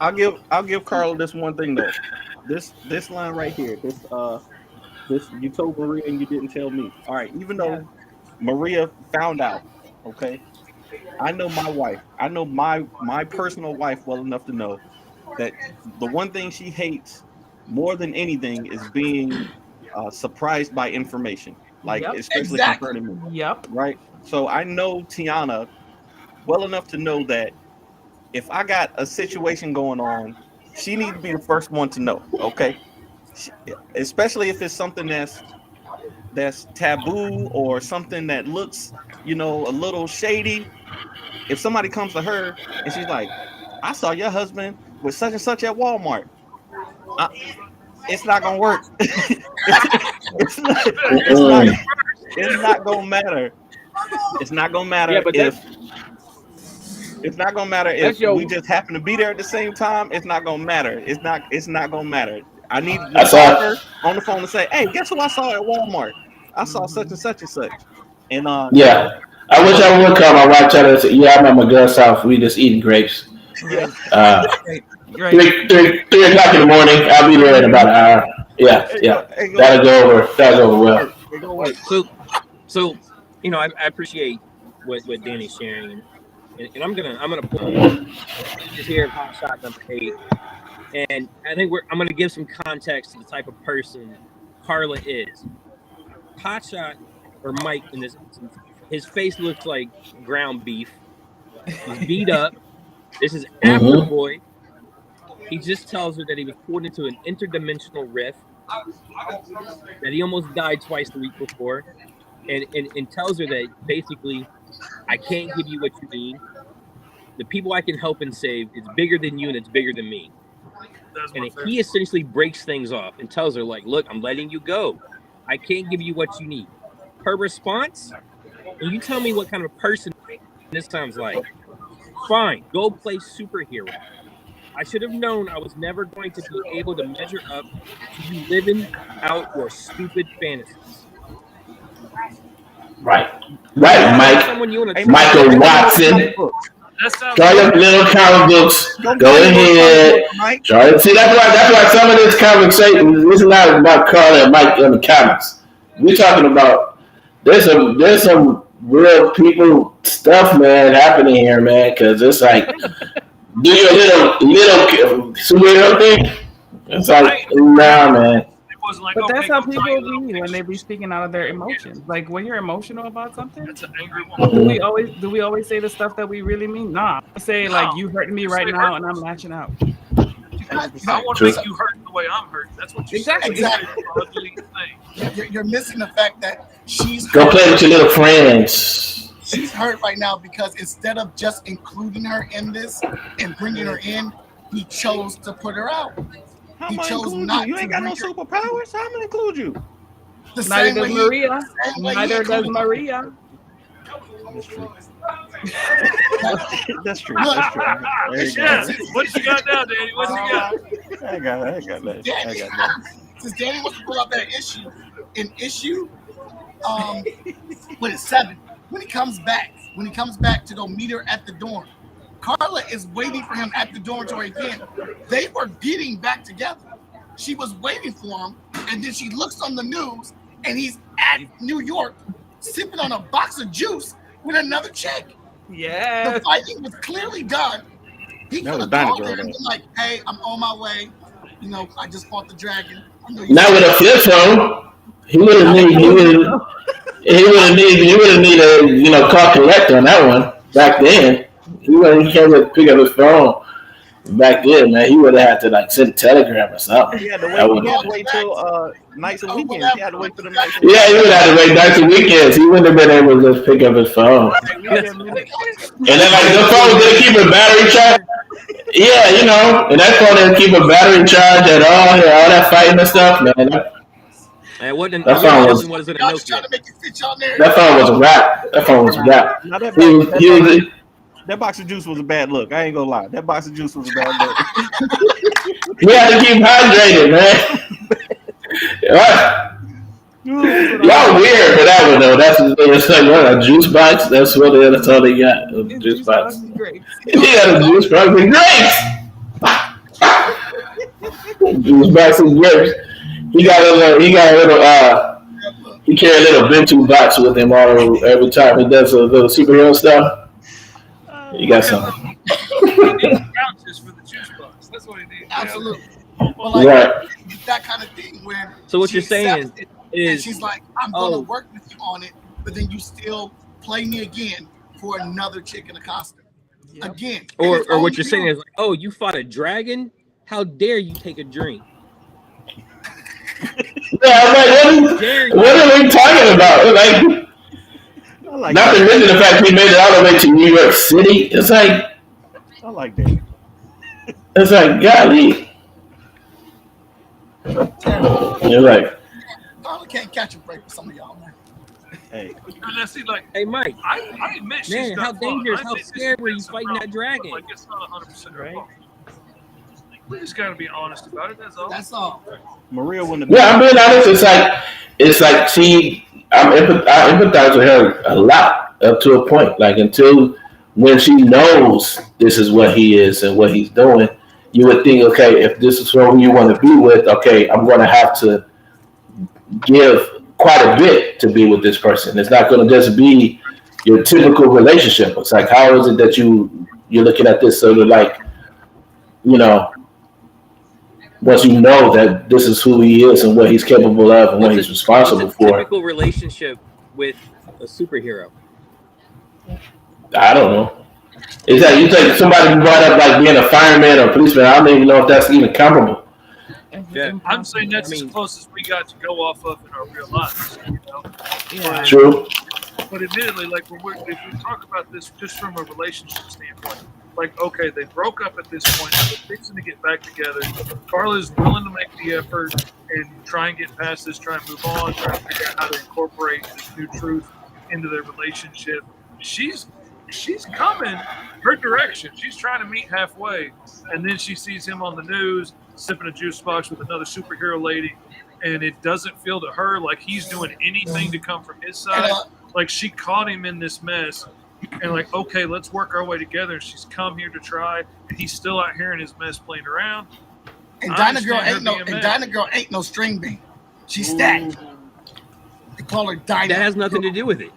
Speaker 10: I'll give Carl this one thing though. This line right here. This you told Maria and you didn't tell me. All right, even though Maria found out, okay. I know my wife. I know my personal wife well enough to know that the one thing she hates more than anything is being surprised by information, especially concerning me.
Speaker 22: Yep.
Speaker 10: Right. So I know Tiana well enough to know that if I got a situation going on, she needs to be the first one to know. Okay. Especially if it's something that's taboo or something that looks, a little shady. If somebody comes to her and she's like, I saw your husband with such and such at Walmart. It's not gonna work. it's not gonna matter. It's not gonna matter if we just happen to be there at the same time. It's not gonna matter. It's not gonna matter. I need to call her on the phone and say, hey, guess who I saw at Walmart? I saw such and such and such. And
Speaker 3: yeah. I wish I would call my wife and say, yeah, I'm at my girl's house. We just eating grapes.
Speaker 22: Right.
Speaker 3: 3 o'clock in the morning. I'll be there in about an hour. Yeah. That'll go over well.
Speaker 8: So, I appreciate what Danny's sharing, and I'm gonna pull this here Hot Shot number 8, and I think I'm gonna give some context to the type of person Carla is. Hot Shot, or Mike in this instance, his face looks like ground beef. He's beat up. This is Afro Boy. He just tells her that he was pulled into an interdimensional rift, that he almost died twice the week before, and tells her that basically, I can't give you what you need. The people I can help and save is bigger than you and it's bigger than me. And he essentially breaks things off and tells her, like, look, I'm letting you go. I can't give you what you need. Her response, and you tell me what kind of person this sounds like. Fine, go play superhero. I should have known I was never going to be able to measure up to you living out your stupid fantasies.
Speaker 3: Right, Mike. Michael Watson. Draw your little comic books. Go ahead. See, that's why some of this conversation, this is not about Carl and Mike in the comics. We're talking about there's some real people stuff, man, happening here, man. Because it's like, do your little superhero thing. It's like, nah, man.
Speaker 20: wasn't like,
Speaker 22: But
Speaker 20: okay,
Speaker 22: that's how
Speaker 20: go
Speaker 22: people
Speaker 20: try your little
Speaker 22: be when they be speaking out of their emotions. Like when you're emotional about something,
Speaker 20: That's an angry woman.
Speaker 22: do we always say the stuff that we really mean? Nah. I say like you hurting me right now and I'm lashing out.
Speaker 20: I want to make you hurt the way I'm hurt. That's what you
Speaker 22: Exactly.
Speaker 20: say. It's an ugly thing.
Speaker 1: You're missing the fact that she's
Speaker 3: Go
Speaker 1: hurt.
Speaker 3: play with your little friends.
Speaker 1: She's hurt right now because instead of just including her in this and bringing her in, he chose to put her out.
Speaker 10: How
Speaker 1: He
Speaker 10: am I
Speaker 1: chose
Speaker 10: include
Speaker 1: not
Speaker 10: you? You ain't
Speaker 1: to
Speaker 10: got no
Speaker 1: bring her-
Speaker 10: superpowers. How am I gonna include you?
Speaker 1: The
Speaker 22: Neither
Speaker 1: same
Speaker 22: does
Speaker 1: way he-
Speaker 22: Maria.
Speaker 1: the same way he
Speaker 22: Neither does
Speaker 1: included-
Speaker 22: Maria.
Speaker 10: That's true. That's true.
Speaker 1: Look.
Speaker 10: That's true. There you
Speaker 20: Yeah.
Speaker 10: go.
Speaker 20: What you got now, Danny? What you got?
Speaker 10: I got that. I got that.
Speaker 1: Since Danny wants to pull out that issue, what is 7? When he comes back to go meet her at the dorm, Carla is waiting for him at the dormitory again. They were getting back together. She was waiting for him, and then she looks on the news, and he's at New York sipping on a box of juice with another chick.
Speaker 22: Yeah.
Speaker 1: The fighting was clearly done. He
Speaker 10: That
Speaker 1: could
Speaker 10: was
Speaker 1: have
Speaker 10: Dinah
Speaker 1: called
Speaker 10: girl,
Speaker 1: her and
Speaker 10: though.
Speaker 1: been like, "Hey, I'm on my way. You know, I just fought the dragon." I know you
Speaker 3: Not with a flip phone. He would have needed a call collector on that one back then. He can't just pick up his phone. Back then, man, he would have had to like send a telegram or something.
Speaker 10: He had to
Speaker 3: That
Speaker 10: wait.
Speaker 3: would-
Speaker 10: He had to wait till nights and weekends. He had to wait for the nights.
Speaker 3: Yeah, he would have had to wait nights and weekends. He wouldn't have been able to just pick up his phone. And then like the phone didn't keep a battery charge. Yeah, you know, and that phone didn't keep a battery charge at all. Yeah, all that fighting and stuff, man.
Speaker 8: It wasn't.
Speaker 3: That phone was-
Speaker 8: wasn't a
Speaker 1: Y'all just trying
Speaker 8: Nokia.
Speaker 1: to make it fit y'all there.
Speaker 3: That phone was a wrap. That phone was a wrap.
Speaker 10: Now that
Speaker 3: He was
Speaker 10: that box of juice was a bad look. I ain't gonna lie. That box of juice was a bad look.
Speaker 3: he had to keep hydrated, man. Right. Y'all weird for that one though. It's like what, a juice box. That's all they got. A juice box. He had a juice box with grapes. Juice box with grapes. He carried a little Bento box with him every time he does a little superhero stuff. He got something.
Speaker 20: Couches for the juice box. That's what he did.
Speaker 1: Absolutely. But like,
Speaker 3: Right.
Speaker 1: that kind of thing where
Speaker 8: So what
Speaker 1: she
Speaker 8: you're saying
Speaker 1: accepts it, and
Speaker 8: is,
Speaker 1: she's like, I'm gonna work with you on it, but then you still play me again for another chick in a costume. Again.
Speaker 8: or
Speaker 1: It's
Speaker 8: what
Speaker 1: only
Speaker 8: you're saying
Speaker 1: you.
Speaker 8: is like, oh, you fought a dragon? How dare you take a drink?
Speaker 3: Yeah, I'm like, what are we talking about? Like, not to mention the fact he made it all the way to New York City. It's like,
Speaker 10: I like that.
Speaker 3: it's like, golly. You're like,
Speaker 1: Carla can't catch a break with some of y'all, man.
Speaker 10: Hey,
Speaker 20: And I see, like,
Speaker 8: Hey, Mike.
Speaker 20: I admit she's
Speaker 8: Man,
Speaker 20: got
Speaker 8: how
Speaker 20: fun.
Speaker 8: dangerous,
Speaker 20: I
Speaker 8: how
Speaker 20: think
Speaker 8: scared were you
Speaker 20: it's a
Speaker 8: fighting that
Speaker 20: problem,
Speaker 8: dragon?
Speaker 20: but, like, it's not 100% right. We just gotta be honest about it. That's all.
Speaker 1: That's all.
Speaker 10: Maria wouldn't have
Speaker 3: yeah, I'm being honest. It's like I empathize with her a lot up to a point. Like until when she knows this is what he is and what he's doing, you would think, okay, if this is who you want to be with, okay, I'm going to have to give quite a bit to be with this person. It's not going to just be your typical relationship. It's like, how is it that you're looking at this sort of like, you know, once you know that this is who he is and what he's capable of and what he's responsible
Speaker 8: What's a
Speaker 3: for.
Speaker 8: typical relationship with a superhero?
Speaker 3: I don't know. Is that you think somebody brought up like being a fireman or a policeman? I don't even know if that's even comparable.
Speaker 8: Yeah.
Speaker 20: I'm saying that's as close as we got to go off of in our real lives. You know?
Speaker 8: Yeah.
Speaker 3: True.
Speaker 20: But admittedly, like if we talk about this just from a relationship standpoint, like okay, they broke up at this point, they're fixing to get back together. Carla's willing to make the effort and try and get past this, try and move on, try and figure out how to incorporate this new truth into their relationship. She's coming her direction. She's trying to meet halfway, and then she sees him on the news sipping a juice box with another superhero lady, and it doesn't feel to her like he's doing anything to come from his side. Like she caught him in this mess, and like, okay, let's work our way together. She's come here to try, and he's still out here in his mess playing around.
Speaker 1: And
Speaker 20: I
Speaker 1: Dinah girl
Speaker 20: understand
Speaker 1: ain't
Speaker 20: her
Speaker 1: no
Speaker 20: being
Speaker 1: Dinah girl ain't no string bean. She's stacked. They call her Dinah.
Speaker 8: That has nothing to do with it.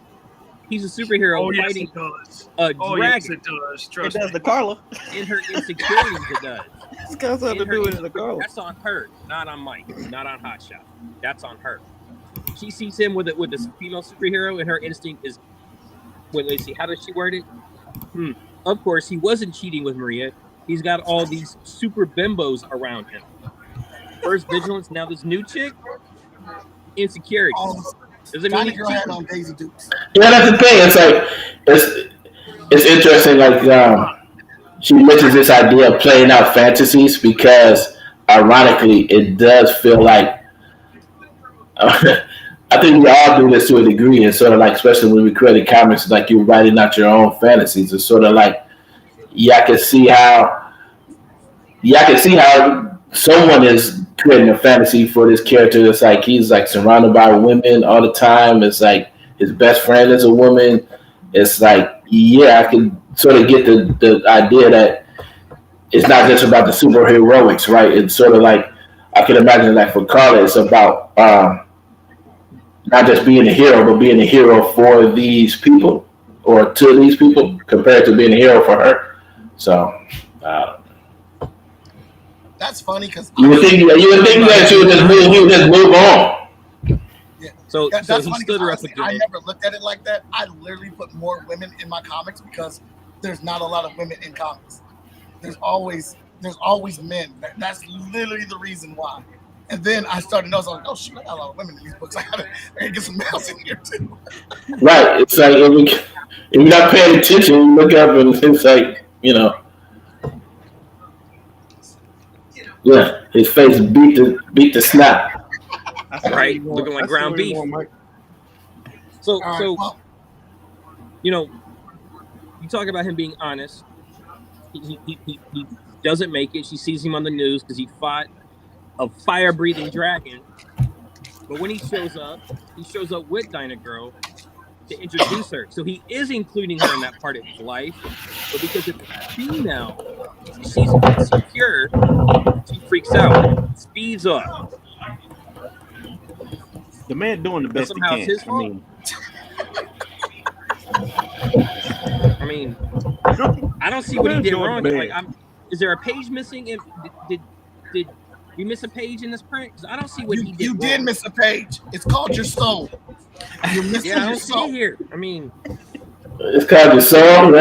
Speaker 8: He's a superhero
Speaker 20: Oh, yes,
Speaker 8: fighting
Speaker 20: it does.
Speaker 8: a
Speaker 20: Oh,
Speaker 8: dragon.
Speaker 20: yes, it does.
Speaker 10: it
Speaker 20: Trust
Speaker 10: does
Speaker 20: me.
Speaker 10: the Carla.
Speaker 8: In her insecurities, it does.
Speaker 10: This got something to do with the girl.
Speaker 8: That's on her, not on Mike, not on Hotshot. That's on her. She sees him with this female superhero, and her instinct is, let's see, how does she word it? Of course, he wasn't cheating with Maria. He's got all these super bimbos around him. First vigilance, now this new chick, insecurity. Doesn't mean he's cheating.
Speaker 1: On Daisy Dukes.
Speaker 3: Yeah, that's the thing. It's like it's interesting. Like she mentions this idea of playing out fantasies because, ironically, it does feel like. I think we all do this to a degree, and sort of like, especially when we create comics, like you're writing out your own fantasies. It's sort of like, I can see how someone is creating a fantasy for this character. It's like he's like surrounded by women all the time. It's like his best friend is a woman. It's like, I can sort of get the idea that it's not just about the superheroics, right? It's sort of like, I can imagine like for Carla, it's about not just being a hero, but being a hero for these people or to these people compared to being a hero for her. So
Speaker 1: that's funny because
Speaker 3: you would think that you would just move on.
Speaker 1: Yeah.
Speaker 8: So
Speaker 1: that's
Speaker 8: he
Speaker 1: funny
Speaker 8: stood her up
Speaker 1: honestly,
Speaker 8: again.
Speaker 1: I never looked at it like that. I literally put more women in my comics because there's not a lot of women in comics. There's always men. That's literally the reason why. And then I started noticing, like, oh shit, I got a lot of women in these books. I gotta get some males in here too.
Speaker 3: Right. It's like if you're not paying attention, you look up and it's like, yeah, his face beat the snap.
Speaker 8: Right, looking like ground beef. So, you talk about him being honest. He doesn't make it. She sees him on the news because he fought a fire-breathing dragon. But when he shows up with Dinah Girl to introduce her. So he is including her in that part of his life. But because it's a female, she's insecure, she freaks out, speeds up.
Speaker 10: The man doing the best he
Speaker 8: somehow
Speaker 10: can.
Speaker 8: it's his fault. I mean, I don't see what he did wrong. Like, is there a page missing? Did we miss a page in this print? Because I don't see what he did.
Speaker 1: You
Speaker 8: wrong.
Speaker 1: did miss a page. It's called your soul. You're missing
Speaker 8: I
Speaker 1: your
Speaker 8: don't
Speaker 1: soul.
Speaker 8: see it here. I mean,
Speaker 3: it's called your soul.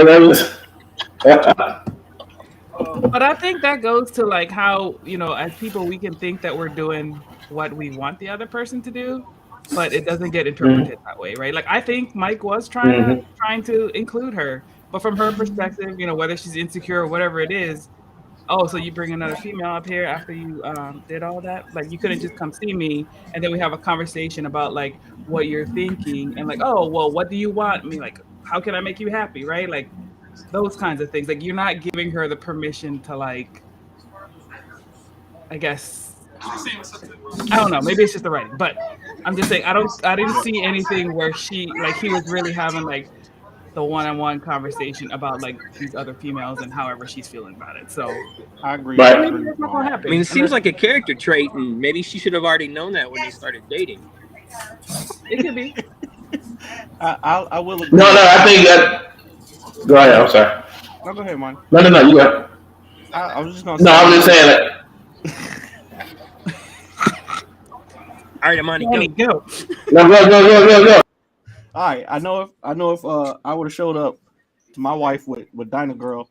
Speaker 22: But I think that goes to like how, as people, we can think that we're doing what we want the other person to do, but it doesn't get interpreted that way, right? Like I think Mike was trying to include her, but from her perspective, whether she's insecure or whatever it is, oh, so you bring another female up here after you did all that? Like you couldn't just come see me and then we have a conversation about like what you're thinking and like, oh, well, what do you want me? Like, how can I make you happy, right? Like those kinds of things. Like you're not giving her the permission to like, I guess, I don't know. Maybe it's just the writing, but I'm just saying I didn't see anything where he was really having like the one-on-one conversation about like these other females and however she's feeling about it. So
Speaker 10: I agree.
Speaker 3: But,
Speaker 22: maybe that's not gonna happen.
Speaker 8: I mean, it seems like a character trait, and maybe she should have already known that when they started dating.
Speaker 22: It could be.
Speaker 10: I will agree.
Speaker 3: No, I think that. Go ahead. I'm sorry.
Speaker 10: No, go ahead, man.
Speaker 3: No, you go ahead.
Speaker 10: I was just gonna.
Speaker 3: No, I was just saying that.
Speaker 8: All right, Amani,
Speaker 22: go.
Speaker 3: No, go.
Speaker 10: All right, I know if I would have showed up to my wife with Dinah Girl,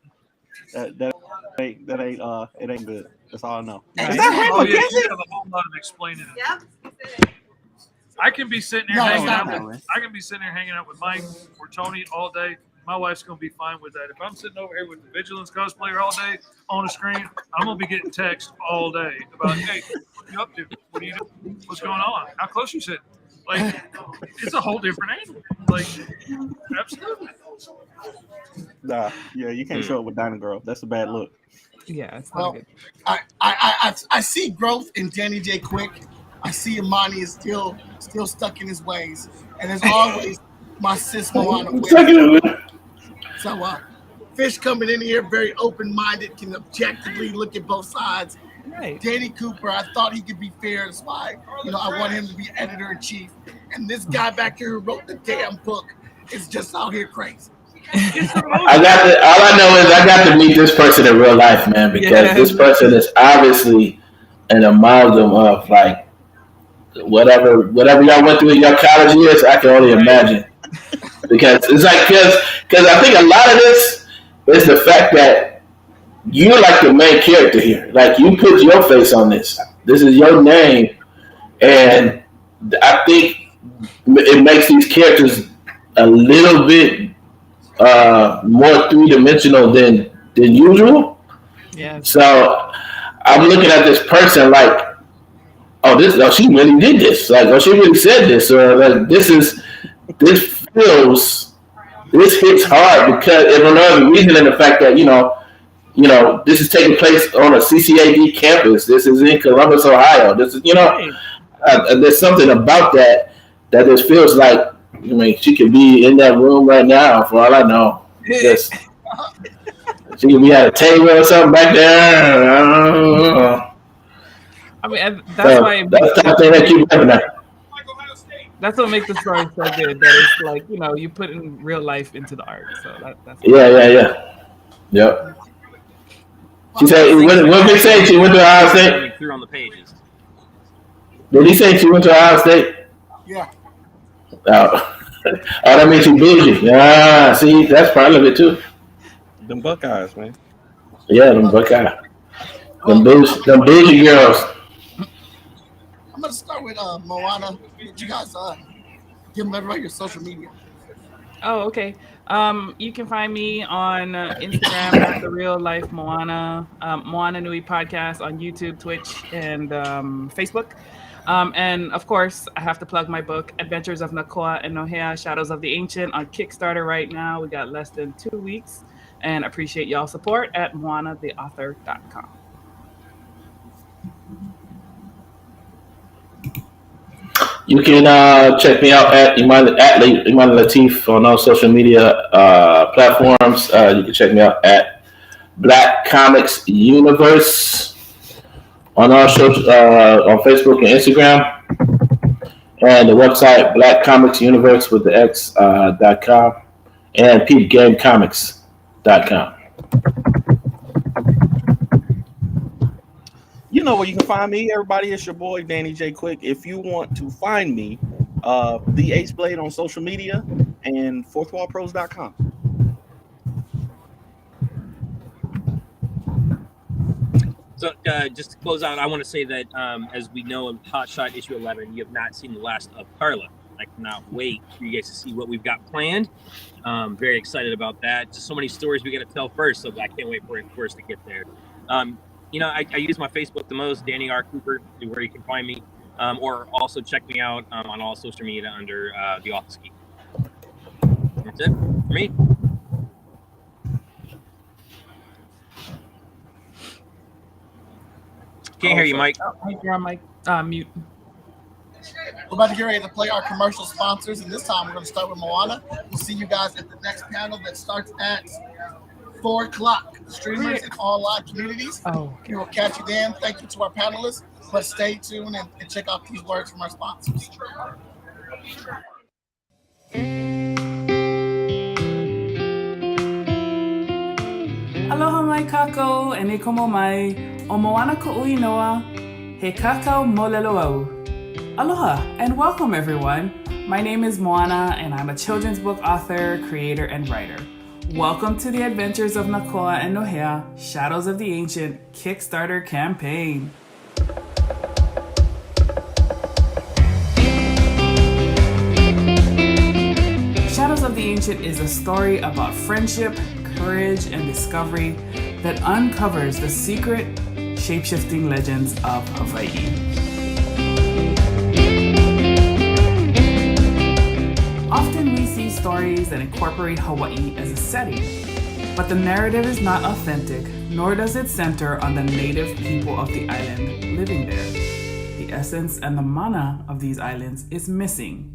Speaker 10: that ain't it ain't good. That's all I know.
Speaker 20: Is that him? You have a whole lot of explaining it. I can be sitting here hanging out with Mike or Tony all day. My wife's gonna be fine with that. If I'm sitting over here with the Vigilance cosplayer all day on a screen, I'm gonna be getting text all day about, hey, what are you up to? What are you doing? What's going on? How close you sitting? Like, it's a whole different angle. Like, absolutely.
Speaker 10: Nah, yeah, you can't show up with Dinah Girl. That's a bad look.
Speaker 22: Yeah, it's
Speaker 1: not good. I see growth in Danny J. Quick. I see Imani is still stuck in his ways, and as always, my sis Moana wins. So, Fish coming in here very open-minded, can objectively look at both sides.
Speaker 22: Right.
Speaker 1: Danny Cooper, I thought he could be fair. That's why, I want him to be editor-in-chief. And this guy back here who wrote the damn book is just out here crazy.
Speaker 3: All I know is I got to meet this person in real life, man, because this person is obviously an amalgam of like whatever y'all went through in your college years. I can only imagine because it's like because I think a lot of this is the fact that you're like the main character here. Like you put your face on this. This is your name, and I think it makes these characters a little bit more three dimensional than usual.
Speaker 22: Yeah.
Speaker 3: So I'm looking at this person like, she really did this. Like, she really said this, or like this hits hard because for no other reason than the fact that this is taking place on a CCAD campus. This is in Columbus, Ohio. This is there's something about that just feels like she could be in that room right now for all I know. Just, she could be at a table or something back there.
Speaker 22: I mean, that's why that's what makes the story so good. That it's like you put in real life into the art. So that's
Speaker 3: Yep. She said, "What did he say? She went to Ohio State."
Speaker 8: Through on the pages.
Speaker 3: Did he say she went to Ohio State?
Speaker 1: Yeah.
Speaker 3: Oh, that means she bougie. See, that's part of it too.
Speaker 10: Them Buckeyes, man.
Speaker 3: Yeah, them Buckeyes. Them bougie girls.
Speaker 1: I'm gonna start with Moana. Did you guys give them everybody your social media?
Speaker 22: Oh, okay. You can find me on Instagram at The Real Life Moana, Moana Nui Podcast on YouTube, Twitch, and Facebook. And of course, I have to plug my book, Adventures of Nakoa and Nohea, Shadows of the Ancient, on Kickstarter right now. We got less than 2 weeks, and appreciate y'all support at moanatheauthor.com.
Speaker 3: You can check me out at Iman Latif on all social media platforms. You can check me out at Black Comics Universe on our social, on Facebook and Instagram, and the website Black Comics Universe with the X.com and PeepGameComics.com.
Speaker 10: You know where you can find me, everybody. It's your boy Danny J. Quick. If you want to find me, the Ace Blade on social media and fourthwallpros.com.
Speaker 8: So just to close out, I want to say that as we know in Hot Shot issue 11, you have not seen the last of Carla. I cannot wait for you guys to see what we've got planned. Very excited about that. Just so many stories we got to tell first, so I can't wait for us to get there. I use my Facebook the most, Danny R. Cooper, where you can find me, or also check me out on all social media under The Office Geek. That's it for me. Can't hear you, Mike.
Speaker 22: You're on mic. Mute.
Speaker 1: We're about to get ready to play our commercial sponsors, and this time we're going to start with Moana. We'll see you guys at the next panel that starts at 4 o'clock. Streamers and all live communities. We will catch you then. Thank you to our panelists, but stay tuned and check out these words from our sponsors.
Speaker 22: Aloha mai kako e ne komo mai o Moana ko'ui noa he kakao molelo au. Aloha and welcome everyone. My name is Moana and I'm a children's book author, creator, and writer. Welcome to the Adventures of Nakoa and Nohea, Shadows of the Ancient Kickstarter campaign. Shadows of the Ancient is a story about friendship, courage, and discovery that uncovers the secret, shape-shifting legends of Hawaii. Often we see stories that incorporate Hawaii as a setting, but the narrative is not authentic, nor does it center on the native people of the island living there. The essence and the mana of these islands is missing.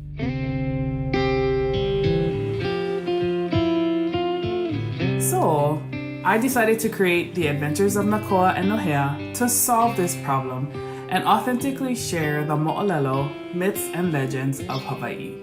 Speaker 22: So, I decided to create The Adventures of Nakoa and Nohea to solve this problem and authentically share the mo'olelo, myths, and legends of Hawaii.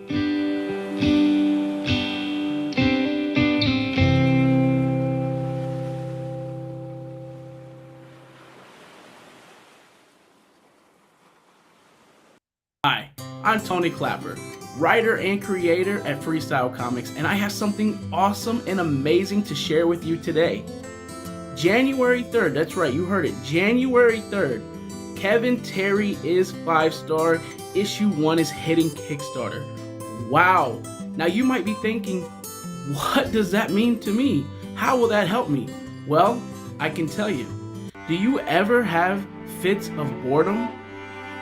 Speaker 7: Hi, I'm Tony Clapper, writer and creator at Freestyle Comics, and I have something awesome and amazing to share with you today. January 3rd, that's right, you heard it, January 3rd, Kevin Terry is 5-star, issue 1 is hitting Kickstarter. Wow! Now you might be thinking, what does that mean to me? How will that help me? Well, I can tell you. Do you ever have fits of boredom?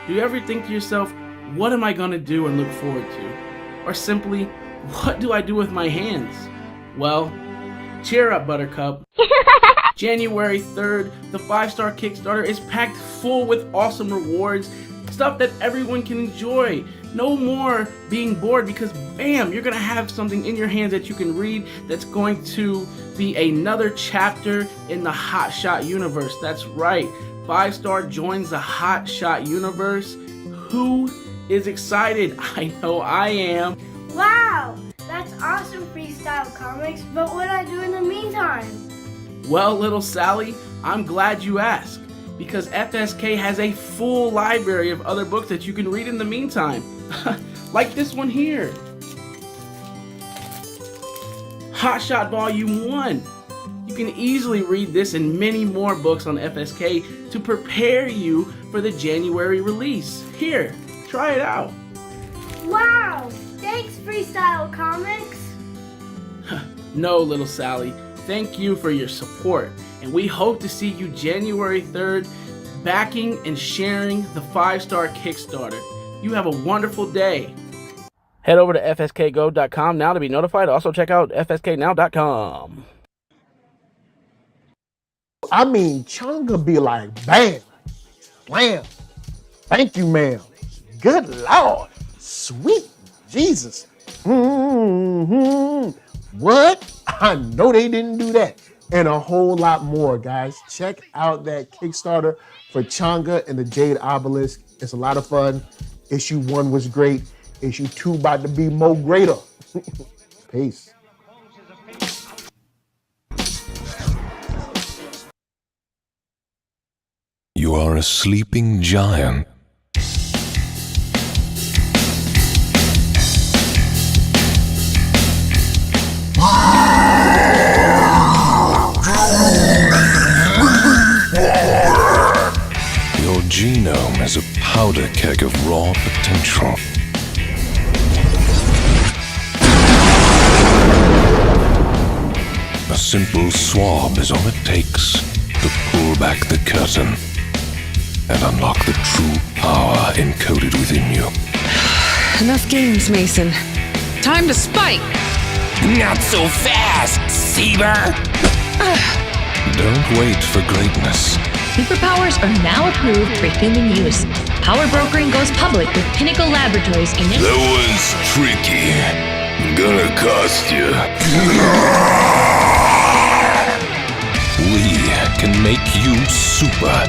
Speaker 7: Do you ever think to yourself, what am I going to do and look forward to? Or simply, what do I do with my hands? Well, cheer up, Buttercup. January 3rd, the 5-star Kickstarter is packed full with awesome rewards, stuff that everyone can enjoy. No more being bored because, bam, you're going to have something in your hands that you can read that's going to be another chapter in the Hot Shot universe. That's right. 5-star joins the Hot Shot universe. Who is excited? I know I am.
Speaker 13: Wow, that's awesome, Freestyle Comics, but what do I do in the meantime?
Speaker 7: Well, little Sally, I'm glad you asked, because FSK has a full library of other books that you can read in the meantime. Like this one here. Hot Shot Volume 1. You can easily read this and many more books on FSK to prepare you for the January release. Here, try it out.
Speaker 13: Wow, thanks, Freestyle Comics.
Speaker 7: No, little Sally. Thank you for your support, and we hope to see you January 3rd backing and sharing the 5-star Kickstarter. You have a wonderful day. Head over to fskgo.com now to be notified. Also check out fsknow.com.
Speaker 12: I mean, Chunga be like, bam, wham, thank you, ma'am. Good Lord, sweet Jesus. What? I know they didn't do that. And a whole lot more, guys. Check out that Kickstarter for Changa and the Jade Obelisk. It's a lot of fun. Issue 1 was great. Issue 2 about to be more greater. Peace.
Speaker 14: You are a sleeping giant. Your genome is a powder keg of raw potential. A simple swab is all it takes to pull back the curtain and unlock the true power encoded within you.
Speaker 15: Enough games, Mason. Time to spike!
Speaker 6: Not so fast, Seaver!
Speaker 14: Don't wait for greatness.
Speaker 16: Superpowers are now approved for human use. Power brokering goes public with Pinnacle Laboratories and
Speaker 14: That was tricky. Gonna cost you. We can make you super.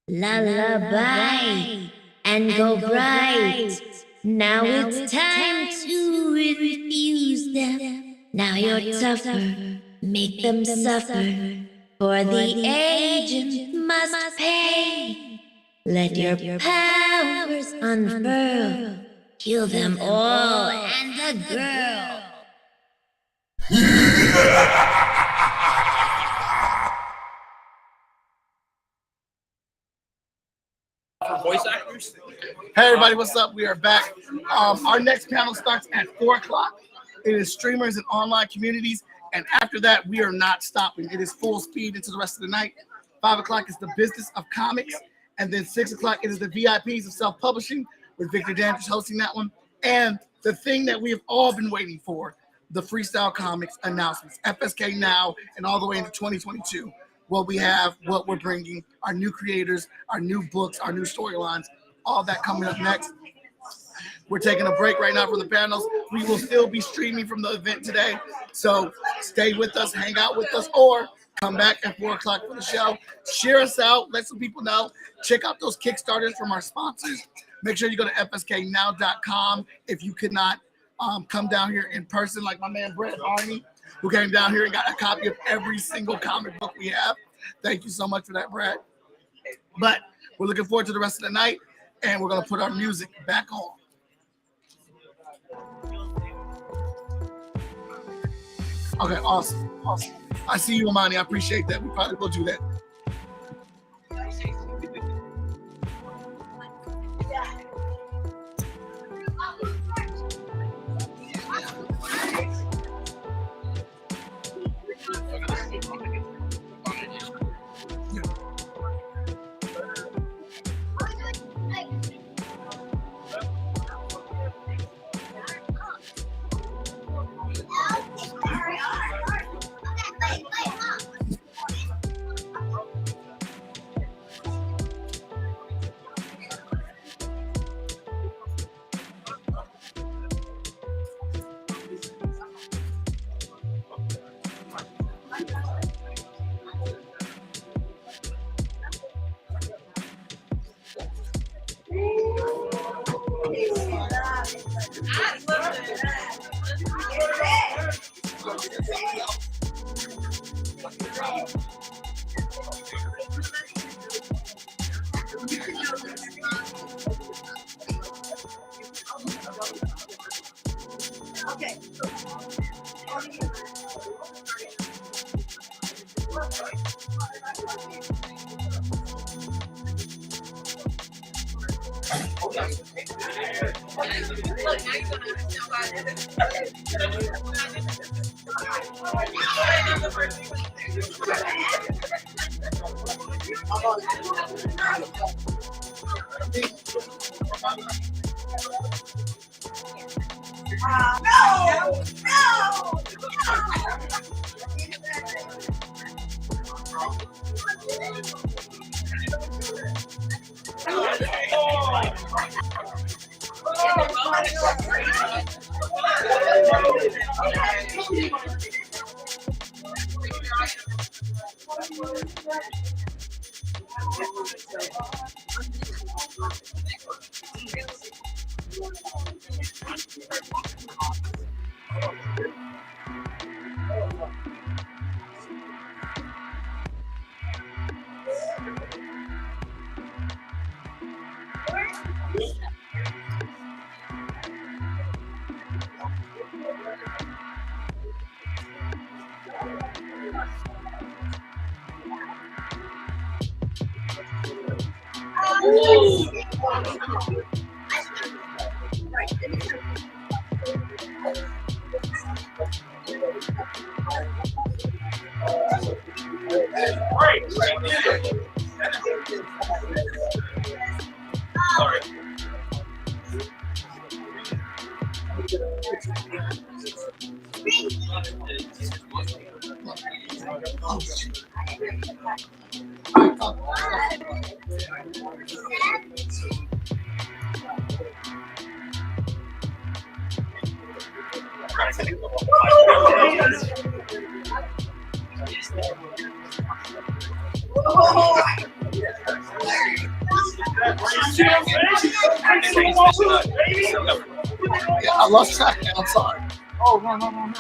Speaker 17: Lullaby and go bright. Now it's time to refuse them. Now you're tougher, make them suffer. For the agent must pay. Let your powers unfurl. Kill them all and the girl.
Speaker 2: For voice actors?
Speaker 1: Hey everybody, what's up? We are back. Our next panel starts at 4 o'clock. It is streamers and online communities. And after that, we are not stopping. It is full speed into the rest of the night. 5 o'clock is the business of comics. And then 6 o'clock, it is the VIPs of self-publishing with Victor Dandridge hosting that one. And the thing that we have all been waiting for, the Freestyle Comics announcements, FSK now and all the way into 2022. What we have, what we're bringing, our new creators, our new books, our new storylines, all that coming up next. We're taking a break right now from the panels. We will still be streaming from the event today. So stay with us, hang out with us, or Come back at 4 o'clock for the show. Share us out. Let some people know. Check out those Kickstarters from our sponsors. Make sure you go to fsknow.com if you could not come down here in person, like my man Brett Arney, who came down here and got a copy of every single comic book we have. Thank you so much for that, Brett. But we're looking forward to the rest of the night, and we're going to put our music back on. Okay, awesome. I see you, Amani. I appreciate that. We probably will do that. Yeah, I lost track. I'm sorry. Oh, no.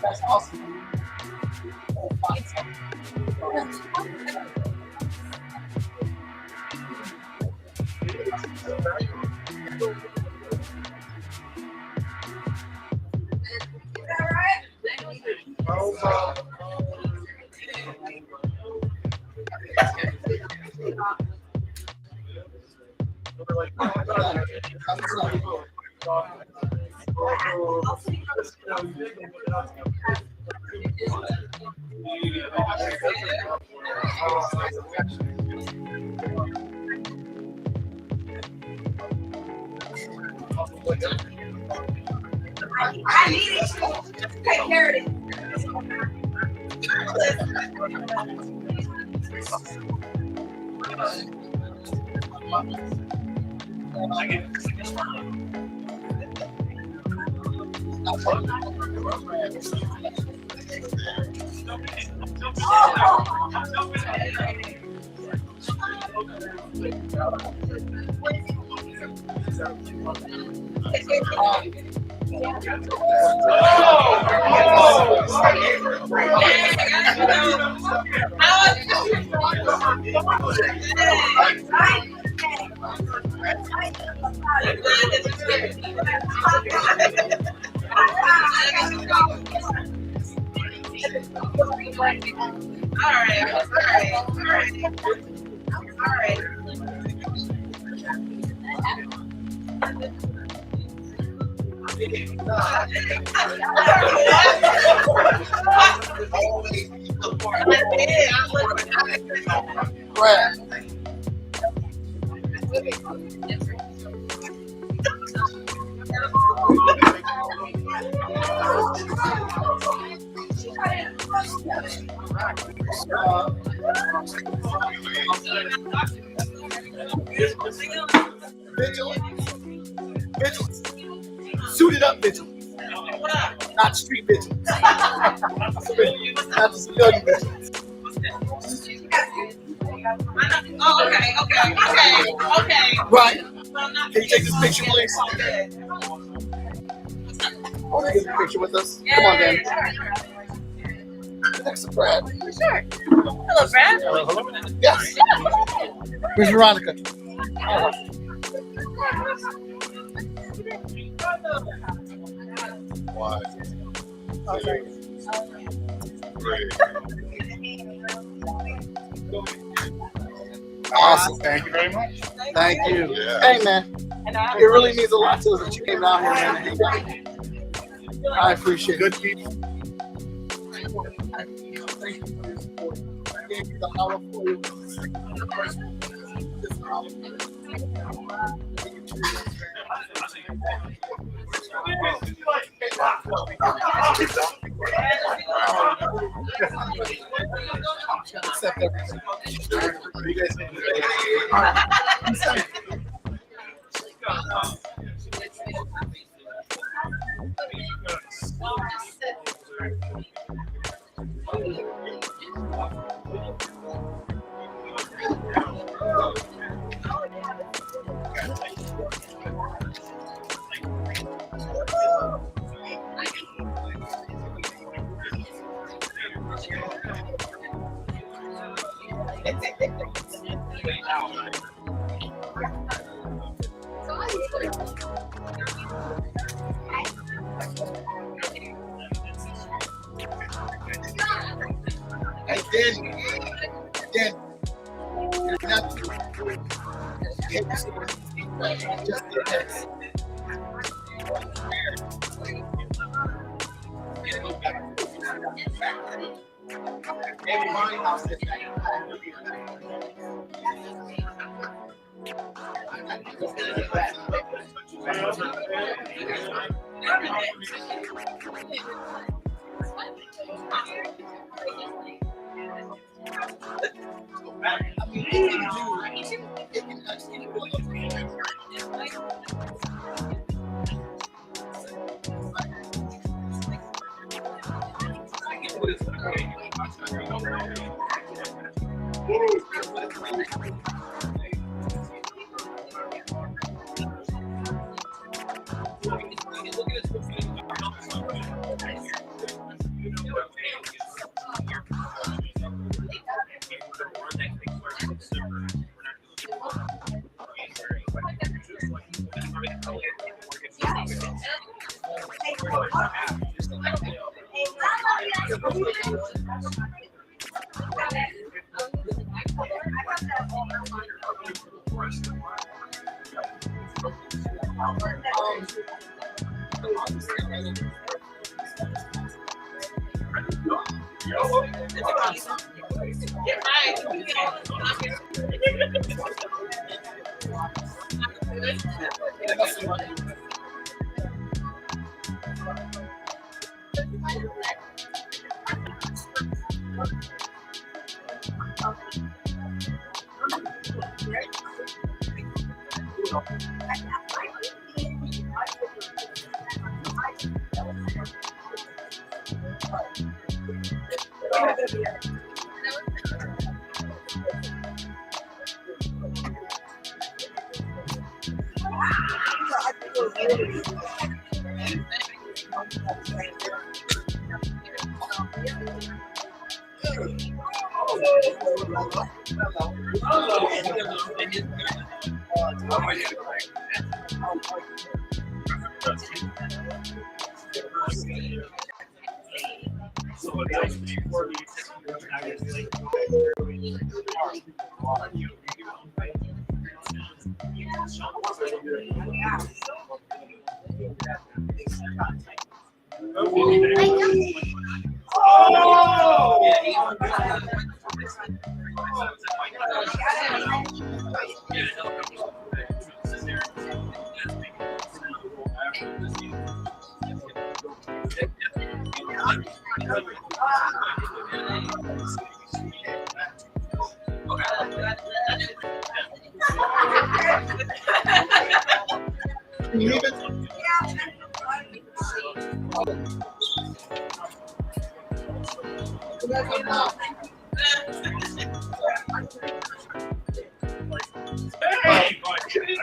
Speaker 1: That's awesome.
Speaker 9: I need it. Take care of it.
Speaker 1: Vigilance. Suited up vigilance. Not street vigilance. Not civilian vigilance.
Speaker 9: Oh, okay.
Speaker 1: Right. Can you take this picture, please? Want to get a picture with us? Come on, Dan. Next to Brad.
Speaker 9: Sure. Hello, Brad.
Speaker 1: Hello. Yes. Where's Veronica? Awesome.
Speaker 5: Thank you very much.
Speaker 1: Thank you.
Speaker 5: Yeah.
Speaker 1: Hey, man. It really means a lot to us that you came down here, man, and hang out. I appreciate it.
Speaker 5: Good people.
Speaker 1: Thank you for your support. I gave you the hour for you. Accept everything. Again, you're not just the next.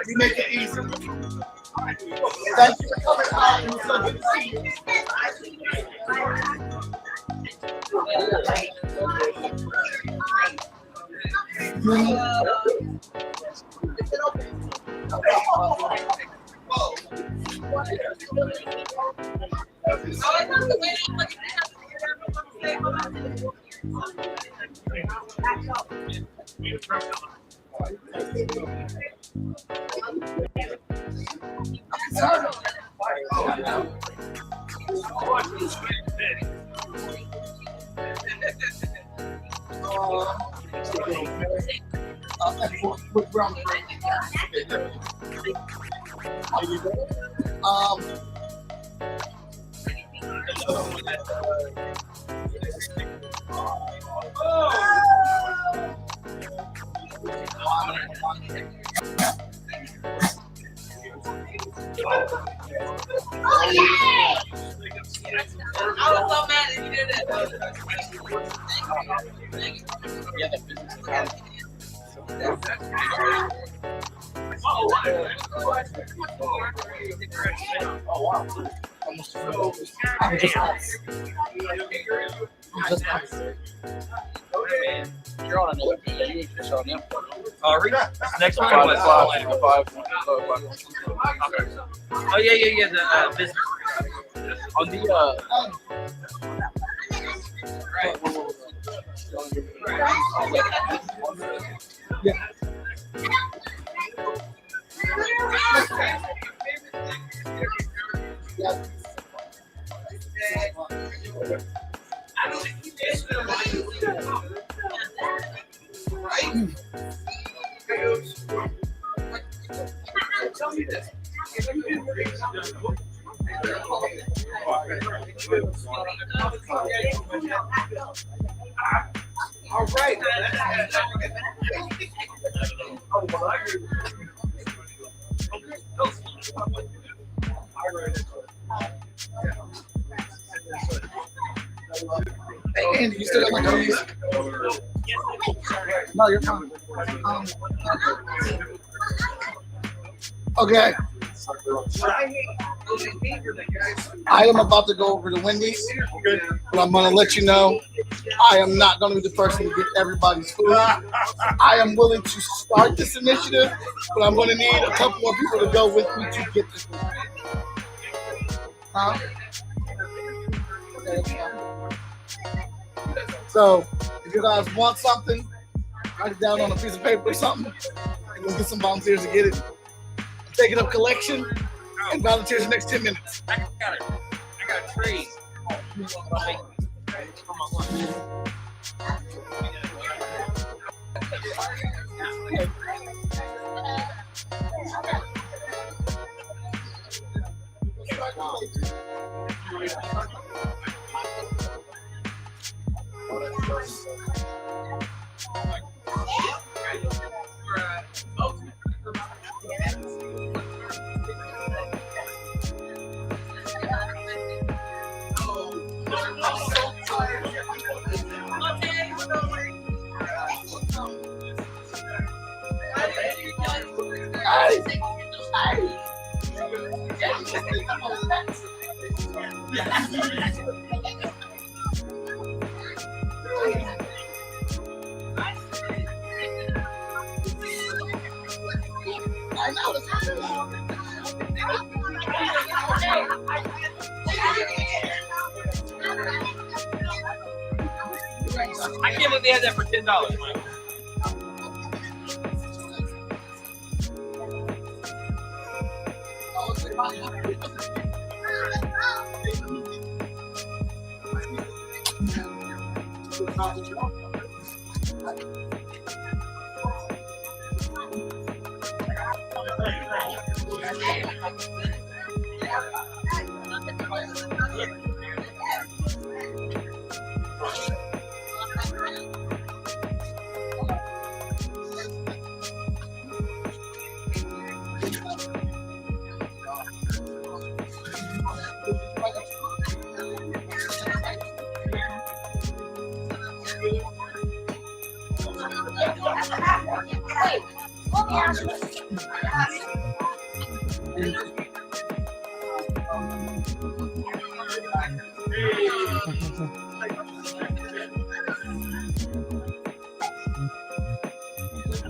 Speaker 1: We make it easy. Thank you for coming out. It was so good to see
Speaker 9: I was so mad that you did it.
Speaker 4: You're on another video. You just on him.
Speaker 2: Next one was Oh yeah. The business.
Speaker 4: On the
Speaker 1: all right. Hey, Andy, you still got my keys? No, you're fine. Okay. I am about to go over to Wendy's, but I'm going to let you know I am not going to be the person to get everybody's food. I am willing to start this initiative, but I'm going to need a couple more people to go with me to get the food. Huh? So, if you guys want something, write it down on a piece of paper or something, and let's get some volunteers to get it. Take it up collection, and volunteers the next 10 minutes.
Speaker 8: I got it. I got trees. I can't believe they had that for $10, Mike.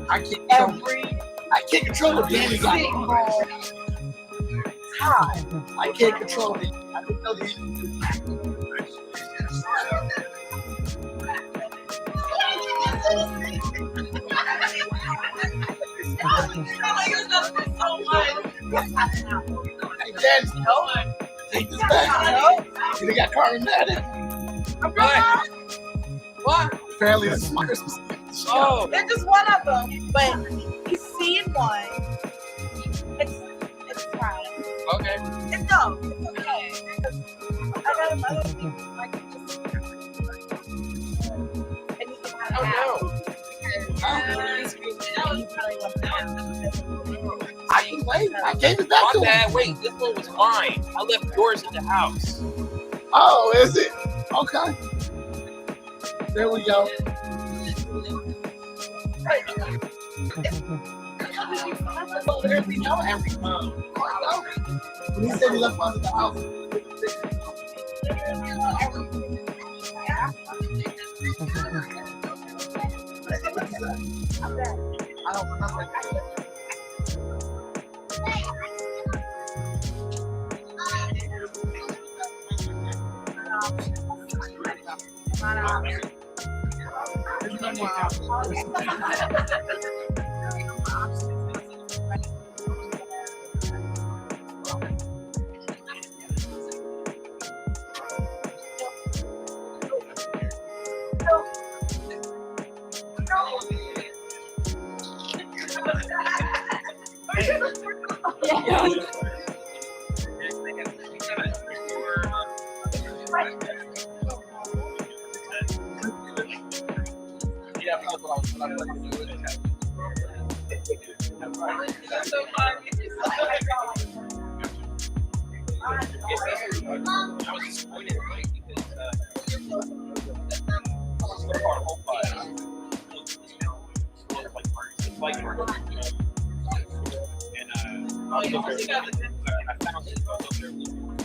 Speaker 1: I can't control what Danny got. I can't control it. I can tell Hey, Danny, take this back. You got Carmen mad at me.
Speaker 9: What?
Speaker 1: Apparently, this is my Christmas.
Speaker 9: Oh, they're just one of them, but he's seeing one. It's fine.
Speaker 8: Okay.
Speaker 9: It's okay. I got another thing. Like, just. And you can have
Speaker 1: I can wait. I gave it back
Speaker 8: My
Speaker 1: to
Speaker 8: bad.
Speaker 1: him.
Speaker 8: Wait, this one was mine. I left yours in the house.
Speaker 1: Oh, is it? Okay. There we go. When he said he left one at the house. I don't remember.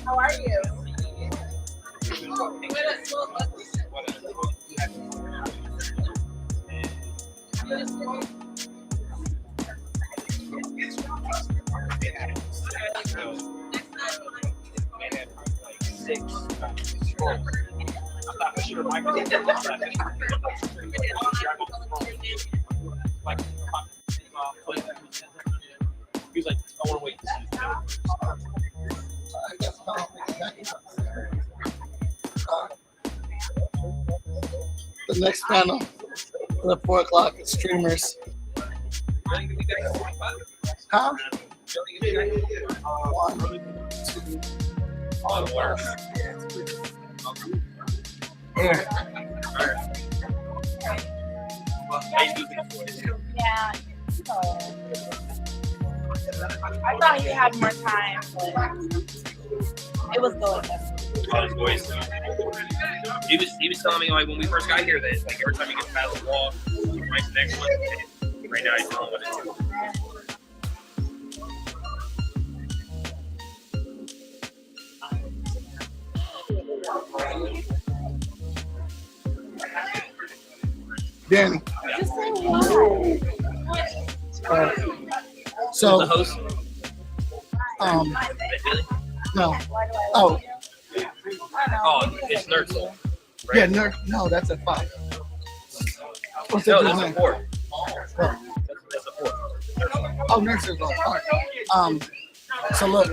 Speaker 9: How are you?
Speaker 2: He was like, I want to wait.
Speaker 1: The next panel, the 4 o'clock streamers. Huh? 1, 2.
Speaker 9: Yeah. I thought he had more time, but it was going
Speaker 2: All his boys. He was telling me like when we first got here that like every time he gets past the wall, he writes the next one. And right now he's telling what it is.
Speaker 1: Danny.
Speaker 9: Just say why.
Speaker 1: So,
Speaker 2: the host?
Speaker 1: No. Oh.
Speaker 2: Oh, it's Nerd Soul. Right?
Speaker 1: Yeah, Nerd. No, that's at 5. What's
Speaker 2: No,
Speaker 1: that
Speaker 2: that's
Speaker 1: name?
Speaker 2: a 4.
Speaker 1: What?
Speaker 2: That's a 4.
Speaker 1: Oh, Nerd Soul. All right. So look,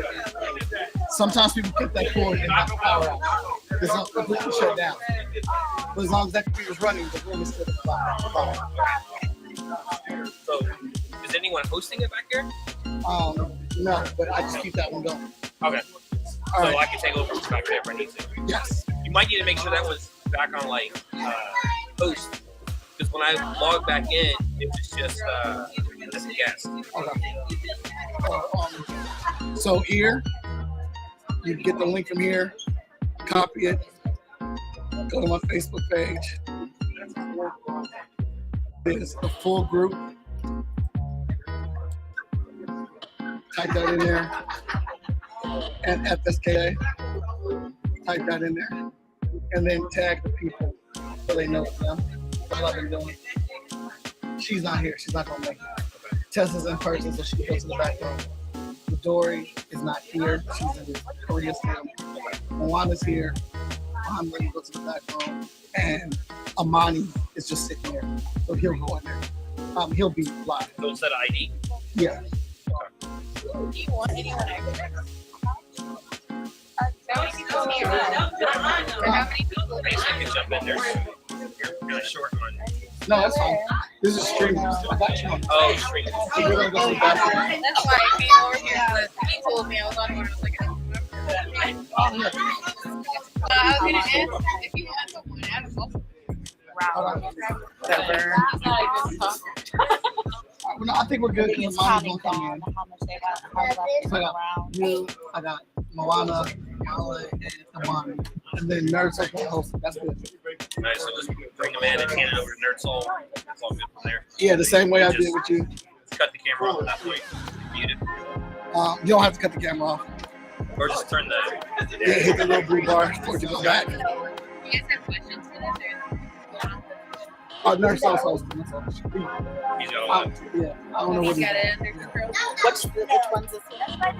Speaker 1: sometimes people put that cord and knock the power out. It's not completely shut down. But as long as that computer's running, the room is still fine.
Speaker 2: So, is anyone hosting it back here?
Speaker 1: No, but I just keep that one going.
Speaker 2: Okay.
Speaker 1: All
Speaker 2: So
Speaker 1: right.
Speaker 2: I can take over from back there if I need to.
Speaker 1: Yes.
Speaker 2: You might need to make sure that was back on like host, because when I log back in, it was just as a guest.
Speaker 1: Okay. So here, you get the link from here, copy it, go to my Facebook page. It's the full group. Type that in there. And Fskday, type that in there. And then tag the people so they know them. What I've been doing. She's not here. She's not going to make it. Tessa's in person, so she goes to the back room. Dory is not here. She's in Korea still. Moana's here. I'm ready to go to the back room. And Amani is just sitting there. So he'll go in there. He'll be live.
Speaker 2: So instead of ID?
Speaker 1: Yeah.
Speaker 9: Do you want anyone extra?
Speaker 2: I can jump in there. You're really short on.
Speaker 1: No, that's fine. This is streaming. I got you on.
Speaker 2: Oh, streaming.
Speaker 1: So we're going to go to the bathroom.
Speaker 9: That's why I came over here, but he told me I was on here. I was like, I don't remember.
Speaker 1: Oh, yeah.
Speaker 9: I was going to ask if you want someone to add a social.
Speaker 1: No, I think we're good because Amani's going to come in.
Speaker 9: How much they got,
Speaker 1: So I got you, I got Moana, Mala, and Amani. And then Nerd Soul can host it. That's good.
Speaker 2: Nice. So just bring them in and hand it over to Nerd Soul. It's all good from there.
Speaker 1: Yeah, the same way I
Speaker 2: Just
Speaker 1: did with you.
Speaker 2: Cut the camera off at that point. Mute it.
Speaker 1: You don't have to cut the camera off.
Speaker 2: Or just turn the.
Speaker 1: Yeah, hit the little blue bar for it to go back.
Speaker 9: You guys have questions for this?
Speaker 1: Nerd Soul's hosting. That's all.
Speaker 2: He's got a lot.
Speaker 1: Yeah, I don't know what
Speaker 9: He's
Speaker 1: he's
Speaker 9: got it under control. Which one's this?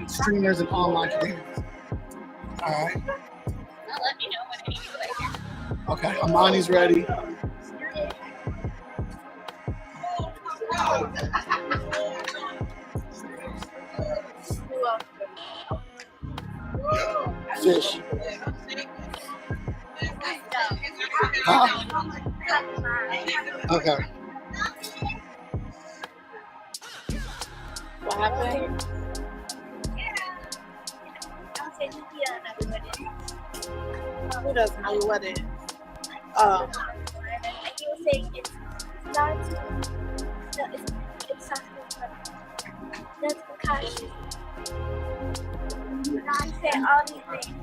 Speaker 1: streamers and online communities. All right.
Speaker 9: Let me know when any of you like it.
Speaker 1: Okay, Amani's ready. Fish. Huh? Okay.
Speaker 9: What happened? Who doesn't know what it is?
Speaker 13: He was saying it's not that's because I say all these things.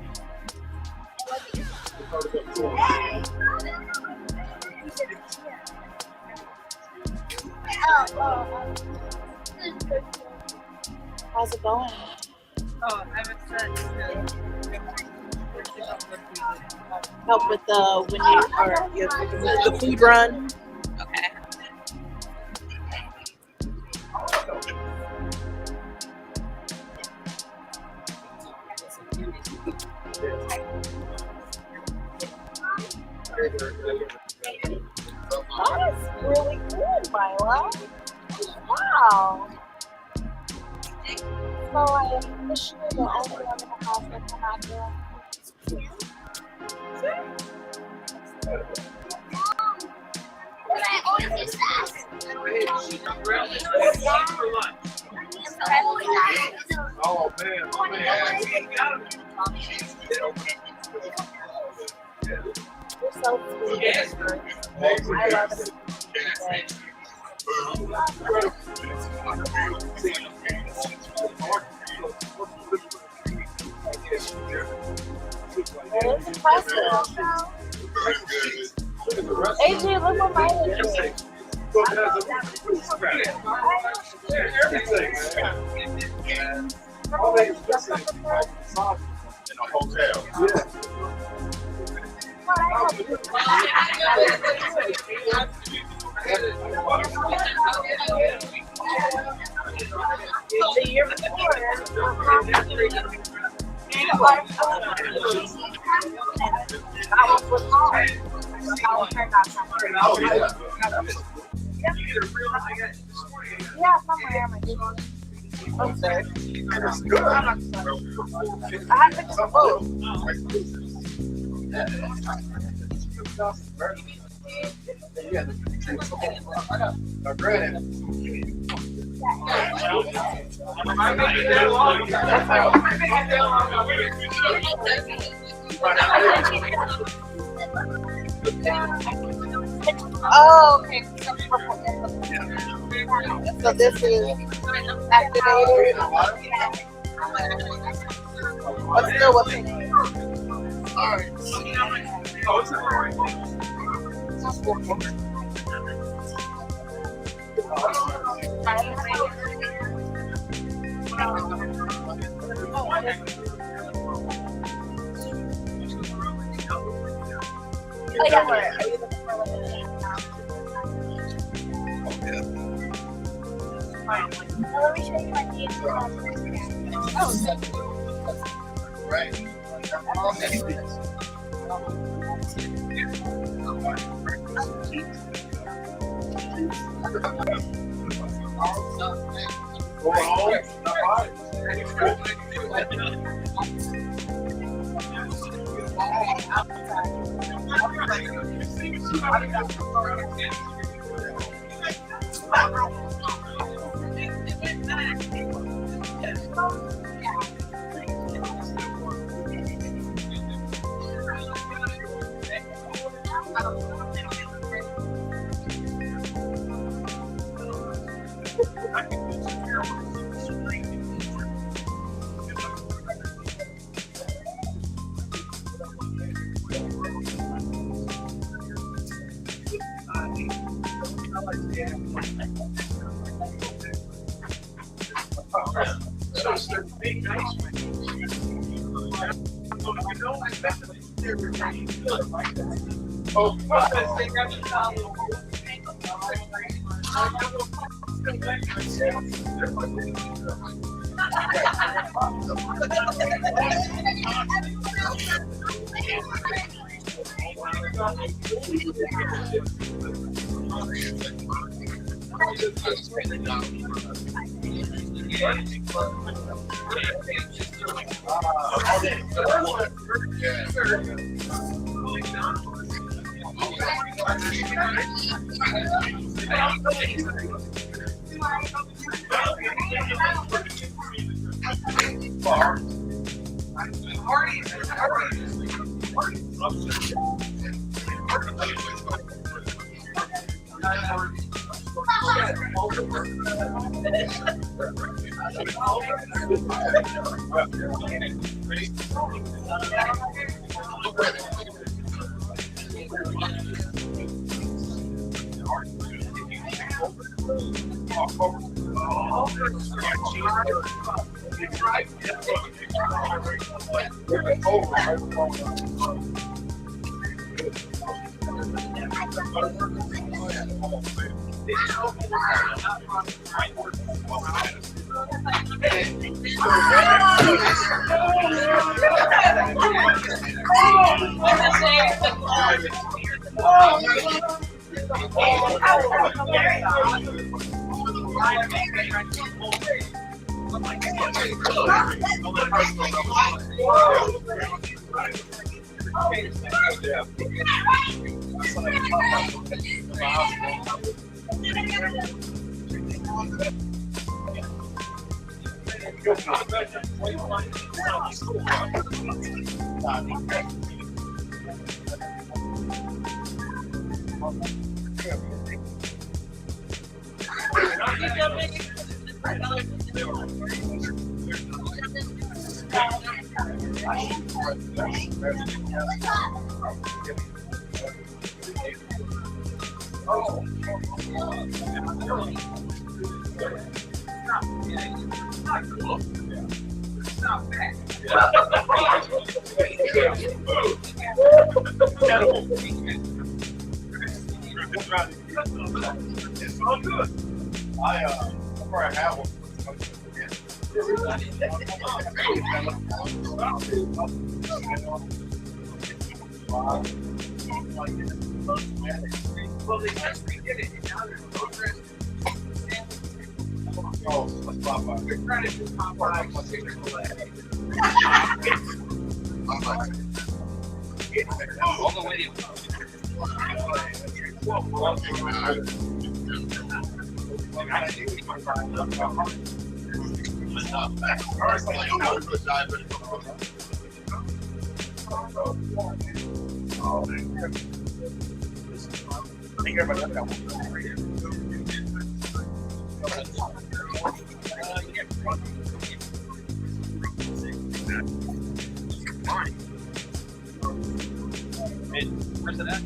Speaker 9: How's it going?
Speaker 21: Oh, I was set to
Speaker 9: help with the when you or the food run.
Speaker 21: Okay.
Speaker 9: That's really good, Mila. Wow. So I am officially the only one in the house that cannot do it.
Speaker 5: Oh man, oh man.
Speaker 9: You're so sweet. I love it. It's impressive. AJ, look what mine is doing.
Speaker 5: In a hotel.
Speaker 9: The year before, yeah, somewhere. I'm sorry. I have to get a boat. Oh, okay. So this is activated. But still what's in it? Alright. Oh yeah, where are you looking for let me show you my name.
Speaker 5: Right. It's all good. I probably have one. Well, they just redid it, and now there's progress. Oh, let's pop by. We're trying to do pop by. All the way where's it at?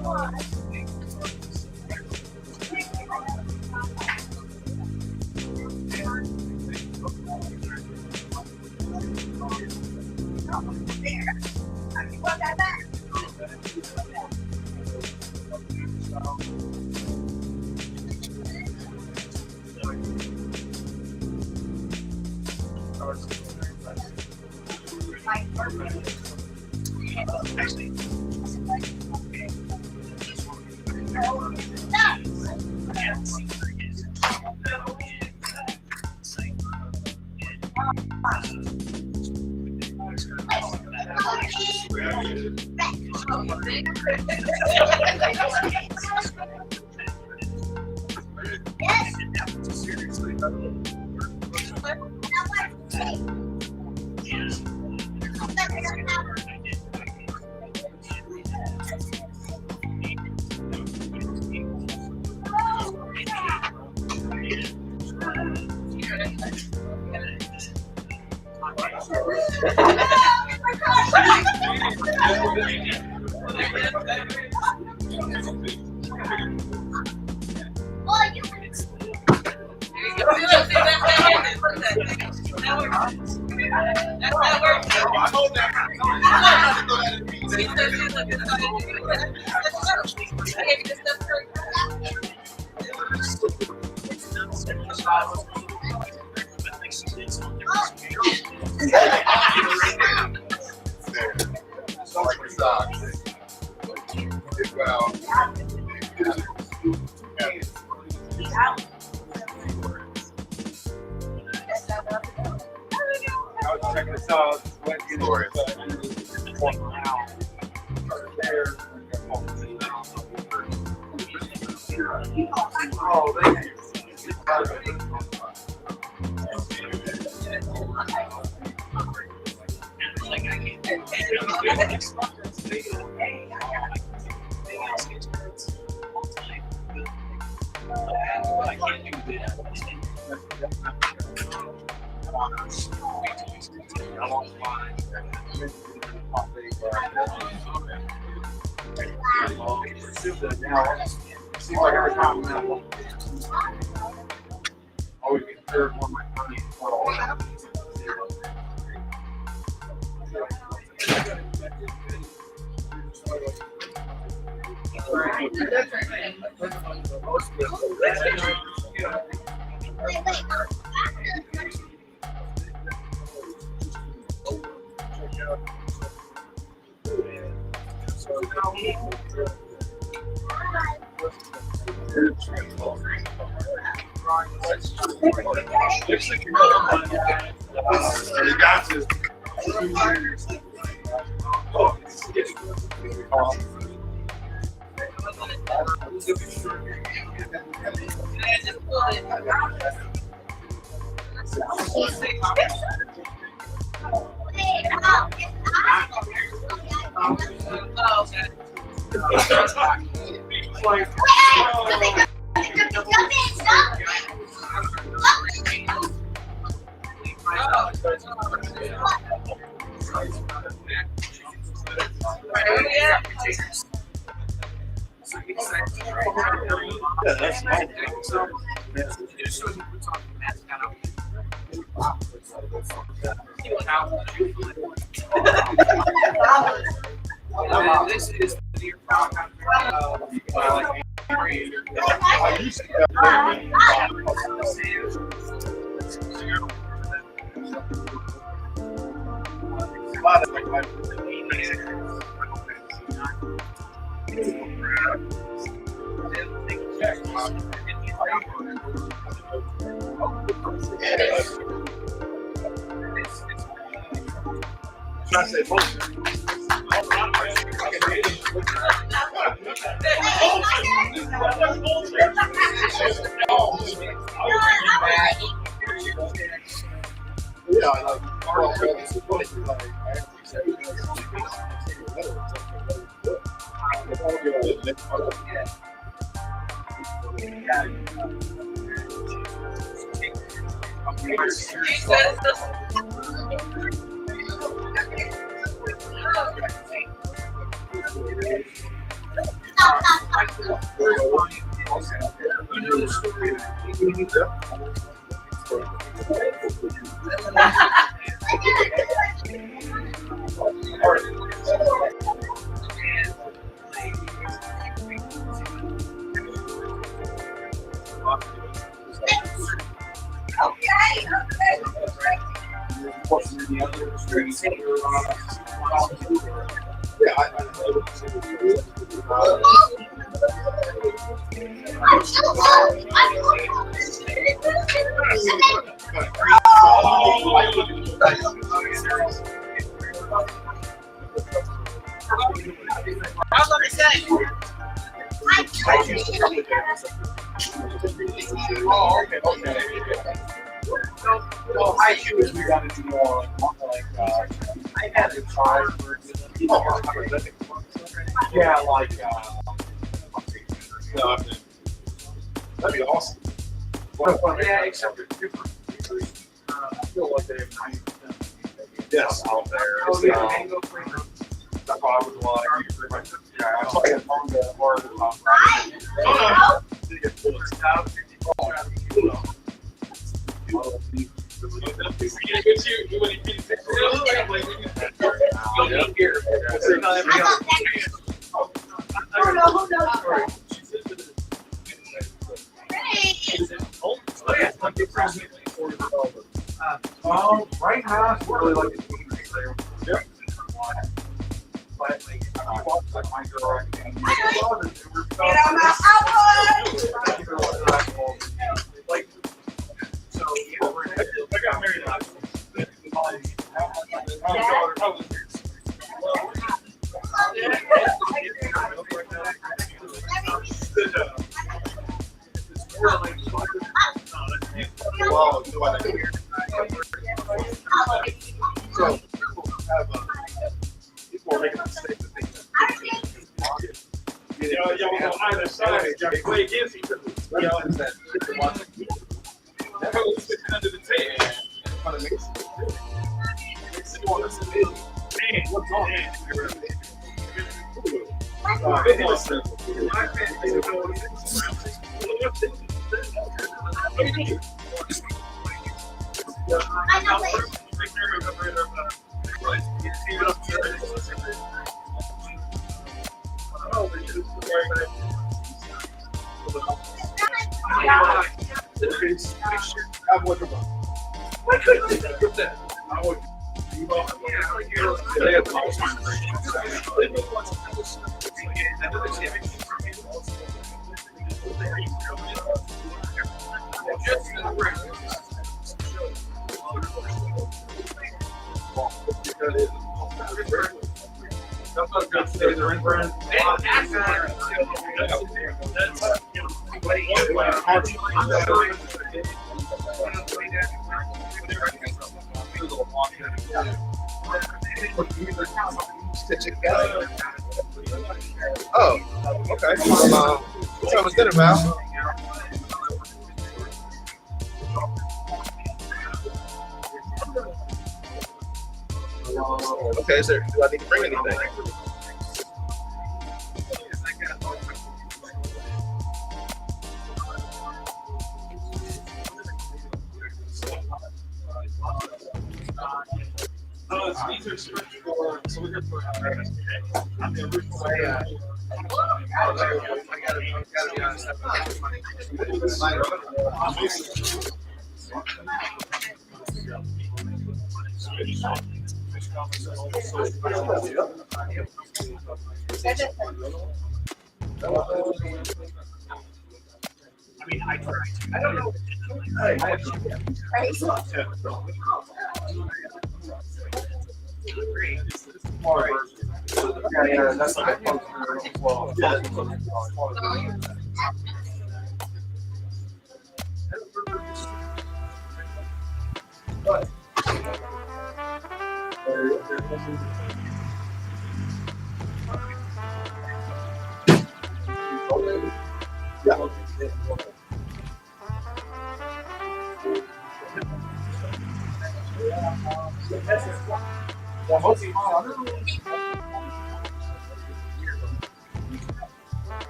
Speaker 5: Check this out. Oh, thank you. Now, seems like every time we have one. Always get
Speaker 18: This is the
Speaker 5: that'd be awesome. Yeah, except for I feel like they have 90% yes out there. That's why I was like, yeah, I saw it on the hard right now, it's really like a team player. Yep. But like my girl, like so I got married last week. Well, do I hear? So people are making a mistake that they on either side, play against each other. You know, it's that that goes sitting under the table. Kind of makes it on the civilian. Man, what's on it?
Speaker 18: Why couldn't they think of that?
Speaker 11: Stitch it together. Oh, okay. What time was dinner, Val? Okay, is there, do I need to bring anything?
Speaker 5: These are scripts for, so we're here for the original. I mean, I tried. I don't know. Yeah, that's like a function as well.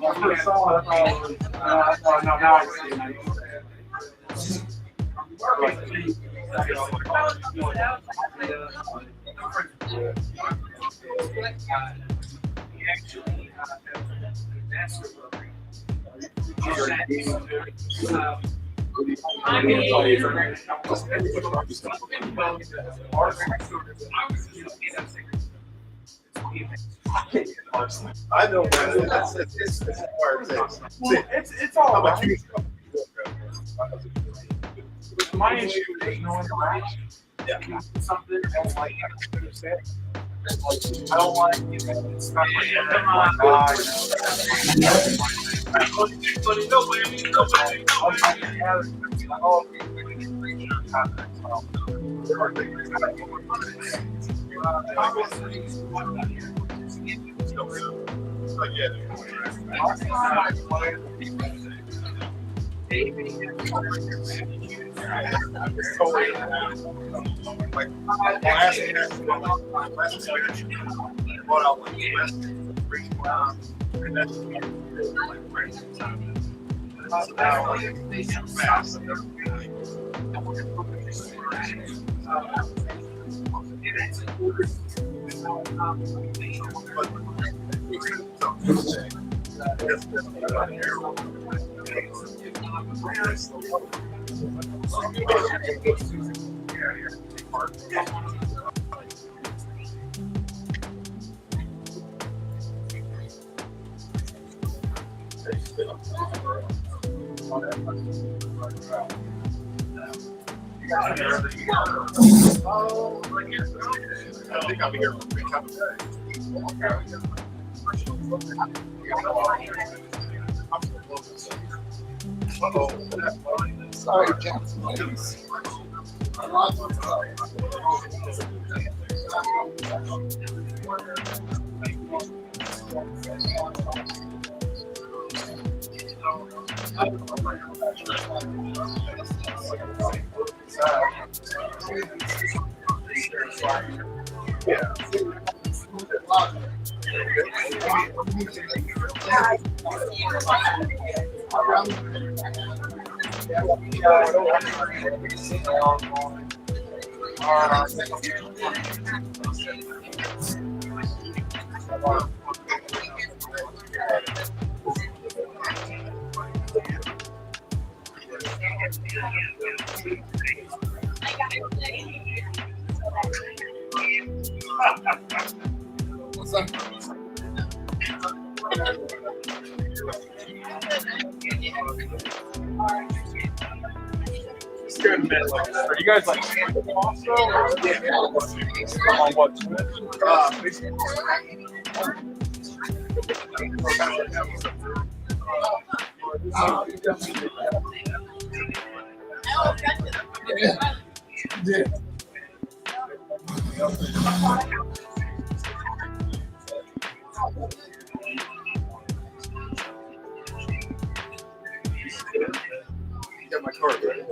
Speaker 5: I first saw it, I thought, no, now I see it.
Speaker 11: I know it's acquired taste.
Speaker 5: It's all about you. My issue is knowing the right. Yeah. Something I don't like. I don't like
Speaker 11: I think I'll be here for a couple of days.
Speaker 1: Sorry, Johnson. Please. What's up?
Speaker 5: It's good, man. Are you guys like pasta or on what?
Speaker 1: Yeah.
Speaker 11: Get my card ready.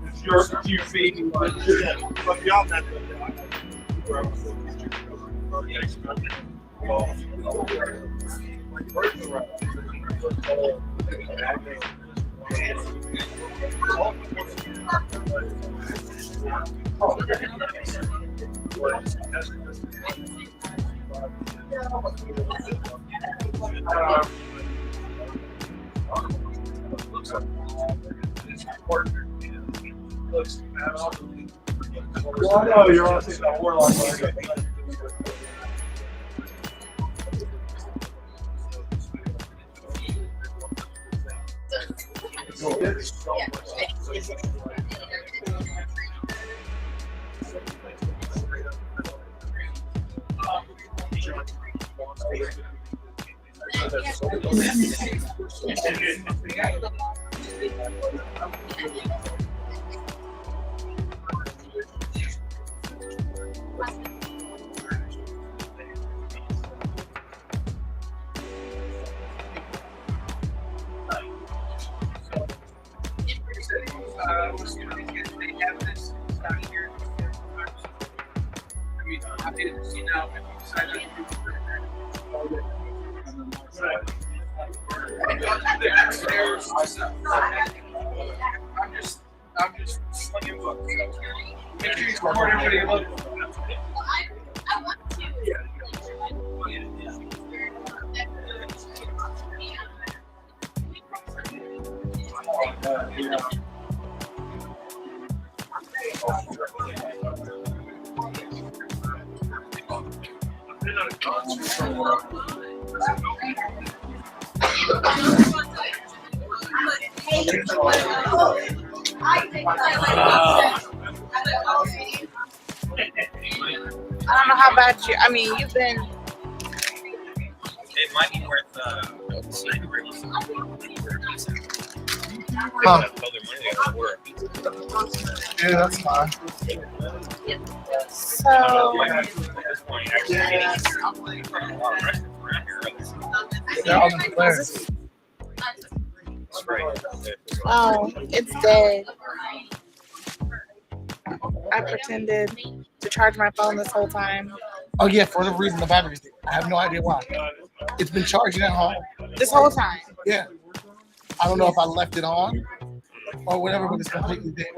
Speaker 5: It's your QV, but beyond that, Well, I know you're on that warlock.
Speaker 18: I'm just slinging books. Make sure you record everybody you love. I want to.
Speaker 21: I don't know how bad you. I mean, you've been.
Speaker 2: It might be worth
Speaker 1: Yeah, that's fine.
Speaker 21: So. Oh, it's dead. I pretended to charge my phone this whole time.
Speaker 1: Oh yeah, for the reason the battery's dead. I have no idea why. It's been charging at home.
Speaker 21: This whole time.
Speaker 1: Yeah. I don't know if I left it on or whatever, but it's completely dead.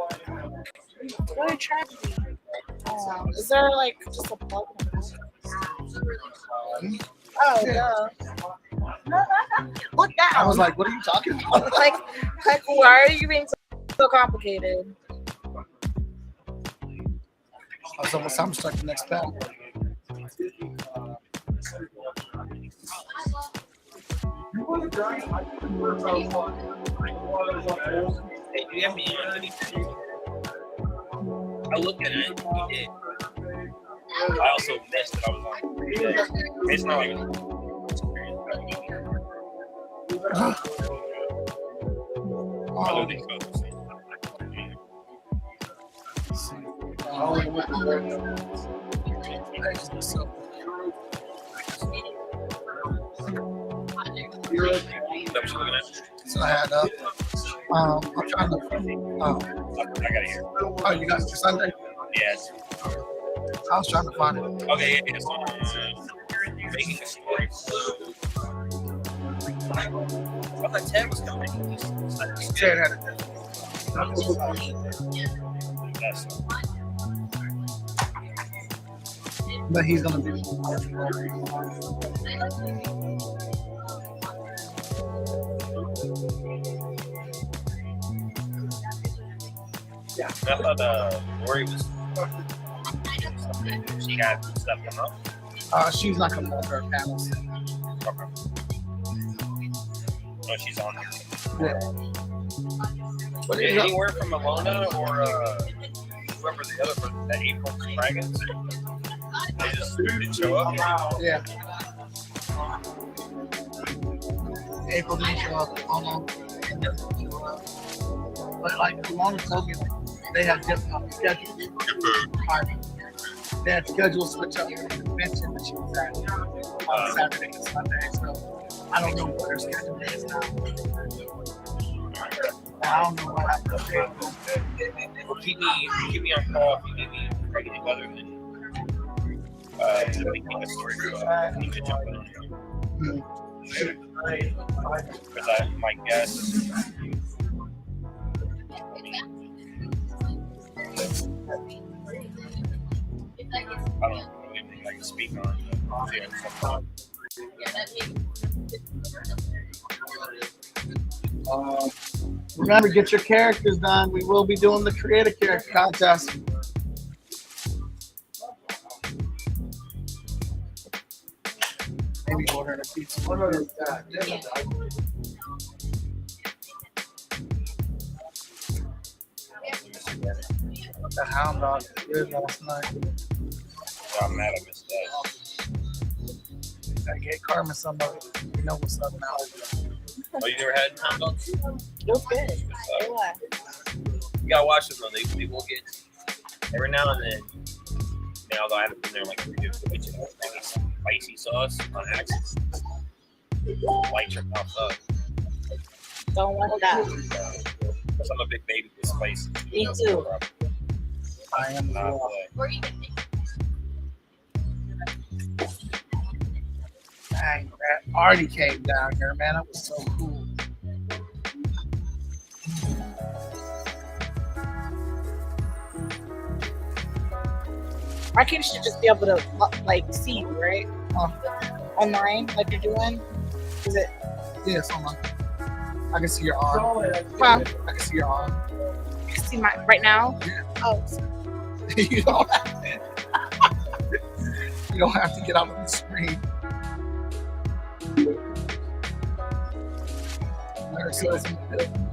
Speaker 21: What a tragedy. Is there like just a plug? Oh, yeah. Look down.
Speaker 1: I was like, what are you talking about?
Speaker 21: like, why are you being so complicated?
Speaker 1: It's almost time to start the next battle.
Speaker 2: Hey, do you have me on anything? I looked at it, you did. I also missed that I was on 3 days. It's not like
Speaker 1: So I had up. I'm trying to.
Speaker 2: I got it here.
Speaker 1: Oh, you got it Sunday?
Speaker 2: Yes.
Speaker 1: I was trying to find it.
Speaker 2: Okay, yeah, it's on making a story. I thought Ted was coming.
Speaker 1: Ted had it. But he's gonna be.
Speaker 2: I thought Lori was. She had stuff come up.
Speaker 1: She's not coming on her panels.
Speaker 2: Okay. No, she's on here.
Speaker 1: Yeah.
Speaker 2: But anywhere from Alona or whoever the other person, that April Dragons, they just didn't show up.
Speaker 1: Yeah. April didn't show up. But like Alona told me, like, they have different schedules. They had scheduled switch up the convention that she was at on Saturday and Sunday. So I don't know what her schedule is now. I don't know what happened.
Speaker 2: Well, keep me on call if you need me for anything other than to make a story. You can jump in. Because my guess. I don't know anything I can speak on.
Speaker 1: Remember, get your characters done. We will be doing the creative character contest. Maybe ordering a pizza. The hound dog was good last night.
Speaker 2: I'm mad I missed that.
Speaker 1: I gave Carmen some of it. You know what's up now.
Speaker 2: Oh, you never had hound dogs?
Speaker 21: It was good. It was.
Speaker 2: You gotta watch them though. They will get every now and then. Although I haven't been there like a good kitchen, like spicy sauce on accident. Light your mouth up.
Speaker 21: Don't want that.
Speaker 2: Because I'm a big baby with spice.
Speaker 21: Me too.
Speaker 1: I am as well. Dang, that Artie came down here, man. That was so cool.
Speaker 21: Our kids should just be able to like see you, right? Online, like you're doing. Is it?
Speaker 1: Yes, hold on. I can see your arm.
Speaker 21: Huh?
Speaker 1: I can see your arm.
Speaker 21: You can see my right now. Oh,
Speaker 1: You don't have to. You don't have to get out of the screen. There says in the building.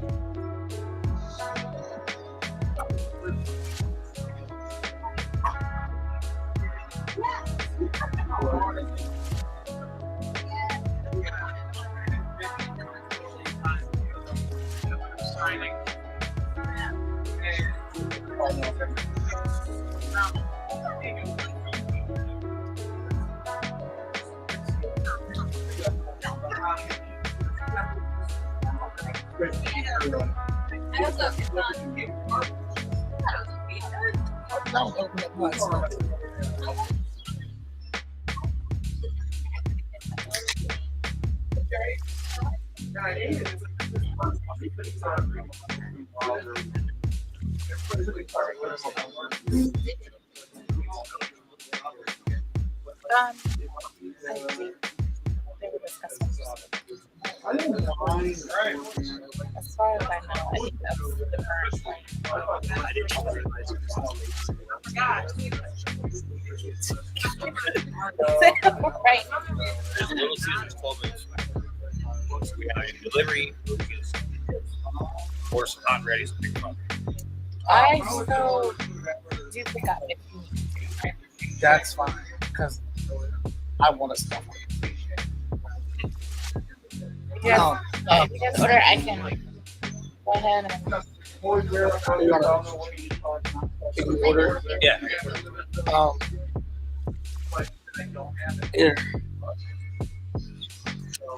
Speaker 21: They were discussing. As far as I know, I think that's the current plan. Right.
Speaker 2: There's Little Caesars 12 inch. We have a delivery, or some hot and ready to pick them up.
Speaker 21: I still do think I if you need to.
Speaker 1: That's fine, because I want to stuff it.
Speaker 21: Yes. If you guys order, I can go ahead and.
Speaker 1: Can you order?
Speaker 2: Yeah.
Speaker 1: Here.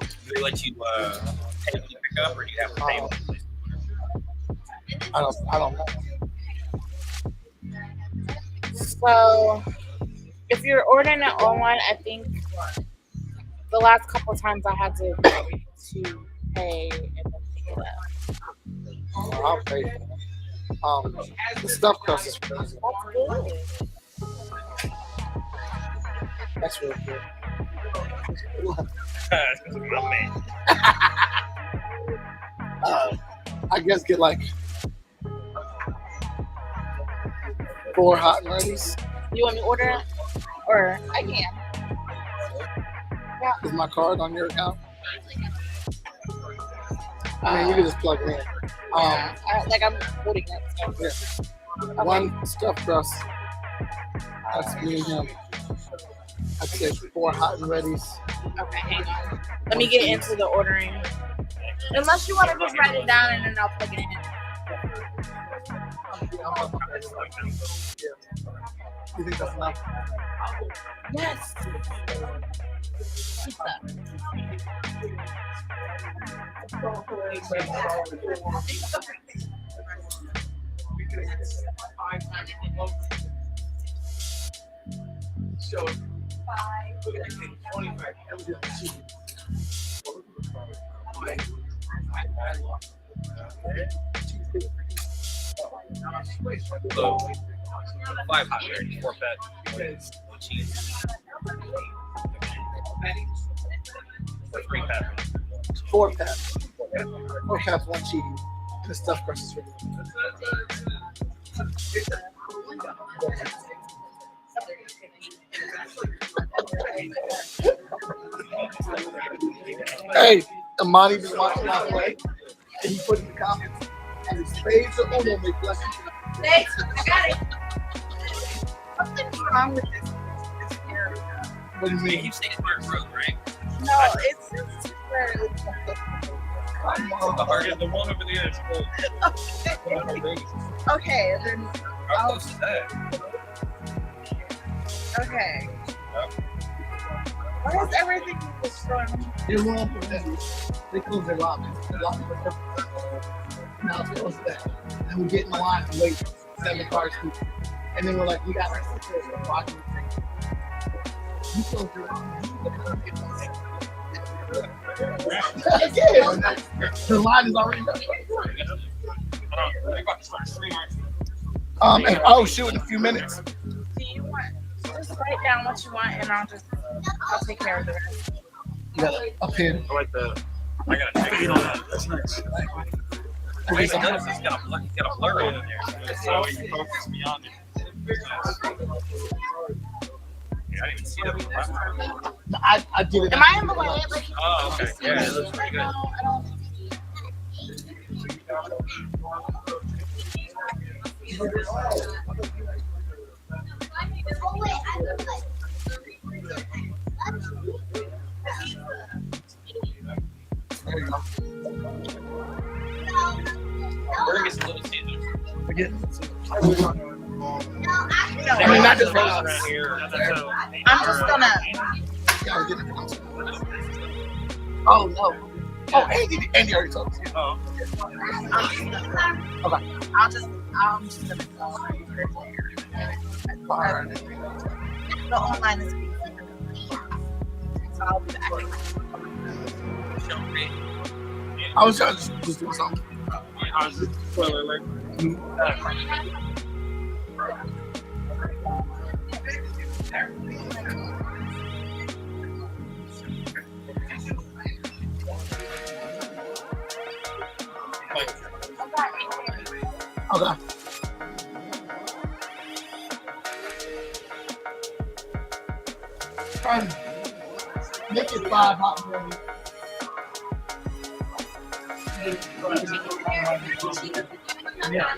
Speaker 2: Do they let you pay when you pick up, or do you have to pay when you place
Speaker 1: I don't know.
Speaker 21: So, if you're ordering it online, I think the last couple of times I had to pay and then pick it up.
Speaker 1: I'll pay for it. The stuffed crust is crazy.
Speaker 21: That's good.
Speaker 1: That's really good. I guess get like 4 hot and readies.
Speaker 21: You want me to order it? Or I can. Yeah.
Speaker 1: Is my card on your account? I mean, you can just plug it in.
Speaker 21: I'm holding it. So.
Speaker 1: Yeah. One stuffed crust. That's me and him. I'd say 4 hot and readies.
Speaker 21: Okay, hang on. Let me get into the ordering. Unless you want to just write it down and then I'll plug it in.
Speaker 1: You think that's enough?
Speaker 21: Yes.
Speaker 2: So, 5 hot and ready, 4 pet, 1 cheese, 3 pet.
Speaker 1: 4 pets. 4 pets, 1 cheese. The stuffed crust is really good. Hey, Amani been watching my play, and he put in the comments, and his spades are Uno make less.
Speaker 21: Thanks, I got it. Something's wrong with this area.
Speaker 1: What do you mean?
Speaker 2: You say it's Mark Road, right?
Speaker 21: No, it's where it looks like.
Speaker 5: The one over there is full.
Speaker 21: Okay, then.
Speaker 5: How close is that?
Speaker 21: Okay. Why is everything destroying?
Speaker 1: They're wrong for that. They close their lobbies. The lobbies are different. Now it's close to that. And we get in the line and wait 7 cars. And then we're like, we got our sisters watching. You close your the line is already done. And, oh shoot, in a few minutes.
Speaker 21: Do you want? Just write down what you want, and I'll take care of the rest.
Speaker 1: You got a pin.
Speaker 5: I got a fade on that. That's nice. The way he does, he's got a blur in there. So you focus me on it. Yeah, I didn't even see that.
Speaker 1: I did it.
Speaker 21: Am I in the way?
Speaker 5: Oh, okay. Yeah, it looks pretty good.
Speaker 1: There you go.
Speaker 2: We're gonna get some little Caesars.
Speaker 1: I mean, not just
Speaker 2: around here.
Speaker 21: I'm just gonna.
Speaker 1: Oh no. Oh, Andy already told us.
Speaker 5: Oh.
Speaker 1: Okay.
Speaker 21: I'm just gonna go right there. The online is being so I'll be back.
Speaker 1: I was trying to just do something.
Speaker 5: I was just spoiler alert.
Speaker 1: Okay. Make it 5 hot and ready. Yeah.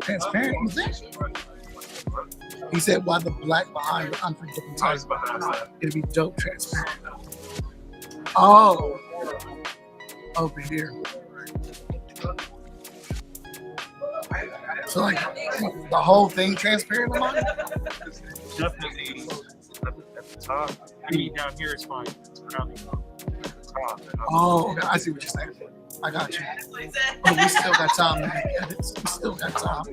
Speaker 1: Transparent, you think? He said, "Why the black behind the unforgiving type? It'd be dope transparent." Oh, over here. So like the whole thing transparent?
Speaker 5: Definitely at the top. Maybe down here is fine. Around the top.
Speaker 1: Oh, okay. I see what you're saying. I got you. But we still got time, man. We still got time.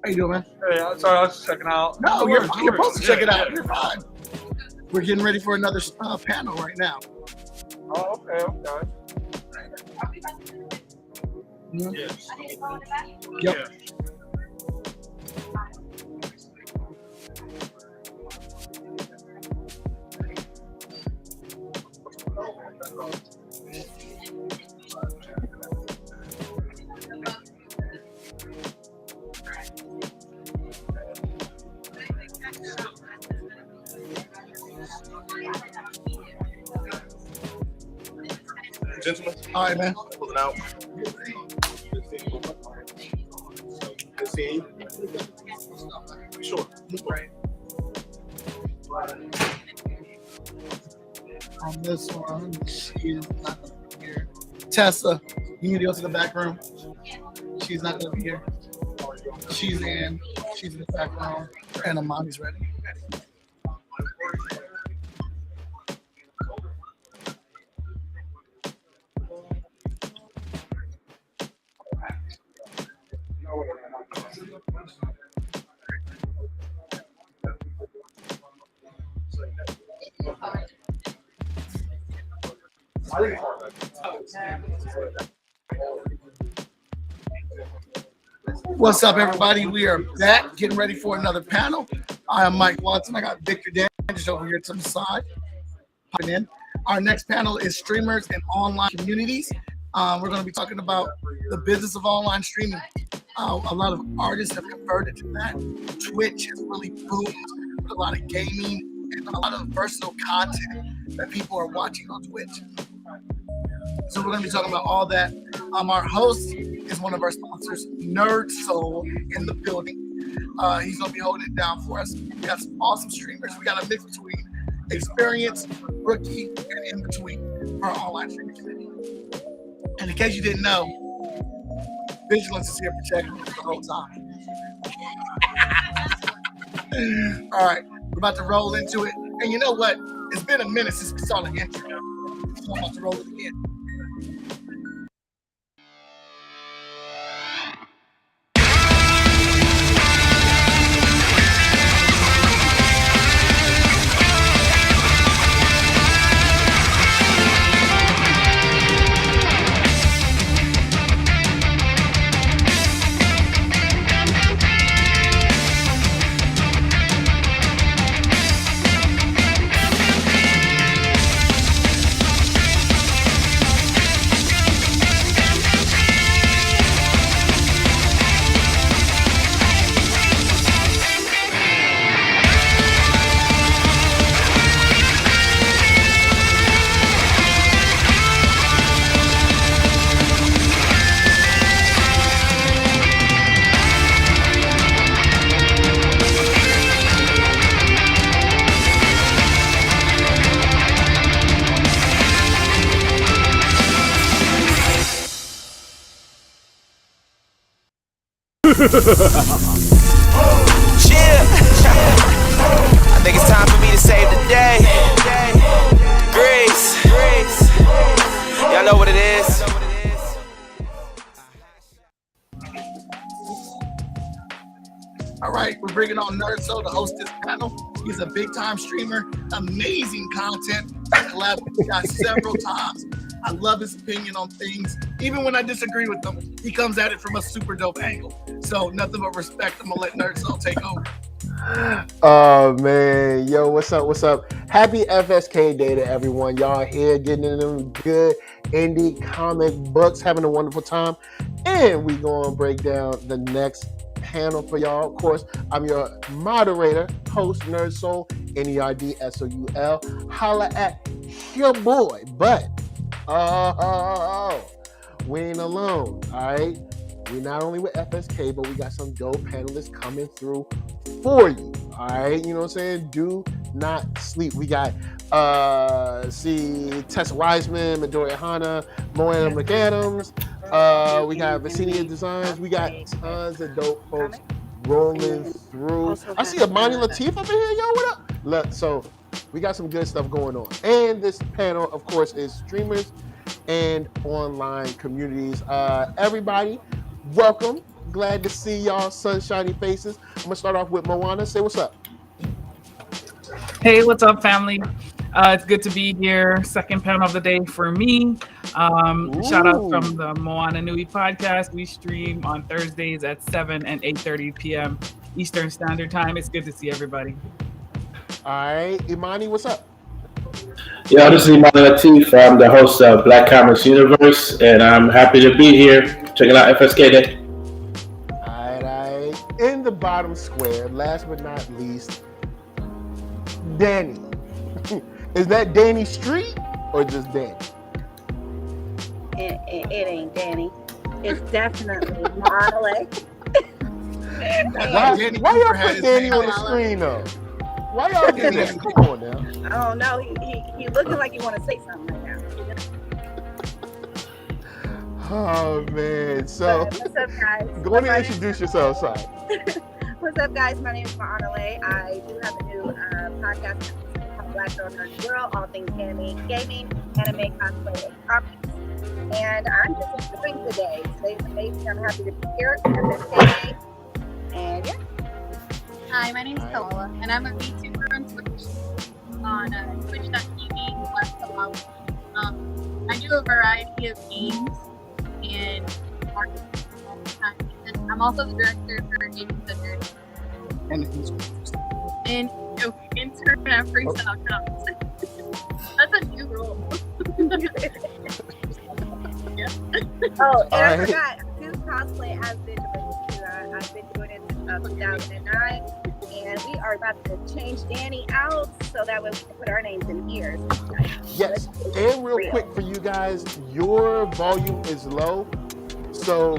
Speaker 1: How you doing, man?
Speaker 5: Hey, sorry, I was just checking out.
Speaker 1: No, you're supposed to check it out. You're fine. We're getting ready for another panel right now.
Speaker 5: Oh, okay.
Speaker 1: Mm-hmm.
Speaker 5: Yes.
Speaker 1: Yep.
Speaker 11: Gentlemen.
Speaker 1: All right, man.
Speaker 11: Pulling out. Good seeing you. Sure.
Speaker 1: Right. On this one, she is not going to be here. Tessa, you need to go to the back room. She's not going to be here. She's in the back room, and Amani's ready. What's up, everybody? We are back, getting ready for another panel. I am Mike Watson. I got Victor Dandridge over here to the side. Popping in. Our next panel is streamers and online communities. We're going to be talking about the business of online streaming. A lot of artists have converted to that. Twitch has really boomed with a lot of gaming and a lot of versatile content that people are watching on Twitch. So we're going to be talking about all that. Our host is one of our sponsors, Nerd Soul, in the building. He's going to be holding it down for us. We got some awesome streamers. We got a mix between experienced, rookie, and in between for our online streaming community. And in case you didn't know, Vigilance is here protecting us the whole time. All right, we're about to roll into it. And you know what? It's been a minute since we saw the intro. So I'm about to roll it again.
Speaker 6: Chill. I think it's time for me to save the day. Grace. Y'all know what it is.
Speaker 1: All right, we're bringing on Nerd Soul to host this panel. He's a big-time streamer, amazing content. I collabed with this guy several times. I love his opinion on things. Even when I disagree with him, he comes at it from a super dope angle. So nothing but respect. I'm gonna let Nerd Soul take over.
Speaker 12: Oh man, yo, what's up? What's up? Happy FSK Day to everyone. Y'all here getting in them good indie comic books, having a wonderful time. And we gonna break down the next panel for y'all. Of course, I'm your moderator, host, Nerd Soul, NERDSOUL. Holla at your boy. But we ain't alone, all right? We not only with FSK, but we got some dope panelists coming through for you, all right? You know what I'm saying? Do not sleep. We got Tessa Wiseman, Midori Hana, Moana McAdams. We got Vicenia Designs. We got tons of dope folks rolling through. I see Amani Latif up in here. Yo, what up? Look, so we got some good stuff going on. And this panel, of course, is streamers and online communities. Everybody, welcome. Glad to see y'all sunshiny faces. I'm gonna start off with Moana. Say what's up.
Speaker 22: Hey, what's up, family? It's good to be here. Second panel of the day for me. Shout out from the Moana Nui podcast. We stream on Thursdays at 7 and 8:30 p.m. Eastern Standard Time. It's good to see everybody.
Speaker 12: All right, Imani, what's up?
Speaker 3: Yo, this is Imani Latif. I'm the host of Black Comics Universe, and I'm happy to be here checking out FSK Day.
Speaker 12: All right. In the bottom square, last but not least, Danny. Is that Danny Street or just Danny?
Speaker 9: It ain't Danny. It's definitely Marley.
Speaker 12: Why y'all put Danny on the screen though? Why y'all do that? Come on now.
Speaker 9: I don't know. He looking like he want to say something right now.
Speaker 12: Oh man. So
Speaker 9: what's up, guys?
Speaker 12: Go ahead and introduce yourself, sorry.
Speaker 9: What's up, guys? My name is Marley. I do have a new podcast called Black Girl Nerd World, all things gaming, anime, cosplay, and comics. And I'm just enjoying today. Today's amazing. I'm happy to be here at FSK Day. And yeah.
Speaker 19: Hi, my name is Kalala, and I'm a VTuber on Twitch, on twitch.tv/Kalala. I do a variety of games and marketing all the time. And I'm also the director for Gaming Center
Speaker 1: And
Speaker 19: and intern at Freestyle Comics. That's a new role. Yeah.
Speaker 9: Oh, and I
Speaker 12: right.
Speaker 9: forgot, I do cosplay as Benjamin too. I've been doing it since 2009, and we are about to change Danny out so that way we can put our names in ears.
Speaker 12: Yes. And real quick for you guys, your volume is low. So,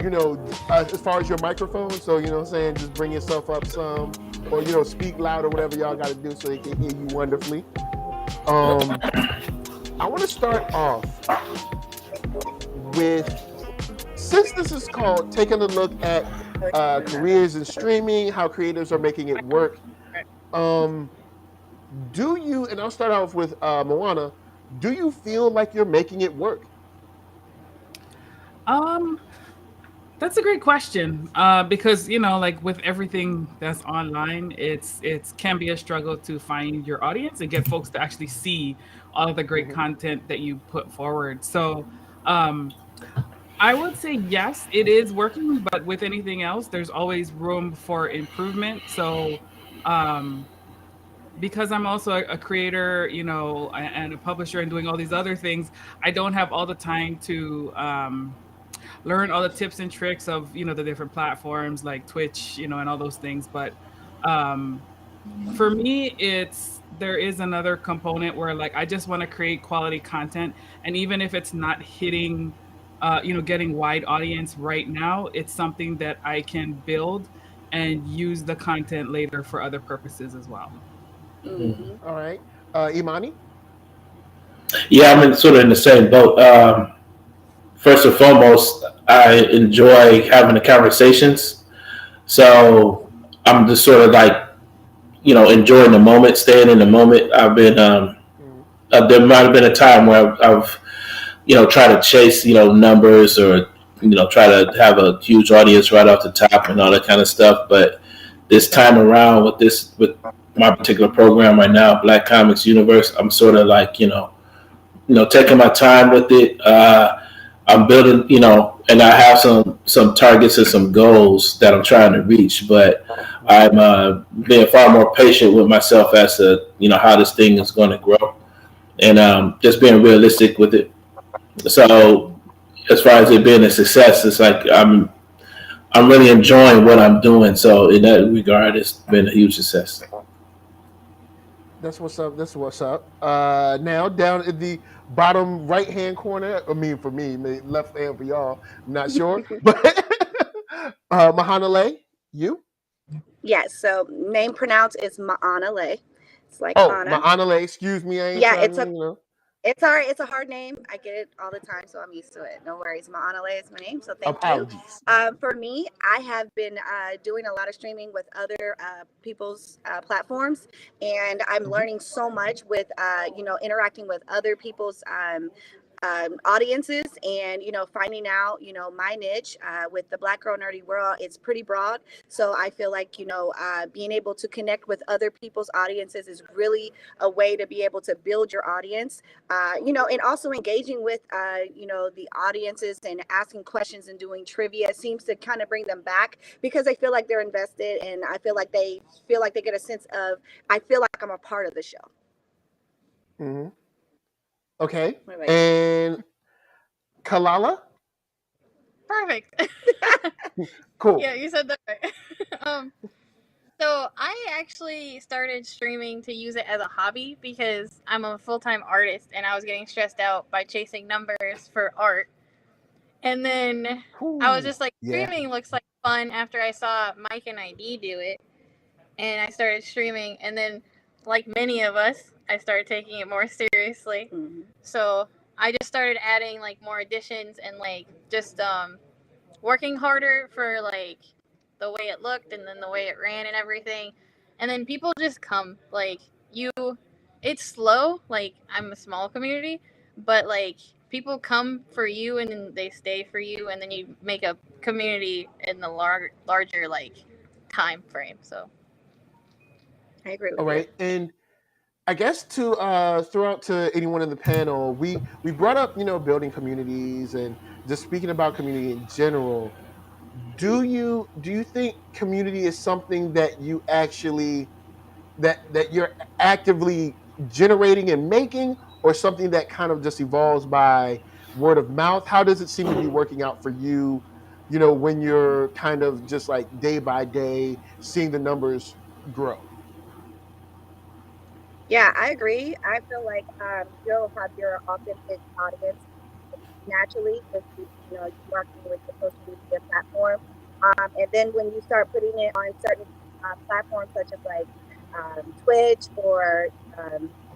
Speaker 12: you know, as far as your microphone, so, you know what I'm saying, just bring yourself up some or, you know, speak loud or whatever y'all got to do so they can hear you wonderfully. I want to start off with, since this is called taking a look at careers in streaming, how creators are making it work. Do you, and I'll start off with Moana, do you feel like you're making it work?
Speaker 22: That's a great question because you know, like with everything that's online, it's can be a struggle to find your audience and get folks to actually see all of the great content that you put forward. So, I would say yes, it is working, but with anything else, there's always room for improvement. So, because I'm also a creator, you know, and a publisher and doing all these other things, I don't have all the time to learn all the tips and tricks of, you know, the different platforms like Twitch, you know, and all those things. But for me, there is another component where like I just want to create quality content, and even if it's not hitting, you know, getting wide audience right now, it's something that I can build and use the content later for other purposes as well.
Speaker 12: All right. Imani?
Speaker 3: Yeah, I'm sort of in the same boat. First and foremost, I enjoy having the conversations. So I'm just sort of like, you know, enjoying the moment, staying in the moment. I've been, there might have been a time where I've, you know, tried to chase, you know, numbers or, you know, try to have a huge audience right off the top and all that kind of stuff. But this time around with my particular program right now, Black Comics Universe, I'm sort of like, you know, taking my time with it. I'm building, you know, and I have some targets and some goals that I'm trying to reach, but I'm being far more patient with myself as to, you know, how this thing is going to grow, and just being realistic with it. So, as far as it being a success, it's like I'm really enjoying what I'm doing. So, in that regard, it's been a huge success.
Speaker 12: That's what's up. That's what's up. Now down in the bottom right hand corner. I mean, for me, left hand for y'all. I'm not sure, but Mahanale, you?
Speaker 9: Yes. So name pronounced is Maanale. It's like
Speaker 12: Oh,
Speaker 9: Anna.
Speaker 12: Mahanale. Excuse me. I ain't
Speaker 9: Yeah,
Speaker 12: trying to, you know.
Speaker 9: it's all right. It's a hard name. I get it all the time, so I'm used to it. No worries. Maanale is my name, so thank you.
Speaker 12: Apologies.
Speaker 9: For me, I have been doing a lot of streaming with other people's platforms, and I'm learning so much with you know, interacting with other people's audiences, and you know, finding out, you know, my niche with the Black Girl Nerdy World. It's pretty broad, so I feel like, you know, being able to connect with other people's audiences is really a way to be able to build your audience, you know, and also engaging with you know, the audiences and asking questions and doing trivia seems to kind of bring them back because they feel like they're invested, and I feel like they get a sense of, I feel like I'm a part of the show.
Speaker 12: Okay.
Speaker 9: Wait.
Speaker 12: And Kalala?
Speaker 19: Perfect.
Speaker 12: Cool.
Speaker 19: Yeah, you said that right. So I actually started streaming to use it as a hobby because I'm a full-time artist and I was getting stressed out by chasing numbers for art. And then I was just like, streaming looks like fun after I saw Mike and ID do it. And I started streaming, and then, like many of us, I started taking it more seriously. So I just started adding like more additions and like just working harder for like the way it looked and then the way it ran and everything. And then people just come, like, it's slow, like I'm a small community, but like people come for you and then they stay for you, and then you make a community in the larger like time frame. So
Speaker 9: I agree with
Speaker 12: All right. And I guess to throw out to anyone in the panel, we brought up building communities and just speaking about community in general. Do you think community is something that you actually that you're actively generating and making, or something that kind of just evolves by word of mouth? How does it seem to be working out for you? When you're kind of just like day by day seeing the numbers grow.
Speaker 9: Yeah, I agree. I feel like you'll have your authentic audience naturally if you're working with the social media platform. And then when you start putting it on certain platforms such as like Twitch or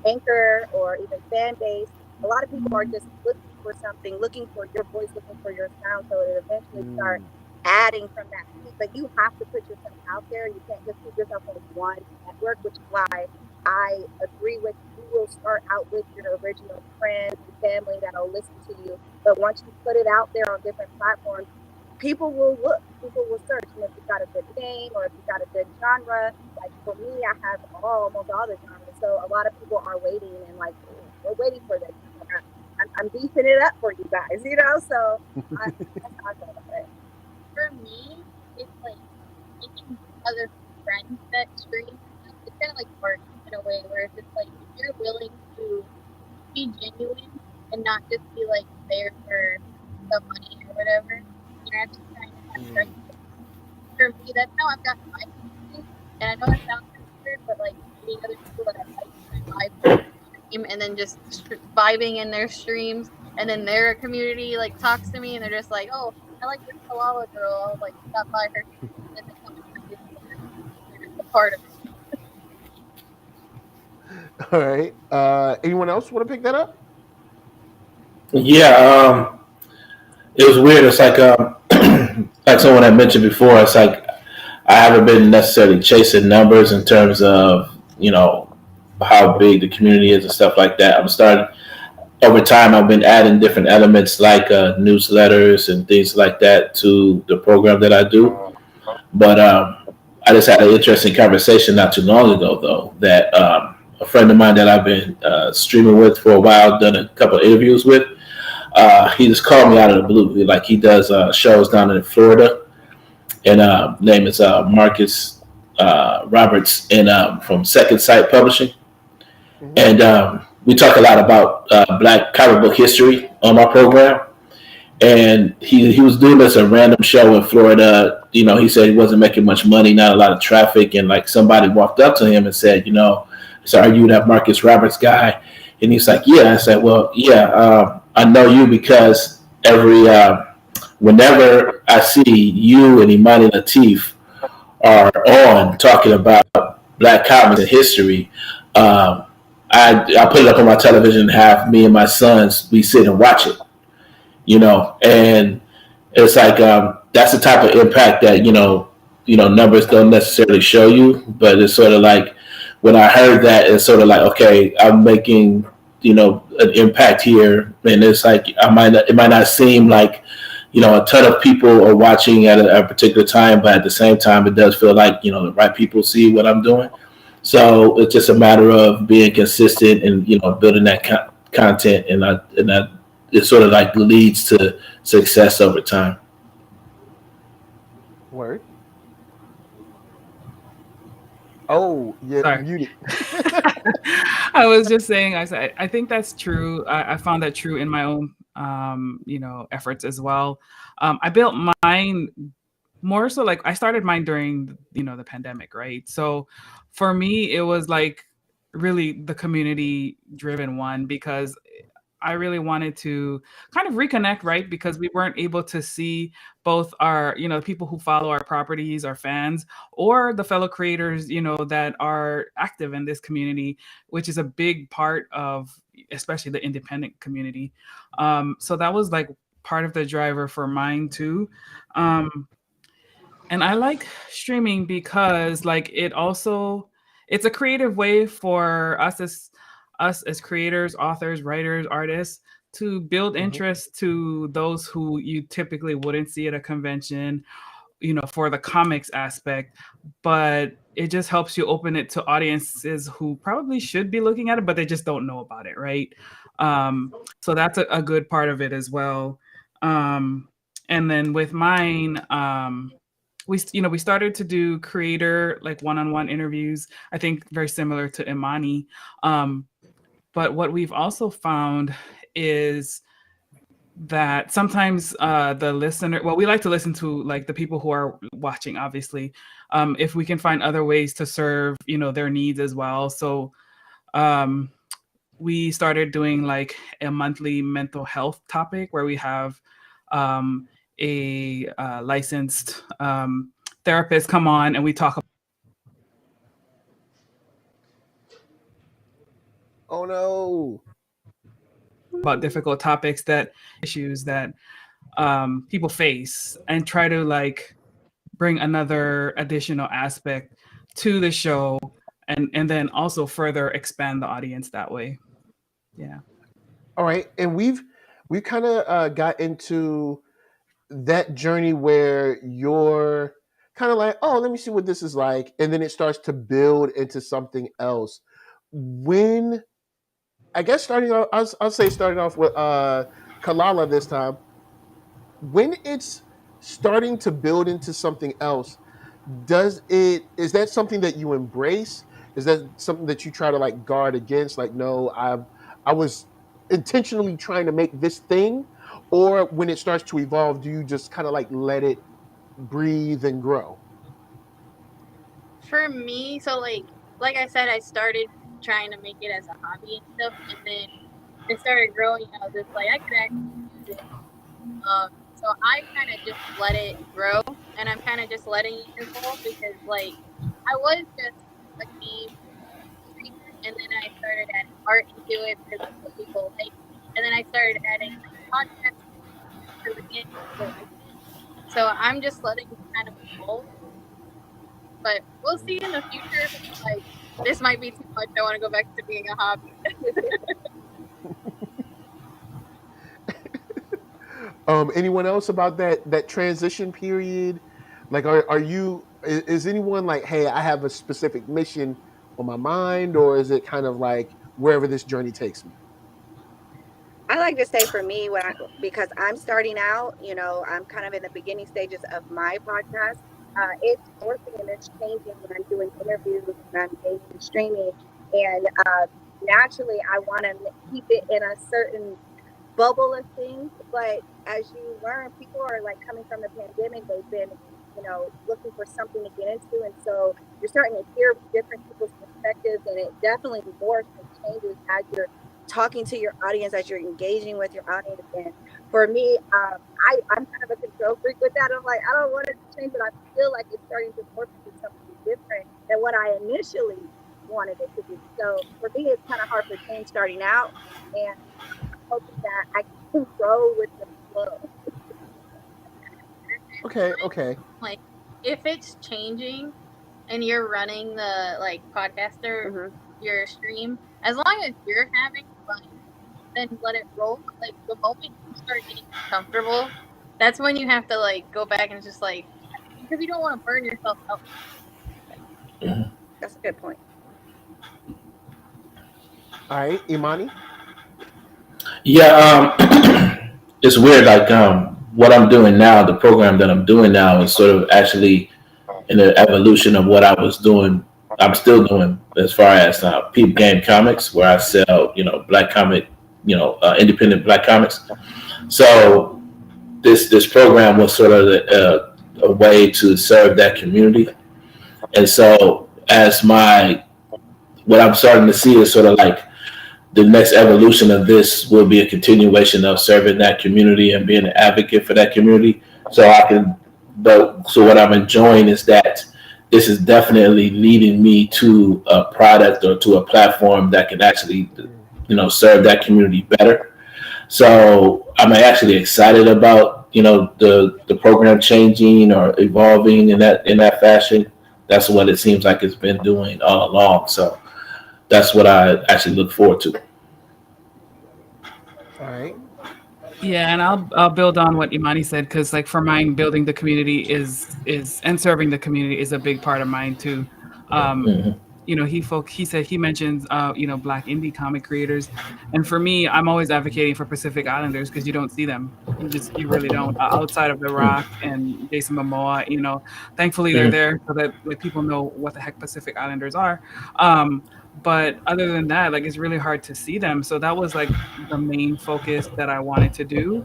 Speaker 9: Anchor or even fan base, a lot of people are just looking for something, looking for your voice, looking for your sound, so it eventually start adding from that feed. But you have to put yourself out there. You can't just keep yourself on one network, which is why I agree with you. Will start out with your original friends and family that'll listen to you. But once you put it out there on different platforms, people will look, people will search. And if you've got a good name or if you've got a good genre, like for me, I have almost all the genres. So a lot of people are waiting and like, we're waiting for this. I'm beefing it up for you guys, So that's how I feel about it.
Speaker 19: For me, it's like making other friends that stream. It's kind of like art in a way where it's just like if you're willing to be genuine and not just be like there for the money or whatever, you're actually trying to have friends. For me, that's how I've gotten my community. And I know that sounds kind of weird, but like meeting other people that I like stream and then just vibing in their streams, and then their community like talks to me and they're just like, oh, I like this Kalala girl. I'll like stop by her and then come and do they're just a part of it.
Speaker 12: All right. Anyone else want to pick that up?
Speaker 3: Yeah, it was weird. It's like like someone had mentioned before. It's like I haven't been necessarily chasing numbers in terms of how big the community is and stuff like that. I'm starting over time. I've been adding different elements like newsletters and things like that to the program that I do. But I just had an interesting conversation not too long ago, though, that a friend of mine that I've been streaming with for a while, done a couple of interviews with, he just called me out of the blue. He does shows down in Florida, and name is Marcus Roberts, and from Second Sight Publishing. And we talk a lot about Black comic book history on my program. And he was doing this a random show in Florida. He said he wasn't making much money, not a lot of traffic, and like somebody walked up to him and said, "So are you that Marcus Roberts guy?" And he's like, "Yeah." I said, "Well, yeah, I know you because whenever I see you and Imani Latif are on talking about Black comics and history, I put it up on my television and have me and my sons we sit and watch it." And it's like that's the type of impact that numbers don't necessarily show you, but it's sort of like when I heard that, it's sort of like, okay, I'm making an impact here, and it's like it might not seem like a ton of people are watching at a particular time, but at the same time, it does feel like the right people see what I'm doing. So it's just a matter of being consistent and building that content, and that it sort of like leads to success over time.
Speaker 12: Word. Oh, yeah,
Speaker 22: Sorry.
Speaker 12: muted.
Speaker 22: I was just saying, I think that's true. I found that true in my own, efforts as well. I built mine more so like I started mine during, the pandemic, right? So for me, it was like really the community driven one because I really wanted to kind of reconnect, right? Because we weren't able to see both our, people who follow our properties, our fans, or the fellow creators, that are active in this community, which is a big part of, especially the independent community. So that was like part of the driver for mine too. And I like streaming because like it's a creative way for us as creators, authors, writers, artists to build interest to those who you typically wouldn't see at a convention, for the comics aspect, but it just helps you open it to audiences who probably should be looking at it, but they just don't know about it, right? So that's a good part of it as well. And then with mine, we started to do creator like one-on-one interviews. I think very similar to Imani. But what we've also found is that sometimes the listener, well, we like to listen to like the people who are watching, obviously, if we can find other ways to serve their needs as well. So we started doing like a monthly mental health topic where we have a licensed therapist come on and we talk
Speaker 12: Oh no.
Speaker 22: about difficult topics, issues that people face, and try to like bring another additional aspect to the show, and then also further expand the audience that way. Yeah.
Speaker 12: All right, and we kind of got into that journey where you're kind of like, oh, let me see what this is like, and then it starts to build into something else. When I guess starting off, I'll say starting off with Kalala this time. When it's starting to build into something else, is that something that you embrace? Is that something that you try to like guard against? Like, no, I was intentionally trying to make this thing, or when it starts to evolve, do you just kind of like let it breathe and grow?
Speaker 19: For me, so like I said, I started trying to make it as a hobby and stuff, and then it started growing. I was just like, I could actually use it. So I kind of just let it grow, and I'm kind of just letting it evolve because like I was just a game streamer, and then I started adding art into it because that's what people like, and then I started adding like podcasts for the game. So I'm just letting it kind of evolve. But we'll see in the future. Like, this might be too much. I want to go back to being a hobby.
Speaker 12: Anyone else about that transition period? Like, are you? Is anyone like, hey, I have a specific mission on my mind, or is it kind of like wherever this journey takes me?
Speaker 9: I like to say for me, because I'm starting out, I'm kind of in the beginning stages of my podcast. It's morphing and it's changing when I'm doing interviews and I'm gaming and streaming. And naturally, I want to keep it in a certain bubble of things. But as you learn, people are like coming from the pandemic. They've been, looking for something to get into. And so you're starting to hear different people's perspectives, and it definitely morphs and changes as you're talking to your audience, as you're engaging with your audience. And for me, I'm kind of a control freak with that. I'm like, I don't want it to change, but I feel like it's starting to morph into something different than what I initially wanted it to be. So for me, it's kind of hard for change starting out, and I'm hoping that I can grow with the flow.
Speaker 12: Okay.
Speaker 19: Like, if it's changing and you're running the like podcaster, your stream, as long as you're having fun, then let it roll. Like the moment you start getting comfortable, that's when you have to like go back and just like, because you don't want to burn yourself out.
Speaker 9: That's a good point.
Speaker 12: All right, Imani.
Speaker 3: Yeah, it's weird. Like what I'm doing now, the program that I'm doing now is sort of actually in the evolution of what I was doing. I'm still doing as far as Peep Game Comics, where I sell, black comic, independent black comics. So this program was sort of a way to serve that community. And so what I'm starting to see is sort of like the next evolution of this will be a continuation of serving that community and being an advocate for that community. So what I'm enjoying is that this is definitely leading me to a product or to a platform that can actually, serve that community better. So I'm actually excited about, the program changing or evolving in that fashion. That's what it seems like it's been doing all along. So that's what I actually look forward to.
Speaker 12: All right.
Speaker 22: Yeah, and I'll build on what Imani said because like for mine, building the community is and serving the community is a big part of mine too. Um,
Speaker 3: Mhm.
Speaker 22: he said he mentions Black indie comic creators, and for me, I'm always advocating for Pacific Islanders because you don't see them. You really don't outside of The Rock and Jason Momoa. Thankfully they're
Speaker 3: Mm.
Speaker 22: there so that like people know what the heck Pacific Islanders are. But other than that, like it's really hard to see them. So that was like the main focus that I wanted to do.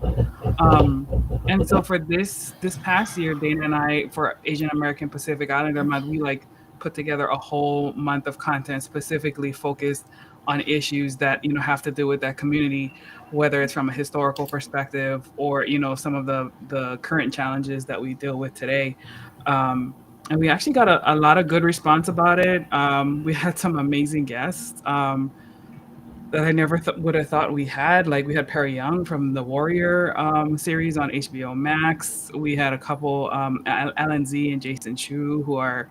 Speaker 22: Um, and so for this past year, Dana and I, for Asian American Pacific Islander Month, we like put together a whole month of content specifically focused on issues that have to do with that community, whether it's from a historical perspective or some of the current challenges that we deal with today. And we actually got a lot of good response about it. We had some amazing guests. That I never would have thought we had. Like we had Perry Young from the Warrior series on HBO Max. We had a couple, Alan Z and Jason Chu, who are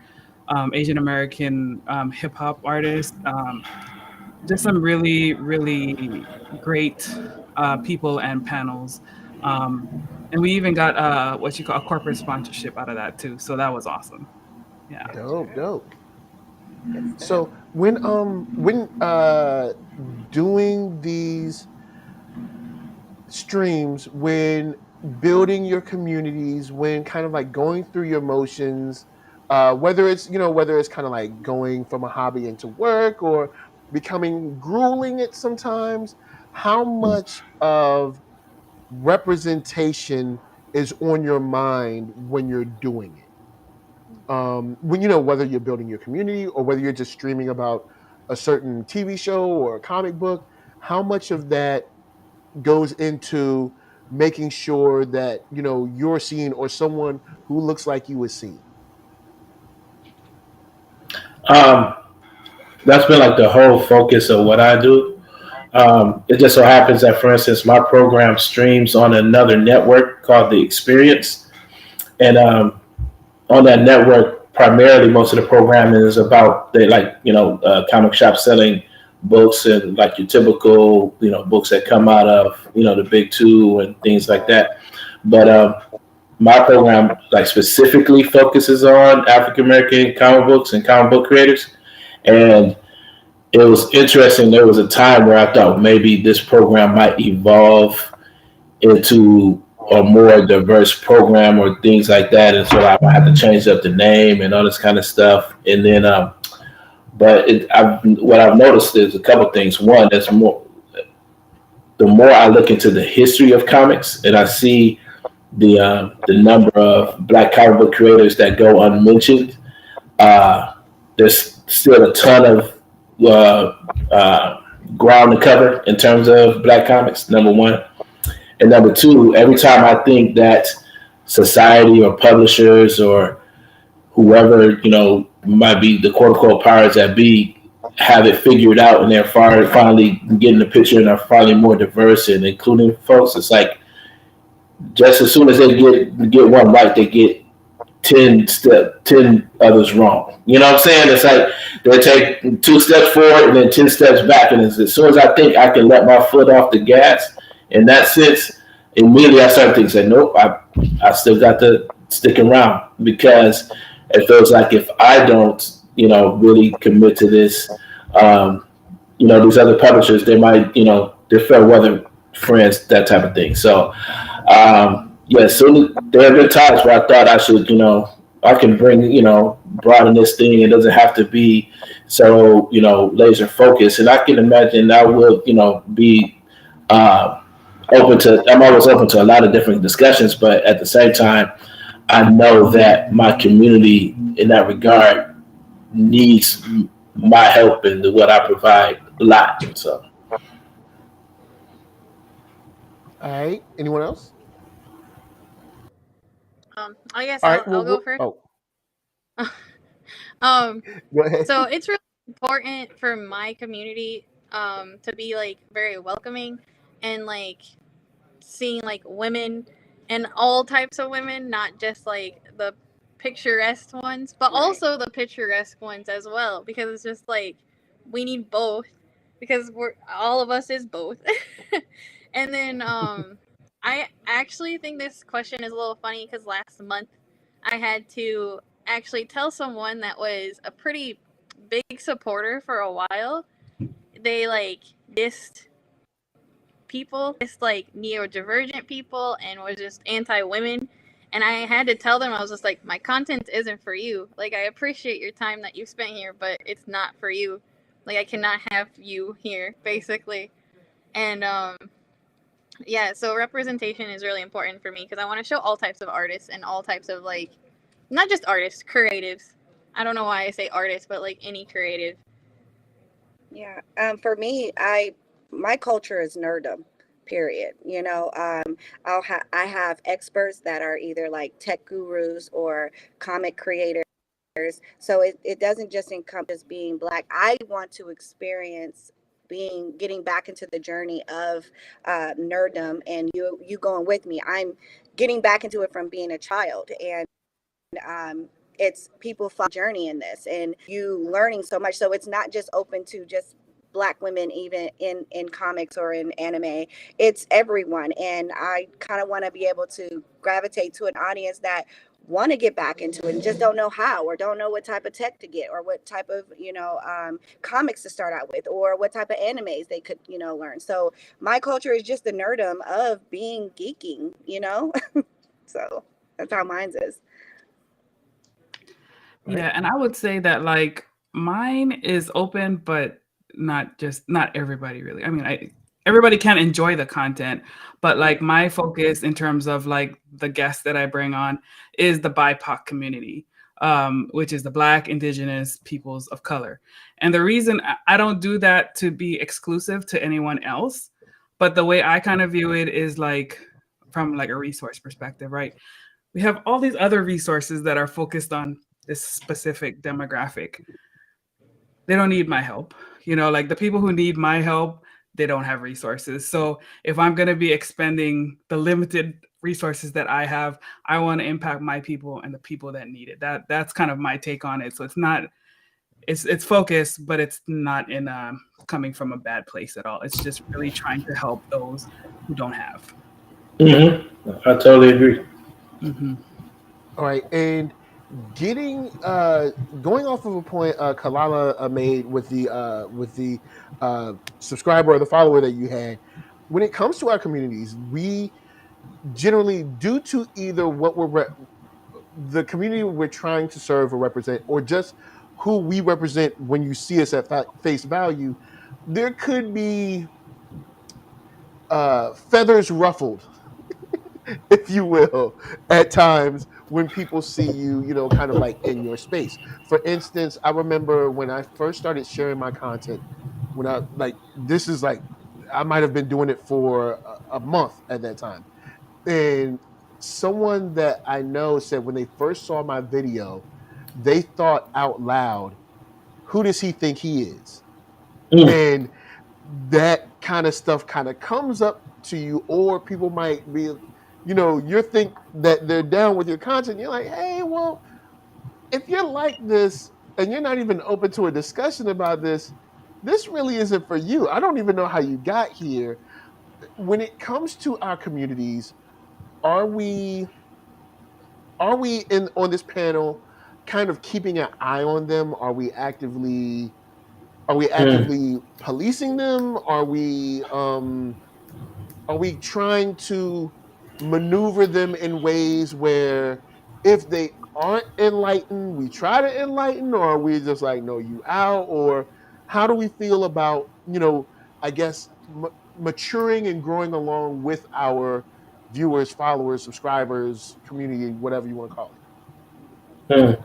Speaker 22: Asian American hip hop artists. Just some really, really great people and panels. Um, and we even got what you call a corporate sponsorship out of that too. So that was awesome. Yeah.
Speaker 12: Dope. So when doing these streams, when building your communities, when kind of like going through your motions, whether it's kind of like going from a hobby into work or becoming grueling at sometimes, how much of representation is on your mind when you're doing it? When whether you're building your community or whether you're just streaming about a certain TV show or a comic book, how much of that goes into making sure that you're seen or someone who looks like you is seen?
Speaker 3: Um, that's been like the whole focus of what I do. It just so happens that, for instance, my program streams on another network called The Experience, and on that network, primarily most of the programming is about comic shop selling books and like your typical books that come out of the big two and things like that. But my program like specifically focuses on African American comic books and comic book creators, and it was interesting. There was a time where I thought maybe this program might evolve into a more diverse program or things like that, and so I had to change up the name and all this kind of stuff. And then, what I've noticed is a couple things. One, there's more. The more I look into the history of comics, and I see the number of Black comic book creators that go unmentioned, there's still a ton of ground to cover in terms of Black comics. Number one. And number two, every time I think that society or publishers or whoever, might be the quote unquote powers that be, have it figured out and they're finally getting the picture and are finally more diverse and including folks, it's like just as soon as they get one right, they get 10 others wrong. You know what I'm saying? It's like they take 2 steps forward and then 10 steps back. And as soon as I think I can let my foot off the gas, in that sense, immediately I start thinking, say, nope, I still got to stick around because it feels like if I don't, really commit to this, these other publishers, they might, they're fair weather friends, that type of thing. So, so there have been times where I thought I should, I can bring, broaden this thing. It doesn't have to be so, laser focused. And I can imagine I will, be I'm always open to a lot of different discussions, but at the same time, I know that my community in that regard needs my help and what I provide a lot. So,
Speaker 12: All right. Anyone else?
Speaker 19: I guess
Speaker 12: All
Speaker 19: I'll,
Speaker 12: right.
Speaker 19: I'll go first.
Speaker 12: Oh,
Speaker 19: Um,
Speaker 12: go ahead.
Speaker 19: so it's really important for my community to be like very welcoming and like seeing like women and all types of women, not just like the picturesque ones, but also the picturesque ones as well, because it's just like we need both because we're all of us is both. And then I actually think this question is a little funny because last month I had to actually tell someone that was a pretty big supporter for a while. They like dissed people, dissed like neurodivergent people, and was just anti women. And I had to tell them, I was just like, my content isn't for you. Like, I appreciate your time that you spent here, but it's not for you. Like, I cannot have you here, basically. And yeah, so representation is really important for me because I want to show all types of artists and all types of like, not just artists, creatives. I don't know why I say artists, but like any creative.
Speaker 9: Yeah. For me, my culture is nerdum. Period. You know, I have experts that are either like tech gurus or comic creators. So it doesn't just encompass being Black. I want to experience getting back into the journey of nerddom, and you going with me. I'm getting back into it from being a child, and it's people follow journey in this, and you learning so much. So it's not just open to just Black women, even in comics or in anime. It's everyone, and I kind of want to be able to gravitate to an audience that want to get back into it and just don't know how, or don't know what type of tech to get, or what type of comics to start out with, or what type of animes they could learn. So my culture is just the nerdum of being geeking. So that's how mine's is.
Speaker 22: Yeah, and I would say that like mine is open, but not everybody really. I mean, everybody can enjoy the content, but like my focus in terms of like the guests that I bring on is the BIPOC community, which is the Black, Indigenous peoples of color. And the reason I don't do that to be exclusive to anyone else, but the way I kind of view it is like from like a resource perspective, right? We have all these other resources that are focused on this specific demographic. They don't need my help. Like the people who need my help, they don't have resources. So if I'm going to be expending the limited resources that I have, I want to impact my people and the people that need it. That's kind of my take on it. So it's focused, but it's not in coming from a bad place at all. It's just really trying to help those who don't have.
Speaker 3: Mm-hmm. I totally agree.
Speaker 22: Mm-hmm.
Speaker 12: All right, and going off of a point Kalala made with the subscriber or the follower that you had, when it comes to our communities, we generally, due to either what the community we're trying to serve or represent, or just who we represent when you see us at face value, there could be feathers ruffled, if you will, at times when people see you, kind of like in your space. For instance, I remember when I first started sharing my content, when I I might have been doing it for a month at that time. And someone that I know said when they first saw my video, they thought out loud, who does he think he is? And that kind of stuff kind of comes up to you, or people might be, you think that they're down with your content. You're like, hey, well, if you're like this and you're not even open to a discussion about this really isn't for you. I don't even know how you got here. When it comes to our communities, are we on this panel kind of keeping an eye on them? Are we actively policing them? Are we trying to maneuver them in ways where if they aren't enlightened, we try to enlighten, or are we just like, no, you out? Or how do we feel about, I guess, maturing and growing along with our viewers, followers, subscribers, community, whatever you want to call it?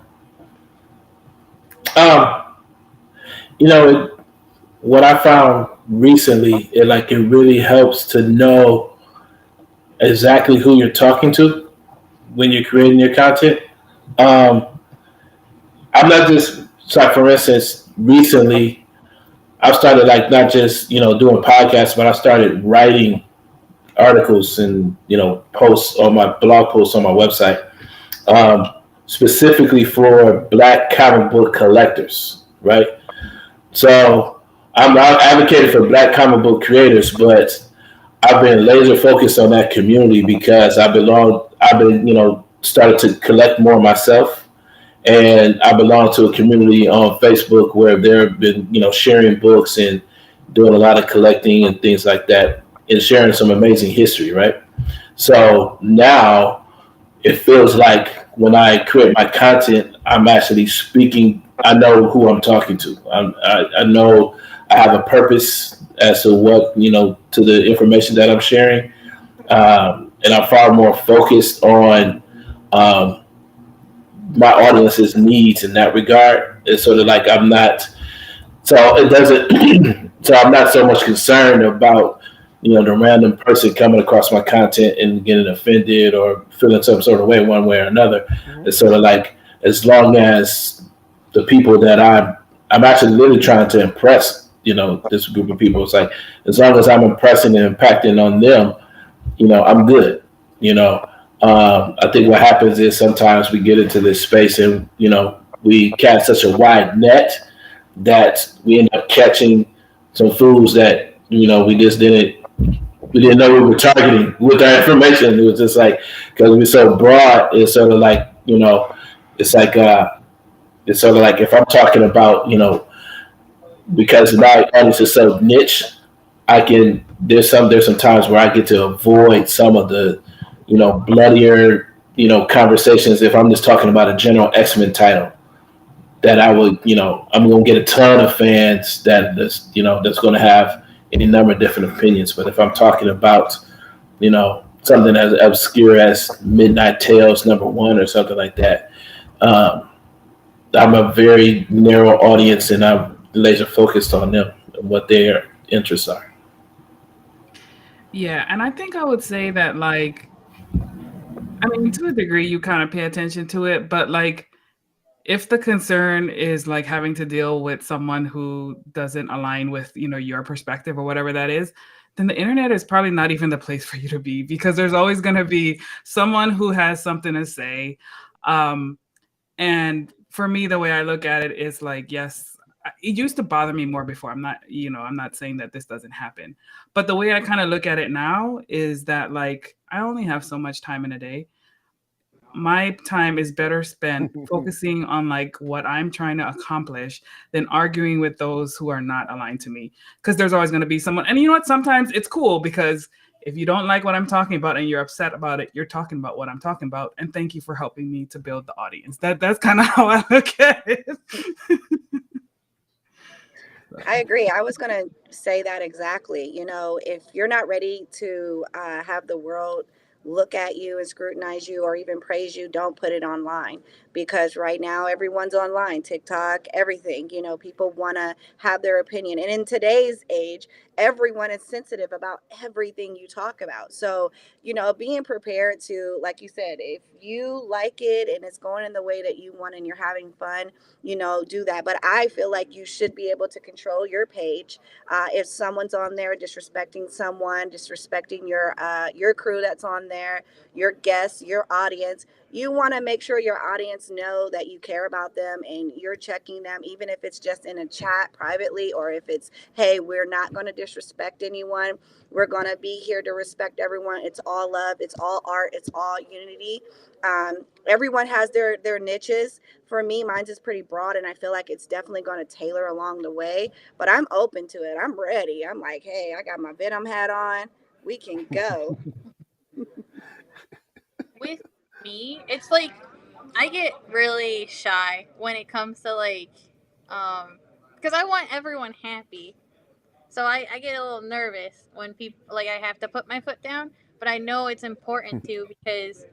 Speaker 3: What I found recently, it really helps to know exactly who you're talking to when you're creating your content. I'm not just, so for instance, recently I've started not just doing podcasts, but I started writing articles and posts on my blog posts on my website, specifically for Black comic book collectors, right? So I'm advocating for Black comic book creators, but I've been laser focused on that community because I've been, started to collect more myself. And I belong to a community on Facebook where they've been, sharing books and doing a lot of collecting and things like that and sharing some amazing history, right? So now it feels like when I create my content, I'm actually speaking. I know who I'm talking to. I know I have a purpose as to what, to the information that I'm sharing. And I'm far more focused on um, my audience's needs in that regard. It's sort of like I'm not, so it doesn't, so I'm not so much concerned about, the random person coming across my content and getting offended or feeling some sort of way one way or another. It's sort of like, as long as the people that I'm actually really trying to impress, this group of people, it's like, as long as I'm impressing and impacting on them, I'm good. I think what happens is sometimes we get into this space and, we cast such a wide net that we end up catching some fools that, we didn't know we were targeting with our information. It was just like, because we're so broad, it's sort of like, it's like, it's sort of like if I'm talking about, because my audience is so niche, there's some times where I get to avoid some of the, bloodier, conversations if I'm just talking about a general X-Men title that I would, I'm going to get a ton of fans that's going to have any number of different opinions. But if I'm talking about, something as obscure as Midnight Tales #1 or something like that, I'm a very narrow audience and I'm laser focused on them and what their interests are.
Speaker 22: Yeah, and I think I would say that, like, I mean, to a degree, you kind of pay attention to it, but like, if the concern is like having to deal with someone who doesn't align with, your perspective or whatever that is, then the internet is probably not even the place for you to be, because there's always going to be someone who has something to say. And for me, the way I look at it is like, yes, it used to bother me more before. I'm not saying that this doesn't happen, but the way I kind of look at it now is that, like, I only have so much time in a day. My time is better spent focusing on like what I'm trying to accomplish than arguing with those who are not aligned to me. Because there's always going to be someone, and you know what? Sometimes it's cool because if you don't like what I'm talking about and you're upset about it, you're talking about what I'm talking about. And thank you for helping me to build the audience. That's kind of how I look at it.
Speaker 9: I agree. I was going to say that exactly. If you're not ready to have the world look at you and scrutinize you or even praise you, don't put it online, because right now everyone's online, TikTok, everything. People want to have their opinion. And in today's age, everyone is sensitive about everything you talk about. So, being prepared to, like you said, if you like it and it's going in the way that you want and you're having fun, do that. But I feel like you should be able to control your page. If someone's on there disrespecting someone, disrespecting your crew that's on there, your guests, your audience, you want to make sure your audience know that you care about them and you're checking them, even if it's just in a chat privately, or if it's, hey, we're not going to disrespect anyone. We're going to be here to respect everyone. It's all love. It's all art. It's all unity. Everyone has their niches. For me, mine's is pretty broad, and I feel like it's definitely going to tailor along the way. But I'm open to it. I'm ready. I'm like, hey, I got my Venom hat on. We can go.
Speaker 19: With me, it's like I get really shy when it comes to like, because I want everyone happy. So I get a little nervous when people, like, I have to put my foot down, but I know it's important to, because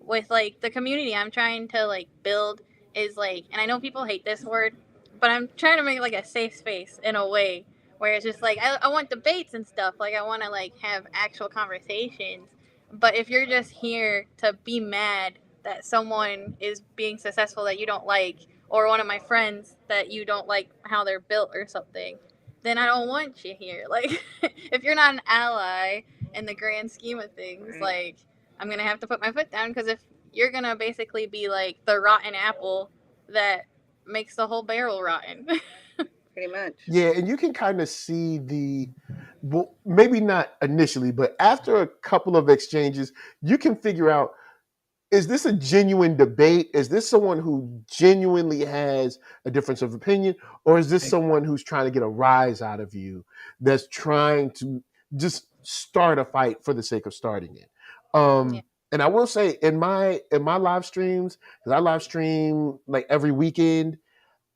Speaker 19: with like the community I'm trying to like build is like, and I know people hate this word, but I'm trying to make like a safe space in a way where it's just like I want debates and stuff. Like I want to like have actual conversations. But if you're just here to be mad that someone is being successful that you don't like, or one of my friends that you don't like how they're built or something, then I don't want you here. Like, if you're not an ally in the grand scheme of things, like, I'm gonna have to put my foot down, because if you're gonna basically be like the rotten apple that makes the whole barrel rotten.
Speaker 9: Pretty much.
Speaker 12: Yeah, and you can kind of see well, maybe not initially, but after a couple of exchanges, you can figure out, is this a genuine debate? Is this someone who genuinely has a difference of opinion? Or is this someone who's trying to get a rise out of you, that's trying to just start a fight for the sake of starting it? And I will say, in my live streams, because I live stream like every weekend,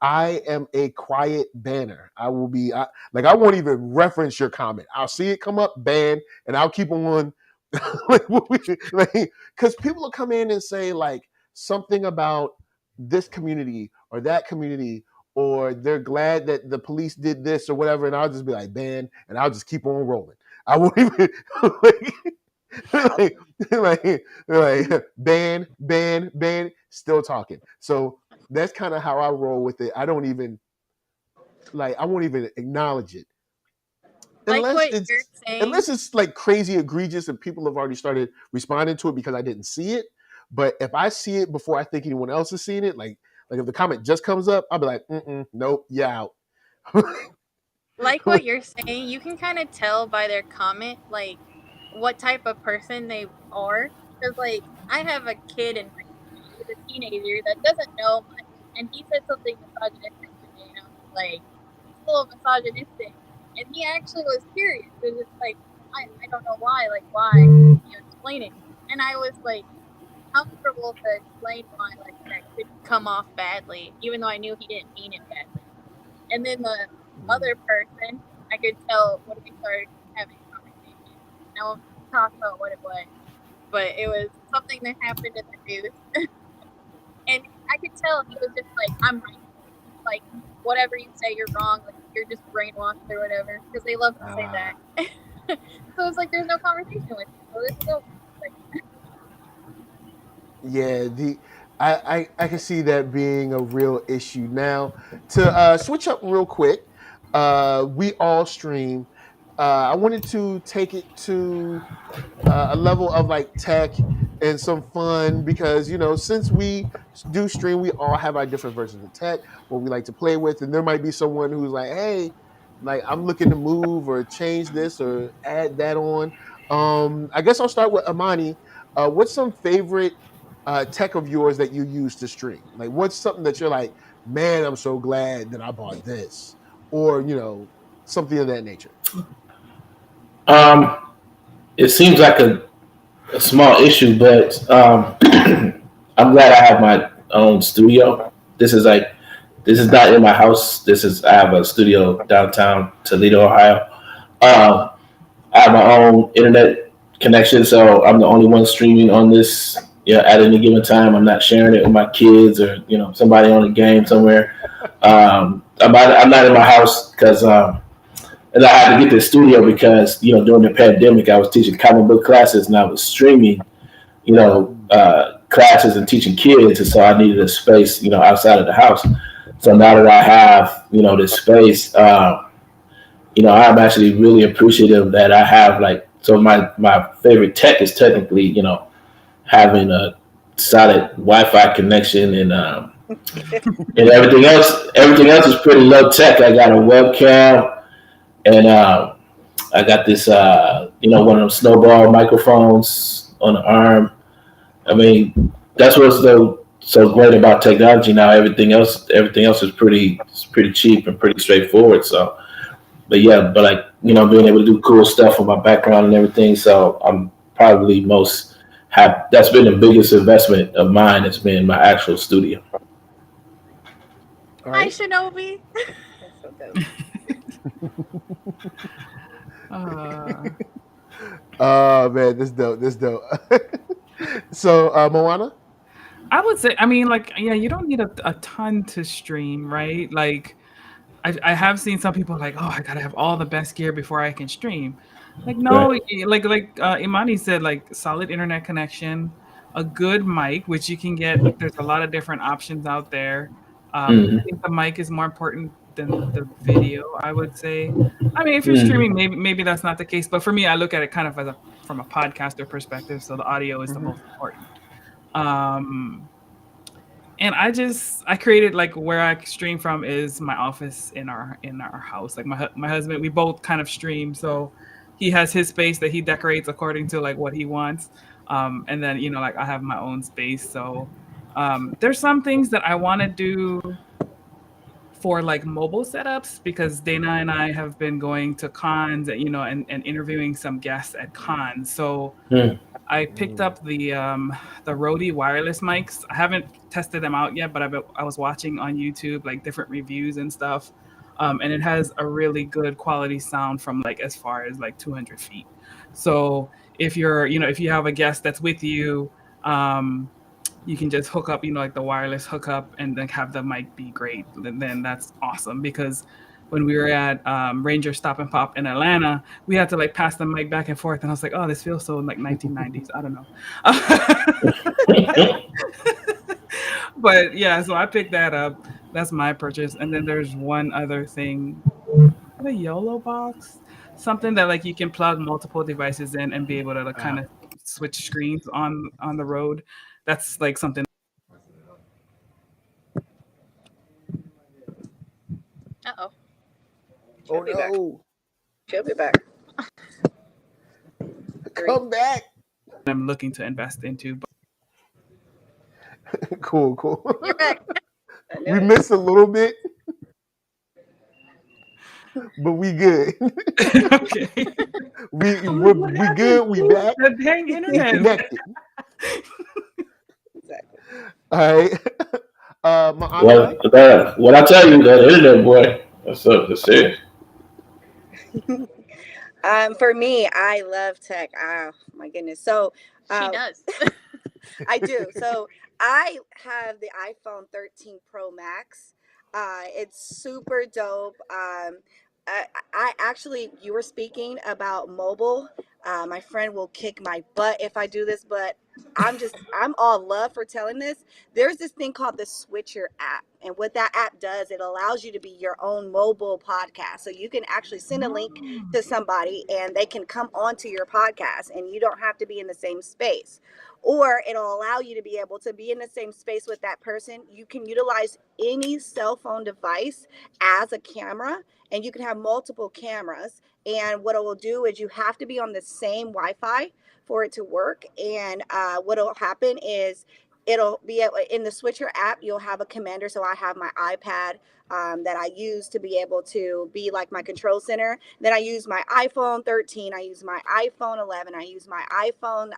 Speaker 12: I am a quiet banner. I will be I won't even reference your comment. I'll see it come up, ban, and I'll keep on because people will come in and say like something about this community or that community, or they're glad that the police did this or whatever, and I'll just be like, ban, and I'll just keep on rolling. I won't even like ban, still talking. So that's kind of how I roll with it. I won't even acknowledge it
Speaker 19: Like
Speaker 12: unless
Speaker 19: what you're saying.
Speaker 12: it's like crazy egregious and people have already started responding to it because I didn't see it. But if I see it before I think anyone else has seen it, like if the comment just comes up, I'll be like, nope, yeah, out.
Speaker 19: Like what you're saying, you can kind of tell by their comment, like what type of person they are. Because like I have a kid in my family, he's a teenager that doesn't know much, and he said something misogynistic to me, and I was like, it's a little misogynistic, and he actually was curious. It was just like I don't know why, explain it, and I was like comfortable to explain why like that could come off badly, even though I knew he didn't mean it badly. And then the other person, I could tell when we started having a conversation. I won't talk about what it was, but it was something that happened in the news. And I could tell he was just like, I'm right. Like, whatever you say, you're wrong. Like, you're just brainwashed or whatever. Because they love to say that. So it's like, there's no conversation with you. So this is over.
Speaker 12: Yeah, I can see that being a real issue. Now, to switch up real quick, we all stream. I wanted to take it to a level of like tech and some fun because since we do stream, we all have our different versions of tech, what we like to play with, and there might be someone who's like, hey, like I'm looking to move or change this or add that on. I guess I'll start with Amani. What's some favorite tech of yours that you use to stream? Like, what's something that you're like, man, I'm so glad that I bought this, or something of that nature?
Speaker 3: It seems like a small issue, but I'm glad I have my own studio. This is not in my house. I have a studio downtown Toledo, Ohio. I have my own internet connection, so I'm the only one streaming on this. At any given time, I'm not sharing it with my kids or somebody on a game somewhere. I'm not in my house because and I had to get this studio because during the pandemic I was teaching comic book classes and I was streaming classes and teaching kids, and so I needed a space outside of the house. So now that I have this space, I'm actually really appreciative that I have my favorite tech is technically having a solid Wi-Fi connection and everything else is pretty low tech. I got a webcam and I got this one of those snowball microphones on the arm. I mean, that's what's so great about technology now. Everything else is pretty cheap and pretty straightforward. So, but being able to do cool stuff with my background and everything. So I'm probably that's been the biggest investment of mine. It's been my actual studio.
Speaker 19: Hi, Shinobi.
Speaker 12: Oh man, this dope. So, Moana?
Speaker 22: I would say, you don't need a ton to stream, right? Like, I have seen some people like, oh, I gotta have all the best gear before I can stream. Like, no, like Imani said, like solid internet connection, a good mic, which you can get. There's a lot of different options out there. I think the mic is more important than the video, I would say. I mean, if you're streaming, maybe that's not the case. But for me, I look at it kind of from a podcaster perspective. So the audio is the most important. And I created like where I stream from is my office in our house. Like my husband, we both kind of stream, so he has his space that he decorates according to like what he wants. And then like I have my own space. So there's some things that I want to do for like mobile setups because Dana and I have been going to cons, and interviewing some guests at cons. So I picked up the Rode wireless mics. I haven't tested them out yet, but I was watching on YouTube like different reviews and stuff, and it has a really good quality sound from like as far as like 200 feet. So if you have a guest that's with you, you can just hook up, like the wireless hookup, and then have the mic be great. Then that's awesome because when we were at Ranger Stop and Pop in Atlanta, we had to like pass the mic back and forth, and I was like, oh, this feels so like 1990s. I don't know. But yeah, so I picked that up. That's my purchase. And then there's one other thing, the YOLO box, something that like you can plug multiple devices in and be able to like, kind of switch screens on the road. That's like something.
Speaker 19: Uh-oh.
Speaker 1: Oh no.
Speaker 9: She'll be back.
Speaker 12: Come back.
Speaker 22: I'm looking to invest into.
Speaker 12: Cool.
Speaker 19: You're back.
Speaker 12: We missed a little bit, but we good.
Speaker 22: Okay.
Speaker 12: we good. We back.
Speaker 22: The dang
Speaker 12: We
Speaker 22: internet.
Speaker 12: connected.
Speaker 9: Exactly.
Speaker 12: All right. My
Speaker 3: What I tell you, that internet boy, that's up. That's it.
Speaker 9: For me, I love tech. Oh my goodness. So
Speaker 19: She does.
Speaker 9: I do. So I have the iPhone 13 Pro Max. It's super dope. I actually, you were speaking about mobile. My friend will kick my butt if I do this, but I'm all love for telling this. There's this thing called the Switcher app. And what that app does, it allows you to be your own mobile podcast. So you can actually send a link to somebody and they can come onto your podcast and you don't have to be in the same space. Or it'll allow you to be able to be in the same space with that person. You can utilize any cell phone device as a camera, and you can have multiple cameras. And what it will do is you have to be on the same Wi-Fi for it to work. And what will happen is it'll be in the Switcher app. You'll have a commander. So I have my iPad that I use to be able to be like my control center. Then I use my iPhone 13. I use my iPhone 11. I use my iPhone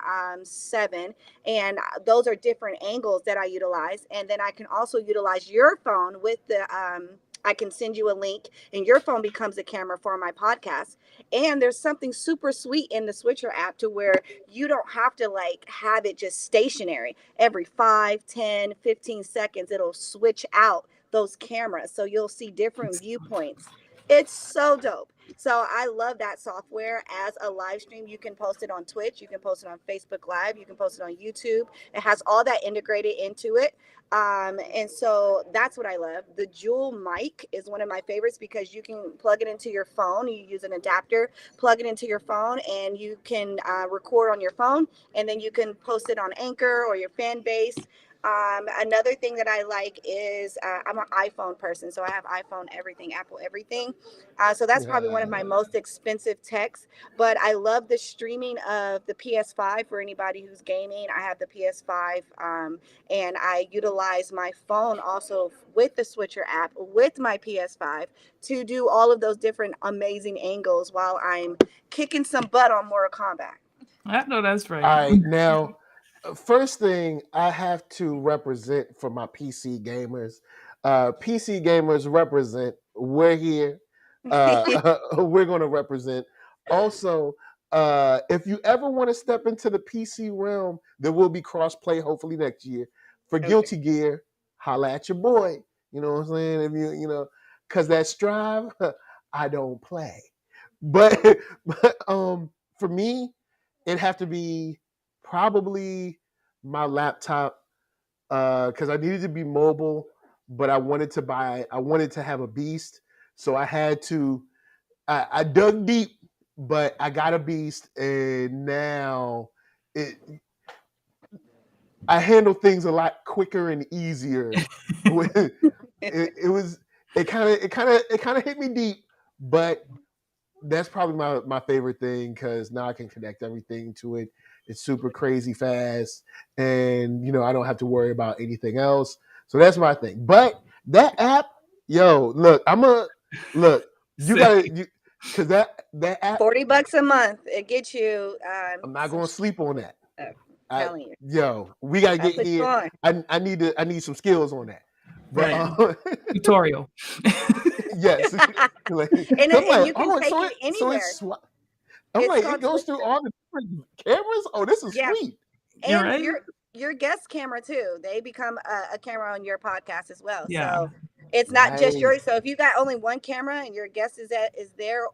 Speaker 9: 7. And those are different angles that I utilize. And then I can also utilize your phone with the I can send you a link and your phone becomes a camera for my podcast. And there's something super sweet in the Switcher app to where you don't have to like have it just stationary. Every 5, 10, 15 seconds, it'll switch out those cameras. So you'll see different viewpoints. It's so dope. So I love that software as a live stream. You can post it on Twitch. You can post it on Facebook Live. You can post it on YouTube. It has all that integrated into it. And so that's what I love. The Jewel mic is one of my favorites because you can plug it into your phone. You use an adapter, plug it into your phone, and you can record on your phone. And then you can post it on Anchor or your fan base. Another thing that I like is I'm an iPhone person, so I have iPhone everything, Apple everything. So that's probably one of my most expensive techs. But I love the streaming of the PS5 for anybody who's gaming. I have the PS5, and I utilize my phone also with the Switcher app with my PS5 to do all of those different amazing angles while I'm kicking some butt on Mortal Kombat.
Speaker 22: I know that's right.
Speaker 12: All right, now, first thing I have to represent for my PC gamers. PC gamers represent. We're here. We're going to represent. Also, if you ever want to step into the PC realm, there will be crossplay hopefully next year. For Guilty Gear, holla at your boy. You know what I'm saying? If because that Strive, I don't play. But for me, it'd have to be probably my laptop because I needed to be mobile, but I wanted to have a beast. So I had to, I dug deep, but I got a beast. And now I handle things a lot quicker and easier. It kind of hit me deep, but that's probably my favorite thing because now I can connect everything to it. It's super crazy fast, and I don't have to worry about anything else. So that's my thing. But that app, yo, look, you gotta because that app,
Speaker 9: $40 a month. It gets you.
Speaker 12: I'm not gonna sleep on that.
Speaker 9: Telling you.
Speaker 12: Yo, we gotta
Speaker 9: I'll
Speaker 12: get
Speaker 9: put you
Speaker 12: here.
Speaker 9: on.
Speaker 12: I need some skills on that. But
Speaker 22: Right. Tutorial.
Speaker 12: yes, like,
Speaker 9: And
Speaker 12: I'm like,
Speaker 9: you can take it anywhere.
Speaker 12: I'm
Speaker 9: It's
Speaker 12: like,
Speaker 9: called
Speaker 12: it goes through
Speaker 9: Twister.
Speaker 12: all the different cameras. Oh, this is
Speaker 9: Yeah.
Speaker 12: sweet.
Speaker 22: You're
Speaker 9: And
Speaker 22: right.
Speaker 9: your guest camera too. They become a camera on your podcast as well.
Speaker 22: Yeah.
Speaker 9: So it's not just
Speaker 12: Nice.
Speaker 9: yours. So if you got only one camera and your guest is their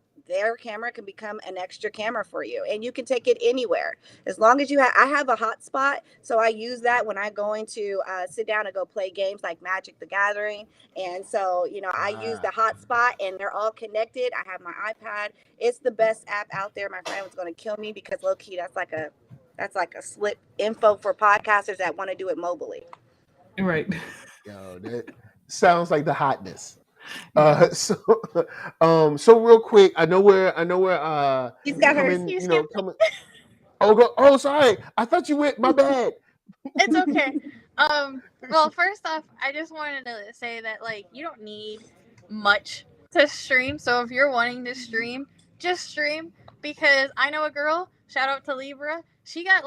Speaker 9: camera can become an extra camera for you, and you can take it anywhere as long as you have. I have a hotspot, so I use that when I'm going to sit down and go play games like Magic the Gathering. And so I use the hotspot, and they're all connected. I have my iPad. It's the best app out there. My friend was going to kill me because low key that's like a slip info for podcasters that want to do it mobily.
Speaker 22: Right.
Speaker 12: Yo, that sounds like the hotness. So real quick, I know where
Speaker 9: He's got hers.
Speaker 12: coming, coming. Oh, sorry. I thought you went. My bad.
Speaker 19: It's okay. Well, first off, I just wanted to say that you don't need much to stream. So if you're wanting to stream, just stream, because I know a girl, shout out to Libra, she got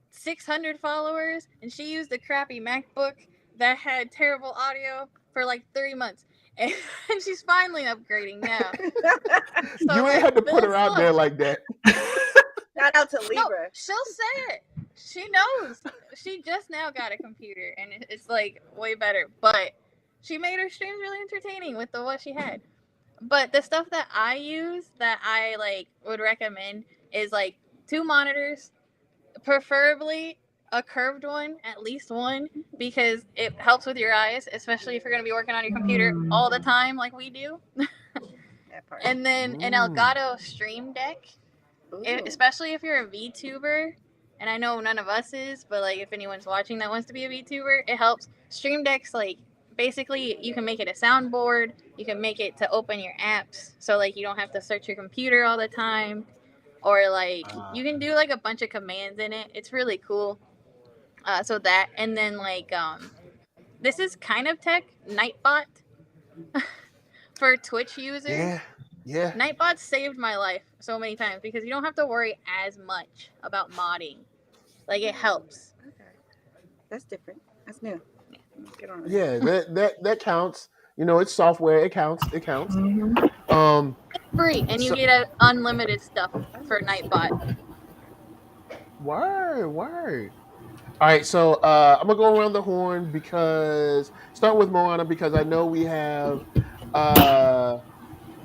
Speaker 19: 600 followers and she used a crappy MacBook that had terrible audio for 3 months. And she's finally upgrading now. So,
Speaker 12: You ain't had to put her out there like that.
Speaker 9: Shout out to Libra.
Speaker 19: No, she'll say it. She knows. She just now got a computer and it's way better. But she made her streams really entertaining with what she had. But the stuff that I use that I would recommend is 2 monitors, preferably a curved one, at least one, because it helps with your eyes, especially if you're going to be working on your computer all the time like we do. And then an Elgato Stream Deck, especially if you're a VTuber, and I know none of us is, but if anyone's watching that wants to be a VTuber, it helps. Stream Deck's basically you can make it a soundboard, you can make it to open your apps, so you don't have to search your computer all the time, or you can do a bunch of commands in it. It's really cool. So that, and then this is kind of tech, Nightbot for Twitch users.
Speaker 12: Yeah.
Speaker 19: Nightbot saved my life so many times because you don't have to worry as much about modding. It helps.
Speaker 9: Okay. That's different. That's new. Get on it.
Speaker 12: Yeah, that counts. It's software. It counts.
Speaker 19: Mm-hmm. Free, and you get unlimited stuff for Nightbot.
Speaker 12: Word. All right, so I'm gonna go around the horn because start with Moana because I know we have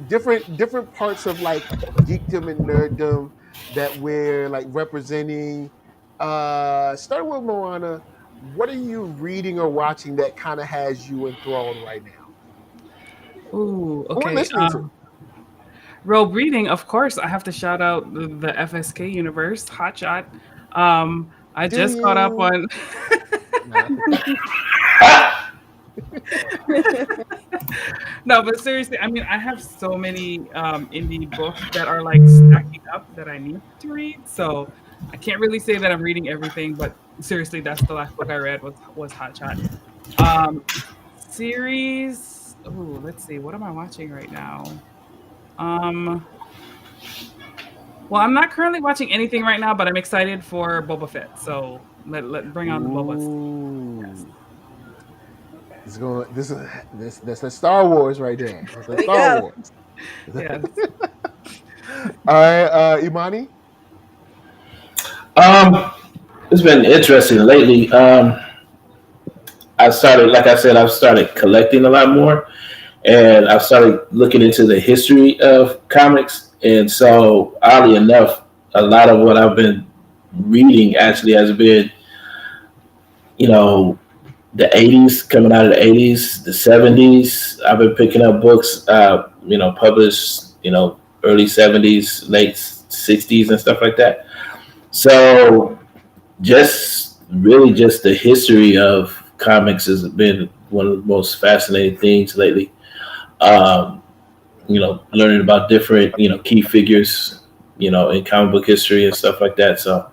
Speaker 12: different parts of geekdom and nerddom that we're representing. Starting with Moana, what are you reading or watching that kind of has you enthralled right now?
Speaker 22: Ooh, okay.
Speaker 12: Or listening to?
Speaker 22: Well, reading, of course, I have to shout out the FSK universe, Hotshot. I just caught up on. No, but seriously, I mean, I have so many indie books that are stacking up that I need to read. So I can't really say that I'm reading everything, but seriously, that's the last book I read was Hotshot. Series. Oh, let's see. What am I watching right now? Well, I'm not currently watching anything right now, but I'm excited for Boba Fett. So let bring on the Bobas.
Speaker 12: Yes. That's Star Wars right there. That's Star Wars.
Speaker 22: Yes.
Speaker 12: All right, Imani.
Speaker 3: It's been interesting lately. I've started collecting a lot more, and I've started looking into the history of comics. And so, oddly enough, a lot of what I've been reading actually has been, the 80s, coming out of the 80s, the 70s. I've been picking up books, published, early 70s, late 60s and stuff like that. So just really just the history of comics has been one of the most fascinating things lately. Um, learning about different, key figures, in comic book history and stuff like that. So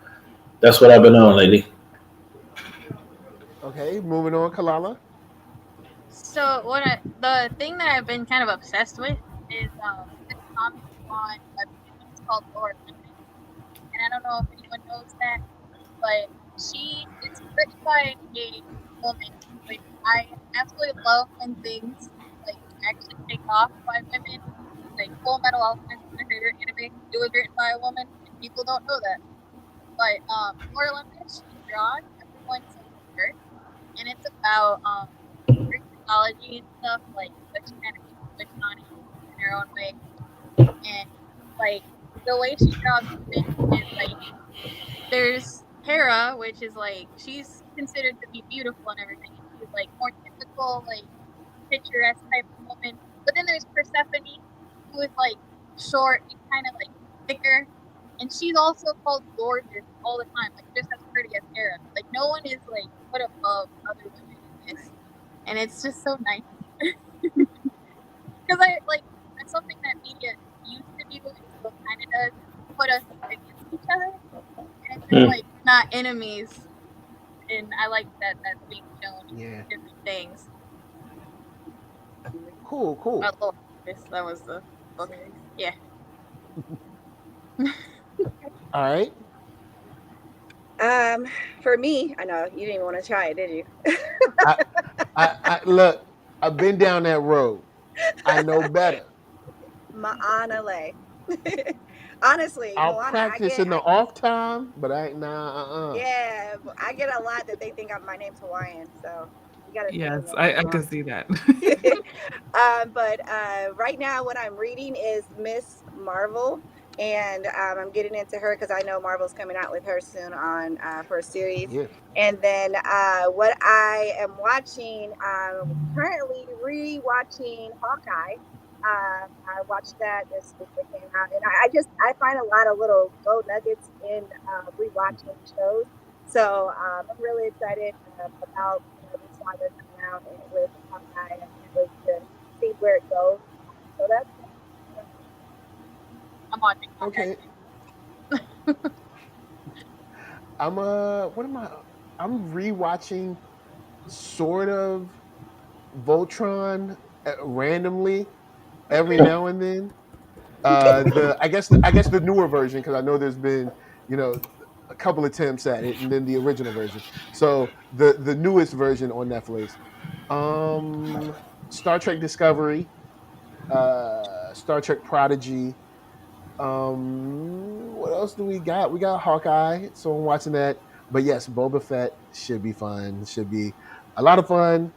Speaker 3: that's what I've been on lately.
Speaker 12: Okay, moving on, Kalala.
Speaker 19: So the thing that I've been kind of obsessed with is this comic on webtoon. It's called Lore Olympus, and I don't know if anyone knows that, but it's written by a woman, which I absolutely love when things like actually take off by women. Like Full Metal Alchemist, my favorite anime, it was written by a woman, and people don't know that. But Lore Olympus, she draws everyone since birth, and it's about Greek mythology and stuff, like but she kind of twists on it in her own way. And like the way she draws women is like there's Hera, which is like she's considered to be beautiful and everything, and she's like more typical, like picturesque type of woman. But then there's Persephone, who is like short and kind of like thicker, and she's also called gorgeous all the time, like just as pretty as Hera. Like no one is like put above other women in this, and it's just so nice. Because I like that's something that media used to do and still kind of does, put us against each other, and it's just like not enemies. And I like that that's being shown
Speaker 12: Yeah.
Speaker 19: different things.
Speaker 12: Cool.
Speaker 19: Oh, that was the book. Yeah.
Speaker 12: All right.
Speaker 9: For me, I know you didn't even want to try it, did you?
Speaker 12: I look. I've been down that road. I know better.
Speaker 9: Moana. Honestly,
Speaker 12: I'll
Speaker 9: Moana,
Speaker 12: practice in the off time, but I ain't nah.
Speaker 9: Yeah, I get a lot that they think my name's Hawaiian, so you gotta take
Speaker 22: Yes,
Speaker 9: it with
Speaker 22: I
Speaker 9: a
Speaker 22: can see that.
Speaker 9: but right now, what I'm reading is Miss Marvel, and I'm getting into her because I know Marvel's coming out with her soon on for a series.
Speaker 12: Yeah.
Speaker 9: And then what I am watching, currently re-watching Hawkeye. I watched that this week that came out, and I find a lot of little gold nuggets in rewatching shows. So I'm really excited about this saga coming out with Hawkeye, and can't wait to see where it goes. So that's
Speaker 19: I'm watching.
Speaker 12: Okay. I'm rewatching sort of Voltron randomly every now and then. I guess the newer version, because I know there's been a couple attempts at it, and then the original version. So the newest version on Netflix, Star Trek Discovery, Star Trek Prodigy. What else do we got? We got Hawkeye, so I'm watching that. But yes, Boba Fett should be fun. Should be a lot of fun.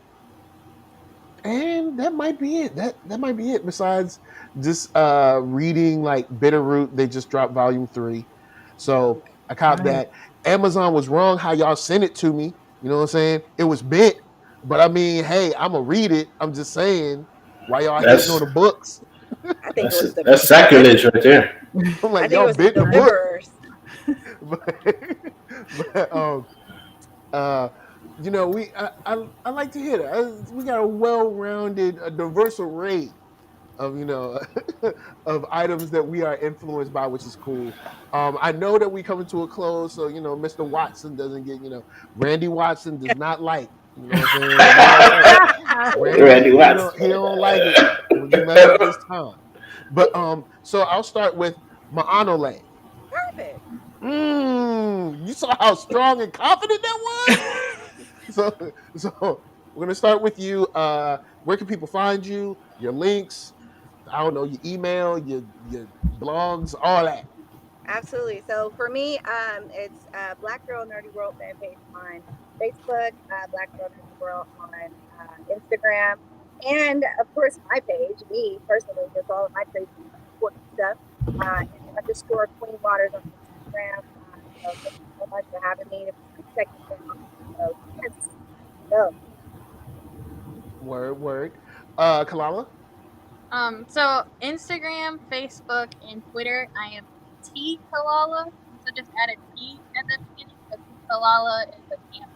Speaker 12: And that might be it. That might be it. Besides just reading like Bitterroot, they just dropped volume 3. So I copped
Speaker 22: Nice.
Speaker 12: that. Amazon was wrong how y'all sent it to me. You know what I'm saying? It was bent. But I mean, hey, I'm gonna read it. I'm just saying, why y'all hating on the books?
Speaker 9: I think
Speaker 3: That's sacrilege right there.
Speaker 12: I'm like,
Speaker 9: I think it
Speaker 12: y'all
Speaker 9: was the
Speaker 12: bent the book.
Speaker 9: deliverers.
Speaker 12: but I like to hear that. We got a well-rounded, a diverse array of of items that we are influenced by, which is cool. I know that we coming to a close, so Mr. Watson doesn't get Randy Watson does not like. You know what I'm saying? You know,
Speaker 3: Randy Watson.
Speaker 12: he don't like it when you mess up his time. But so I'll start with Ma'anole.
Speaker 9: Perfect.
Speaker 12: You saw how strong and confident that was? So we're gonna start with you. Where can people find you? Your links, I don't know, your email, your blogs, all that.
Speaker 9: Absolutely. So for me, it's Black Girl Nerdy World fan page on Facebook, Black Girl Nerdy World on Instagram, and of course my page, me personally, with all of my crazy important stuff, underscore Queen Waters on Instagram. So thank you so much for having me. Check it out. So yes, go.
Speaker 12: Word. Kalala.
Speaker 19: So Instagram, Facebook, and Twitter, I am T Kalala. So just add a T at the beginning. Kalala is a camp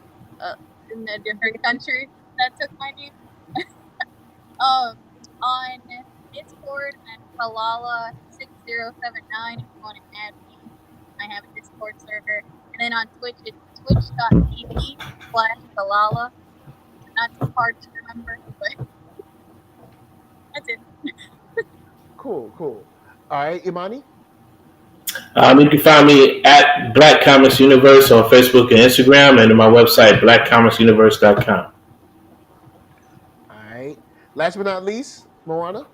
Speaker 19: in a different country that took my name. On Discord, I'm Kalala6079 if you want to add me. I have a Discord server. And then on Twitch, it's twitch.tv/Kalala. Not too hard to remember, but that's it.
Speaker 12: Cool. All right, Imani.
Speaker 3: You can find me at Black Comics Universe on Facebook and Instagram, and on my website, blackcomicsuniverse.com.
Speaker 12: All right. Last but not least, Moana.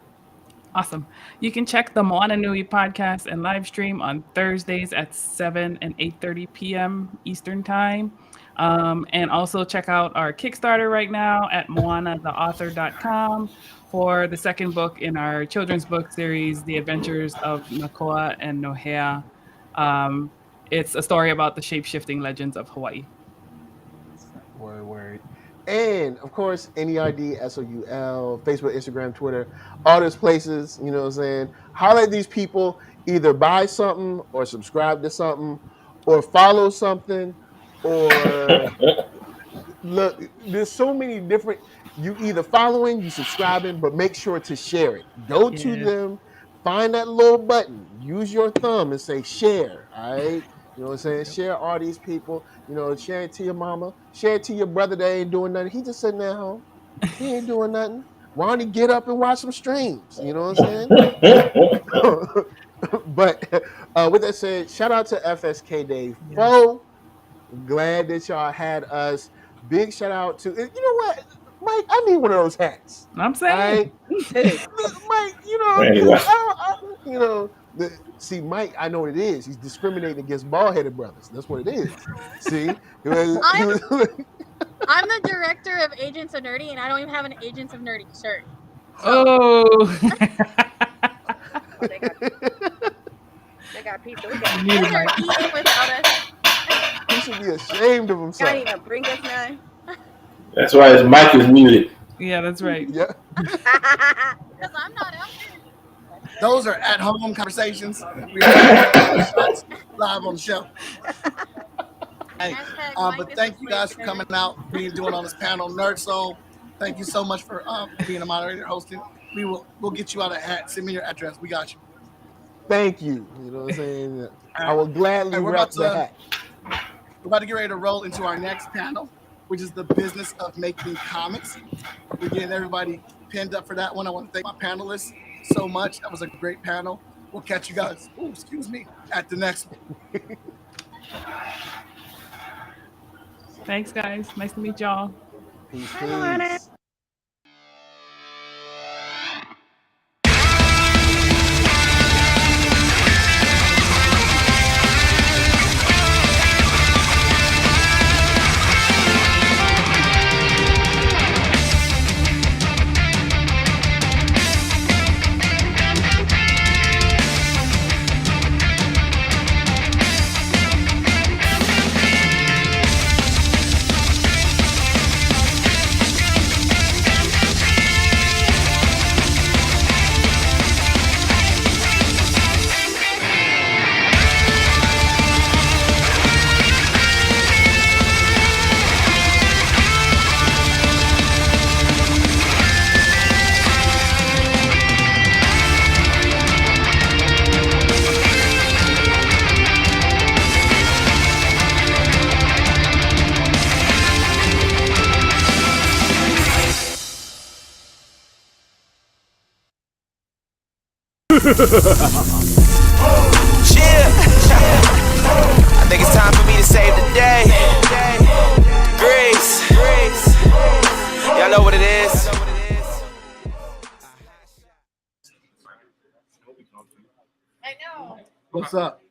Speaker 22: Awesome. You can check the Moana Nui podcast and live stream on Thursdays at 7 and 8:30 p.m. Eastern Time. And also check out our Kickstarter right now at moanatheauthor.com for the second book in our children's book series, The Adventures of Nakoa and Nohea. It's a story about the shape-shifting legends of Hawaii.
Speaker 12: Word. And of course, NERD, SOUL, Facebook, Instagram, Twitter, all those places, you know what I'm saying? Holler at these people, either buy something or subscribe to something or follow something or look, there's so many different, you either following, you subscribing, but make sure to share it. Go to them, find that little button, use your thumb and say share, all right? You know what I'm saying? Share all these people. You know, share it to your mama. Share it to your brother that ain't doing nothing. He just sitting at home. He ain't doing nothing. Why don't he get up and watch some streams? You know what I'm saying? But with that said, shout out to Fskday Iv. Glad that y'all had us. Big shout out to, you know what, Mike, I need one of those hats.
Speaker 22: I'm saying.
Speaker 12: Right? Mike, you know,
Speaker 3: Anyway.
Speaker 12: you know, see, Mike, I know what it is. He's discriminating against bald-headed brothers. That's what it is. See?
Speaker 19: I'm the director of Agents of Nerdy, and I don't even have an Agents of Nerdy shirt.
Speaker 22: Oh.
Speaker 9: They got pizza. We got
Speaker 19: They're eating without us.
Speaker 12: He should be ashamed of himself.
Speaker 9: Can't even bring us none.
Speaker 3: That's why his mic is muted.
Speaker 22: Yeah, that's right.
Speaker 12: Yeah.
Speaker 19: Because I'm not out there.
Speaker 1: Those are at-home conversations. We are live on the show. Hey, but thank you guys for coming out, doing on this panel, Nerd Soul. Thank you so much for being a moderator, hosting. We'll get you out a hat. Send me your address. We got you.
Speaker 12: Thank you. You know what I'm saying? I will gladly wrap the hat.
Speaker 1: We're about to get ready to roll into our next panel, which is the business of making comics. We're getting everybody pinned up for that one. I want to thank my panelists so much. That was a great panel. We'll catch you guys, at the next one.
Speaker 22: Thanks, guys. Nice to meet y'all.
Speaker 12: Peace.
Speaker 6: I think it's time for me to save the day. Grace. Y'all know what it is.
Speaker 19: I know.
Speaker 1: What's up?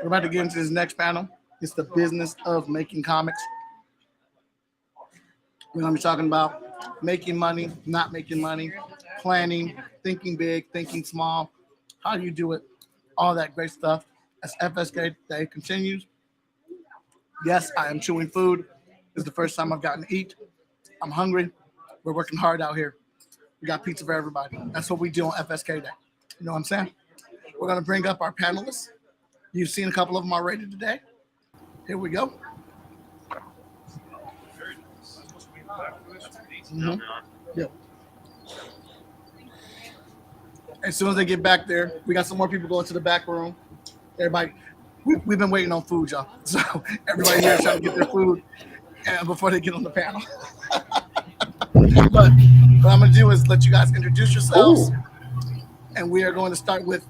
Speaker 1: We're about to get into this next panel. It's the business of making comics. We're going to be talking about making money, not making money, planning, thinking big, thinking small. How do you do it? All that great stuff. As Fskday Iv continues. Yes, I am chewing food. This is the first time I've gotten to eat. I'm hungry. We're working hard out here. We got pizza for everybody. That's what we do on Fskday Iv. You know what I'm saying? We're going to bring up our panelists. You've seen a couple of them already today. Here we go. Mhm. Yeah. As soon as they get back there, we got some more people going to the back room. Everybody, we've been waiting on food, y'all. So everybody here is trying to get their food before they get on the panel. But what I'm going to do is let you guys introduce yourselves. And we are going to start with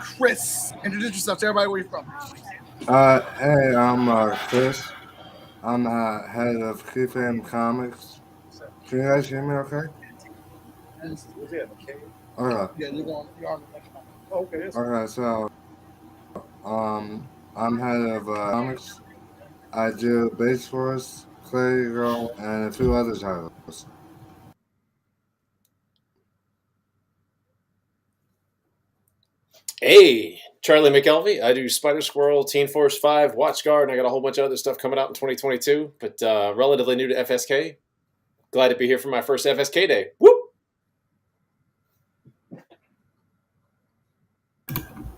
Speaker 1: Chris. Introduce yourself to everybody. Where you from?
Speaker 10: Hey, I'm Chris. I'm head of Fskday Comics. Can you guys hear me okay? Okay.
Speaker 1: Yeah, you're on the next one.
Speaker 10: Okay. Okay, so I'm head of comics. I do Base Force, Clay Girl, and a few other titles.
Speaker 20: Hey, Charlie McElvey. I do Spider Squirrel, Teen Force 5, WatchGuard, and I got a whole bunch of other stuff coming out in 2022, but relatively new to FSK. Glad to be here for my first FSK day. Whoop!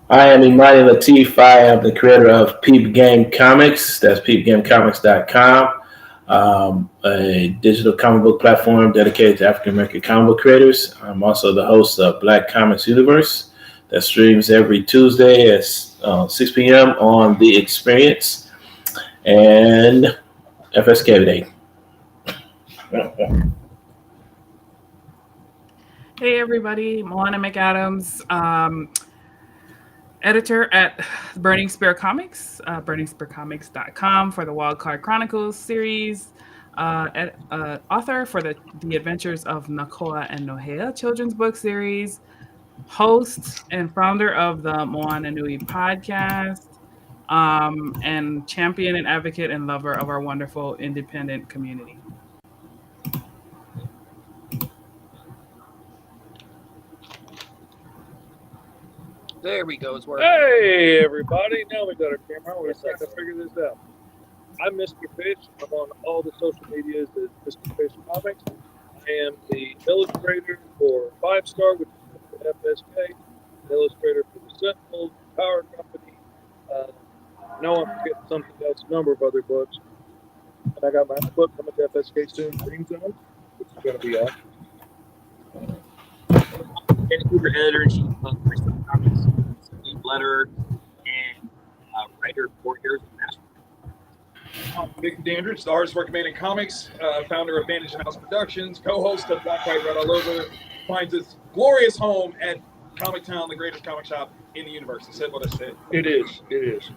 Speaker 3: I am Imani Latif. I am the creator of Peep Game Comics. That's peepgamecomics.com, a digital comic book platform dedicated to African American comic book creators. I'm also the host of Black Comics Universe that streams every Tuesday at 6 p.m. on The Experience and FSK Day.
Speaker 22: Hey everybody, Moana McAdams, editor at Burning Spear Comics, burningspearcomics.com for the Wildcard Chronicles series, author for the Adventures of Nakoa and Nohea children's book series, host and founder of the Moana Nui podcast, and champion and advocate and lover of our wonderful independent community.
Speaker 8: There we go. It's working.
Speaker 5: Hey, everybody. Now we got our camera. Wait a second. Let's figure this out. I'm Mr. Fish. I'm on all the social medias as Mr. Fish Comics. I am the illustrator for 5 Star, which is the FSK, the illustrator for the Sentinel, Power Company. No, I'm forgetting something else, a number of other books. And I got my own book coming to FSK soon, Green Zone, which is going to be awesome.
Speaker 8: Vancouver editor-in-chief of Freestyle Comics, lead letterer, and writer for Heroes of National.
Speaker 5: I'm Mick Dandridge, the artist working man in comics, founder of Vantage House Productions, co-host of Black, White, Red All Over, finds his glorious home at Comic Town, the greatest comic shop in the universe. I said what I said. It is. It is.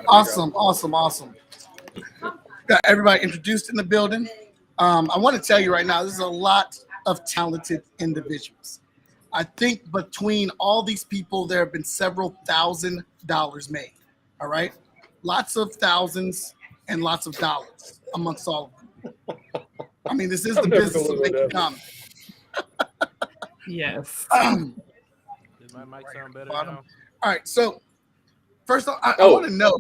Speaker 1: Awesome. Got everybody introduced in the building. I want to tell you right now, this is a lot of talented individuals. I think between all these people, there have been several $1,000s made. All right, lots of thousands and lots of dollars amongst all of them. I mean, this is the business of making comics.
Speaker 22: Yes.
Speaker 23: Did my mic sound better now?
Speaker 1: All right, so first off, I want to know,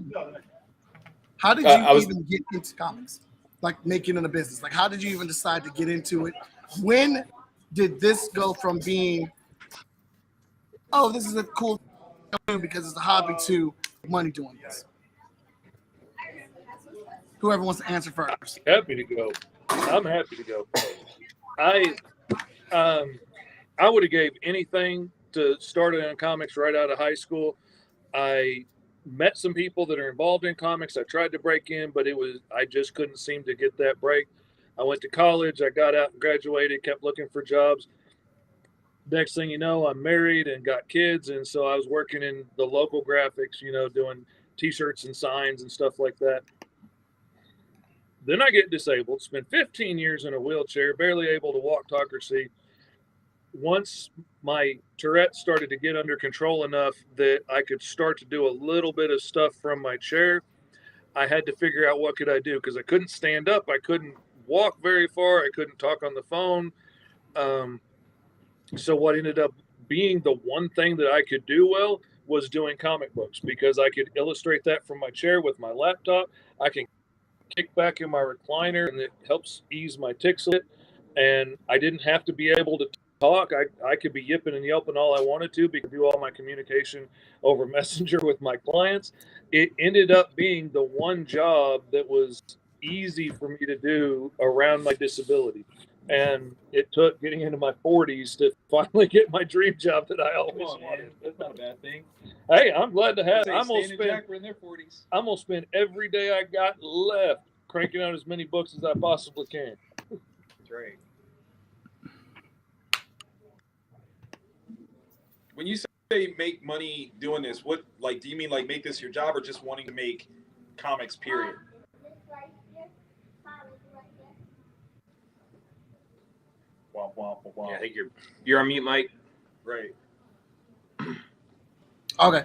Speaker 1: how did you even get into comics? Like making it a business? Like, how did you even decide to get into it? When did this go from being, oh, this is a cool thing because it's a hobby, to money doing this? Whoever wants to answer first.
Speaker 5: Happy to go. I'm happy to go. I would have gave anything to start in comics right out of high school. I met some people that are involved in comics. I tried to break in, but I just couldn't seem to get that break. I went to college. I got out and graduated, kept looking for jobs. Next thing you know, I'm married and got kids. And so I was working in the local graphics, doing T-shirts and signs and stuff like that. Then I get disabled, spent 15 years in a wheelchair, barely able to walk, talk, or see. Once my Tourette started to get under control enough that I could start to do a little bit of stuff from my chair, I had to figure out what could I do, because I couldn't stand up. I couldn't walk very far. I couldn't talk on the phone. So what ended up being the one thing that I could do well was doing comic books, because I could illustrate that from my chair with my laptop. I can kick back in my recliner, and it helps ease my tics a bit. And I didn't have to be able to talk. I could be yipping and yelping all I wanted to because I do all my communication over Messenger with my clients. It ended up being the one job that was easy for me to do around my disability. And it took getting into my 40s to finally get my dream job that I always wanted.
Speaker 7: That's not a bad thing.
Speaker 5: Hey, I'm glad to have.
Speaker 7: I'm gonna spend. Jack were in their 40s.
Speaker 5: I'm gonna spend every day I got left cranking out as many books as I possibly can.
Speaker 7: That's right. When you say make money doing this, what do you mean make this your job or just wanting to make comics? Period. Womp, womp, womp.
Speaker 2: Yeah, I think you're on mute, Mike.
Speaker 7: Right.
Speaker 1: Okay.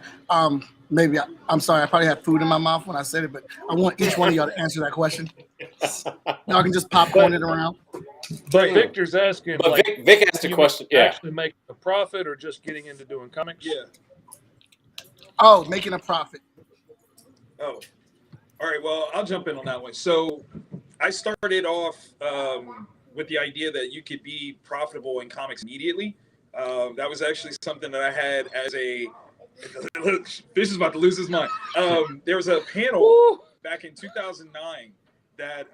Speaker 1: Maybe I'm sorry. I probably had food in my mouth when I said it, but I want each one of y'all to answer that question. Y'all can just popcorn it around.
Speaker 5: But Victor's asking.
Speaker 20: But Vic asked a question. Yeah.
Speaker 5: Actually making a profit or just getting into doing comics?
Speaker 7: Yeah.
Speaker 1: Oh, making a profit.
Speaker 7: Oh. All right. Well, I'll jump in on that one. So I started off with the idea that you could be profitable in comics immediately. That was actually something that I had as a Fish is about to lose his mind. There was a panel back in 2009 that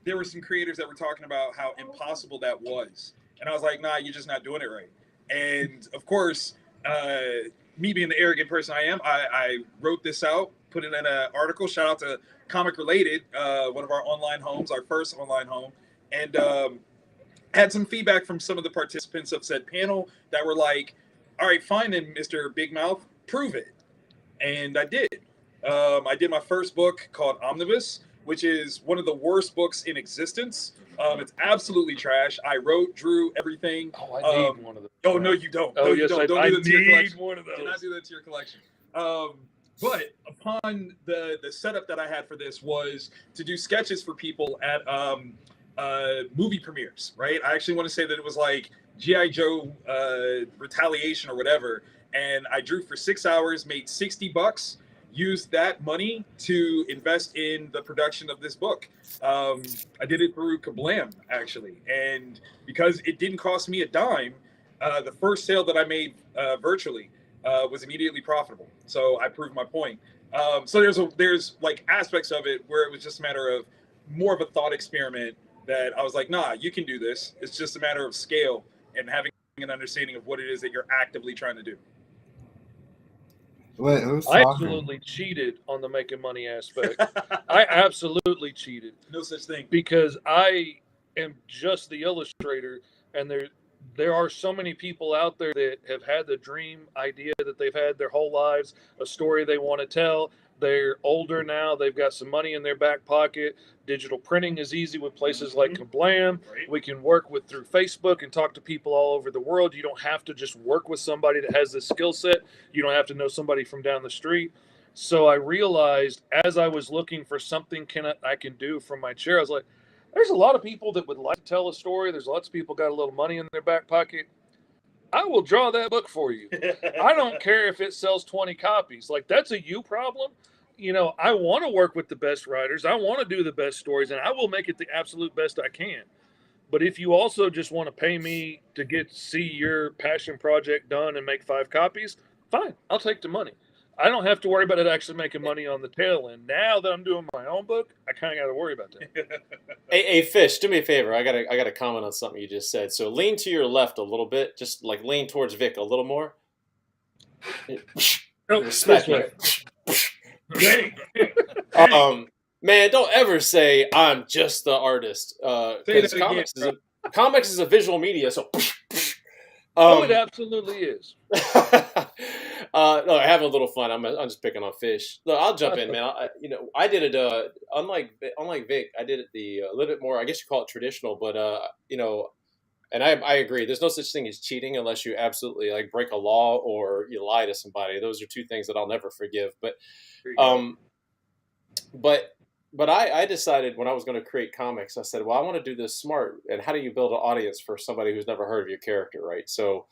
Speaker 7: there were some creators that were talking about how impossible that was. And I was like, nah, you're just not doing it right. And of course, me being the arrogant person I am, I wrote this out, put it in an article. Shout out to Comic Related, one of our online homes, our first online home. And had some feedback from some of the participants of said panel that were like, all right, fine then, Mr. Big Mouth, prove it. And I did. I did my first book called Omnibus, which is one of the worst books in existence. It's absolutely trash. I wrote, drew, everything.
Speaker 5: Oh, I need one of those.
Speaker 7: Oh, no, you don't.
Speaker 5: Oh,
Speaker 7: no,
Speaker 5: yes,
Speaker 7: you don't.
Speaker 5: I
Speaker 7: Don't do that to your
Speaker 5: need
Speaker 7: collection.
Speaker 5: one of those.
Speaker 7: Do not do that to your collection. But upon the setup that I had for this was to do sketches for people at movie premieres, right? I actually want to say that it was like G.I. Joe Retaliation or whatever. And I drew for 6 hours, made $60, used that money to invest in the production of this book. I did it through Kablam, actually. And because it didn't cost me a dime, the first sale that I made virtually was immediately profitable. So I proved my point. So there's like aspects of it where it was just a matter of more of a thought experiment that I was like, nah, you can do this. It's just a matter of scale and having an understanding of what it is that you're actively trying to do.
Speaker 10: Wait, who's
Speaker 5: I
Speaker 10: talking?
Speaker 5: absolutely cheated on the making money aspect. I absolutely cheated.
Speaker 7: No such thing.
Speaker 5: Because I am just the illustrator, and there are so many people out there that have had the dream idea that they've had their whole lives, a story they want to tell. They're older now. They've got some money in their back pocket. Digital printing is easy with places like Kablam.
Speaker 7: Right.
Speaker 5: We can work through Facebook and talk to people all over the world. You don't have to just work with somebody that has this skill set. You don't have to know somebody from down the street. So I realized as I was looking for something I can do from my chair, I was like, there's a lot of people that would like to tell a story. There's lots of people got a little money in their back pocket. I will draw that book for you. I don't care if it sells 20 copies. Like, that's a you problem. You know, I want to work with the best writers. I want to do the best stories, and I will make it the absolute best I can. But if you also just want to pay me to see your passion project done and make 5 copies, fine, I'll take the money. I don't have to worry about it actually making money on the tail end. Now that I'm doing my own book, I kind of got to worry about that.
Speaker 20: Hey, Fish, do me a favor. I gotta comment on something you just said. So lean to your left a little bit, just like lean towards Vic a little more. Respect me. Man, don't ever say I'm just the artist. Because comics is a visual media, so.
Speaker 5: It absolutely is.
Speaker 20: No, having a little fun. I'm just picking on Fish. Look, I'll jump in, man. I did it. Unlike Vic, I did it a little bit more. I guess you call it traditional, but and I agree. There's no such thing as cheating unless you absolutely like break a law or you lie to somebody. Those are 2 things that I'll never forgive. But I decided when I was going to create comics, I said, well, I want to do this smart. And how do you build an audience for somebody who's never heard of your character, right? So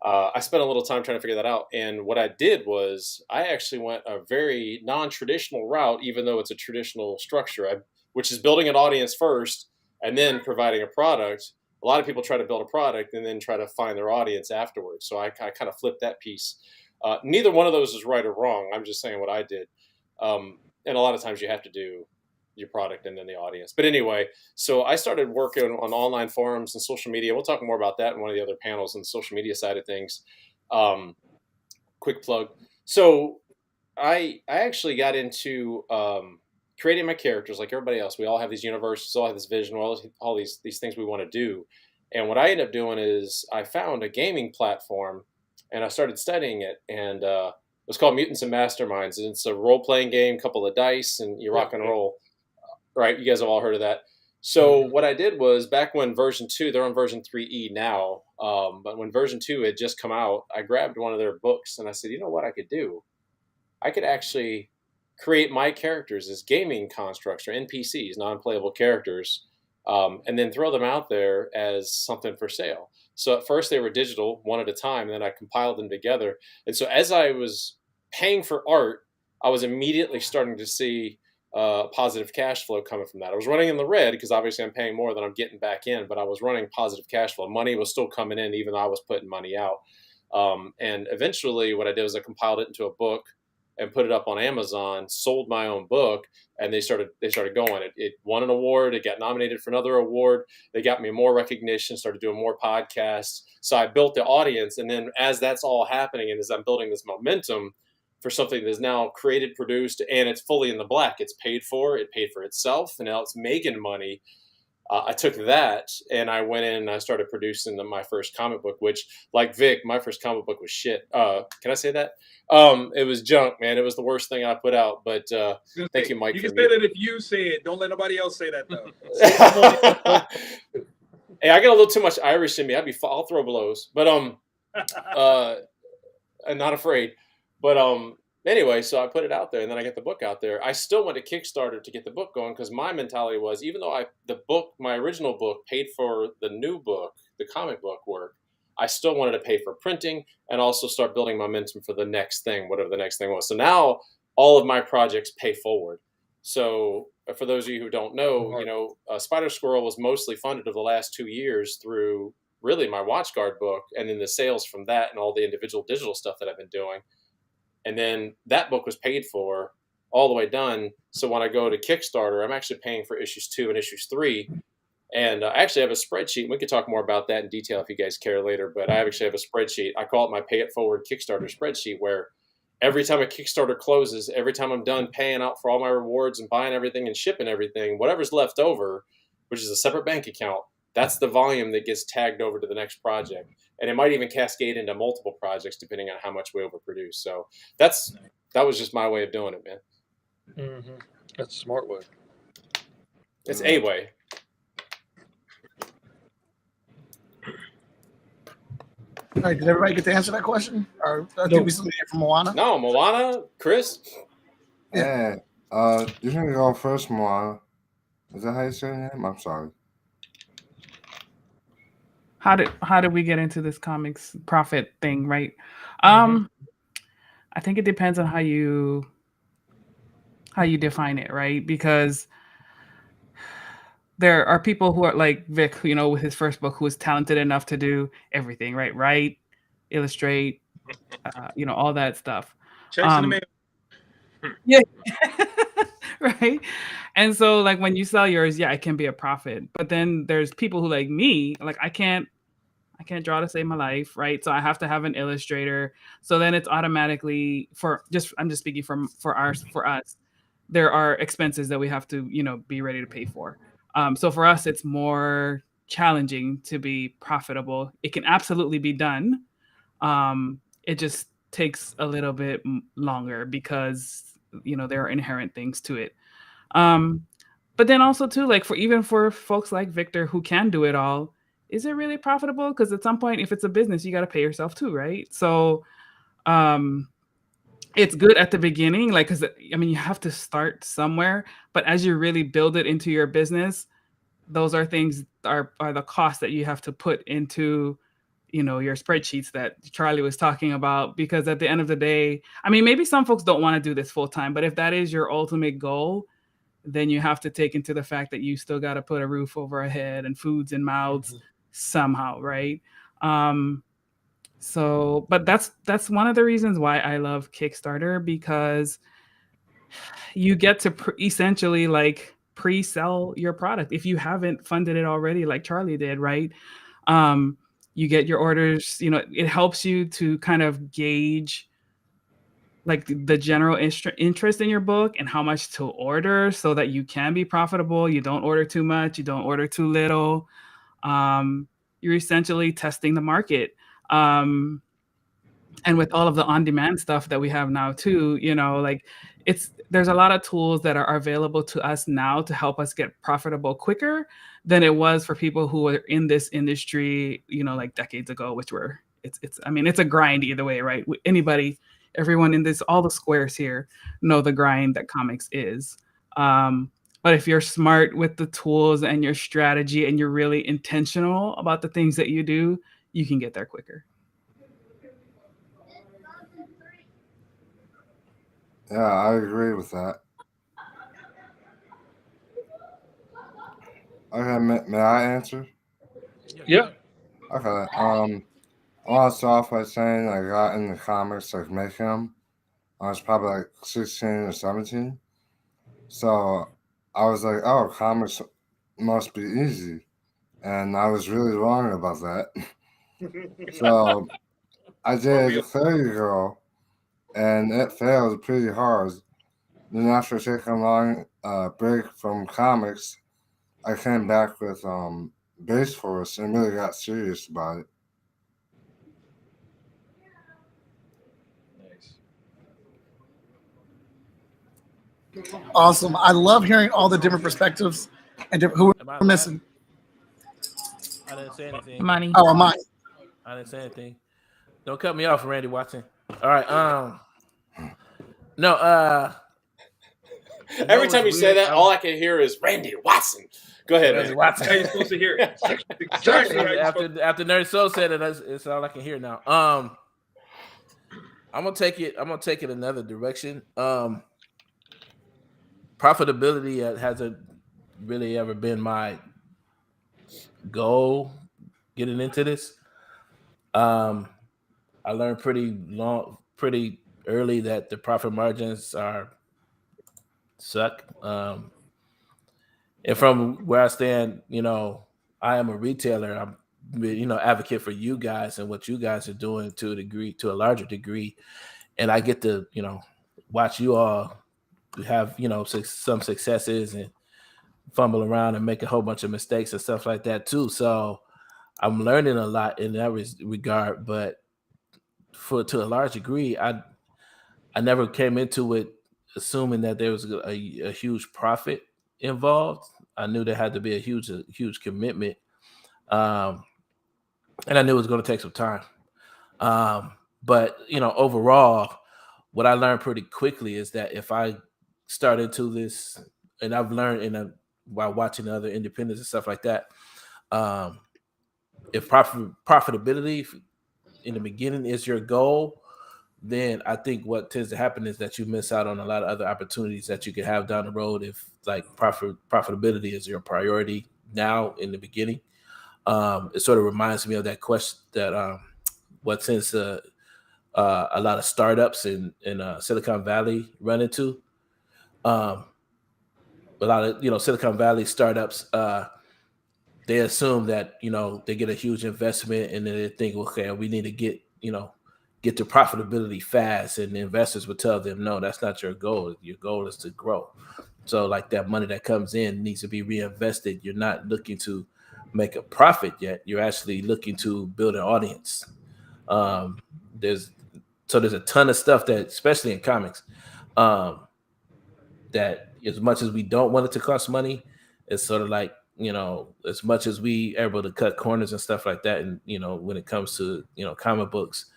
Speaker 20: I spent a little time trying to figure that out. And what I did was I actually went a very non-traditional route, even though it's a traditional structure, which is building an audience first and then providing a product. a lot of people try to build a product and then try to find their audience afterwards. So I kind of flipped that piece. Neither one of those is right or wrong. I'm just saying what I did. And a lot of times you have to do your product and then the audience. But anyway, so I started working on online forums and social media. We'll talk more about that in one of the other panels on the social media side of things. Quick plug. So I actually got into creating my characters like everybody else. We all have these universes, all have this vision, all these things we want to do. And what I ended up doing is I found a gaming platform and I started studying it. And it was called Mutants and Masterminds. And it's a role-playing game, couple of dice, and you rock and roll. Right? You guys have all heard of that. So what I did was back when version 2, they're on version 3E now. But when version 2 had just come out, I grabbed one of their books and I said, you know what I could do? I could actually create my characters as gaming constructs or NPCs, non-playable characters, and then throw them out there as something for sale. So at first they were digital, one at a time, and then I compiled them together. And so as I was paying for art, I was immediately starting to see positive cash flow coming from that. I was running in the red because obviously I'm paying more than I'm getting back in, but I was running positive cash flow. Money was still coming in even though I was putting money out. And eventually what I did was I compiled it into a book and put it up on Amazon, sold my own book, and they started going. It won an award. It got nominated for another award. They got me more recognition, started doing more podcasts. So I built the audience. And then as that's all happening and as I'm building this momentum for something that is now created, produced, and it's fully in the black, it's paid for, it paid for itself, and now it's making money. I took that and I went in and I started producing my first comic book, which, like Vic, my first comic book was shit. Can I say that? It was junk, man. It was the worst thing I put out. But thank you, Mike.
Speaker 7: You can say that if you say it. Don't let nobody else say that, though.
Speaker 20: Hey, I got a little too much Irish in me. I'll throw blows, but I'm not afraid. But anyway, so I put it out there, and then I get the book out there. I still went to Kickstarter to get the book going because my mentality was, even though my original book paid for the new book, the comic book work, I still wanted to pay for printing and also start building momentum for the next thing, whatever the next thing was. So now all of my projects pay forward. So for those of you who don't know, Spider Squirrel was mostly funded over the last 2 years through really my WatchGuard book and then the sales from that and all the individual digital stuff that I've been doing. And then that book was paid for all the way done. So when I go to Kickstarter, I'm actually paying for issues 2 and issues 3. And I actually have a spreadsheet. We could talk more about that in detail if you guys care later. But I actually have a spreadsheet. I call it my Pay It Forward Kickstarter spreadsheet, where every time a Kickstarter closes, every time I'm done paying out for all my rewards and buying everything and shipping everything, whatever's left over, which is a separate bank account, that's the volume that gets tagged over to the next project. And it might even cascade into multiple projects depending on how much we overproduce. So that was just my way of doing it, man.
Speaker 7: Mm-hmm. That's a smart way.
Speaker 20: It's a way.
Speaker 1: All right, did everybody get to answer that question? Or did we still hear from Moana?
Speaker 20: No, Moana, Chris?
Speaker 10: Yeah. You can go first, Moana. Is that how you say your name? I'm sorry.
Speaker 22: How did we get into this comics profit thing, right?
Speaker 20: Mm-hmm.
Speaker 22: I think it depends on how you define it, right? Because there are people who are like Vic, with his first book, who was talented enough to do everything, right? Write, illustrate, all that stuff.
Speaker 7: Chasing the mail.
Speaker 22: Yeah. Right. And so like when you sell yours, yeah, it can be a profit. But then there's people who like me, like I can't draw to save my life, right? So I have to have an illustrator. So then it's automatically I'm just speaking for us, there are expenses that we have to, be ready to pay for. So for us, it's more challenging to be profitable. It can absolutely be done. It just takes a little bit longer because, there are inherent things to it. But then also too, like for folks like Victor who can do it all, is it really profitable? Because at some point, if it's a business, you got to pay yourself too, right? So it's good at the beginning, like, because you have to start somewhere, but as you really build it into your business, those are things are the costs that you have to put into, your spreadsheets that Charlie was talking about. Because at the end of the day, maybe some folks don't want to do this full time, but if that is your ultimate goal, then you have to take into the fact that you still got to put a roof over our head and foods in mouths. somehow, right? So, but that's one of the reasons why I love Kickstarter, because you get to essentially like pre-sell your product if you haven't funded it already, like Charlie did, right? Um, you get your orders. It helps you to kind of gauge like the general interest in your book and how much to order so that you can be profitable. You don't order too much, you don't order too little. You're essentially testing the market. And with all of the on-demand stuff that we have now too, like there's a lot of tools that are available to us now to help us get profitable quicker than it was for people who were in this industry, like decades ago, which were I mean, it's a grind either way, right? Everyone in this, all the squares here know the grind that comics is. But if you're smart with the tools and your strategy and you're really intentional about the things that you do, you can get there quicker.
Speaker 10: Yeah, I agree with that. Okay, may I answer?
Speaker 7: Yeah.
Speaker 10: Okay. I want to start off by saying I got into comics like making them. I was probably like 16 or 17. So I was like, oh, comics must be easy. And I was really wrong about that. So I did Fairy Girl, and it failed pretty hard. Then after taking a long break from comics, I came back with Base Force and really got serious about it.
Speaker 1: Awesome. I love hearing all the different perspectives and who
Speaker 23: Am I
Speaker 1: we're missing.
Speaker 23: I didn't say anything.
Speaker 22: Money.
Speaker 1: Oh, Money.
Speaker 23: I didn't say anything. Don't cut me off, Randy Watson. All right. No.
Speaker 20: Every time you say that, all I can hear is Randy Watson. Go ahead,
Speaker 23: Randy
Speaker 20: man.
Speaker 23: Watson.
Speaker 7: How you supposed to hear it? Exactly. How you
Speaker 23: After Nerd Soul said it, it's all I can hear now. I'm gonna take it another direction. Profitability hasn't really ever been my goal getting into this. I learned pretty early that the profit margins suck. And from where I stand, I am a retailer. I'm advocate for you guys and what you guys are doing to a larger degree, and I get to watch you all have some successes and fumble around and make a whole bunch of mistakes and stuff like that too. So I'm learning a lot in that regard, but to a large degree, I never came into it assuming that there was a huge profit involved. I knew there had to be a huge commitment, and I knew it was going to take some time. But overall, what I learned pretty quickly is that if I start into this, and I've learned while watching other independents and stuff like that, if profitability in the beginning is your goal, then I think what tends to happen is that you miss out on a lot of other opportunities that you could have down the road if like profitability is your priority now in the beginning. It sort of reminds me of that question that what tends a lot of startups in Silicon Valley run into. A lot of Silicon Valley startups, they assume that they get a huge investment and then they think, okay, we need to get to profitability fast, and the investors would tell them, no, that's not your goal. Your goal is to grow. So like that money that comes in needs to be reinvested. You're not looking to make a profit yet. You're actually looking to build an audience. There's a ton of stuff that, especially in comics, that as much as we don't want it to cost money, it's sort of like, as much as we are able to cut corners and stuff like that. And, when it comes to, comic books,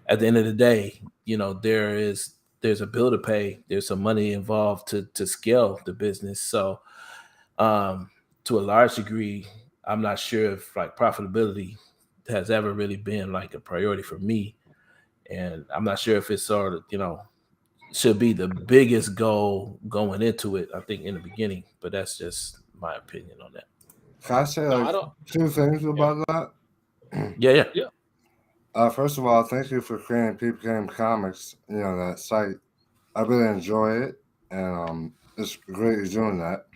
Speaker 23: at the end of the day, there's a bill to pay. There's some money involved to scale the business. So to a large degree, I'm not sure if like profitability has ever really been like a priority for me. And I'm not sure if it's sort of, should be the biggest goal going into it, I think, in the beginning. But that's just my opinion on that.
Speaker 10: Can I say
Speaker 20: No, I
Speaker 10: like
Speaker 20: don't.
Speaker 10: 2 things about that?
Speaker 23: Yeah.
Speaker 10: First of all, thank you for creating Peep Game Comics. That site. I really enjoy it, and it's great you're doing that.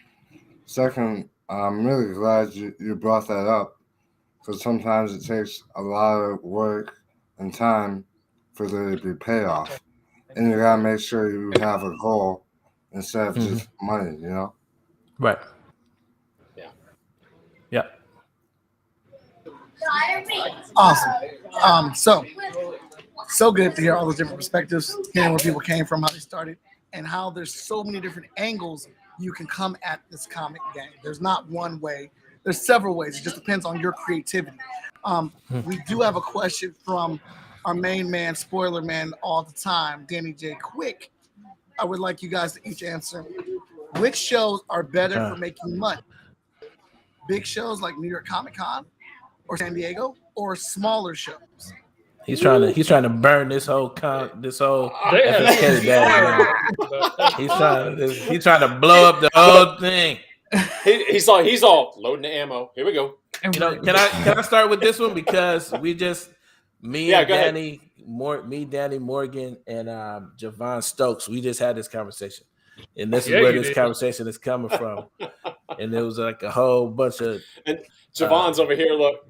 Speaker 10: Second, I'm really glad you brought that up because sometimes it takes a lot of work and time for there to be payoff, and you gotta make sure you have a goal instead of just money.
Speaker 23: Right. Yeah.
Speaker 1: Awesome. So good to hear all those different perspectives, hearing where people came from, how they started, and how there's so many different angles you can come at this comic game. There's not one way. There's several ways. It just depends on your creativity. We do have a question from our main man, spoiler man, all the time, Danny J. Quick. I would like you guys to each answer. Which shows are better for making money? Big shows like New York Comic Con or San Diego, or smaller shows?
Speaker 23: He's trying to burn this whole FSK down. He's trying to blow up the whole thing.
Speaker 20: He's all loading the ammo. Here we go.
Speaker 23: Can I start with this one because Danny Morgan, and Javon Stokes, we just had this conversation, and this is where this conversation is coming from. And there was like a whole bunch of
Speaker 20: and Javon's over here. Look,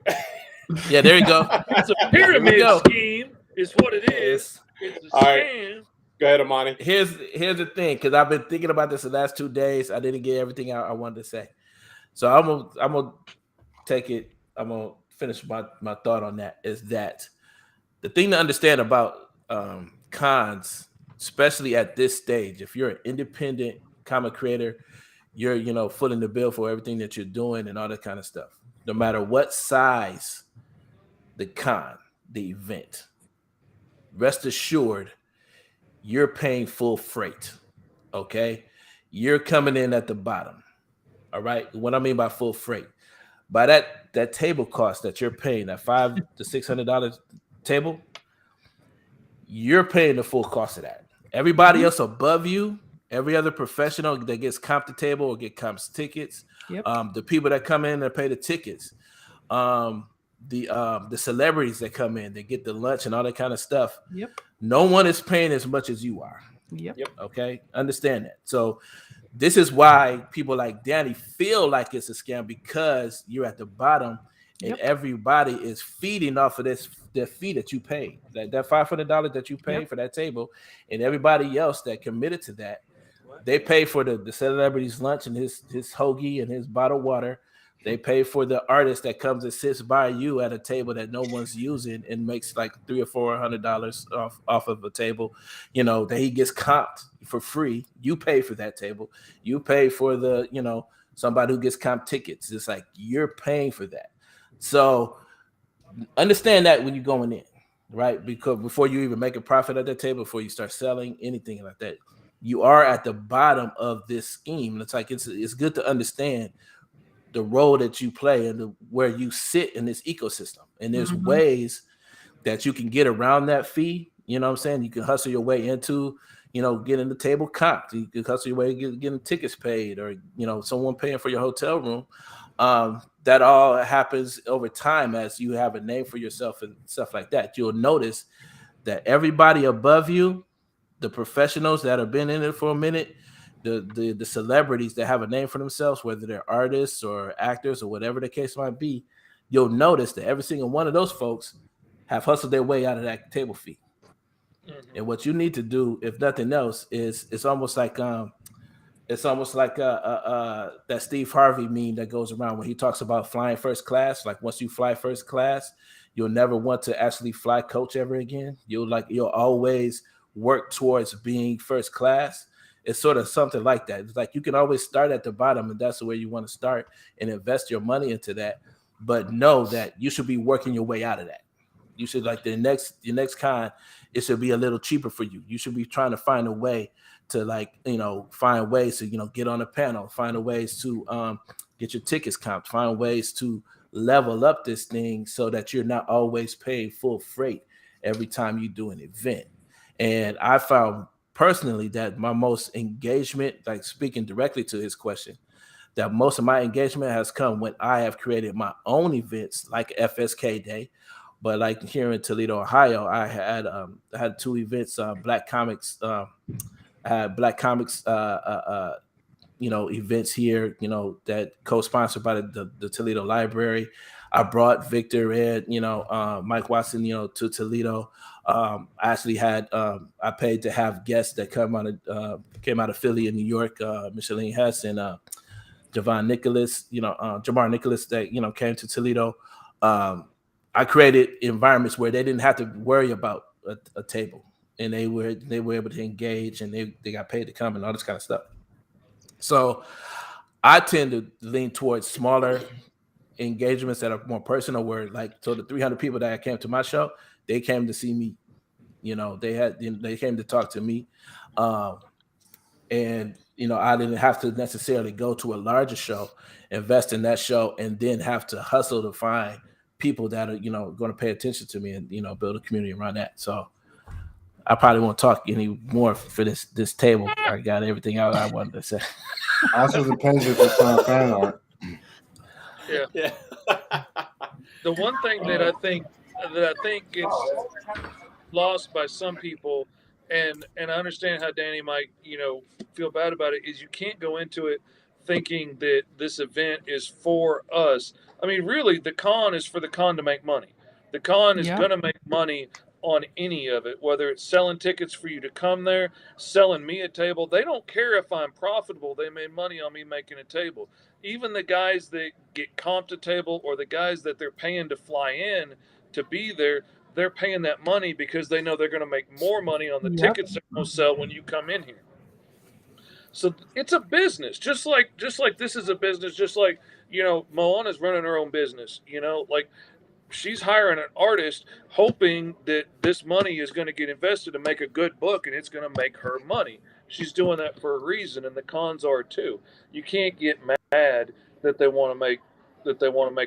Speaker 23: yeah, there you go.
Speaker 14: It's a pyramid scheme, is what it is. It's a
Speaker 20: all right.
Speaker 14: scam.
Speaker 20: Go ahead, Amani.
Speaker 23: Here's the thing, because I've been thinking about this the last 2 days. I didn't get everything I wanted to say, so I'm gonna take it. I'm gonna finish my thought on that. Is that the thing to understand about cons, especially at this stage? If you're an independent comic creator, you're footing the bill for everything that you're doing and all that kind of stuff. No matter what size the event, rest assured, you're paying full freight. Okay, you're coming in at the bottom. All right. What I mean by full freight, by that table cost that you're paying, that $500 to $600 table, you're paying the full cost of that. Everybody else above you, every other professional that gets comp the table or get comps tickets, the people that come in and pay the tickets, the celebrities that come in, they get the lunch and all that kind of stuff. No one is paying as much as you are. Okay, understand that. So this is why people like Danny feel like it's a scam, because you're at the bottom and everybody is feeding off of the fee that you paid, that $500 that you paid for that table, and everybody else that committed to that, they pay for the celebrity's lunch and his hoagie and his bottled water. They pay for the artist that comes and sits by you at a table that no one's using and makes like $300 or $400 off of a table, that he gets comped for free. You pay for that table. You pay for the, somebody who gets comp tickets. It's like you're paying for that. So understand that when you're going in, right? Because before you even make a profit at that table, before you start selling anything like that, you are at the bottom of this scheme. It's like it's good to understand the role that you play and where you sit in this ecosystem. And there's ways that you can get around that fee. You know what I'm saying? You can hustle your way into, getting the table comped. You can hustle your way getting tickets paid, or, someone paying for your hotel room. That all happens over time as you have a name for yourself and stuff like that. You'll notice that everybody above you, the professionals that have been in it for a minute, the celebrities that have a name for themselves, whether they're artists or actors or whatever the case might be, you'll notice that every single one of those folks have hustled their way out of that table fee. And what you need to do, if nothing else, is it's almost like that Steve Harvey meme that goes around when he talks about flying first class. Like once you fly first class, you'll never want to actually fly coach ever again. You'll always work towards being first class. It's sort of something like that. It's like you can always start at the bottom, and that's the way you want to start and invest your money into that. But know that you should be working your way out of that. You should, like your next con, it should be a little cheaper for you. You should be trying to find a way to find ways to, get on a panel, find ways to get your tickets comped, find ways to level up this thing so that you're not always paying full freight every time you do an event. And I found personally that my most engagement, like speaking directly to his question, that most of my engagement has come when I have created my own events like FSK Day. But like here in Toledo, Ohio, I had 2 events, Black Comics, I had Black Comics events here, that co-sponsored by the Toledo Library. I brought Victor Ed, Mike Watson, to Toledo. I actually had I paid to have guests that came out of Philly and New York, Micheline Hess and Javon Nicholas, Jamar Nicholas that came to Toledo. I created environments where they didn't have to worry about a table, and they were able to engage, and they got paid to come and all this kind of stuff. So I tend to lean towards smaller engagements that are more personal, where so the 300 people that came to my show, they came to see me. They came to talk to me. And I didn't have to necessarily go to a larger show, invest in that show, and then have to hustle to find people that are going to pay attention to me and build a community around that. So I probably won't talk any more for this table. I got everything out I wanted to say.
Speaker 10: Also depends if it's on fan art.
Speaker 14: Yeah. The one thing that I think gets lost by some people, and I understand how Danny might feel bad about it, is you can't go into it thinking that this event is for us. I mean, really, the con is for the con to make money. The con is going to make money on any of it, whether it's selling tickets for you to come there, selling me a table. They don't care if I'm profitable. They made money on me making a table. Even the guys that get comped a table, or the guys that they're paying to fly in to be there, they're paying that money because they know they're going to make more money on the tickets they're going to sell when you come in here. So it's a business, just like this is a business, just like Moana's running her own business. Like, she's hiring an artist hoping that this money is going to get invested to make a good book, and it's going to make her money. She's doing that for a reason, and the cons are too. You can't get mad that they want to make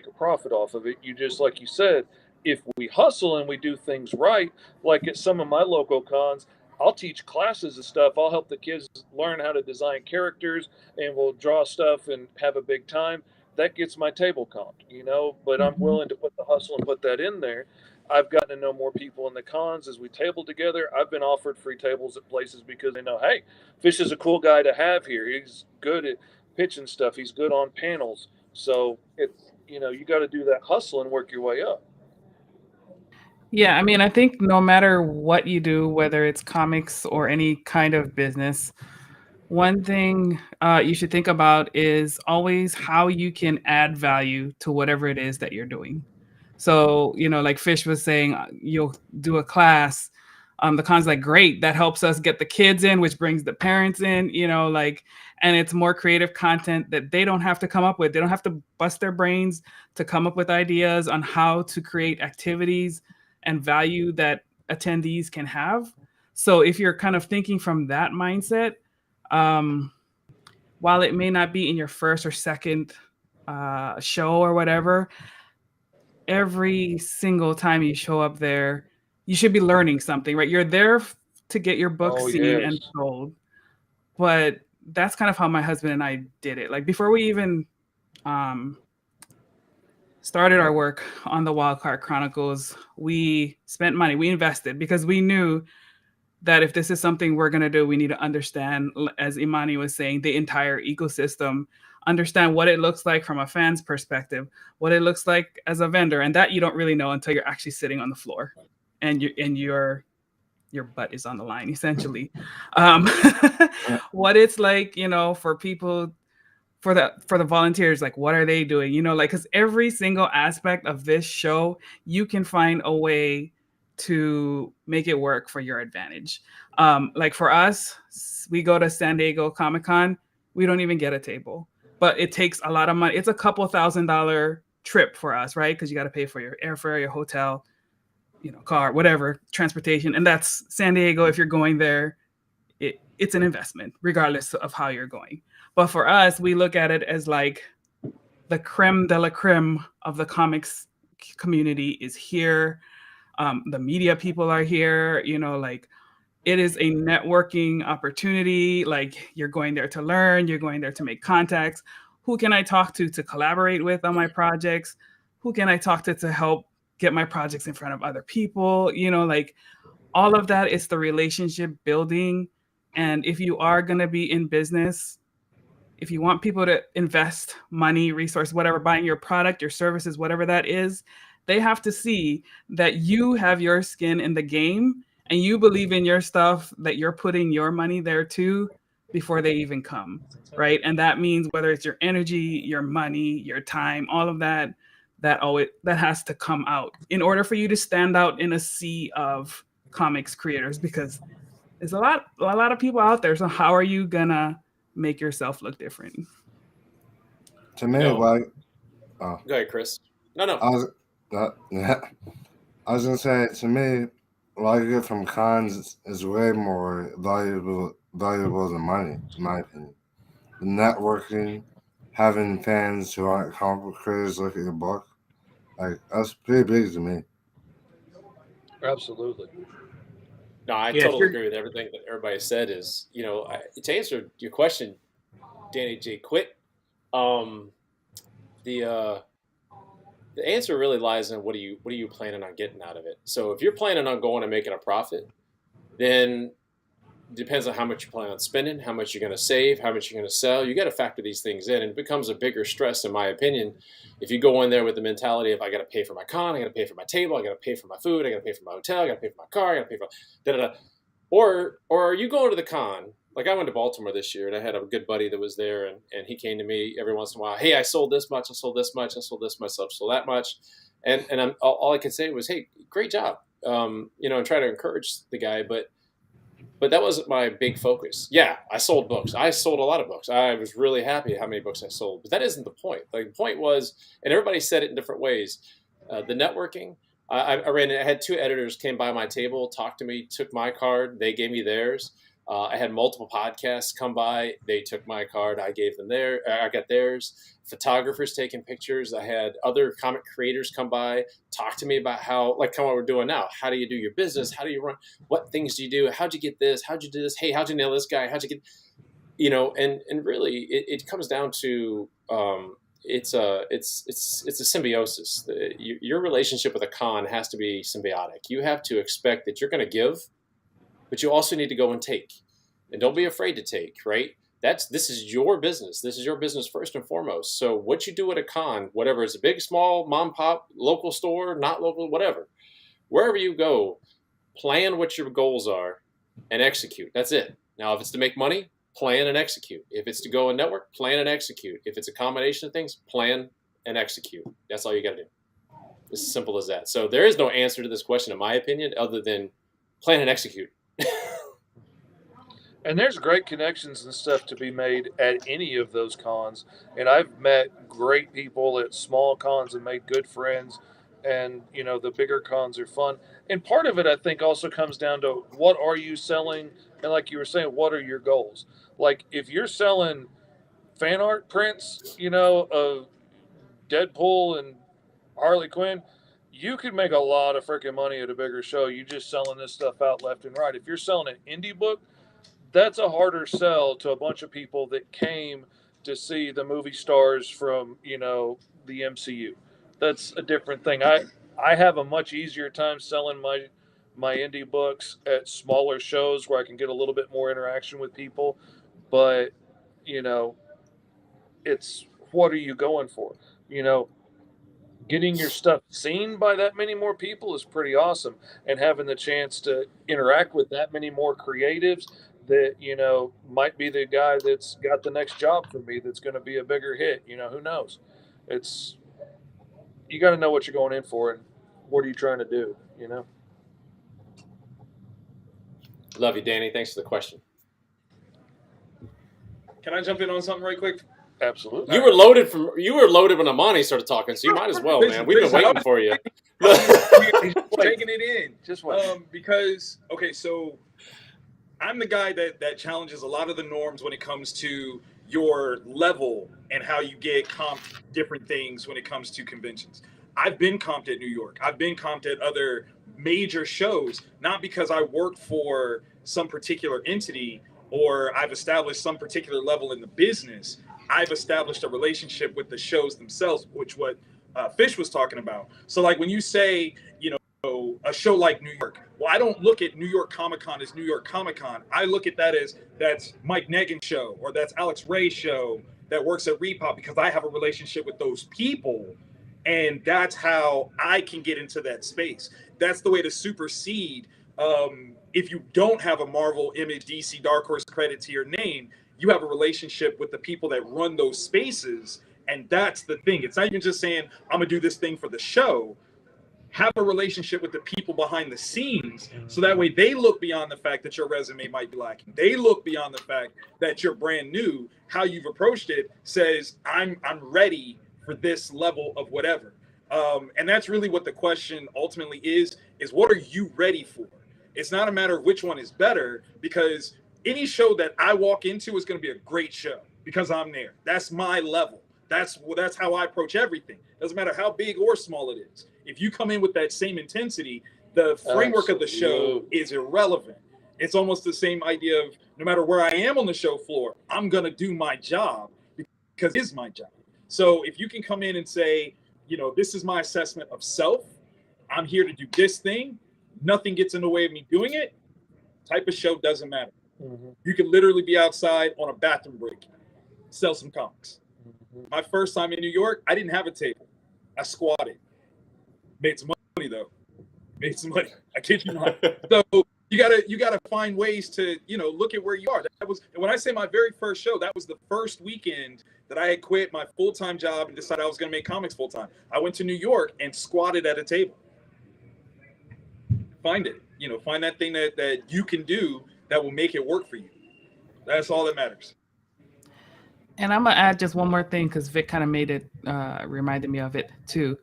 Speaker 14: a profit off of it. You just, like you said, if we hustle and we do things right, like at some of my local cons, I'll teach classes and stuff. I'll help the kids learn how to design characters, and we'll draw stuff and have a big time. That gets my table comped, but I'm willing to put the hustle and put that in there. I've gotten to know more people in the cons as we table together. I've been offered free tables at places because they know, hey, Fish is a cool guy to have here. He's good at pitching stuff. He's good on panels. So it's, you got to do that hustle and work your way up.
Speaker 22: Yeah, I mean, I think no matter what you do, whether it's comics or any kind of business, one thing you should think about is always how you can add value to whatever it is that you're doing. So, like Fish was saying, you'll do a class. The con's like, great, that helps us get the kids in, which brings the parents in, and it's more creative content that they don't have to come up with. They don't have to bust their brains to come up with ideas on how to create activities and value that attendees can have. So if you're kind of thinking from that mindset, while it may not be in your first or second show or whatever, every single time you show up there, you should be learning something, right? You're there to get your book seen and sold. But that's kind of how my husband and I did it. Like, before we even started our work on the Wildcard Chronicles, we spent money, we invested, because we knew that if this is something we're going to do, we need to understand, as Imani was saying, the entire ecosystem, understand what it looks like from a fan's perspective, what it looks like as a vendor. And that you don't really know until you're actually sitting on the floor and your butt is on the line, essentially. What it's like, for people, for the volunteers, like, what are they doing? Because every single aspect of this show, you can find a way to make it work for your advantage. Like, for us, we go to San Diego Comic-Con, we don't even get a table, but it takes a lot of money. It's a couple $1,000 trip for us, right? Because you got to pay for your airfare, your hotel, car, whatever, transportation. And that's San Diego. If you're going there, it's an investment, regardless of how you're going. But for us, we look at it as like the creme de la creme of the comics community is here. The media people are here, it is a networking opportunity. Like, you're going there to learn, you're going there to make contacts. who can I talk to collaborate with on my projects? Who can I talk to help get my projects in front of other people? You know, like all of that is the relationship building. And if you are going to be in business, if you want people to invest money, resource, whatever, buying your product, your services, whatever that is, they have to see that you have your skin in the game and you believe in your stuff, that you're putting your money there too before they even come, right? And that means whether it's your energy, your money, your time, all of that, that has to come out in order for you to stand out in a sea of comics creators, because there's a lot of people out there. So how are you gonna make yourself look different?
Speaker 10: To me,
Speaker 20: No.
Speaker 10: like,
Speaker 20: Go ahead, Chris. No.
Speaker 10: I was gonna say, to me, what I get from cons is way more valuable than money, in my opinion. The networking, having fans who aren't comic book creators look at your book, like that's pretty big to me.
Speaker 14: Absolutely.
Speaker 20: No, I
Speaker 8: Yeah,
Speaker 20: totally
Speaker 8: sure.
Speaker 20: agree with everything that everybody said. Is to answer your question, Danny J. Quick, the answer really lies in what are you planning on getting out of it. So if you're planning on going and making a profit, then depends on how much you plan on spending, how much you're going to save, how much you're going to sell. You got to factor these things in, and it becomes a bigger stress, in my opinion, if you go in there with the mentality of I got to pay for my con, I got to pay for my table, I got to pay for my food, I got to pay for my hotel, I got to pay for my car, I got to pay for da da da. Or are you going to the con? Like I went to Baltimore this year, and I had a good buddy that was there, and he came to me every once in a while. Hey, I sold this much, I sold this much, I sold this myself, sold that much, and all I could say was, hey, great job, and try to encourage the guy, but that wasn't my big focus. Yeah, I sold books. I sold a lot of books. I was really happy how many books I sold. But that isn't the point. Like the point was, and everybody said it in different ways, the networking. I had 2 editors came by my table, talked to me, took my card. They gave me theirs. I had multiple podcasts come by. They took my card. I gave them I got theirs. Photographers taking pictures. I had other comic creators come by, talk to me about how, like kind of what we're doing now. How do you do your business? How do you run? What things do you do? How'd you get this? How'd you do this? Hey, how'd you nail this guy? How'd you get, and really it comes down to, it's a symbiosis. Your relationship with a con has to be symbiotic. You have to expect that you're going to give, but you also need to go and take, and don't be afraid to take, right? This is your business. This is your business first and foremost. So what you do at a con, whatever it's a big, small, mom, pop, local store, not local, whatever, wherever you go, plan what your goals are and execute. That's it. Now, if it's to make money, plan and execute. If it's to go and network, plan and execute. If it's a combination of things, plan and execute. That's all you got to do. It's as simple as that. So there is no answer to this question, in my opinion, other than plan and execute.
Speaker 14: And there's great connections and stuff to be made at any of those cons. And I've met great people at small cons and made good friends. And, the bigger cons are fun. And part of it, I think, also comes down to what are you selling? And like you were saying, what are your goals? Like if you're selling fan art prints, of Deadpool and Harley Quinn, you could make a lot of freaking money at a bigger show. You just selling this stuff out left and right. If you're selling an indie book, that's a harder sell to a bunch of people that came to see the movie stars from the MCU. That's a different thing. I have a much easier time selling my indie books at smaller shows where I can get a little bit more interaction with people, but it's what are you going for? Getting your stuff seen by that many more people is pretty awesome, and having the chance to interact with that many more creatives that might be the guy that's got the next job for me that's going to be a bigger hit. Who knows? It's you got to know what you're going in for and what are you trying to do.
Speaker 20: Love you, Danny. Thanks for the question.
Speaker 7: Can I jump in on something right quick?
Speaker 14: Absolutely.
Speaker 20: You were loaded when Amani started talking, so you might as well, man. We've been waiting for you.
Speaker 7: Taking it in.
Speaker 14: Just wait.
Speaker 7: Because so I'm the guy that challenges a lot of the norms when it comes to your level and how you get comped different things when it comes to conventions. I've been comped at New York. I've been comped at other major shows, not because I work for some particular entity or I've established some particular level in the business. I've established a relationship with the shows themselves, which what Fish was talking about. So like when you say, you know, a show like New York, well, I don't look at New York Comic Con as New York Comic Con. I look at that as that's Mike Negan's show or that's Alex Ray's show that works at Repop because I have a relationship with those people. And that's how I can get into that space. That's the way to supersede. If you don't have a Marvel, Image, DC, Dark Horse credit to your name, you have a relationship with the people that run those spaces. And that's the thing. It's not even just saying, I'm going to do this thing for the show. Have a relationship with the people behind the scenes. So that way they look beyond the fact that your resume might be lacking. They look beyond the fact that you're brand new. How you've approached it says, I'm ready for this level of whatever. And that's really what the question ultimately is what are you ready for? It's not a matter of which one is better, because any show that I walk into is going to be a great show because I'm there. That's my level. That's how I approach everything. Doesn't matter how big or small it is. If you come in with that same intensity, the framework of the show is irrelevant. It's almost the same idea of no matter where I am on the show floor, I'm going to do my job because it is my job. So if you can come in and say, you know, this is my assessment of self. I'm here to do this thing. Nothing gets in the way of me doing it. Type of show doesn't matter. Mm-hmm. You can literally be outside on a bathroom break, sell some comics. Mm-hmm. My first time in New York, I didn't have a table. I squatted. Made some money though. Made some money. I kid you not. So you gotta find ways to, you know, look at where you are. That was, and when I say my very first show, that was the first weekend that I had quit my full-time job and decided I was going to make comics full-time. I went to New York and squatted at a table. Find it, you know, find that thing that you can do that will make it work for you. That's all that matters.
Speaker 22: And I'm gonna add just one more thing because Vic kind of made it, reminded me of it too.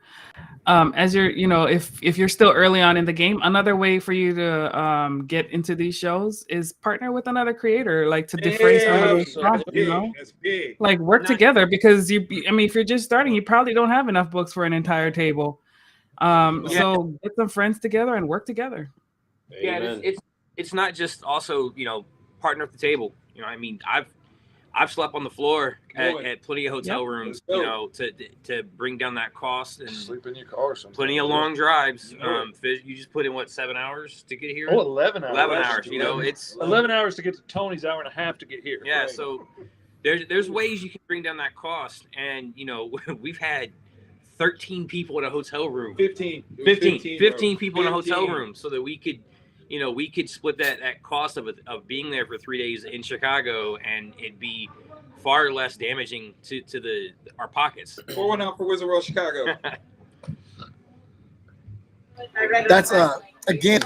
Speaker 22: As you're, you know, if you're still early on in the game, another way for you to get into these shows is partner with another creator, like to defray some of those costs, you know, like work together, because I mean, if you're just starting, you probably don't have enough books for an entire table. So get some friends together and work together.
Speaker 15: Yeah, it's not just also, you know, partner at the table. You know, I mean, I've slept on the floor at plenty of hotel rooms, you know, to bring down that cost, and
Speaker 14: sleep in your car.
Speaker 15: Plenty of long drives. You just put in what, 7 hours to get here?
Speaker 14: Oh, 11 hours.
Speaker 15: 11 hours. You know, it's
Speaker 14: 11 hours to get to Tony's, hour and a half to get here.
Speaker 15: Yeah.
Speaker 14: Right.
Speaker 15: So there's ways you can bring down that cost, and you know, we've had 13 people in a hotel room. 15 people in a hotel room, so that we could, you know, we could split that cost of being there for 3 days in Chicago, and it'd be far less damaging to our pockets.
Speaker 7: Pour one out for Wizard World Chicago.
Speaker 1: That's again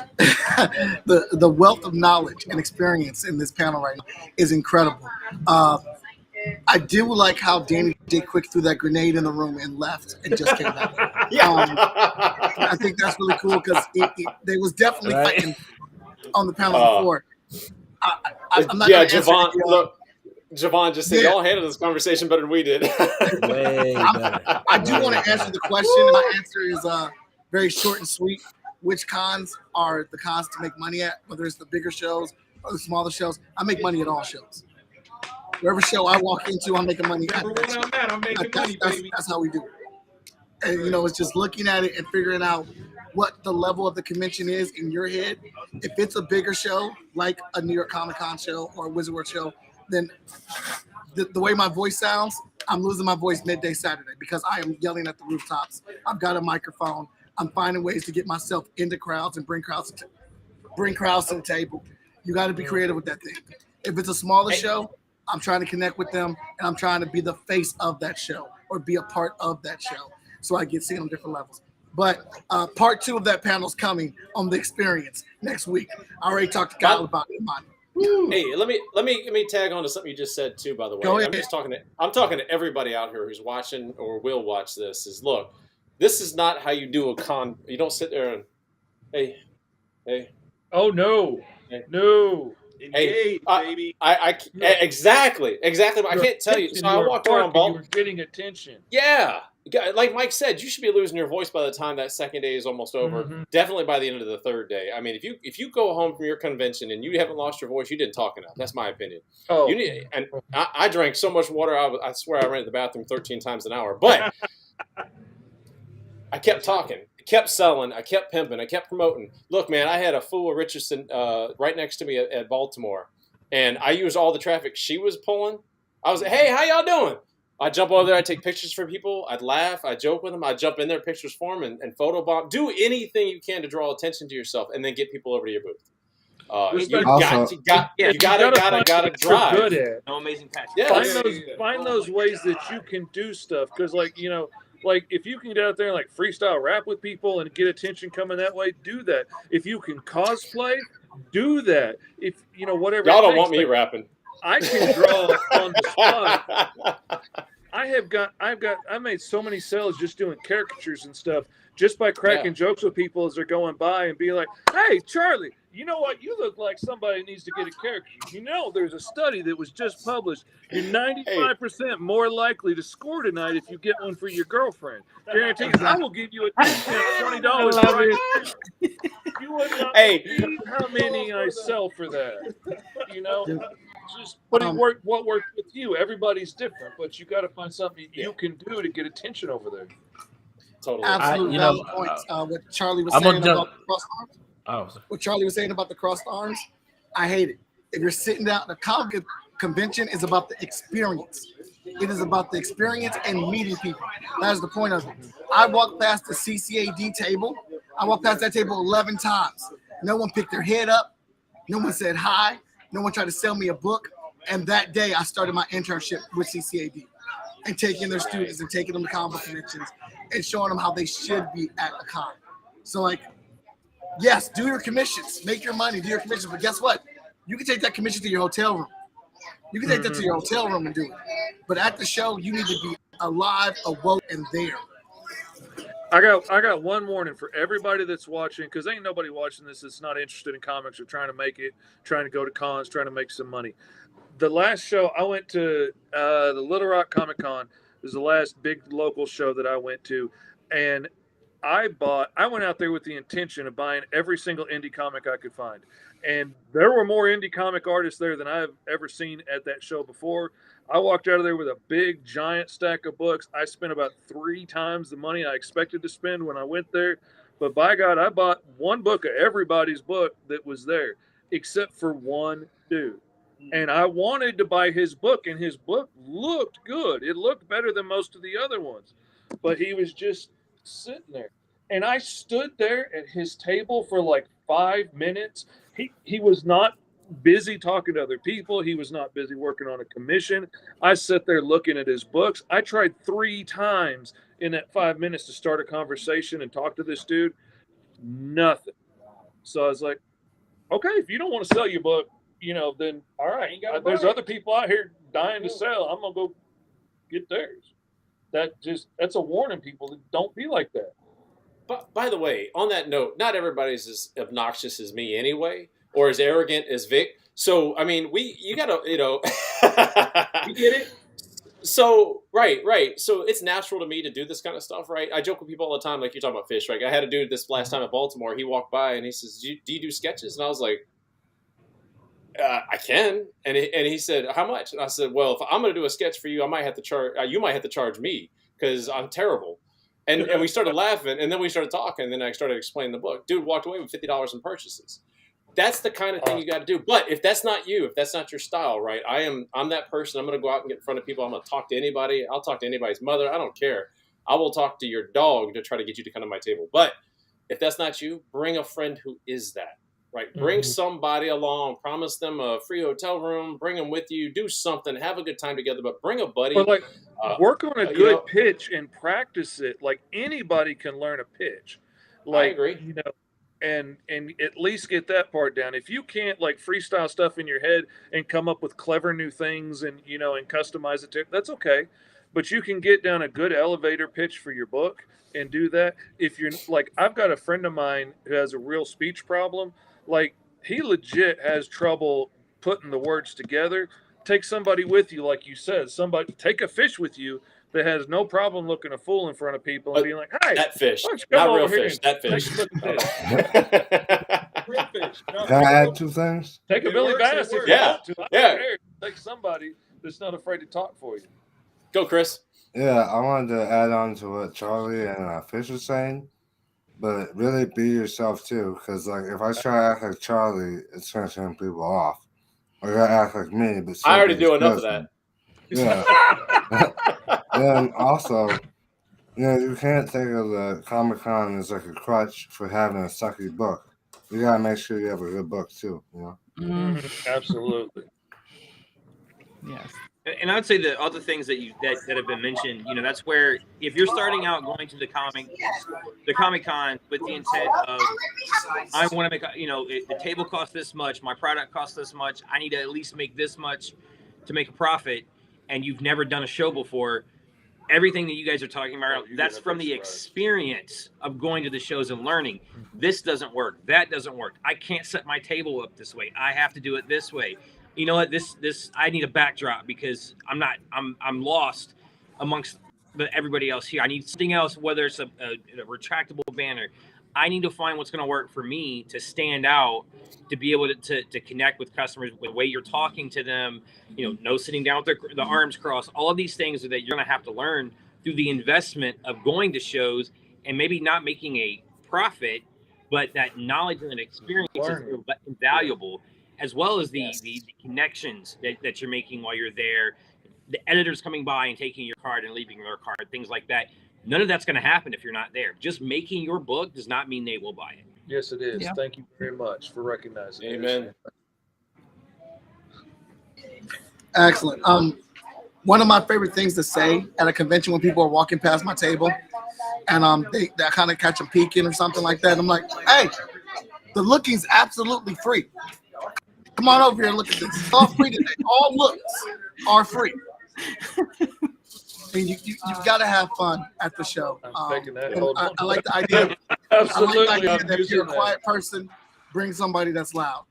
Speaker 1: the wealth of knowledge and experience in this panel right now is incredible. I do like how Danny J. Quick threw that grenade in the room and left and just came back. I think that's really cool because they was definitely fighting on the panel before. I'm not
Speaker 20: Javon, look, Javon just said, y'all handled this conversation better than we did.
Speaker 23: Way better.
Speaker 1: I do want to answer the question. My answer is very short and sweet. Which cons are the cons to make money at, whether it's the bigger shows or the smaller shows? I make money at all shows. Wherever show I walk into, I'm making money. That's how we do it. And, you know, it's just looking at it and figuring out what the level of the convention is in your head. If it's a bigger show, like a New York Comic Con show or a Wizard World show, then the way my voice sounds, I'm losing my voice midday Saturday because I am yelling at the rooftops. I've got a microphone. I'm finding ways to get myself into crowds and bring crowds to the table. You got to be creative with that thing. If it's a smaller show, I'm trying to connect with them, and I'm trying to be the face of that show or be a part of that show, so I get seen on different levels. But part 2 of that panel is coming on the experience next week. I already talked to Kyle about it.
Speaker 20: Hey, let me tag on to something you just said too. By the way,
Speaker 1: Go ahead.
Speaker 20: I'm talking to everybody out here who's watching or will watch this. Is look, this is not how you do a con. You don't sit there and hey.
Speaker 14: Oh no, no.
Speaker 20: Engage, baby. Exactly. I can't tell you. So I walked around Baltimore.
Speaker 14: You were getting attention.
Speaker 20: Yeah. like Mike said, you should be losing your voice by the time that second day is almost over.
Speaker 14: Mhm.
Speaker 20: Definitely by the end of the third day. I mean, if you go home from your convention and you haven't lost your voice, you didn't talk enough. That's my opinion.
Speaker 14: Oh.
Speaker 20: You need, and I drank so much water. I swear I ran to the bathroom 13 times an hour. But I kept talking, I kept selling, I kept pimping, I kept promoting. Look, man, I had a fool of Richardson right next to me at Baltimore, and I used all the traffic she was pulling. I was like, hey, how y'all doing? I'd jump over there, I'd take pictures for people, I'd laugh, I'd joke with them, I'd jump in their pictures for them and photobomb. Do anything you can to draw attention to yourself and then get people over to your booth. You gotta drive.
Speaker 14: Good at.
Speaker 15: No amazing patch.
Speaker 20: Yes.
Speaker 14: Find those ways that you can do stuff, because like if you can get out there and like freestyle rap with people and get attention coming that way, do that. If you can cosplay, do that. If whatever.
Speaker 20: Y'all don't want me rapping.
Speaker 14: I can draw on the spot. I made so many sales just doing caricatures and stuff, just by cracking jokes with people as they're going by and being like, hey, Charlie, you know what? You look like somebody needs to get a caricature. There's a study that was just published. You're 95% more likely to score tonight if you get one for your girlfriend. Guarantee I will give you a $20 right. You would not believe how many I sell for that. Just what works with you. Everybody's different, but you got to find something you can do to get attention over there.
Speaker 20: Totally.
Speaker 1: Absolutely valid points. What Charlie was saying about the crossed arms. What Charlie was saying about the crossed arms, I hate it. If you're sitting down, the comic convention is about the experience. It is about the experience and meeting people. That is the point of it. I walked past the CCAD table. I walked past that table 11 times. No one picked their head up. No one said hi. No one tried to sell me a book. And that day, I started my internship with CCAD and taking their students and taking them to comic conventions and showing them how they should be at a con. So, yes, do your commissions. Make your money. Do your commissions. But guess what? You can take that commission to your hotel room. You can take that to your hotel room and do it. But at the show, you need to be alive, awoke, and there.
Speaker 14: I got one warning for everybody that's watching, because ain't nobody watching this that's not interested in comics or trying to make it, trying to go to cons, trying to make some money. The last show I went to, the Little Rock Comic Con, was the last big local show that I went to, and I went out there with the intention of buying every single indie comic I could find. And there were more indie comic artists there than I've ever seen at that show before. I walked out of there with a big, giant stack of books. I spent about 3 times the money I expected to spend when I went there. But by God, I bought one book of everybody's book that was there, except for one dude. And I wanted to buy his book, and his book looked good. It looked better than most of the other ones. But he was just sitting there. And I stood there at his table for like 5 minutes. He was not busy talking to other people. He was not busy working on a commission. I sat there looking at his books. I tried 3 times in that 5 minutes to start a conversation and talk to this dude. Nothing. So I was like, okay, if you don't want to sell your book, then all right. There's other people out here dying to sell. I'm going to go get theirs. That's a warning, people. Don't be like that.
Speaker 20: But by the way, on that note, not everybody's as obnoxious as me anyway, or as arrogant as Vic. So, I mean, you gotta, you get it? So, right. So it's natural to me to do this kind of stuff, right? I joke with people all the time, like you're talking about Fish, right? I had a dude this last time at Baltimore. He walked by and he says, do you do sketches? And I was like, I can. And he said, how much? And I said, well, if I'm going to do a sketch for you, I might have to charge, you might have to charge me because I'm terrible. And we started laughing, and then we started talking, and then I started explaining the book. Dude walked away with $50 in purchases. That's the kind of thing you got to do. But if that's not you, if that's not your style, right? I'm that person. I'm going to go out and get in front of people. I'm going to talk to anybody. I'll talk to anybody's mother. I don't care. I will talk to your dog to try to get you to come to my table. But if that's not you, bring a friend who is that, right? Bring somebody along. Promise them a free hotel room. Bring them with you. Do something. Have a good time together. But bring a buddy.
Speaker 14: But work on a good pitch and practice it. Like anybody can learn a pitch.
Speaker 20: I agree.
Speaker 14: And at least get that part down. If you can't freestyle stuff in your head and come up with clever new things and and customize it, that's okay. But you can get down a good elevator pitch for your book and do that. If you're I've got a friend of mine who has a real speech problem. He legit has trouble putting the words together. Take somebody with you, like you said. Take a fish with you that has no problem looking a fool in front of people and being like, "Hey,
Speaker 20: that fish,
Speaker 14: why don't you come
Speaker 20: not real
Speaker 14: over here
Speaker 20: fish.
Speaker 14: and
Speaker 20: That
Speaker 14: take
Speaker 20: fish.
Speaker 14: a look at this?"
Speaker 5: Real fish. No,
Speaker 10: Can I add 2 things?
Speaker 14: Take a
Speaker 5: It
Speaker 14: Billy
Speaker 5: works, it
Speaker 14: Bass if
Speaker 5: works.
Speaker 14: you
Speaker 20: Yeah,
Speaker 14: want to. I
Speaker 20: yeah.
Speaker 14: don't care. Take somebody that's not afraid to talk for you.
Speaker 20: Go, Chris.
Speaker 10: Yeah, I wanted to add on to what Charlie and Fish was saying, but really be yourself too. Because like, if I try to act like Charlie, it's gonna turn people off. I gotta act like me, but still
Speaker 20: I already
Speaker 10: be
Speaker 20: do enough of
Speaker 10: person.
Speaker 20: that.
Speaker 10: Yeah. And also, you can't think of the Comic Con as like a crutch for having a sucky book. You gotta make sure you have a good book too.
Speaker 14: Absolutely.
Speaker 15: Yes. And I'd say the other things that that have been mentioned, that's where if you're starting out going to the Comic Con with the intent of I want to make the table costs this much, my product costs this much, I need to at least make this much to make a profit, and you've never done a show before. Everything that you guys are talking about, that's from the experience of going to the shows and learning. This doesn't work. That doesn't work. I can't set my table up this way. I have to do it this way. You know what? This I need a backdrop because I'm lost amongst everybody else here. I need something else, whether it's a retractable banner. I need to find what's going to work for me to stand out, to be able to connect with customers with the way you're talking to them, no sitting down with the arms crossed, all of these things that you're going to have to learn through the investment of going to shows and maybe not making a profit, but that knowledge and that experience is invaluable, as well as the connections that you're making while you're there, the editors coming by and taking your card and leaving their card, things like that. None of that's going to happen if you're not there. Just making your book does not mean they will buy it.
Speaker 14: Yes, it is.
Speaker 15: Yeah.
Speaker 14: Thank you very much for recognizing it.
Speaker 20: Amen.
Speaker 1: Excellent. One of my favorite things to say at a convention when people are walking past my table and they kind of catch them peeking or something like that, I'm like, hey, the looking's absolutely free. Come on over here and look at this. It's all free today. All looks are free. And you've got to have fun at the show. I like the idea.
Speaker 14: Absolutely,
Speaker 1: I like the idea that if you're a quiet person, bring somebody that's loud.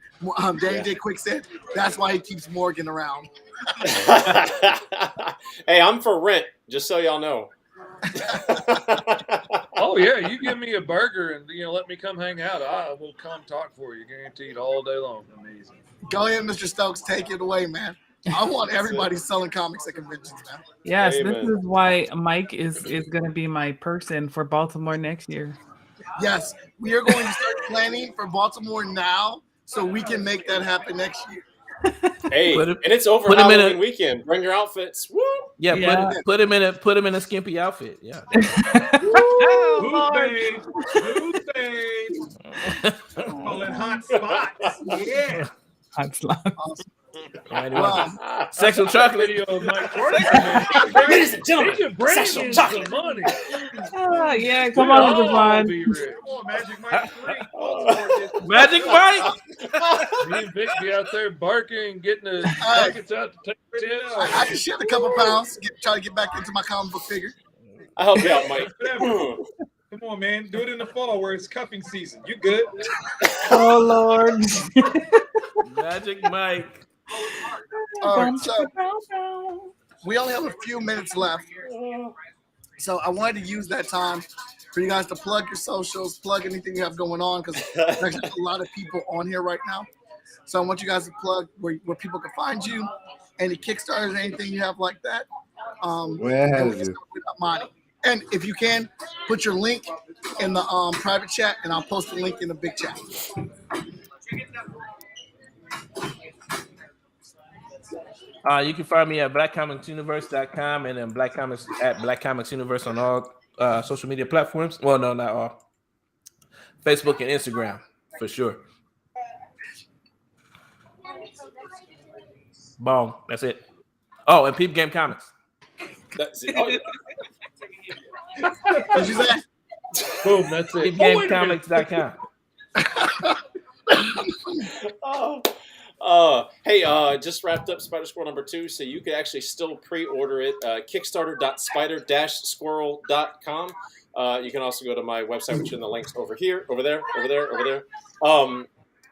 Speaker 1: Danny J. Quick said that's why he keeps Morgan around.
Speaker 20: Hey, I'm for rent, just so y'all know.
Speaker 14: Oh yeah, you give me a burger and let me come hang out. I will come talk for you, guaranteed, all day long. Amazing.
Speaker 1: Go ahead, Mr. Stokes, take it away, man. I want everybody selling comics at conventions, man.
Speaker 22: Yes,
Speaker 1: Amen.
Speaker 22: this is why Mike is going to be my person for Baltimore next year.
Speaker 1: Yes, we are going to start planning for Baltimore now so we can make that happen next year.
Speaker 20: Hey, and it's over
Speaker 23: put him in
Speaker 20: Halloween weekend. Bring your outfits. Woo!
Speaker 23: Yeah, put him in a skimpy outfit. Yeah.
Speaker 5: Calling hot spots. Yeah.
Speaker 22: Hot spots.
Speaker 1: Wow.
Speaker 23: Sexual chocolate.
Speaker 14: Video of Mike
Speaker 20: Ladies and gentlemen, sexual chocolate.
Speaker 14: Money.
Speaker 22: Yeah, come on, Devon.
Speaker 23: Magic Mike.
Speaker 14: Me and Vic be out there barking, getting the buckets out to take tips.
Speaker 1: I can shed a couple pounds, try to get back into my comic book figure.
Speaker 20: I'll help you out, Mike.
Speaker 5: Come on, man. Do it in the fall where it's cuffing season. You good?
Speaker 22: Oh, Lord.
Speaker 23: Magic Mike.
Speaker 1: All right, so we only have a few minutes left. So I wanted to use that time for you guys to plug your socials, plug anything you have going on, because there's actually a lot of people on here right now. So I want you guys to plug where people can find you, any Kickstarters, anything you have like that. Money. And if you can, put your link in the private chat, and I'll post the link in the big chat.
Speaker 23: You can find me at blackcomicsuniverse.com and then Black Comics at Black Comics Universe on all social media platforms. Well, no, not all. Facebook and Instagram, for sure. Boom. That's it. Oh, and Peep Game Comics.
Speaker 20: That's it. Oh, yeah.
Speaker 1: What'd you say?
Speaker 14: Boom, that's it.
Speaker 23: PeepGameComics.com.
Speaker 20: Hey, just wrapped up Spider Squirrel #2, so you can actually still pre-order it. Kickstarter.spider-squirrel.com. You can also go to my website, which is in the links over here, over there.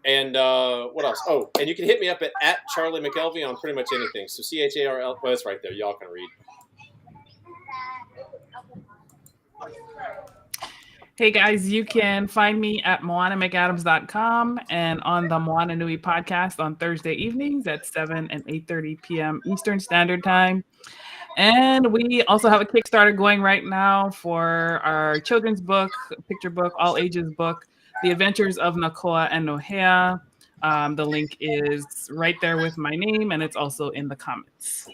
Speaker 20: And what else? Oh, and you can hit me up at Charlie McElvey on pretty much anything. So CHARL. Well, that's right there. Y'all can read.
Speaker 22: Hey guys, you can find me at moanamcadams.com and on the Moana Nui podcast on Thursday evenings at 7 and 8:30 p.m. Eastern Standard Time. And we also have a Kickstarter going right now for our children's book, picture book, all ages book, The Adventures of Nakoa and Nohea. The link is right there with my name, and it's also in the comments.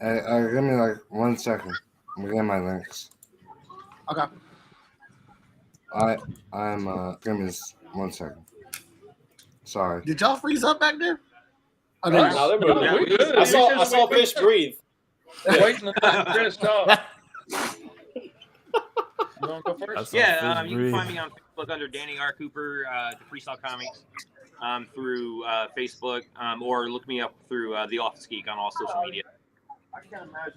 Speaker 10: Hey, give me like 1 second. I'm gonna get my links.
Speaker 1: Okay.
Speaker 10: I'm give me just 1 second. Sorry.
Speaker 1: Did y'all freeze up back there? Oh,
Speaker 7: No,
Speaker 1: there you
Speaker 7: no,
Speaker 1: go.
Speaker 7: they're moving. I saw fish breathe.
Speaker 14: Waiting to Chris talk. You want to go first?
Speaker 15: Yeah, you can find me on Facebook under Danny R. Cooper, the Freestyle Comics, through Facebook, or look me up through The Office Geek on all social media.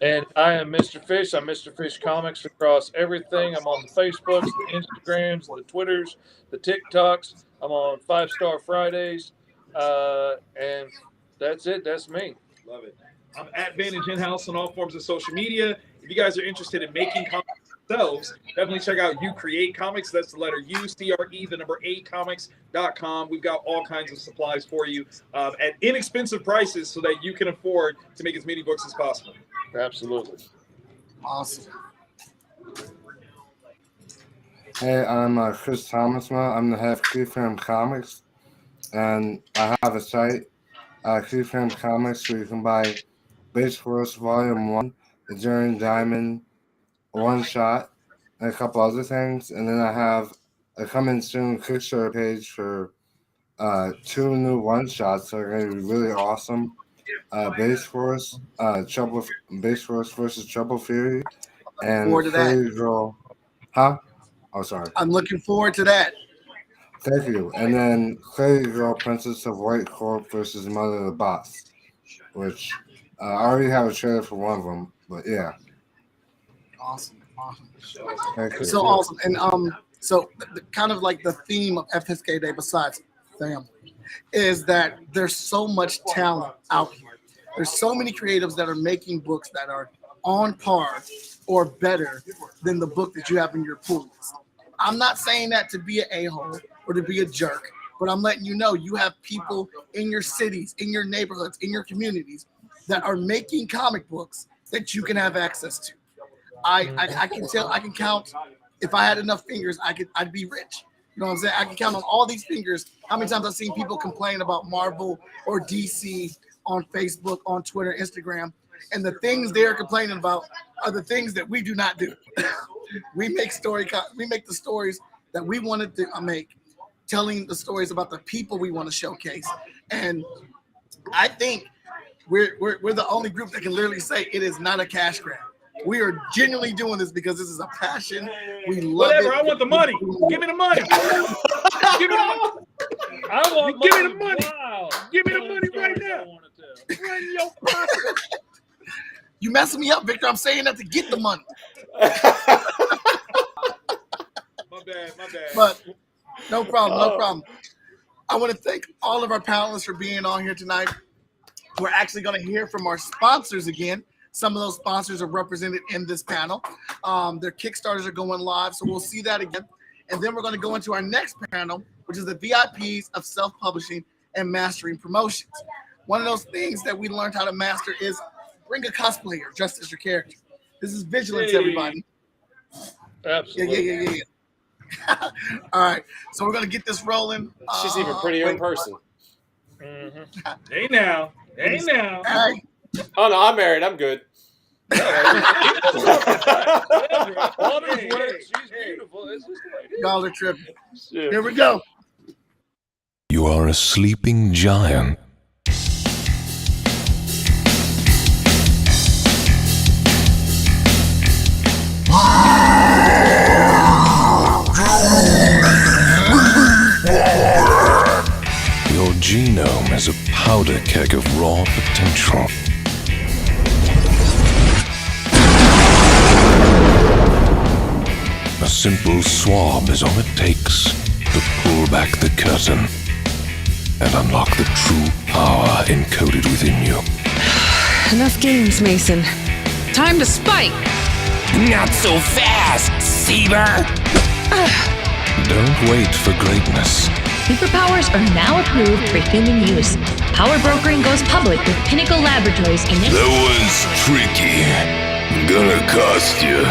Speaker 14: And I am Mr. Fish. I'm Mr. Fish Comics across everything. I'm on the Facebooks, the Instagrams, the Twitters, the TikToks. I'm on 5 Star Fridays. And that's it. That's me.
Speaker 7: Love it. I'm at Vantage In-House on all forms of social media. If you guys are interested in making comics themselves, definitely check out You Create Comics. That's the letter U, CRE, the number 8 comics.com. We've got all kinds of supplies for you at inexpensive prices so that you can afford to make as many books as possible.
Speaker 14: Absolutely.
Speaker 1: Awesome.
Speaker 10: Hey, I'm Chris Thomasma. I'm the head of Freeform Comics, and I have a site, Freeform Comics, where you can buy Base Force Volume 1, The Journey Diamond, One Shot, and a couple other things. And then I have a coming soon Kickstarter page for 2 new one-shots that are going to be really awesome. Base Force versus Trouble Fury, and
Speaker 1: Forward to that.
Speaker 10: Crazy Girl. Huh? Oh, sorry.
Speaker 1: I'm looking forward to that.
Speaker 10: Thank you. And then Crazy Girl, Princess of White Corp versus Mother of the Boss, which I already have a trailer for one of them, but yeah.
Speaker 1: Awesome.
Speaker 10: Thank you.
Speaker 1: So awesome. And so kind of like the theme of Fskday Day, besides family, is that there's so much talent out here. There's so many creatives that are making books that are on par or better than the book that you have in your pool list. I'm not saying that to be an a-hole or to be a jerk, but I'm letting you know you have people in your cities, in your neighborhoods, in your communities that are making comic books that you can have access to. I can count, if I had enough fingers, I'd be rich. You know what I'm saying? I can count on all these fingers how many times I've seen people complain about Marvel or DC on Facebook, on Twitter, Instagram, and the things they're complaining about are the things that we do not do. We make the stories that we wanted to make, telling the stories about the people we want to showcase. And I think we're the only group that can literally say it is not a cash grab. We are genuinely doing this because this is a passion. We love
Speaker 7: Whatever.
Speaker 1: it.
Speaker 7: I want the money. Give me the money. Give me the money.
Speaker 14: I want
Speaker 7: Give me the money.
Speaker 14: Wow.
Speaker 7: Give me the money right now.
Speaker 14: Right in your pocket.
Speaker 1: You messing me up, Victor. I'm saying that to get the money.
Speaker 7: My bad.
Speaker 1: But no problem. I want to thank all of our panelists for being on here tonight. We're actually going to hear from our sponsors again. Some of those sponsors are represented in this panel. Their Kickstarters are going live, so we'll see that again. And then we're going to go into our next panel, which is the VIPs of self-publishing and mastering promotions. One of those things that we learned how to master is bring a cosplayer dressed as your character. This is vigilance, everybody.
Speaker 14: Absolutely.
Speaker 1: Yeah. All right, so we're going to get this rolling.
Speaker 20: She's even prettier in person.
Speaker 14: Mm-hmm.
Speaker 7: Hey now.
Speaker 1: Hey.
Speaker 20: Oh no, I'm married. I'm good.
Speaker 14: She's beautiful. It's just the way it is.
Speaker 1: Y'all are tripping. Here we go.
Speaker 4: You are a sleeping giant. Your genome is a powder keg of raw potential. A simple swab is all it takes to pull back the curtain and unlock the true power encoded within you.
Speaker 16: Enough games, Mason. Time to spike!
Speaker 6: Not so fast, Seaver!
Speaker 4: Don't wait for greatness.
Speaker 13: Superpowers are now approved for human use. Power brokering goes public with Pinnacle Laboratories and
Speaker 4: That one's tricky. Gonna cost you.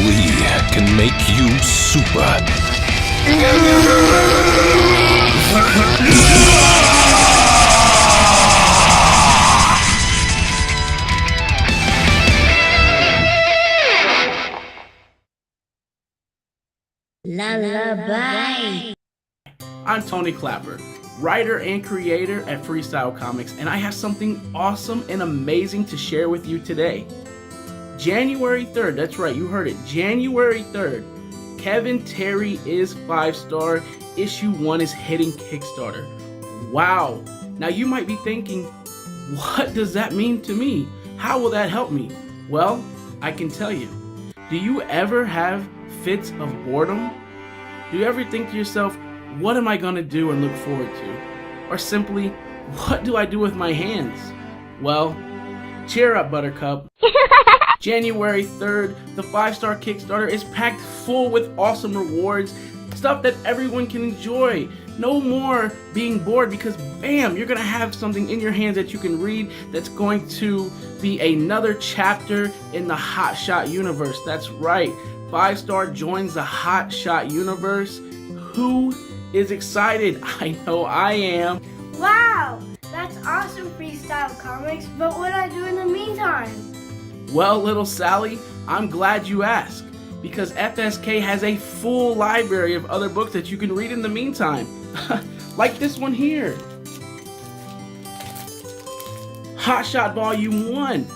Speaker 4: We can make you super.
Speaker 13: Lullaby.
Speaker 16: I'm Tony Clapper, writer and creator at Freestyle Comics, and I have something awesome and amazing to share with you today. January 3rd, that's right, you heard it, January 3rd, Kevin Terry is 5-star, issue 1 is hitting Kickstarter. Wow. Now you might be thinking, what does that mean to me? How will that help me? Well, I can tell you. Do you ever have fits of boredom? Do you ever think to yourself, what am I going to do and look forward to? Or simply, what do I do with my hands? Well, cheer up, Buttercup. January 3rd, the 5-star Kickstarter is packed full with awesome rewards, stuff that everyone can enjoy. No more being bored because, bam, you're going to have something in your hands that you can read that's going to be another chapter in the Hot Shot universe. That's right. 5-star joins the Hot Shot universe. Who is excited? I know I am.
Speaker 17: Wow, that's awesome, Freestyle Comics, but what do I do in the meantime?
Speaker 16: Well, little Sally, I'm glad you asked, because FSK has a full library of other books that you can read in the meantime. Like this one here. Hot Shot Volume 1.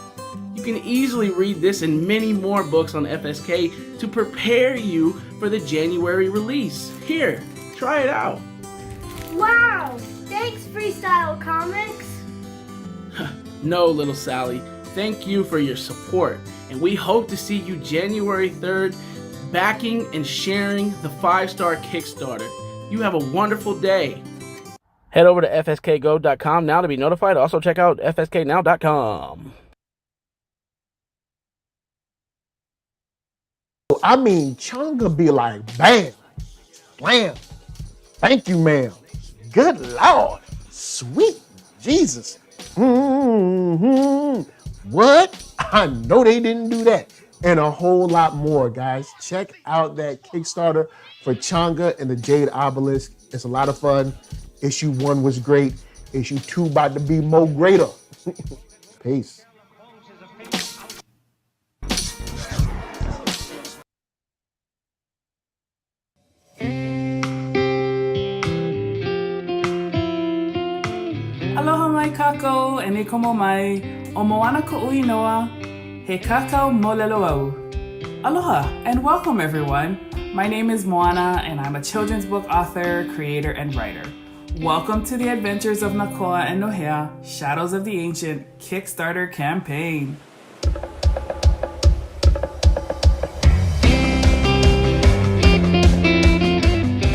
Speaker 16: You can easily read this and many more books on FSK to prepare you for the January release. Here, try it out.
Speaker 17: Wow, thanks, Freestyle Comics.
Speaker 16: No, little Sally. Thank you for your support, and we hope to see you January 3rd backing and sharing the 5-star Kickstarter. You have a wonderful day. Head over to fskgo.com now to be notified. Also check out fsknow.com.
Speaker 12: I mean, Chunga be like, bam, blam, thank you, ma'am. Good Lord, sweet Jesus. What? I know they didn't do that. And a whole lot more, guys. Check out that Kickstarter for Chunga and the Jade Obelisk. It's a lot of fun. Issue 1 was great. Issue 2 about to be more greater. Peace.
Speaker 22: Aloha mai kako e ne komo mai o moana ko'ui noa he kakao molelo au. Aloha and welcome everyone. My name is Moana and I'm a children's book author, creator, and writer. Welcome to the adventures of Nakoa and Nohea, Shadows of the Ancient Kickstarter campaign.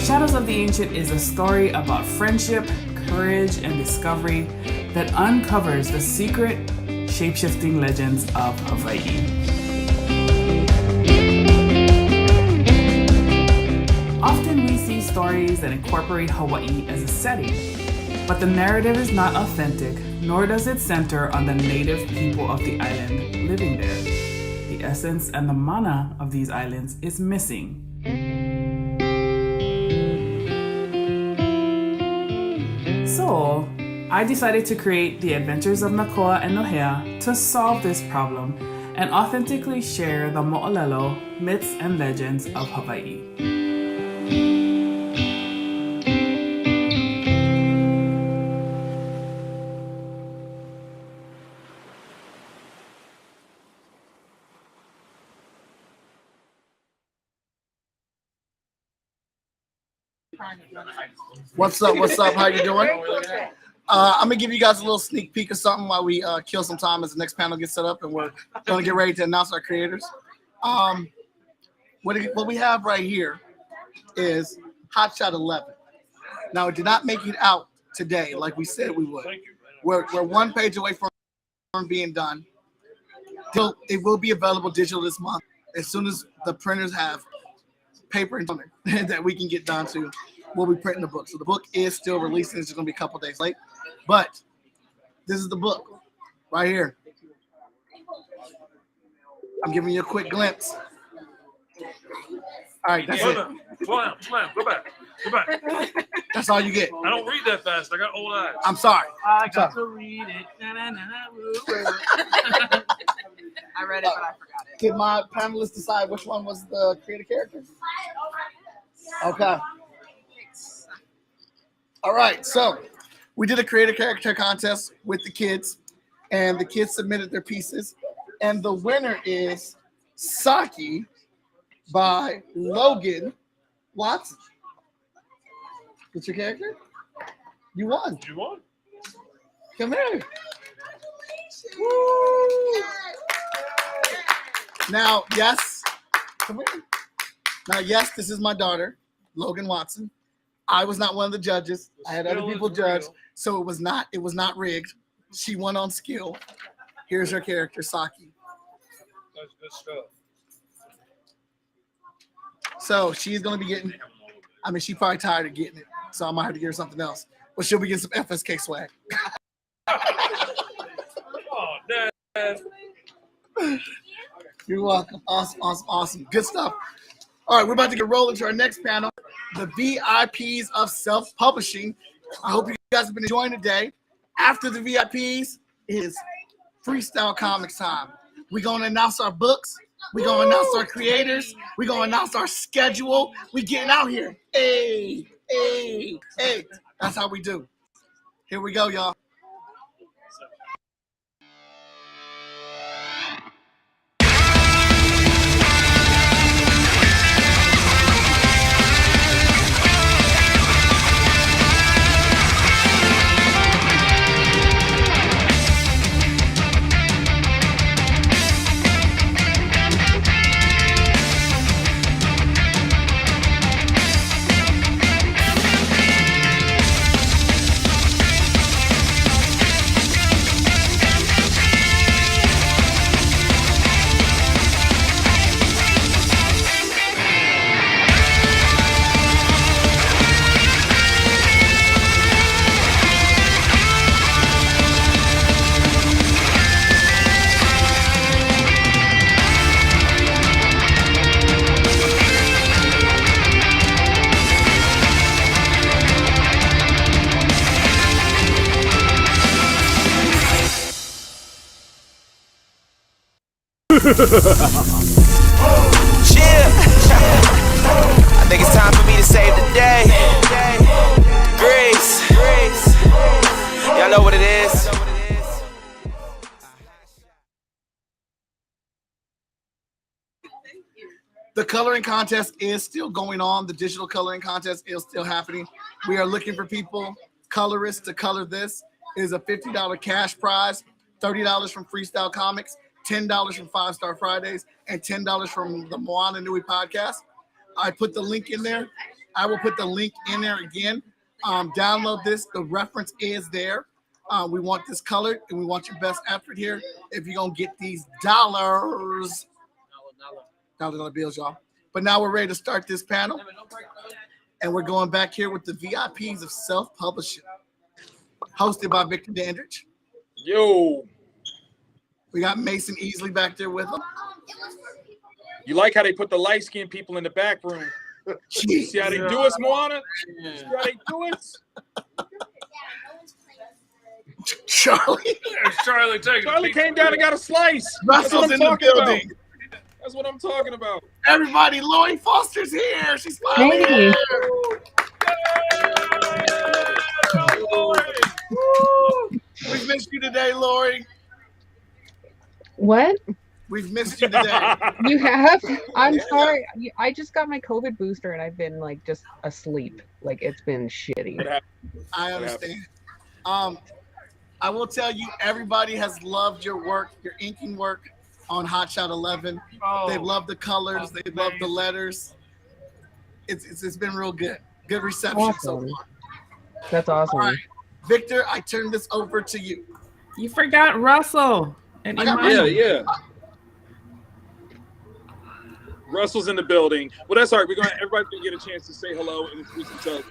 Speaker 22: Shadows of the Ancient is a story about friendship, courage, and discovery that uncovers the secret, shape-shifting legends of Hawaii. Often we see stories that incorporate Hawaii as a setting, but the narrative is not authentic, nor does it center on the native people of the island living there. The essence and the mana of these islands is missing. So, I decided to create The Adventures of Nakoa and Nohea to solve this problem and authentically share the mo'olelo, myths, and legends of Hawaii.
Speaker 1: What's up? What's up? How you doing? I'm gonna give you guys a little sneak peek of something while we kill some time as the next panel gets set up, and we're gonna get ready to announce our creators. What we have right here is Hot Shot 11. Now, it did not make it out today like we said we would. We're one page away from being done. It will be available digital this month as soon as the printers have paper and something that we can get down to. We'll be printing the book. So the book is still releasing. It's just going to be a couple days late. But this is the book right here. I'm giving you a quick glimpse. All right, that's it.
Speaker 14: Come on, go back.
Speaker 1: That's all you get.
Speaker 14: I don't read that fast. I got old eyes.
Speaker 1: I'm sorry.
Speaker 15: I got to read it. I read it, but I forgot it.
Speaker 1: Did my panelists decide which one was the creative character? Okay. All right, so we did a creative character contest with the kids, and the kids submitted their pieces, and the winner is Saki by Logan Watson. What's your character? You won.
Speaker 14: You won.
Speaker 1: Come here. Woo. Now, yes. Come here. Now, yes, this is my daughter, Logan Watson. I was not one of the judges. I had other people judge, so it was not rigged. She won on skill. Here's her character, Saki.
Speaker 14: That's good stuff.
Speaker 1: So she's gonna be getting. I mean, she's probably tired of getting it, so I might have to give her something else. But she'll be getting some FSK swag.
Speaker 14: Oh, Dad.
Speaker 1: You're welcome. Awesome. Good stuff. All right, we're about to get rolling to our next panel, the VIPs of self-publishing. I hope you guys have been enjoying the day. After the VIPs is freestyle comics time. We're going to announce our books. We're going to announce our creators. We're going to announce our schedule. We getting out here. Hey. That's how we do. Here we go, y'all.
Speaker 6: I think it's time for me to save the day. Grace. Y'all know what it is.
Speaker 1: The coloring contest is still going on. The digital coloring contest is still happening. We are looking for people, colorists, to color this. It is a $50 cash prize, $30 from Freestyle Comics, $10 from 5 Star Fridays, and $10 from the Moana Nui podcast. I put the link in there. I will put the link in there again. Download this. The reference is there. We want this colored, and we want your best effort here if you're going to get these dollars. Dollar bills, y'all. But now we're ready to start this panel. And we're going back here with the VIPs of self-publishing. Hosted by Victor Dandridge.
Speaker 7: Yo.
Speaker 1: We got Mason Easley back there with him.
Speaker 7: You like how they put the light-skinned people in the back room? See how they do us, Moana? See how they do us?
Speaker 1: Charlie.
Speaker 7: Charlie came down and got a slice.
Speaker 1: Russell's in the building.
Speaker 7: That's what I'm talking about.
Speaker 1: Everybody, Lori Foster's here. She's smiling.
Speaker 11: Hey.
Speaker 1: We've missed you today, Lori.
Speaker 11: What?
Speaker 1: We've missed you today.
Speaker 11: You have? I'm sorry. I just got my COVID booster and I've been like just asleep. Like it's been shitty.
Speaker 1: I understand. I will tell you, everybody has loved your work, your inking work on Hot Shot 11. They've loved the colors. They've loved the letters. It's been real good. Good reception so far.
Speaker 11: That's awesome.
Speaker 1: All right. Victor, I turn this over to you.
Speaker 22: You forgot Russell. And
Speaker 1: I got
Speaker 22: Imani.
Speaker 1: Russell.
Speaker 7: Russell's in the building. Well, that's all right. Everybody's gonna get a chance to say hello and introduce themselves.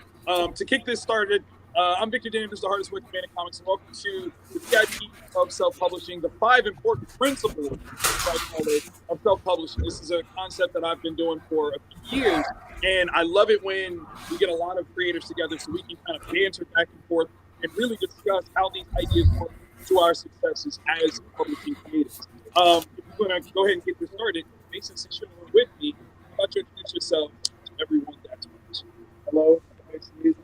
Speaker 7: To kick this started, I'm Victor Davis, the hardest working man in comics, and welcome to the VIP of self-publishing, the 5 important principles, as I call it, of self-publishing. This is a concept that I've been doing for a few years, and I love it when we get a lot of creators together so we can kind of banter back and forth and really discuss how these ideas work to our successes as publishing creators. If you're going to go ahead and get this started, Mason, since you're with me, how about you introduce yourself to everyone that's watching?
Speaker 5: Hello, I'm Mason Easley,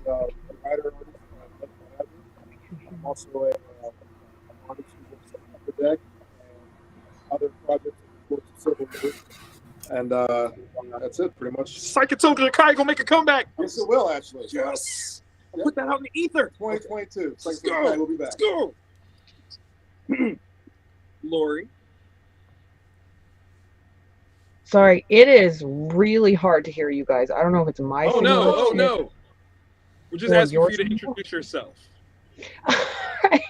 Speaker 5: a writer artist. I'm also an artist who works on the deck and other projects in the course of several years. And that's it, pretty much.
Speaker 7: Psychotoka Kai gonna make a comeback.
Speaker 5: Yes, it will, actually.
Speaker 7: Yes. I'll put that out in the ether.
Speaker 5: 2022.
Speaker 7: Let's go.
Speaker 5: We'll be back.
Speaker 7: Let's go. Lori.
Speaker 11: Sorry, it is really hard to hear you guys. I don't know if it's my
Speaker 7: Oh
Speaker 11: signal.
Speaker 7: no! Oh no! We're just
Speaker 11: Or
Speaker 7: asking
Speaker 11: your
Speaker 7: for you to
Speaker 11: signal?
Speaker 7: introduce yourself.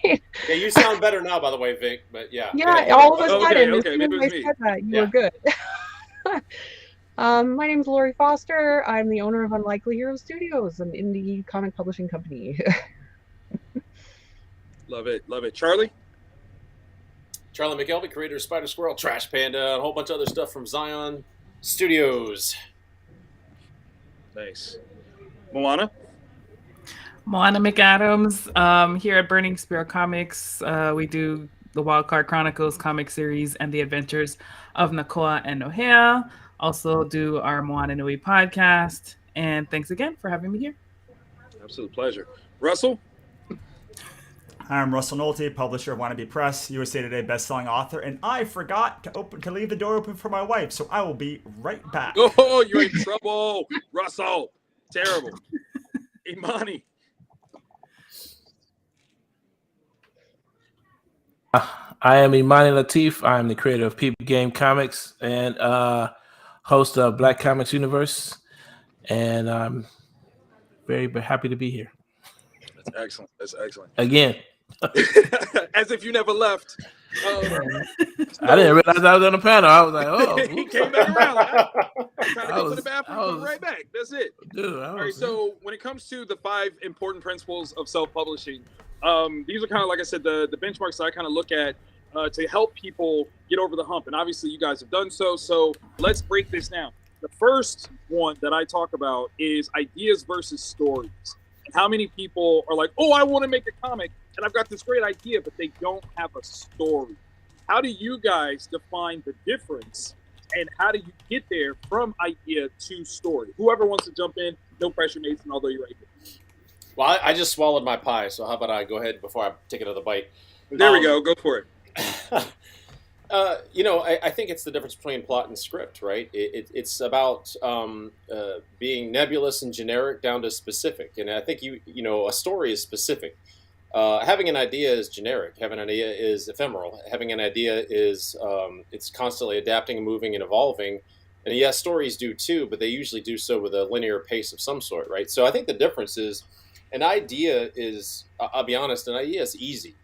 Speaker 20: Yeah, you sound better now, by the way, Vic. But yeah.
Speaker 11: Yeah, all of a sudden, as
Speaker 7: okay,
Speaker 11: soon as
Speaker 7: maybe it
Speaker 11: I
Speaker 7: was me.
Speaker 11: said that, you
Speaker 20: Yeah.
Speaker 11: were good. My name is Lori Foster. I'm the owner of Unlikely Hero Studios, an indie comic publishing company.
Speaker 7: Love it, love it. Charlie.
Speaker 20: Charlie McKelvey, creator of Spider Squirrel, Trash Panda, and a whole bunch of other stuff from Zion Studios.
Speaker 7: Nice. Moana.
Speaker 22: Moana McAdams, here at Burning Spear Comics. We do the Wildcard Chronicles comic series and the adventures of Nakoa and Nohea. Also do our Moana Nui podcast. And thanks again for having me here.
Speaker 7: Absolute pleasure. Russell.
Speaker 9: I'm Russell Nolte, publisher of Wannabe Press, USA Today bestselling author, and I forgot to leave the door open for my wife, so I will be right back.
Speaker 7: Oh, you're in trouble, Russell. Terrible. Imani.
Speaker 23: I am Imani Latif. I am the creator of Peep Game Comics and host of Black Comics Universe. And I'm very happy to be here.
Speaker 7: That's excellent. That's excellent.
Speaker 23: Again.
Speaker 7: As if you never left.
Speaker 23: I didn't realize I was on the panel. I was like, oh.
Speaker 7: He came back around. Like, I'm trying to go to the bathroom,
Speaker 23: I
Speaker 7: come
Speaker 23: was-
Speaker 7: right back. That's it.
Speaker 23: Dude,
Speaker 7: All right, so when it comes to the 5 important principles of self-publishing, these are kind of, like I said, the benchmarks that I kind of look at to help people get over the hump. And obviously you guys have done so. So let's break this down. The first one that I talk about is ideas versus stories. And how many people are like, oh, I want to make a comic and I've got this great idea, but they don't have a story. How do you guys define the difference and how do you get there from idea to story? Whoever wants to jump in, no pressure, Mason, although you're right here.
Speaker 20: Well, I just swallowed my pie, so how about I go ahead before I take another bite?
Speaker 7: There we go. Go for it.
Speaker 20: I think it's the difference between plot and script, right? It's about being nebulous and generic down to specific. And I think a story is specific. Having an idea is generic. Having an idea is ephemeral. Having an idea is it's constantly adapting and moving and evolving. And yes, stories do too, but they usually do so with a linear pace of some sort, right? So I think the difference is an idea is, I'll be honest, an idea is easy.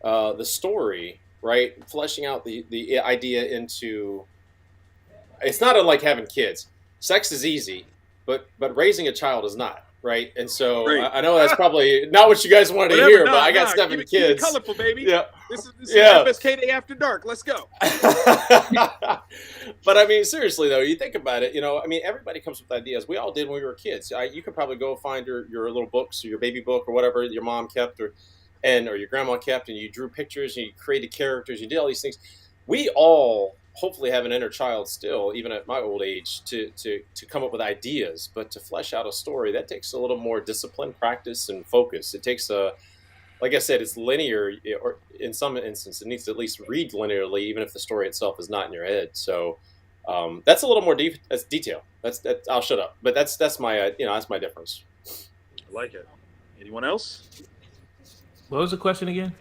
Speaker 20: The story, right, fleshing out the idea into, it's not unlike having kids. Sex is easy, but raising a child is not. Right, and so
Speaker 7: Right.
Speaker 20: I know that's probably not what you guys wanted to hear, but I got 7
Speaker 7: Keep
Speaker 20: kids.
Speaker 7: it colorful, baby.
Speaker 20: Yeah,
Speaker 7: This is
Speaker 20: Yeah.
Speaker 7: FSK Day After Dark. Let's go.
Speaker 20: But I mean, seriously though, you think about it. Everybody comes with ideas. We all did when we were kids. You could probably go find your little books or your baby book or whatever your mom kept or your grandma kept, and you drew pictures and you created characters. You did all these things. We all hopefully have an inner child still, even at my old age, to come up with ideas, but to flesh out a story, that takes a little more discipline, practice, and focus. It takes like I said, it's linear, or in some instances, it needs to at least read linearly, even if the story itself is not in your head. So that's a little more that's detail. That's I'll shut up. But that's my that's my difference.
Speaker 7: I like it. Anyone else?
Speaker 23: What was the question again?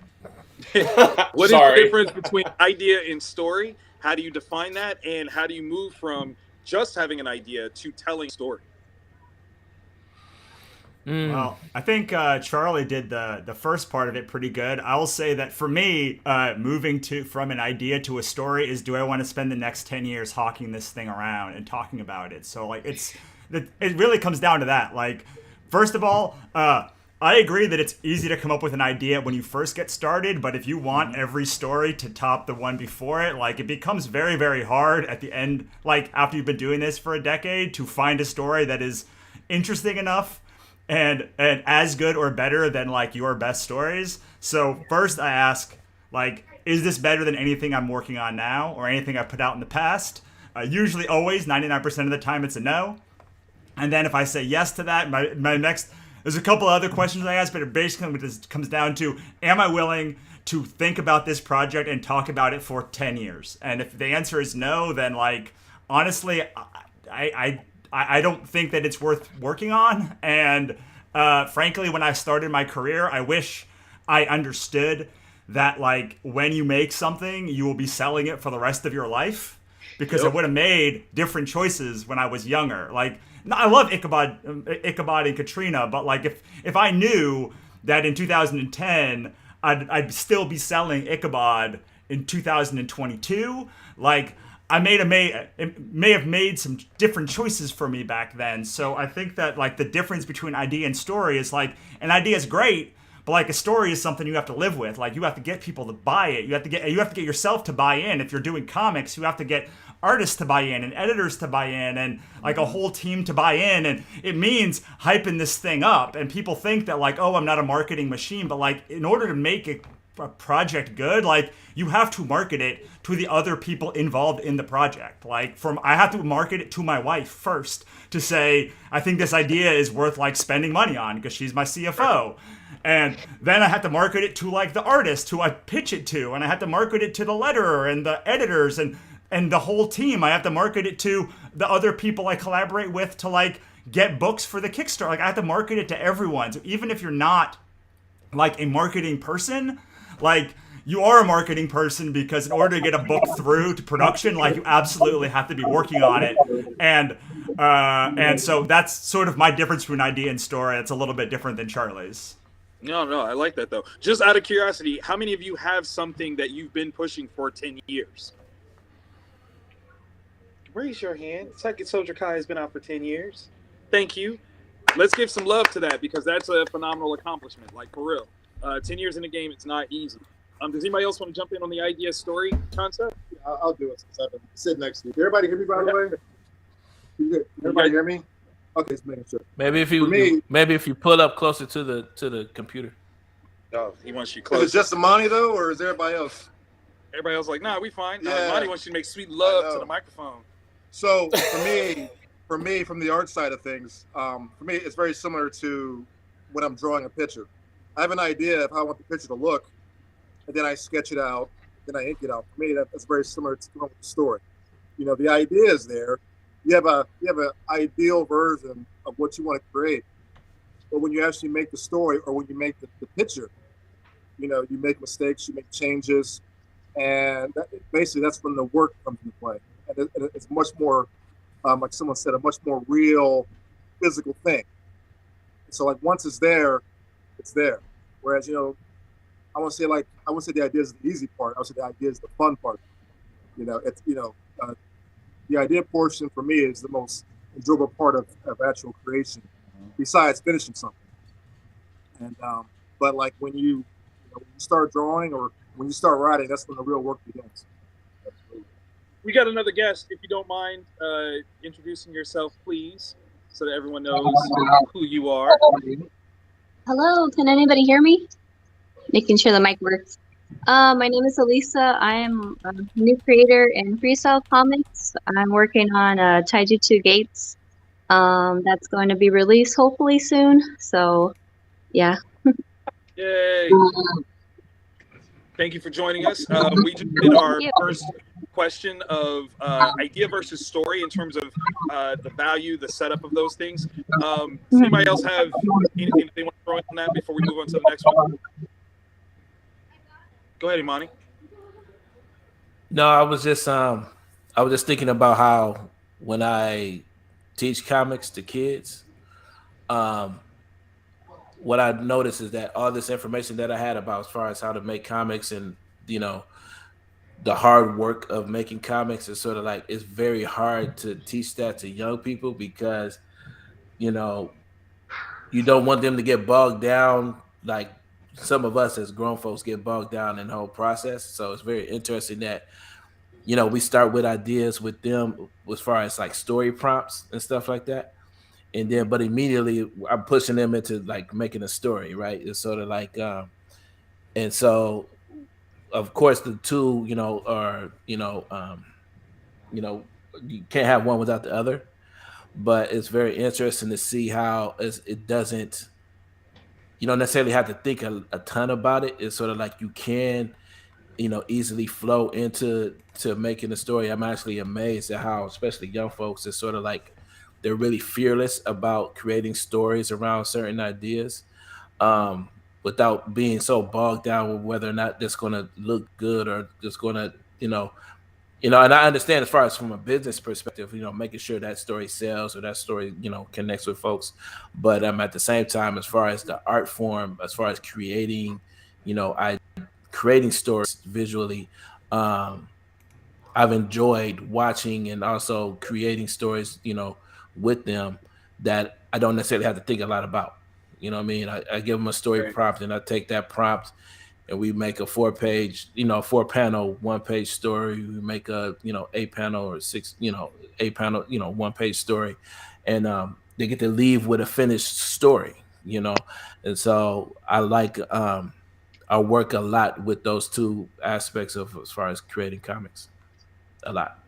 Speaker 7: What is
Speaker 20: Sorry.
Speaker 7: the difference between idea and story? How do you define that? And how do you move from just having an idea to telling a story?
Speaker 9: Well, I think Charlie did the first part of it pretty good. I will say that for me, moving from an idea to a story is, do I want to spend the next 10 years hawking this thing around and talking about it? So like it really comes down to that. Like, first of all, I agree that it's easy to come up with an idea when you first get started, but if you want every story to top the one before it, like it becomes very, very hard at the end, like after you've been doing this for a decade, to find a story that is interesting enough and as good or better than like your best stories. So first I ask, like, is this better than anything I'm working on now or anything I've put out in the past? Usually, always, 99% of the time, it's a no. And then if I say yes to that, my next, there's a couple other questions I ask, but it basically just comes down to, am I willing to think about this project and talk about it for 10 years? And if the answer is no, then like, honestly, I don't think that it's worth working on. And frankly, when I started my career, I wish I understood that like when you make something, you will be selling it for the rest of your life, because I would have made different choices when I was younger. Like, I love Ichabod and Katrina, but like if I knew that in 2010 I'd still be selling Ichabod in 2022, like I may have made some different choices for me back then. So I think that like the difference between idea and story is like, an idea is great, but like a story is something you have to live with. Like you have to get people to buy it. You have to get yourself to buy in. If you're doing comics, you have to get artists to buy in and editors to buy in and like a whole team to buy in. And it means hyping this thing up. And people think that like, oh, I'm not a marketing machine, but like in order to make a project good, like you have to market it to the other people involved in the project. Like I have to market it to my wife first to say, I think this idea is worth like spending money on because she's my CFO. And then I have to market it to like the artist who I pitch it to, and I have to market it to the letterer and the editors and the whole team. I have to market it to the other people I collaborate with to like get books for the Kickstarter. Like I have to market it to everyone. So even if you're not like a marketing person, like you are a marketing person, because in order to get a book through to production, like you absolutely have to be working on it. And so that's sort of my difference between idea and story. It's a little bit different than Charlie's.
Speaker 7: No, I like that though. Just out of curiosity, how many of you have something that you've been pushing for 10 years? Raise your hand. Second Soldier Kai has been out for 10 years. Thank you. Let's give some love to that, because that's a phenomenal accomplishment. Like for real. 10 years in the game, it's not easy. Does anybody else want to jump in on the idea story concept?
Speaker 5: I'll do it since I've been sitting next to you. Can everybody hear me, by the way? Can everybody hear me? Okay, just making sure.
Speaker 23: Maybe if you pull up closer to the computer.
Speaker 7: Oh, he wants you
Speaker 5: Is
Speaker 7: close.
Speaker 5: it just Amani though, or is everybody else?
Speaker 7: Everybody else like, nah, we fine.
Speaker 5: Yeah.
Speaker 7: Monty wants you to make sweet love to the microphone.
Speaker 5: So for me, from the art side of things, for me, it's very similar to when I'm drawing a picture. I have an idea of how I want the picture to look, and then I sketch it out, then I ink it out. For me, that's very similar to the story. You know, the idea is there. You have an ideal version of what you want to create, but when you actually make the story, or when you make the picture, you know, you make mistakes, you make changes, and basically that's when the work comes into play. And it's much more, like someone said, a much more real, physical thing. So like once it's there, it's there. Whereas, you know, I wouldn't say the idea is the easy part. I would say the idea is the fun part. You know, it's, you know, the idea portion for me is the most enjoyable part of actual creation, besides finishing something. And but like when you start drawing or when you start writing, that's when the real work begins.
Speaker 7: We got another guest. If you don't mind introducing yourself, please, so that everyone knows who you are.
Speaker 18: Hello, can anybody hear me? Making sure the mic works. My name is Elisa. I am a new creator in Freestyle Comics. I'm working on Taijutsu Gates. That's going to be released hopefully soon. So, yeah.
Speaker 7: Yay! Thank you for joining us. We just did our first question of idea versus story in terms of the value, the setup of those things. Does anybody else have anything they want to throw in on that before we move on to the next one? Go ahead, Imani.
Speaker 23: No, I was just thinking about how when I teach comics to kids, what I noticed is that all this information that I had about as far as how to make comics and you know the hard work of making comics is sort of like it's very hard to teach that to young people because you know you don't want them to get bogged down like some of us as grown folks get bogged down in the whole process. So it's very interesting that we start with ideas with them as far as like story prompts and stuff like that. And then but immediately I'm pushing them into like making a story, right? It's sort of like and so of course the two, are you can't have one without the other. But it's very interesting to see how it doesn't you don't necessarily have to think a ton about it. It's sort of like you can, easily flow into making a story. I'm actually amazed at how, especially young folks, it's sort of like they're really fearless about creating stories around certain ideas, without being so bogged down with whether or not that's going to look good or just going to, and I understand as far as from a business perspective, making sure that story sells or that story, connects with folks. But at the same time, as far as the art form, as far as creating, creating stories visually, I've enjoyed watching and also creating stories, with them that I don't necessarily have to think a lot about. You know what I mean? I give them a story prompt and I take that prompt and we make a 4-page, 4-panel, 1-page story. We make a, 8-panel or 8-panel, 1-page story. And they get to leave with a finished story, And so I work a lot with those two aspects of as far as creating comics. A lot.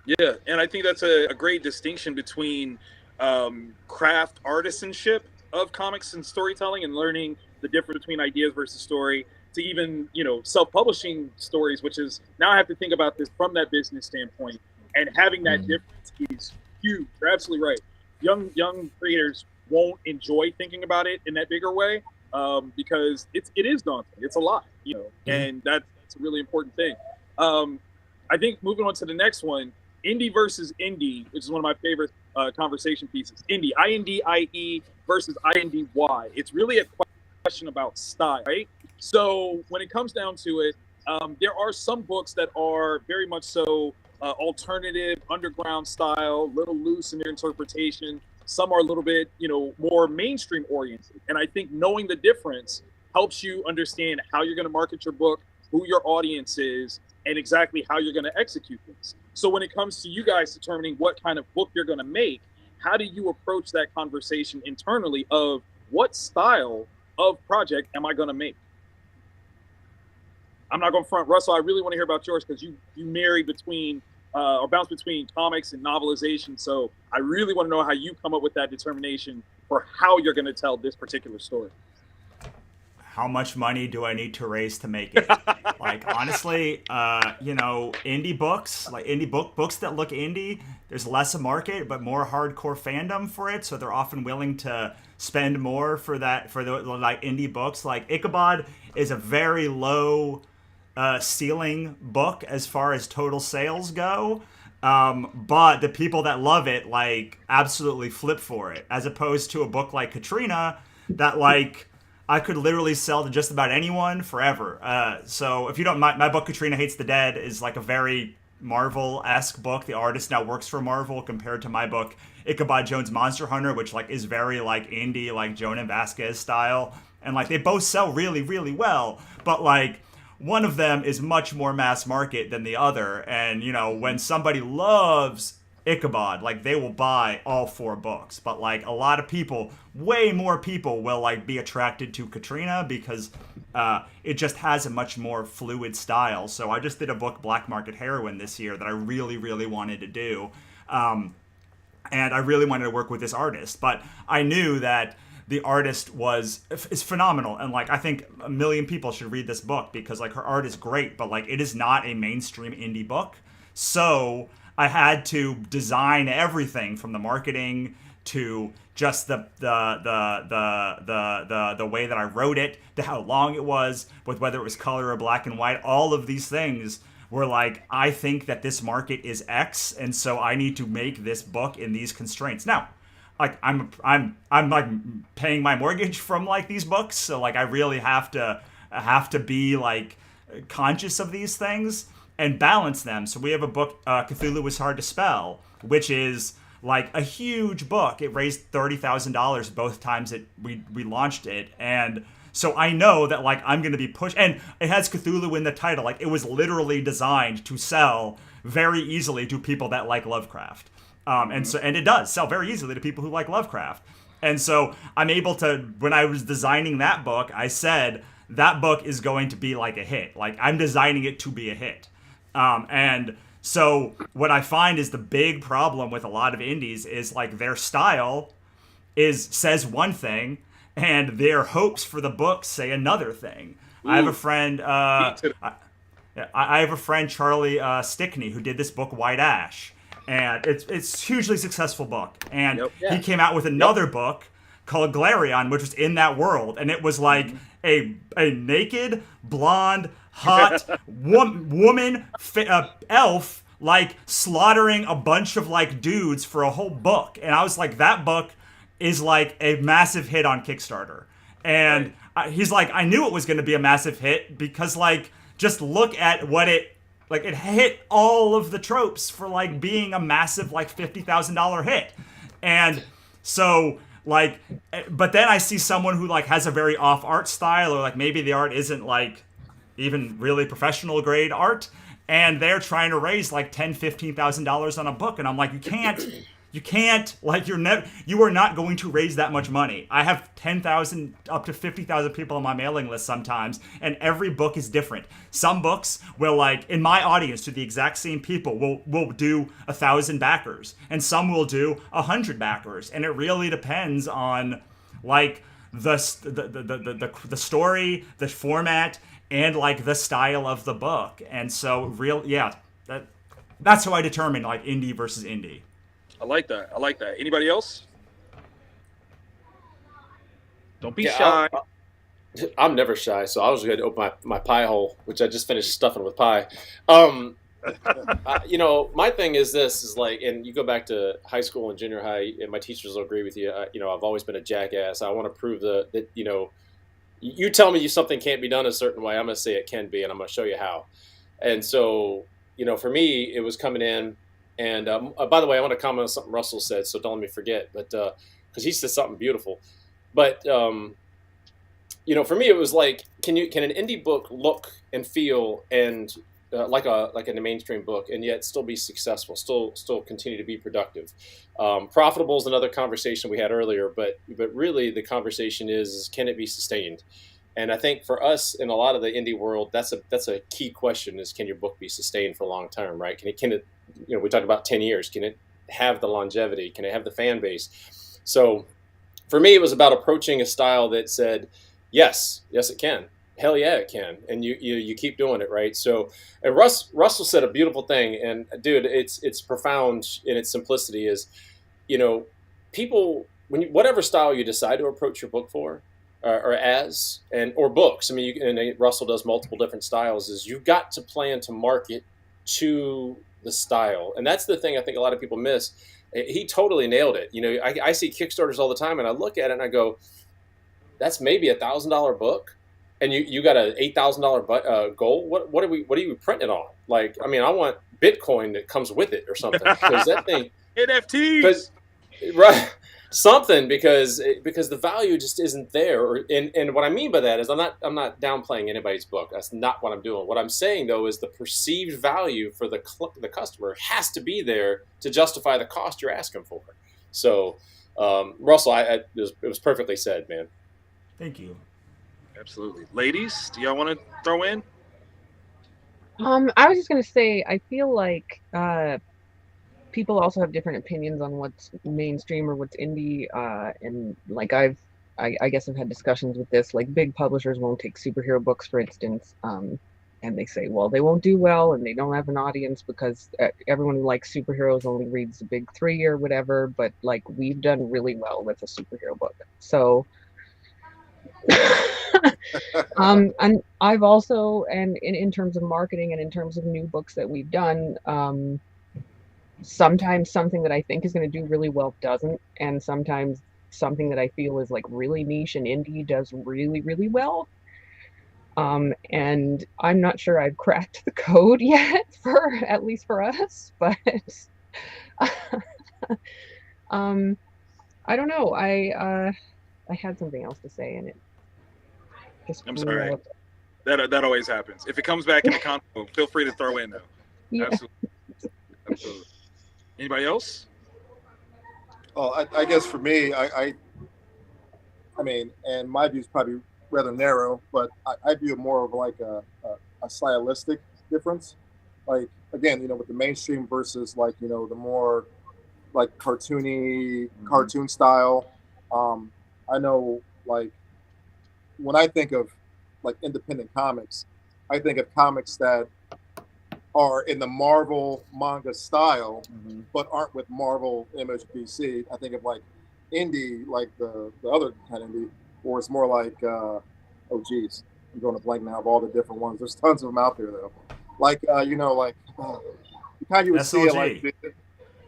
Speaker 7: Yeah, and I think that's a great distinction between craft artisanship of comics and storytelling and learning the difference between ideas versus story to even, self-publishing stories, which is now I have to think about this from that business standpoint. And having that difference is huge. You're absolutely right. Young creators won't enjoy thinking about it in that bigger way because it is daunting. It's a lot, and that's a really important thing. I think moving on to the next one, indie versus indie, which is one of my favorite conversation pieces. Indie, I-N-D-I-E versus I-N-D-Y. It's really a question about style, right? So when it comes down to it, there are some books that are very much so alternative, underground style, little loose in their interpretation. Some are a little bit, more mainstream oriented. And I think knowing the difference helps you understand how you're going to market your book, who your audience is, and exactly how you're going to execute this. So when it comes to you guys determining what kind of book you're going to make, how do you approach that conversation internally of what style of project am I going to make? I'm not going to front, Russell. I really want to hear about yours because you marry between or bounce between comics and novelization. So I really want to know how you come up with that determination for how you're going to tell this particular story.
Speaker 9: How much money do I need to raise to make it? Like, honestly, indie books, like books that look indie, there's less a market, but more hardcore fandom for it. So they're often willing to spend more for the like indie books. Like Ichabod is a very low ceiling book as far as total sales go. But the people that love it, like, absolutely flip for it, as opposed to a book like Katrina that, like, I could literally sell to just about anyone forever. So if you don't, my book Katrina Hates the Dead is like a very Marvel-esque book. The artist now works for Marvel compared to my book Ichabod Jones Monster Hunter, which like is very like indie, like Jonah Vasquez style. And like they both sell really, really well. But like one of them is much more mass market than the other. And when somebody loves Ichabod, like they will buy all 4 books, but like a lot of people, way more people will like be attracted to Katrina because it just has a much more fluid style. So I just did a book, Black Market Heroin, this year that I really, really wanted to do. And I really wanted to work with this artist, but I knew that the artist is phenomenal. And like, I think 1 million people should read this book because like her art is great, but like it is not a mainstream indie book. So I had to design everything from the marketing to just the way that I wrote it, to how long it was, with whether it was color or black and white. All of these things were like, I think that this market is X, and so I need to make this book in these constraints. Now, like I'm like paying my mortgage from like these books, so like I really have to be like conscious of these things and balance them. So we have a book, Cthulhu Was Hard to Spell, which is like a huge book. It raised $30,000 both times we launched it, and so I know that like I'm gonna be pushed, and it has Cthulhu in the title. Like it was literally designed to sell very easily to people that like Lovecraft. And it does sell very easily to people who like Lovecraft. And so I'm able to, when I was designing that book, I said that book is going to be like a hit. Like I'm designing it to be a hit. And so what I find is the big problem with a lot of indies is like their style says one thing and their hopes for the book say another thing. I have a friend, I have a friend, Charlie Stickney, who did this book, White Ash. And it's a hugely successful book. And he came out with another book called Glarion, which was in that world. And it was like a naked, blonde, hot woman, elf, like slaughtering a bunch of like dudes for a whole book. And I was like, that book is like a massive hit on Kickstarter. And he's like, I knew it was going to be a massive hit because like, just look at what it hit all of the tropes for like being a massive like $50,000 hit. And so like, but then I see someone who like has a very off art style, or like maybe the art isn't like even really professional grade art, and they're trying to raise like $10,000-$15,000 on a book. And I'm like, you can't, like you are not going to raise that much money. I have 10,000 up to 50,000 people on my mailing list sometimes, and every book is different. Some books will, like, in my audience, to the exact same people, will do 1,000 backers, and some will do 100 backers, and it really depends on like the story, the format, and like the style of the book. And so that's how I determine like indie versus indie.
Speaker 7: I like that. Anybody else? Don't be
Speaker 20: Yeah,
Speaker 7: shy.
Speaker 20: I'm never shy, so I was going to open my pie hole, which I just finished stuffing with pie. You know, my thing is this is like, and you go back to high school and junior high, and my teachers will agree with you. You know, I've always been a jackass. I want to prove that you know, you tell me something can't be done a certain way, I'm going to say it can be, and I'm going to show you how. And so, you know, for me, it was coming in. And by the way, I want to comment on something Russell said, so don't let me forget. But because he said something beautiful. But you know, for me, it was like, can an indie book look and feel and like a mainstream book, and yet still be successful, still continue to be productive? Profitable is another conversation we had earlier, but really the conversation is can it be sustained? And I think for us in a lot of the indie world, that's a key question: is can your book be sustained for long term, right? Can it you know, we talked about 10 years. Can it have the longevity? Can it have the fan base? So for me, it was about approaching a style that said, yes, it can. Hell yeah, it can. And you keep doing it, right? So, and Russell said a beautiful thing, and dude, it's profound in its simplicity. Is, you know, people, whatever style you decide to approach your book for, or books. I mean, and Russell does multiple different styles. Is you've got to plan to market to the style, and that's the thing I think a lot of people miss. He totally nailed it. You know, I see Kickstarters all the time, and I look at it and I go, "That's maybe $1,000 book, and you got an $8,000 goal. What are you printing on? Like, I mean, I want Bitcoin that comes with it or something, because that thing
Speaker 7: NFTs,
Speaker 20: right? Something because the value just isn't there. And what I mean by that is I'm not downplaying anybody's book. That's not what I'm doing. What I'm saying though is the perceived value for the customer has to be there to justify the cost you're asking for. So Russell, it was perfectly said, man.
Speaker 9: Thank you.
Speaker 7: Absolutely. Ladies, do y'all want to throw in?
Speaker 11: I was just gonna say, I feel like people also have different opinions on what's mainstream or what's indie, and like I guess I've had discussions with this. Like big publishers won't take superhero books, for instance, and they say, well, they won't do well and they don't have an audience because everyone who likes superheroes only reads the big three or whatever. But like we've done really well with a superhero book, so. And I've also, and in terms of marketing and in terms of new books that we've done, sometimes something that I think is going to do really well doesn't, and sometimes something that I feel is like really niche and indie does really, really well. And I'm not sure I've cracked the code yet for at least for us, but I don't know. I had something else to say and it just
Speaker 5: I'm
Speaker 11: blew
Speaker 5: sorry.
Speaker 11: out.
Speaker 5: That always happens. If it comes back in the convo, feel free to throw in though.
Speaker 11: Yeah.
Speaker 5: Absolutely. Absolutely. Anybody else?
Speaker 3: Well, I guess for me, I mean, and my view is probably rather narrow, but I view it more of like a stylistic difference. Like again, with the mainstream versus like the more like cartoony cartoon style. I know like when I think of like independent comics, I think of comics that are in the Marvel manga style, but aren't with Marvel, Image, DC. I think of like indie, like the other kind of indie, or it's more like oh geez, I'm going to blank now of all the different ones. There's tons of them out there though. Like you kind of would see it like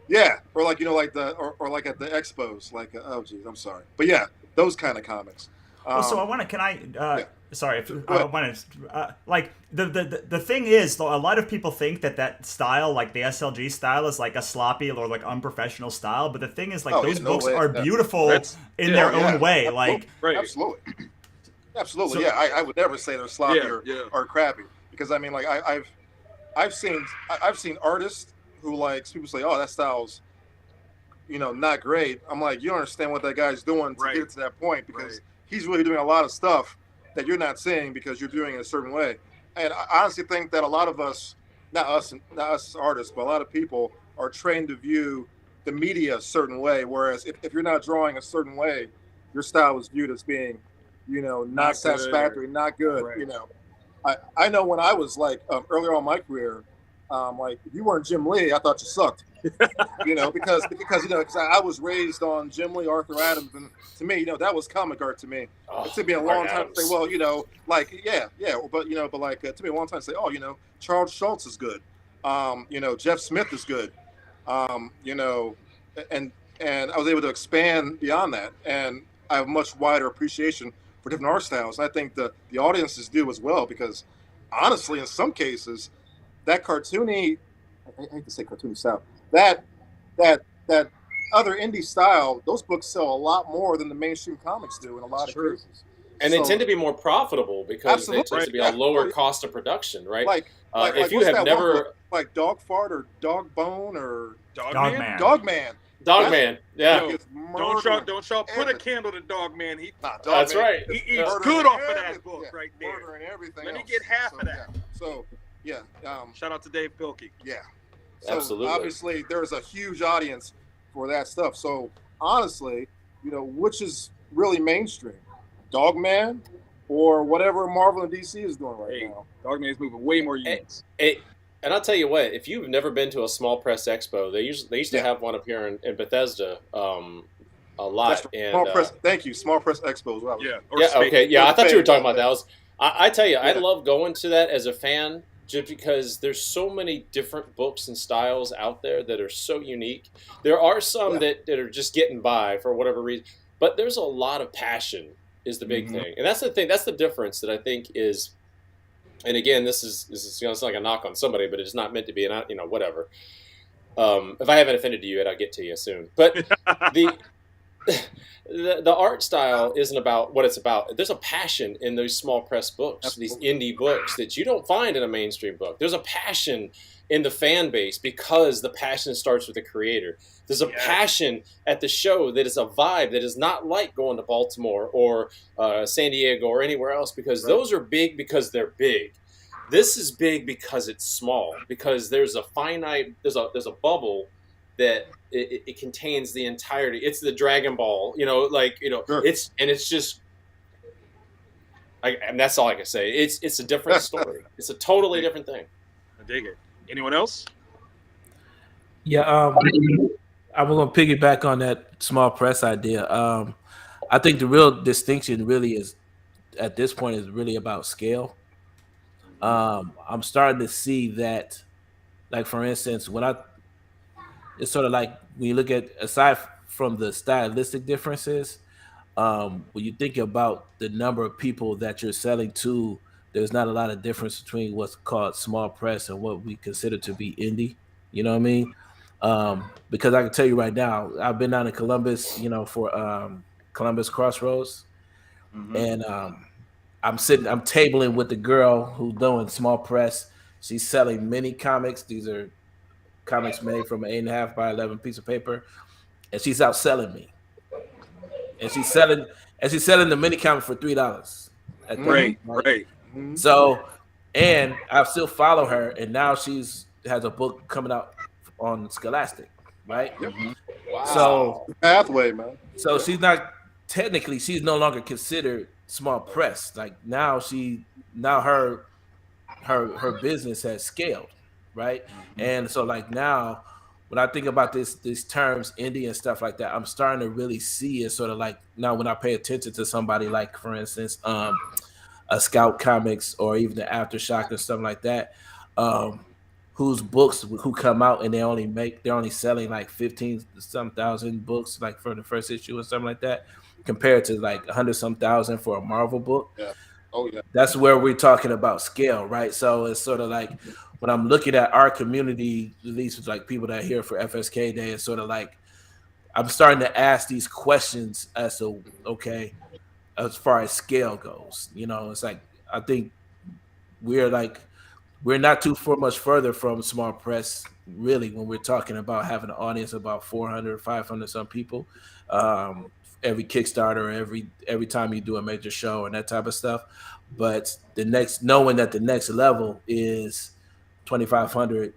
Speaker 3: yeah, or like like or like at the expos, like oh geez, I'm sorry, but yeah, those kind of comics.
Speaker 9: Well, so I want to. Can I? Sorry, if, I want to. Like the thing is, though, a lot of people think that style, like the SLG style, is like a sloppy or like unprofessional style. But the thing is, like those books are beautiful in their own way. Like
Speaker 3: absolutely, absolutely, yeah. I would never say they're sloppy or crappy because I mean, like I've seen artists who like people say, oh, that style's not great. I'm like, you don't understand what that guy's doing to get to that point because he's really doing a lot of stuff that you're not seeing because you're doing it a certain way. And I honestly think that a lot of us, not us as artists, but a lot of people are trained to view the media a certain way. Whereas if you're not drawing a certain way, your style is viewed as being, not satisfactory, not good. I know when I was like earlier on in my career, like if you weren't Jim Lee, I thought you sucked. Because I was raised on Jim Lee, Arthur Adams, and to me, that was comic art to me. It took me a long time to say, well, like but like it took me a long time to say, oh, Charles Schultz is good, Jeff Smith is good, and I was able to expand beyond that, and I have a much wider appreciation for different art styles, and I think the audiences do as well, because honestly, in some cases, that cartoony, I hate to say cartoony style, that other indie style, those books sell a lot more than the mainstream comics do in a lot of cases.
Speaker 20: And they tend to be more profitable because they tend to be a lower cost of production, right? Like if you have never
Speaker 3: like Dog Fart or Dog Bone or
Speaker 20: Dogman.
Speaker 3: Dogman,
Speaker 20: yeah.
Speaker 5: Don't y'all put a candle to Dogman.
Speaker 20: That's right.
Speaker 5: He eats good off of that book right there.
Speaker 3: Murder and everything.
Speaker 5: Let me get half of that.
Speaker 3: So yeah.
Speaker 5: Shout out to Dave Pilkey.
Speaker 3: Yeah. So
Speaker 20: absolutely.
Speaker 3: Obviously, there's a huge audience for that stuff. So honestly, which is really mainstream, Dogman or whatever Marvel and DC is doing right now?
Speaker 5: Dogman's moving way more units.
Speaker 20: And I'll tell you what, if you've never been to a small press expo, they used to have one up here in Bethesda a lot.
Speaker 3: Thank you, Small Press Expos. Wow.
Speaker 20: I thought you were talking about that. I tell you, I love going to that as a fan. Just because there's so many different books and styles out there that are so unique. There are some that are just getting by for whatever reason, but there's a lot of passion is the big thing. And that's the thing, that's the difference that I think is, and again, this is going to sound like a knock on somebody, but it's not meant to be, whatever. If I haven't offended you yet, I'll get to you soon. But the art style isn't about what it's about. There's a passion in those small press books, these indie books that you don't find in a mainstream book. There's a passion in the fan base because the passion starts with the creator. There's a passion at the show that is a vibe that is not like going to Baltimore or San Diego or anywhere else, because those are big because they're big. This is big because it's small, because there's a there's a bubble that it contains the entirety. It's the Dragon Ball, it's just, and that's all I can say. It's a different story. It's a totally different thing.
Speaker 5: I dig it. Anyone else?
Speaker 23: Yeah, I was gonna piggyback on that small press idea. I think the real distinction really is, at this point, is really about scale. I'm starting to see that, like for instance, it's sort of like when you look at aside from the stylistic differences, when you think about the number of people that you're selling to, there's not a lot of difference between what's called small press and what we consider to be indie. You know what I mean? Because I can tell you right now, I've been down in Columbus, for Columbus Crossroads, and I'm tabling with the girl who's doing small press. She's selling mini comics. These are comics made from an 8.5 by 11 piece of paper, and she's outselling me. And she's selling the mini comic for $3 at that.
Speaker 7: Right.
Speaker 23: So, and I still follow her, and now she's has a book coming out on Scholastic, right?
Speaker 3: Wow.
Speaker 23: So
Speaker 3: Pathway, man.
Speaker 23: So she's no longer considered small press. Like now her business has scaled, right? And so like now when I think about these terms indie and stuff like that, I'm starting to really see it sort of like now when I pay attention to somebody like, for instance, a Scout Comics or even the Aftershock or something like that, whose books who come out and they're only selling like 15 some thousand books like for the first issue or something like that, compared to like 100 some thousand for a Marvel book.
Speaker 3: Yeah. Oh yeah.
Speaker 23: That's where we're talking about scale, right? So it's sort of like when I'm looking at our community, at least with like people that are here for FSK Day, it's sort of like I'm starting to ask these questions as to, okay, as far as scale goes, it's like I think we're not too much further from small press, really, when we're talking about having an audience of about 400, 500 some people, every Kickstarter, every time you do a major show and that type of stuff. But knowing that the next level is 2,500,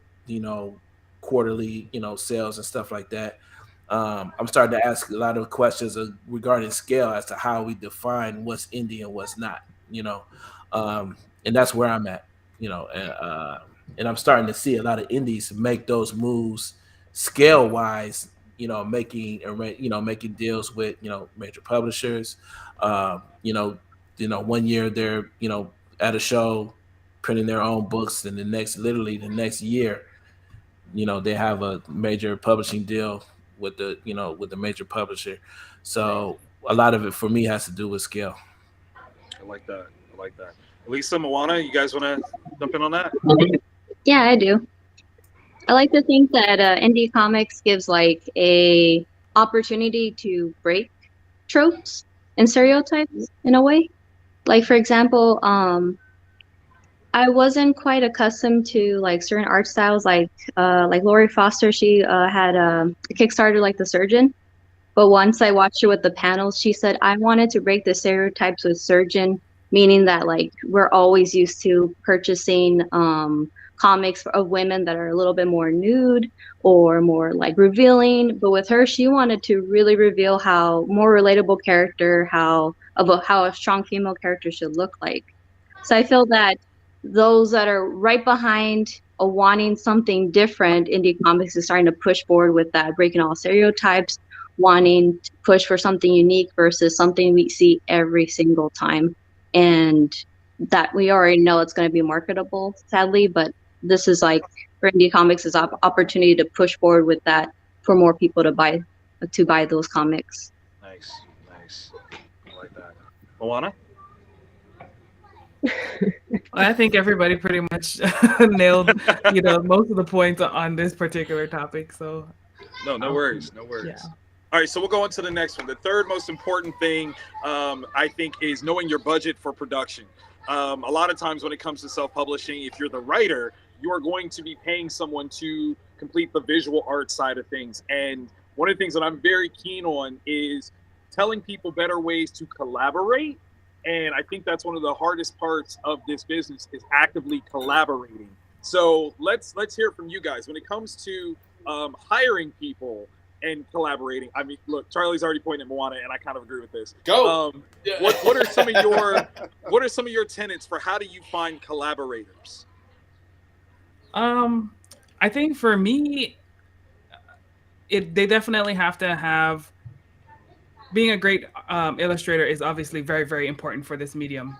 Speaker 23: quarterly, sales and stuff like that. I'm starting to ask a lot of questions regarding scale as to how we define what's indie and what's not, and that's where I'm at, and I'm starting to see a lot of indies make those moves scale wise, making deals with, major publishers. 1 year they're, at a show printing their own books, and the next year, they have a major publishing deal with the major publisher. So a lot of it for me has to do with scale.
Speaker 7: I like that. Lisa, Moana, you guys want to jump in on that?
Speaker 18: Yeah, I do. I like to think that indie comics gives like a opportunity to break tropes and stereotypes in a way. Like for example, I wasn't quite accustomed to like certain art styles, like Lori Foster. She had a Kickstarter like The Surgeon, but once I watched her with the panels, she said I wanted to break the stereotypes with surgeon, meaning that like we're always used to purchasing comics of women that are a little bit more nude or more like revealing. But with her, she wanted to really reveal how more relatable character, how a strong female character should look like. So I feel that those that are right behind wanting something different, indie comics is starting to push forward with that, breaking all stereotypes, wanting to push for something unique versus something we see every single time. And that we already know it's going to be marketable, sadly, but this is like for indie comics is opportunity to push forward with that for more people to buy those comics.
Speaker 7: Nice. I like that. Moana?
Speaker 22: I think everybody pretty much nailed, most of the points on this particular topic. So,
Speaker 7: No worries.
Speaker 22: Yeah.
Speaker 7: All right, so we'll go on to the next one. The third most important thing, I think, is knowing your budget for production. A lot of times when it comes to self-publishing, if you're the writer, you are going to be paying someone to complete the visual art side of things. And one of the things that I'm very keen on is telling people better ways to collaborate. And I think that's one of the hardest parts of this business is actively collaborating. So let's hear from you guys when it comes to hiring people and collaborating. I mean, look, Charlie's already pointed at Moana, and I kind of agree with this.
Speaker 20: Go.
Speaker 7: What are some of your tenets for how do you find collaborators?
Speaker 22: I think for me, they definitely have to have. Being a great illustrator is obviously very, very important for this medium.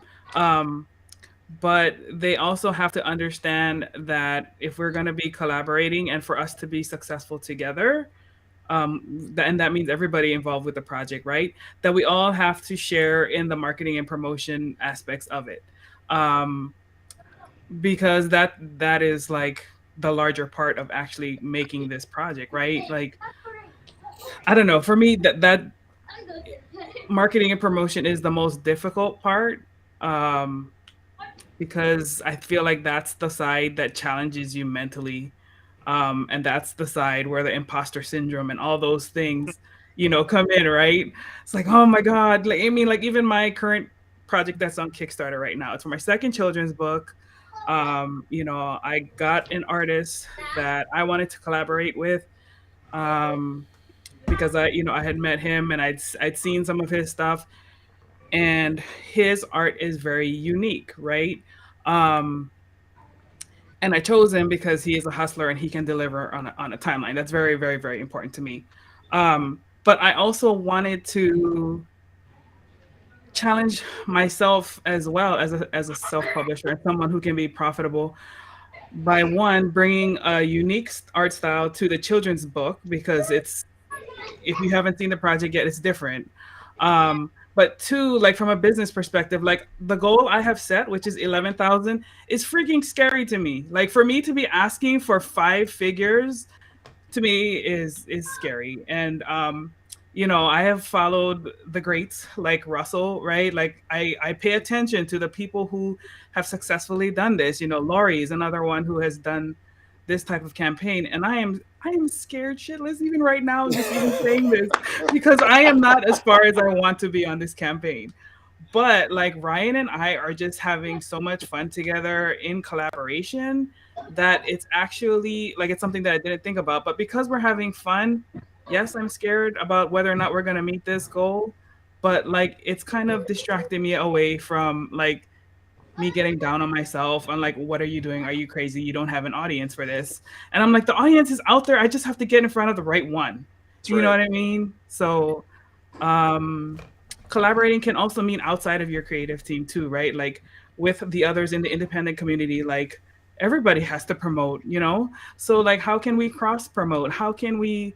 Speaker 22: but they also have to understand that if we're going to be collaborating and for us to be successful together, and that means everybody involved with the project, right? That we all have to share in the marketing and promotion aspects of it, because that is like the larger part of actually making this project, right? Like, I don't know. For me, that marketing and promotion is the most difficult part. Um, because I feel like that's the side that challenges you mentally. And that's the side where the imposter syndrome and all those things, come in, right? It's like, oh my God. Like, I mean, like even my current project that's on Kickstarter right now, it's for my second children's book. I got an artist that I wanted to collaborate with. Um, because I had met him and I'd seen some of his stuff, and his art is very unique, right? Um, and I chose him because he is a hustler and he can deliver on a timeline. That's very, very, very important to me. But I also wanted to challenge myself as well as a self-publisher and someone who can be profitable by one bringing a unique art style to the children's book, because it's, if you haven't seen the project yet, it's different. But two, like from a business perspective, like the goal I have set, which is 11,000, is freaking scary to me. Like for me to be asking for 5 figures, to me is scary. And I have followed the greats like Russell, right? Like I pay attention to the people who have successfully done this. Laurie is another one who has done this type of campaign, and I am scared shitless even right now, just even saying this, because I am not as far as I want to be on this campaign. But like Ryan and I are just having so much fun together in collaboration that it's actually like, it's something that I didn't think about. But because we're having fun, yes, I'm scared about whether or not we're going to meet this goal, but like it's kind of distracting me away from like me getting down on myself. I'm like, what are you doing? Are you crazy? You don't have an audience for this. And I'm like, the audience is out there. I just have to get in front of the right one. Do you know what I mean? So collaborating can also mean outside of your creative team too, right? Like with the others in the independent community, like everybody has to promote, So like, how can we cross promote? How can we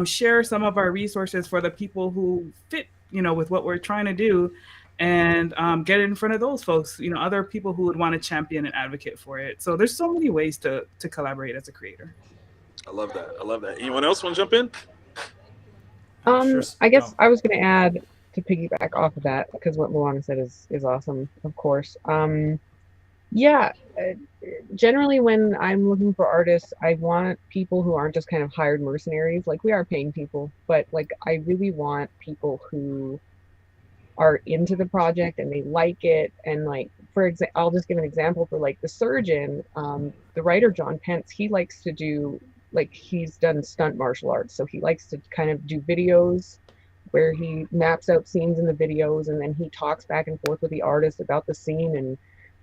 Speaker 22: share some of our resources for the people who fit, with what we're trying to do, and get it in front of those folks, other people who would want to champion and advocate for it. So there's so many ways to collaborate as a creator.
Speaker 5: I love that. I love that. Anyone else want to jump in?
Speaker 11: I guess I was going to add, to piggyback off of that, because what Luana said is awesome, of course. Generally when I'm looking for artists, I want people who aren't just kind of hired mercenaries. Like, we are paying people, but like I really want people who are into the project and they like it. And like, for example, I'll just give an example for like the surgeon, the writer John Pence. He likes to do, like, he's done stunt martial arts, so he likes to kind of do videos where he maps out scenes in the videos and then he talks back and forth with the artist about the scene. And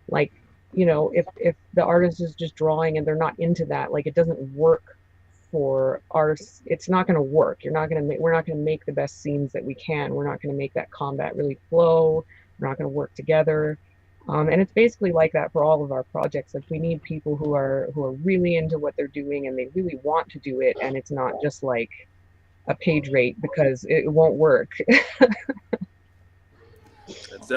Speaker 11: like, if the artist is just drawing and they're not into that, like, it doesn't work for ours. It's not going to work. We're not going to make the best scenes that we can. We're not going to make that combat really flow. We're not going to work together. And it's basically like that for all of our projects. Like, we need people who are really into what they're doing and they really want to do it. And it's not just like a page rate, because it won't work.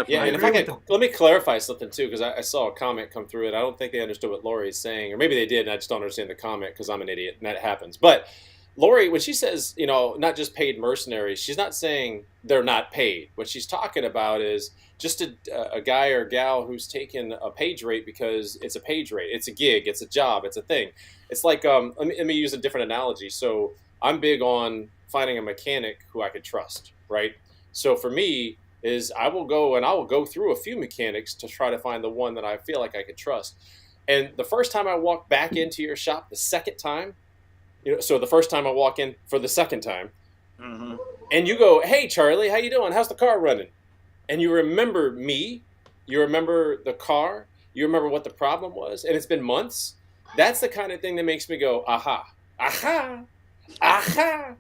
Speaker 20: Yeah, and if I can, let me clarify something too, because I saw a comment come through it. I don't think they understood what Lori is saying, or maybe they did, and I just don't understand the comment because I'm an idiot, and that happens. But Lori, when she says, not just paid mercenaries, she's not saying they're not paid. What she's talking about is just a guy or gal who's taken a page rate because it's a page rate. It's a gig. It's a job. It's a thing. It's like, let me use a different analogy. So I'm big on finding a mechanic who I could trust, right? So for me, is I will go through a few mechanics to try to find the one that I feel like I could trust. And the first time I walk back into your shop, the second time, so the first time I walk in for the second time, and you go, "Hey, Charlie, how you doing? How's the car running?" And you remember me, you remember the car, you remember what the problem was, and it's been months. That's the kind of thing that makes me go, "Aha, aha, aha."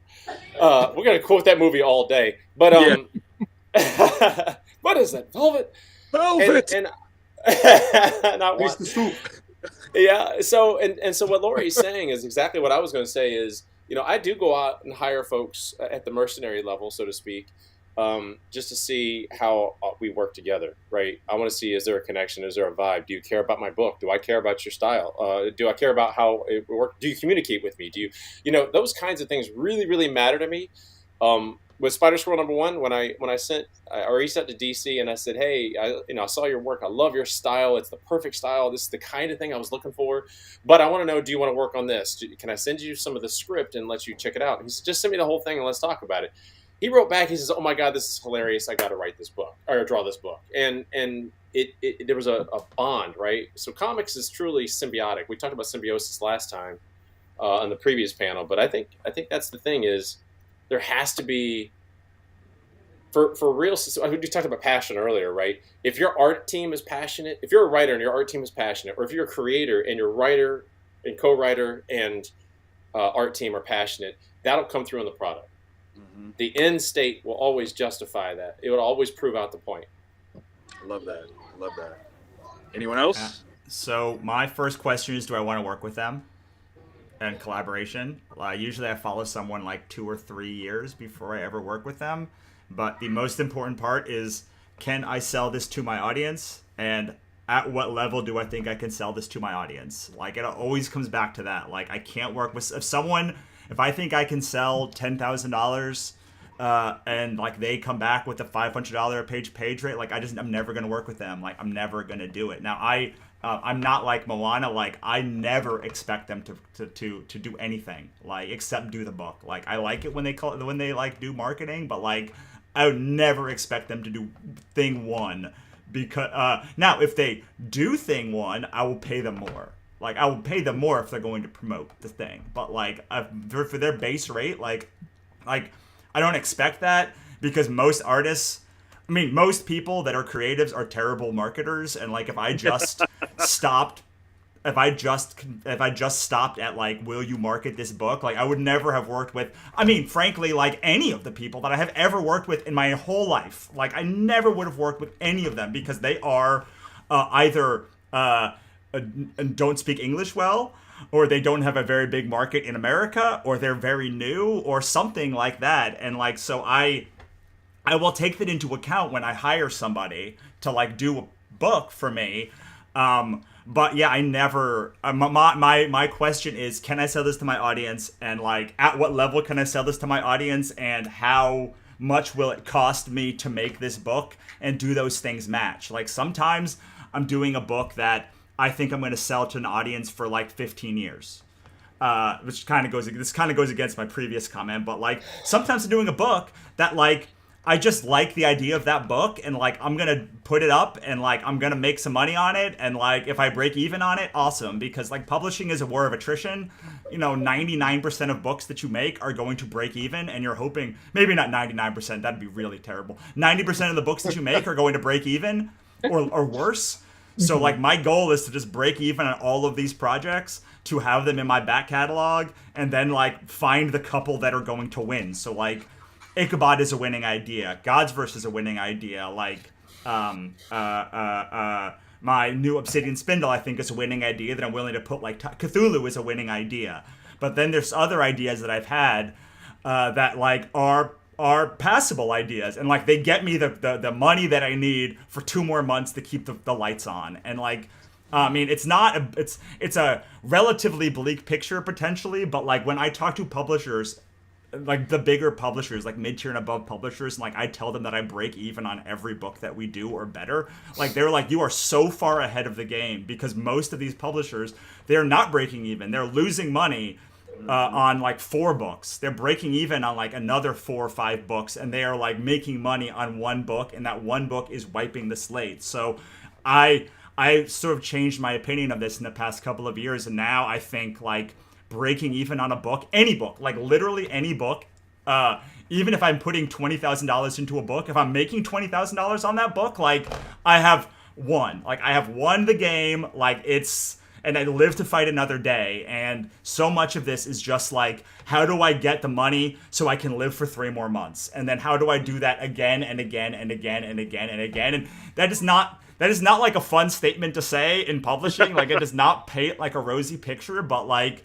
Speaker 20: We're gonna quote that movie all day, but what is that? Velvet. And Not one.
Speaker 5: The soup.
Speaker 20: Yeah. So so what Lori's saying is exactly what I was going to say. Is I do go out and hire folks at the mercenary level, so to speak, just to see how we work together. Right. I want to see, is there a connection? Is there a vibe? Do you care about my book? Do I care about your style? Do I care about how it works? Do you communicate with me? Do you those kinds of things really, really matter to me. With Spider Squirrel #1, when I reached out to DC and I said, hey, I saw your work. I love your style. It's the perfect style. This is the kind of thing I was looking for. But I want to know, do you want to work on this? Can I send you some of the script and let you check it out? And he said, just send me the whole thing and let's talk about it. He wrote back. He says, oh my God, this is hilarious. I got to write this book or draw this book. And there was a bond, right? So comics is truly symbiotic. We talked about symbiosis last time on the previous panel, but I think that's the thing is, there has to be, for real, we talked about passion earlier, right? If your art team is passionate, if you're a writer and your art team is passionate, or if you're a creator and your writer and co-writer and art team are passionate, that'll come through in the product. Mm-hmm. The end state will always justify that. It will always prove out the point.
Speaker 5: I love that. Anyone else?
Speaker 9: So my first question is, do I want to work with them? And collaboration. Usually I follow someone like 2 or 3 years before I ever work with them. But the most important part is, can I sell this to my audience? And at what level do I think I can sell this to my audience? Like, it always comes back to that. Like, I can't work with if I think I can sell $10,000 and like they come back with a $500 a page rate, like I'm never going to work with them. Like, I'm never going to do it. Now I'm not like Moana. Like, I never expect them to do anything, like, except do the book. Like, I like it when they like do marketing, but like I would never expect them to do thing one, because now if they do thing one, I will pay them more. Like, I will pay them more if they're going to promote the thing. But like for their base rate, like I don't expect that, because most people that are creatives are terrible marketers, and like if I just stopped at like, will you market this book? Like, I would never have worked with, frankly, like any of the people that I have ever worked with in my whole life. Like, I never would have worked with any of them, because they are either don't speak English well, or they don't have a very big market in America, or they're very new, or something like that. And like, so I will take that into account when I hire somebody to like do a book for me. But yeah, I never, my question is, can I sell this to my audience? And like, at what level can I sell this to my audience? And how much will it cost me to make this book? And do those things match? Like, sometimes I'm doing a book that I think I'm going to sell to an audience for like 15 years. Which kind of goes against my previous comment, but like, sometimes I'm doing a book that like, I just like the idea of that book, and like, I'm gonna put it up, and like, I'm gonna make some money on it, and like, if I break even on it, awesome, because like, publishing is a war of attrition. 99% of books that you make are going to break even, and you're hoping, maybe not 99%, that'd be really terrible. 90% of the books that you make are going to break even, or worse. So like, my goal is to just break even on all of these projects, to have them in my back catalog, and then like, find the couple that are going to win. So like, Ichabod is a winning idea. God's Verse is a winning idea. Like, my new Obsidian Spindle, I think, is a winning idea that I'm willing to put. Like, Cthulhu is a winning idea. But then there's other ideas that I've had that like are passable ideas, and like, they get me the money that I need for 2 more months to keep the lights on. And like, it's a relatively bleak picture potentially, but like, when I talk to publishers, like the bigger publishers, like mid-tier and above publishers, and like, I tell them that I break even on every book that we do or better, like, they're like, you are so far ahead of the game, because most of these publishers, they're not breaking even. They're losing money on like 4 books. They're breaking even on like another 4 or 5 books, and they are like making money on 1 book, and that 1 book is wiping the slate. So I sort of changed my opinion of this in the past couple of years, and now I think like, breaking even on a book, any book, like literally any book, even if I'm putting $20,000 into a book, if I'm making $20,000 on that book, like, I have won. Like, I have won the game. Like, and I live to fight another day. And so much of this is just like, how do I get the money so I can live for 3 more months? And then how do I do that again and again and again and again and again? And that that is not like a fun statement to say in publishing. Like, it does not paint like a rosy picture, but like,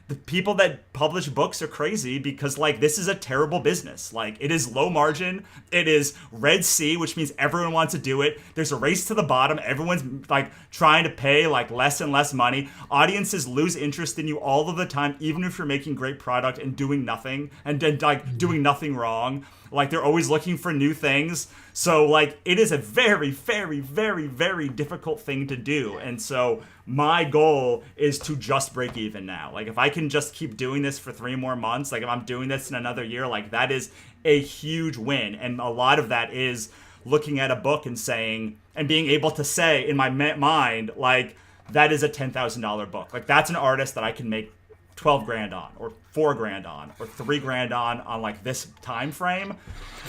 Speaker 9: the people that publish books are crazy because like this is a terrible business. Like, it is low margin. It is Red Sea, which means everyone wants to do it. There's a race to the bottom. Everyone's like trying to pay like less and less money. Audiences lose interest in you all of the time, even if you're making great product and doing nothing and like doing nothing wrong. Like, they're always looking for new things. So like, it is a very, very, very, very difficult thing to do. And so my goal is to just break even now. Like, if I can just keep doing this for 3 more months, like if I'm doing this in another year, like that is a huge win. And a lot of that is looking at a book and saying, and being able to say in my mind, like, that is a $10,000 book. Like, that's an artist that I can make 12 grand on, or 4 grand on, or 3 grand on like this time frame.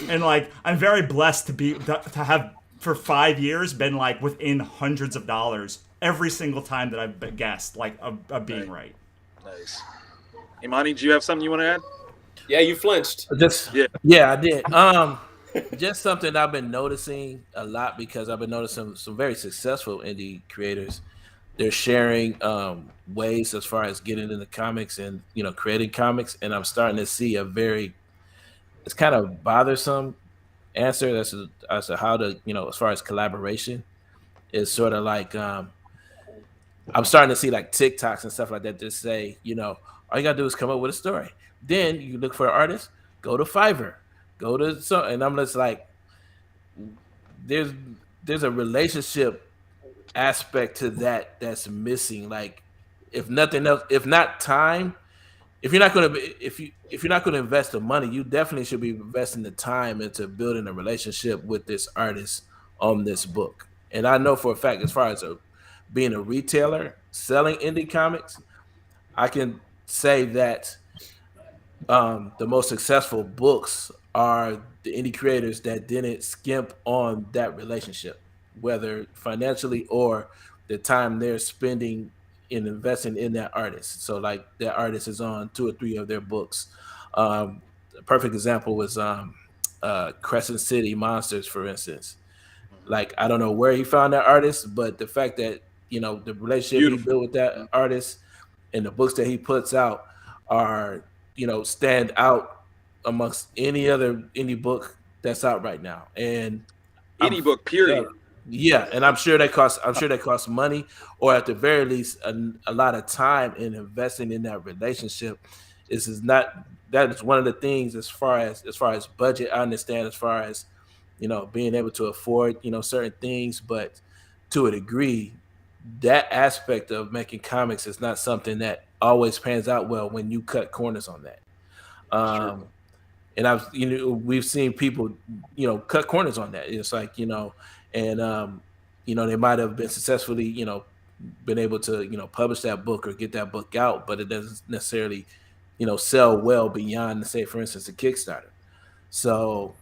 Speaker 9: And like, I'm very blessed to have for 5 years been like within hundreds of dollars every single time that I've guessed, like of being right.
Speaker 7: Nice. Imani, do you have something you want to add?
Speaker 20: Yeah, you flinched.
Speaker 23: Yeah, I did. Just something I've been noticing a lot, because I've been noticing some very successful indie creators. They're sharing ways as far as getting into comics and, you know, creating comics, and I'm starting to see it's kind of bothersome answer as to how to, you know, as far as collaboration is sort of like I'm starting to see like TikToks and stuff like that just say, you know, all you gotta do is come up with a story. Then you look for an artist, go to Fiverr, and I'm just like, there's a relationship aspect to that's missing. Like, if nothing else, if not time, if you're not gonna invest the money, you definitely should be investing the time into building a relationship with this artist on this book. And I know for a fact, as far as being a retailer selling indie comics, I can say that the most successful books are the indie creators that didn't skimp on that relationship, whether financially or the time they're spending in investing in that artist. So like, that artist is on 2 or 3 of their books. A perfect example was Crescent City Monsters, for instance. Like, I don't know where he found that artist, but the fact that, you know, the relationship he built with that artist and the books that he puts out are, you know, stand out amongst any other indie book that's out right now. And
Speaker 7: Any book, period.
Speaker 23: Yeah, and I'm sure that costs money, or at the very least a lot of time in investing in that relationship. That is one of the things as far as budget. I understand as far as, you know, being able to afford, you know, certain things, but to a degree, that aspect of making comics is not something that always pans out well when you cut corners on that. And we've seen people, you know, cut corners on that. It's like, you know, and you know, they might have been successfully, you know, been able to, you know, publish that book or get that book out, but it doesn't necessarily, you know, sell well beyond, say, for instance, a Kickstarter. So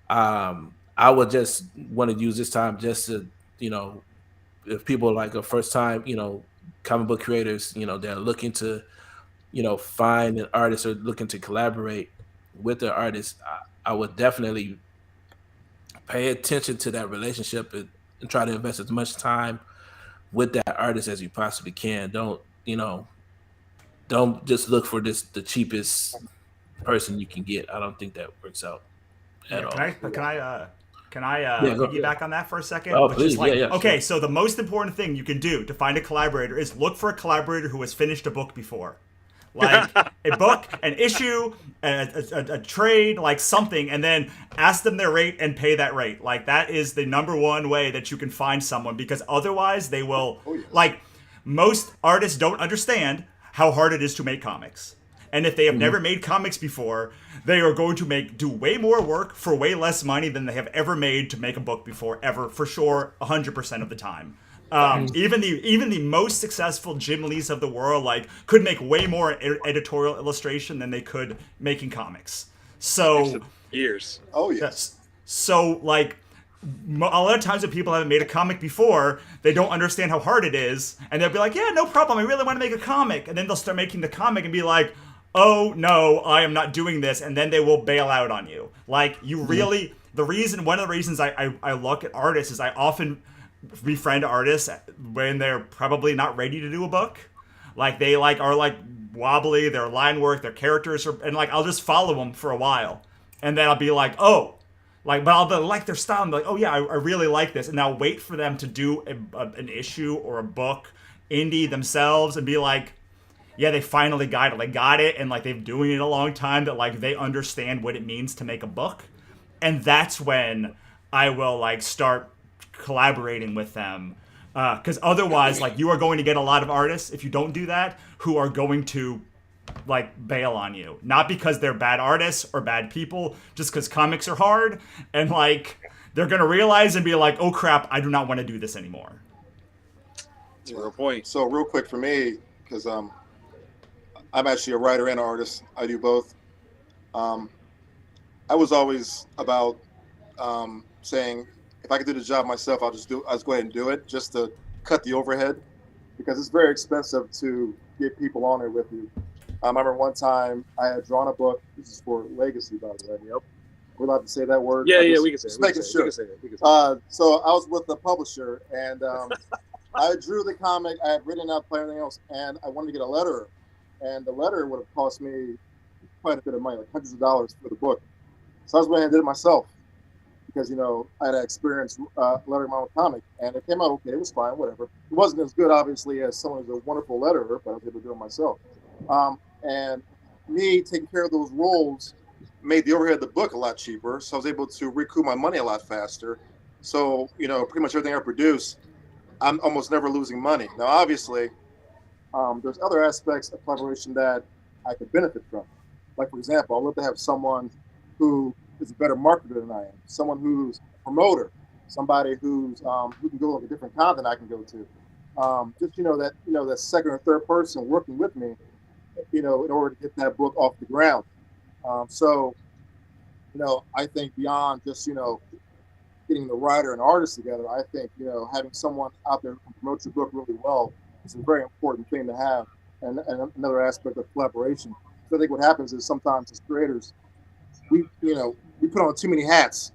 Speaker 23: I would just want to use this time just to, you know, if people are like a first time, you know, comic book creators, you know, they're looking to, you know, find an artist or looking to collaborate with the artist, I would definitely pay attention to that relationship and try to invest as much time with that artist as you possibly can. Don't just look for the cheapest person you can get. I don't think that works out at all.
Speaker 9: Can I piggyback on that for a second?
Speaker 23: Oh, please.
Speaker 9: Okay, so the most important thing you can do to find a collaborator is look for a collaborator who has finished a book before. Like a book, an issue, a trade, like something, and then ask them their rate and pay that rate. Like, that is the number one way that you can find someone, because otherwise they will, like, most artists don't understand how hard it is to make comics. And if they have never made comics before, they are going to do way more work for way less money than they have ever made to make a book before, ever, for sure, 100% of the time. Even the most successful Jim Lees of the world, like, could make way more editorial illustration than they could making comics. So
Speaker 7: years.
Speaker 3: Oh yes.
Speaker 9: So like, a lot of times when people haven't made a comic before, they don't understand how hard it is, and they'll be like, "Yeah, no problem. I really want to make a comic," and then they'll start making the comic and be like, "Oh no, I am not doing this," and then they will bail out on you. Like, you really, one of the reasons I look at artists is I often befriend artists when they're probably not ready to do a book. Like they like are like wobbly, their line work, their characters are, and like I'll just follow them for a while, and then I'll be like, oh, like, but I'll like their style and be like, oh yeah, I really like this, and I'll wait for them to do an issue or a book indie themselves and be like, yeah, they finally got it. They got it, and like they've been doing it a long time. That like they understand what it means to make a book, and that's when I will like start collaborating with them. Because otherwise, like you are going to get a lot of artists if you don't do that who are going to like bail on you, not because they're bad artists or bad people, just because comics are hard, and like they're gonna realize and be like, oh crap, I do not want to do this anymore.
Speaker 3: That's a real point. So real quick for me, because I'm actually a writer and artist. I do both. I was always about saying if I could do the job myself, I'll just go ahead and do it, just to cut the overhead, because it's very expensive to get people on there with you. I remember one time I had drawn a book. This is for Legacy, by the way. Yep. We're allowed to say that word.
Speaker 5: Yeah, we can say it.
Speaker 3: Making sure. So I was with the publisher, and I drew the comic. I had written out everything else, and I wanted to get a letterer. And the letter would have cost me quite a bit of money, like hundreds of dollars for the book. So I was going and did it myself because, you know, I had experience lettering my own comic, and it came out okay. It was fine, whatever. It wasn't as good, obviously, as someone who's a wonderful letterer, but I was able to do it myself. And me taking care of those roles made the overhead of the book a lot cheaper, so I was able to recoup my money a lot faster. So, you know, pretty much everything I produce, I'm almost never losing money. Now, obviously, there's other aspects of collaboration that I could benefit from. Like, for example, I'd love to have someone who is a better marketer than I am, someone who's a promoter, somebody who's who can go to a different continent I can go to. Just that second or third person working with me, in order to get that book off the ground. So, I think beyond just getting the writer and artist together, I think having someone out there who can promote your book really well is a very important thing to have, and another aspect of collaboration. So I think what happens is sometimes as creators, we put on too many hats,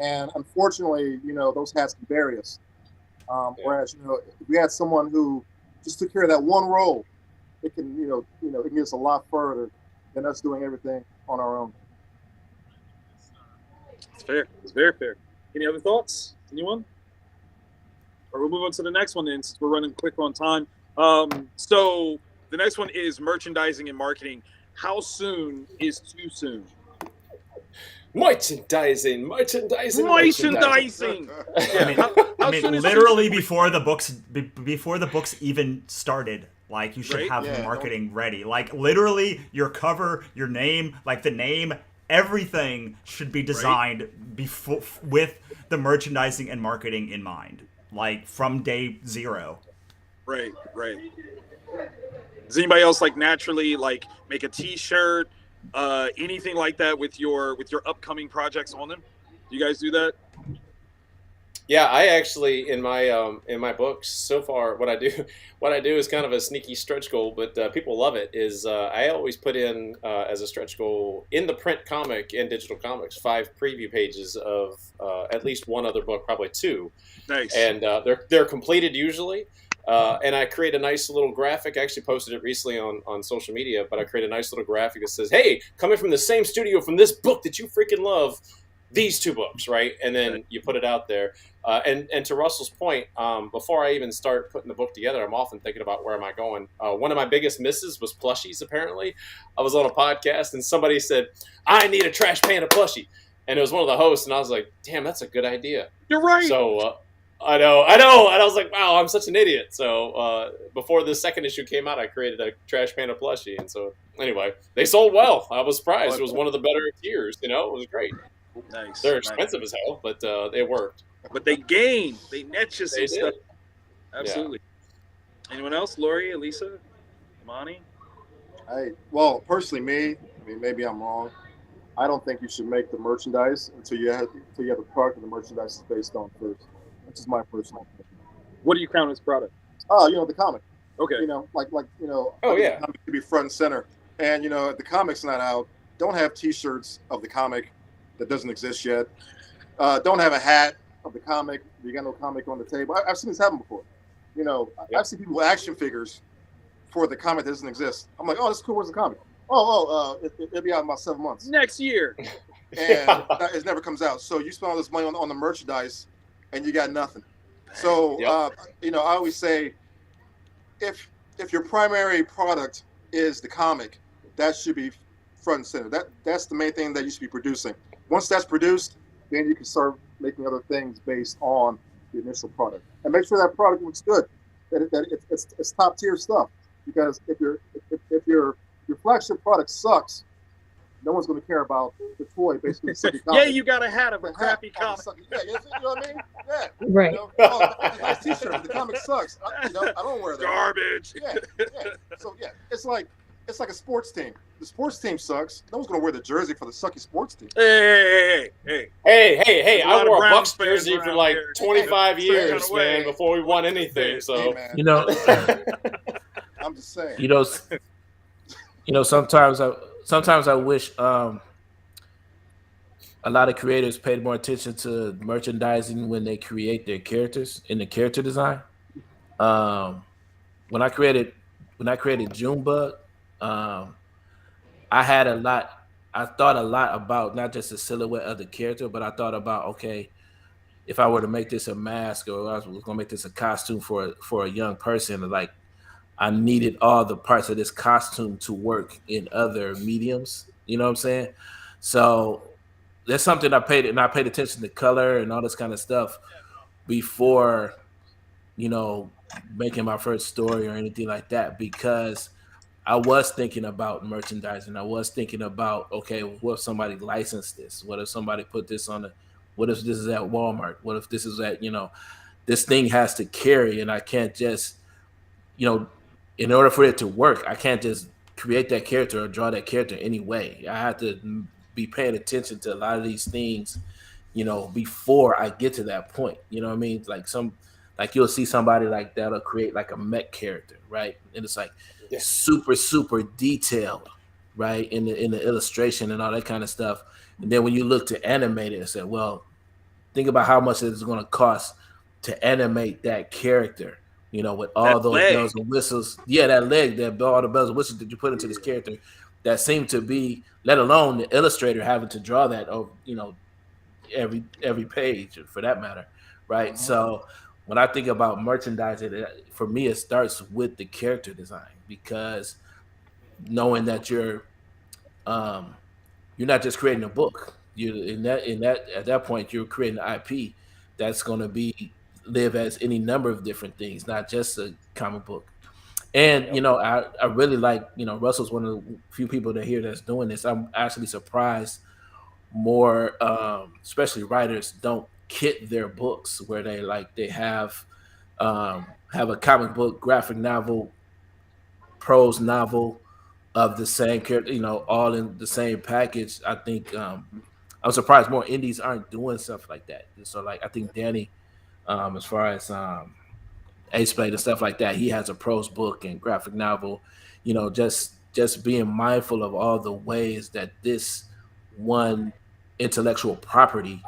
Speaker 3: and unfortunately, those hats can bury us. Whereas if we had someone who just took care of that one role, it can it can get us a lot further than us doing everything on our own.
Speaker 5: It's fair. It's very fair. Any other thoughts? Anyone? Or we'll move on to the next one then, since we're running quick on time. So the next one is merchandising and marketing. How soon is too soon?
Speaker 20: Merchandising.
Speaker 9: I mean, literally before the books even started. Like, you should have marketing ready. Like, literally, your cover, your name, like the name, everything should be designed before with the merchandising and marketing in mind. Like, from day zero.
Speaker 5: Right. Does anybody else naturally make a T-shirt, anything like that with your upcoming projects on them? Do you guys do that?
Speaker 20: Yeah, I actually in my books so far, what I do is kind of a sneaky stretch goal, but people love it. Is I always put in as a stretch goal in the print comic and digital comics 5 preview pages of at least one other book, probably 2.
Speaker 5: Nice.
Speaker 20: And they're completed usually. And I create a nice little graphic. I actually posted it recently on social media, but I create a nice little graphic that says, "Hey, coming from the same studio from this book that you freaking love, these 2 books," right? And then you put it out there. And to Russell's point, before I even start putting the book together, I'm often thinking about where am I going. One of my biggest misses was plushies, apparently. I was on a podcast and somebody said, "I need a trash pan of plushie." And it was one of the hosts, and I was like, damn, that's a good idea.
Speaker 5: You're right.
Speaker 20: So I know. And I was like, wow, I'm such an idiot. So before the second issue came out, I created a trash pan of plushie. And so anyway, they sold well. I was surprised. It was one of the better tiers. It was great.
Speaker 5: Nice.
Speaker 20: They're expensive as hell, but it worked.
Speaker 5: But they net you some stuff. Absolutely. Yeah. Anyone else? Lori, Elisa, Imani?
Speaker 3: Well, personally, maybe I'm wrong. I don't think you should make the merchandise until you have a product and the merchandise is based on first. That's just my personal opinion.
Speaker 5: What do you count as product?
Speaker 3: The comic.
Speaker 5: Okay.
Speaker 3: Oh yeah. The comic could be front and center. And if the comic's not out, don't have T-shirts of the comic that doesn't exist yet. Don't have a hat of the comic. You got no comic on the table. I've seen this happen before. You know, I've seen people with action figures for the comic that doesn't exist. I'm like, oh, that's cool. Where's the comic? It'll be out in about 7 months.
Speaker 7: Next year.
Speaker 3: And it never comes out. So you spend all this money on the merchandise, and you got nothing. So you know, I always say, if your primary product is the comic, that should be front and center. That's the main thing that you should be producing. Once that's produced, then you can start making other things based on the initial product, and make sure that product looks good. That it's top tier stuff. Because if your flagship product sucks, no one's going to care about the toy. Basically,
Speaker 7: yeah, you got a hat of a crappy comic.
Speaker 3: Yeah, you know what I mean? Yeah.
Speaker 11: Right.
Speaker 3: You know, oh, nice T-shirt. The comic sucks. I don't wear that.
Speaker 7: Garbage.
Speaker 3: Yeah. So yeah, it's like a sports team. The sports team sucks. No one's going to wear the jersey for the sucky sports team.
Speaker 20: Hey! I wore a Bucks jersey for like 25 years, man, before we won anything. So
Speaker 23: you know,
Speaker 3: I'm just saying.
Speaker 23: You know, sometimes I wish a lot of creators paid more attention to merchandising when they create their characters in the character design. When I created Junebug, I thought a lot about not just the silhouette of the character, but I thought about, okay, if I were to make this a mask, or I was going to make this a costume for a young person, like, I needed all the parts of this costume to work in other mediums. You know what I'm saying? So that's something I paid attention to color and all this kind of stuff before, you know, making my first story or anything like that, because I was thinking about merchandising. I was thinking about, okay, what if somebody licensed this? What if somebody put this on what if this is at Walmart? What if this is at, you know, this thing has to carry, and I can't just, you know, in order for it to work, I can't just create that character or draw that character anyway. I have to be paying attention to a lot of these things, you know, before I get to that point. You know what I mean? Like you'll see somebody like that'll create like a mech character, right? And it's like super, super detailed, right? In the illustration and all that kind of stuff. And then when you look to animate it and say, well, think about how much it's going to cost to animate that character. You know, with all those bells and whistles. Yeah, that leg, all the bells and whistles that you put into this character that seem to be, let alone the illustrator having to draw that over, you know, every page for that matter, right? So when I think about merchandising, for me, it starts with the character design, because knowing that you're not just creating a book. At that point, you're creating an IP that's going to live as any number of different things, not just a comic book. And you know, I really like, you know, Russell's one of the few people that here that's doing this. I'm actually surprised more, especially writers, don't kit their books where they have a comic book, graphic novel, prose novel of the same character, you know, all in the same package. I think I'm surprised more indies aren't doing stuff like that. So like I think Danny, as far as Ace Blade and stuff like that, he has a prose book and graphic novel, you know, just being mindful of all the ways that this one intellectual property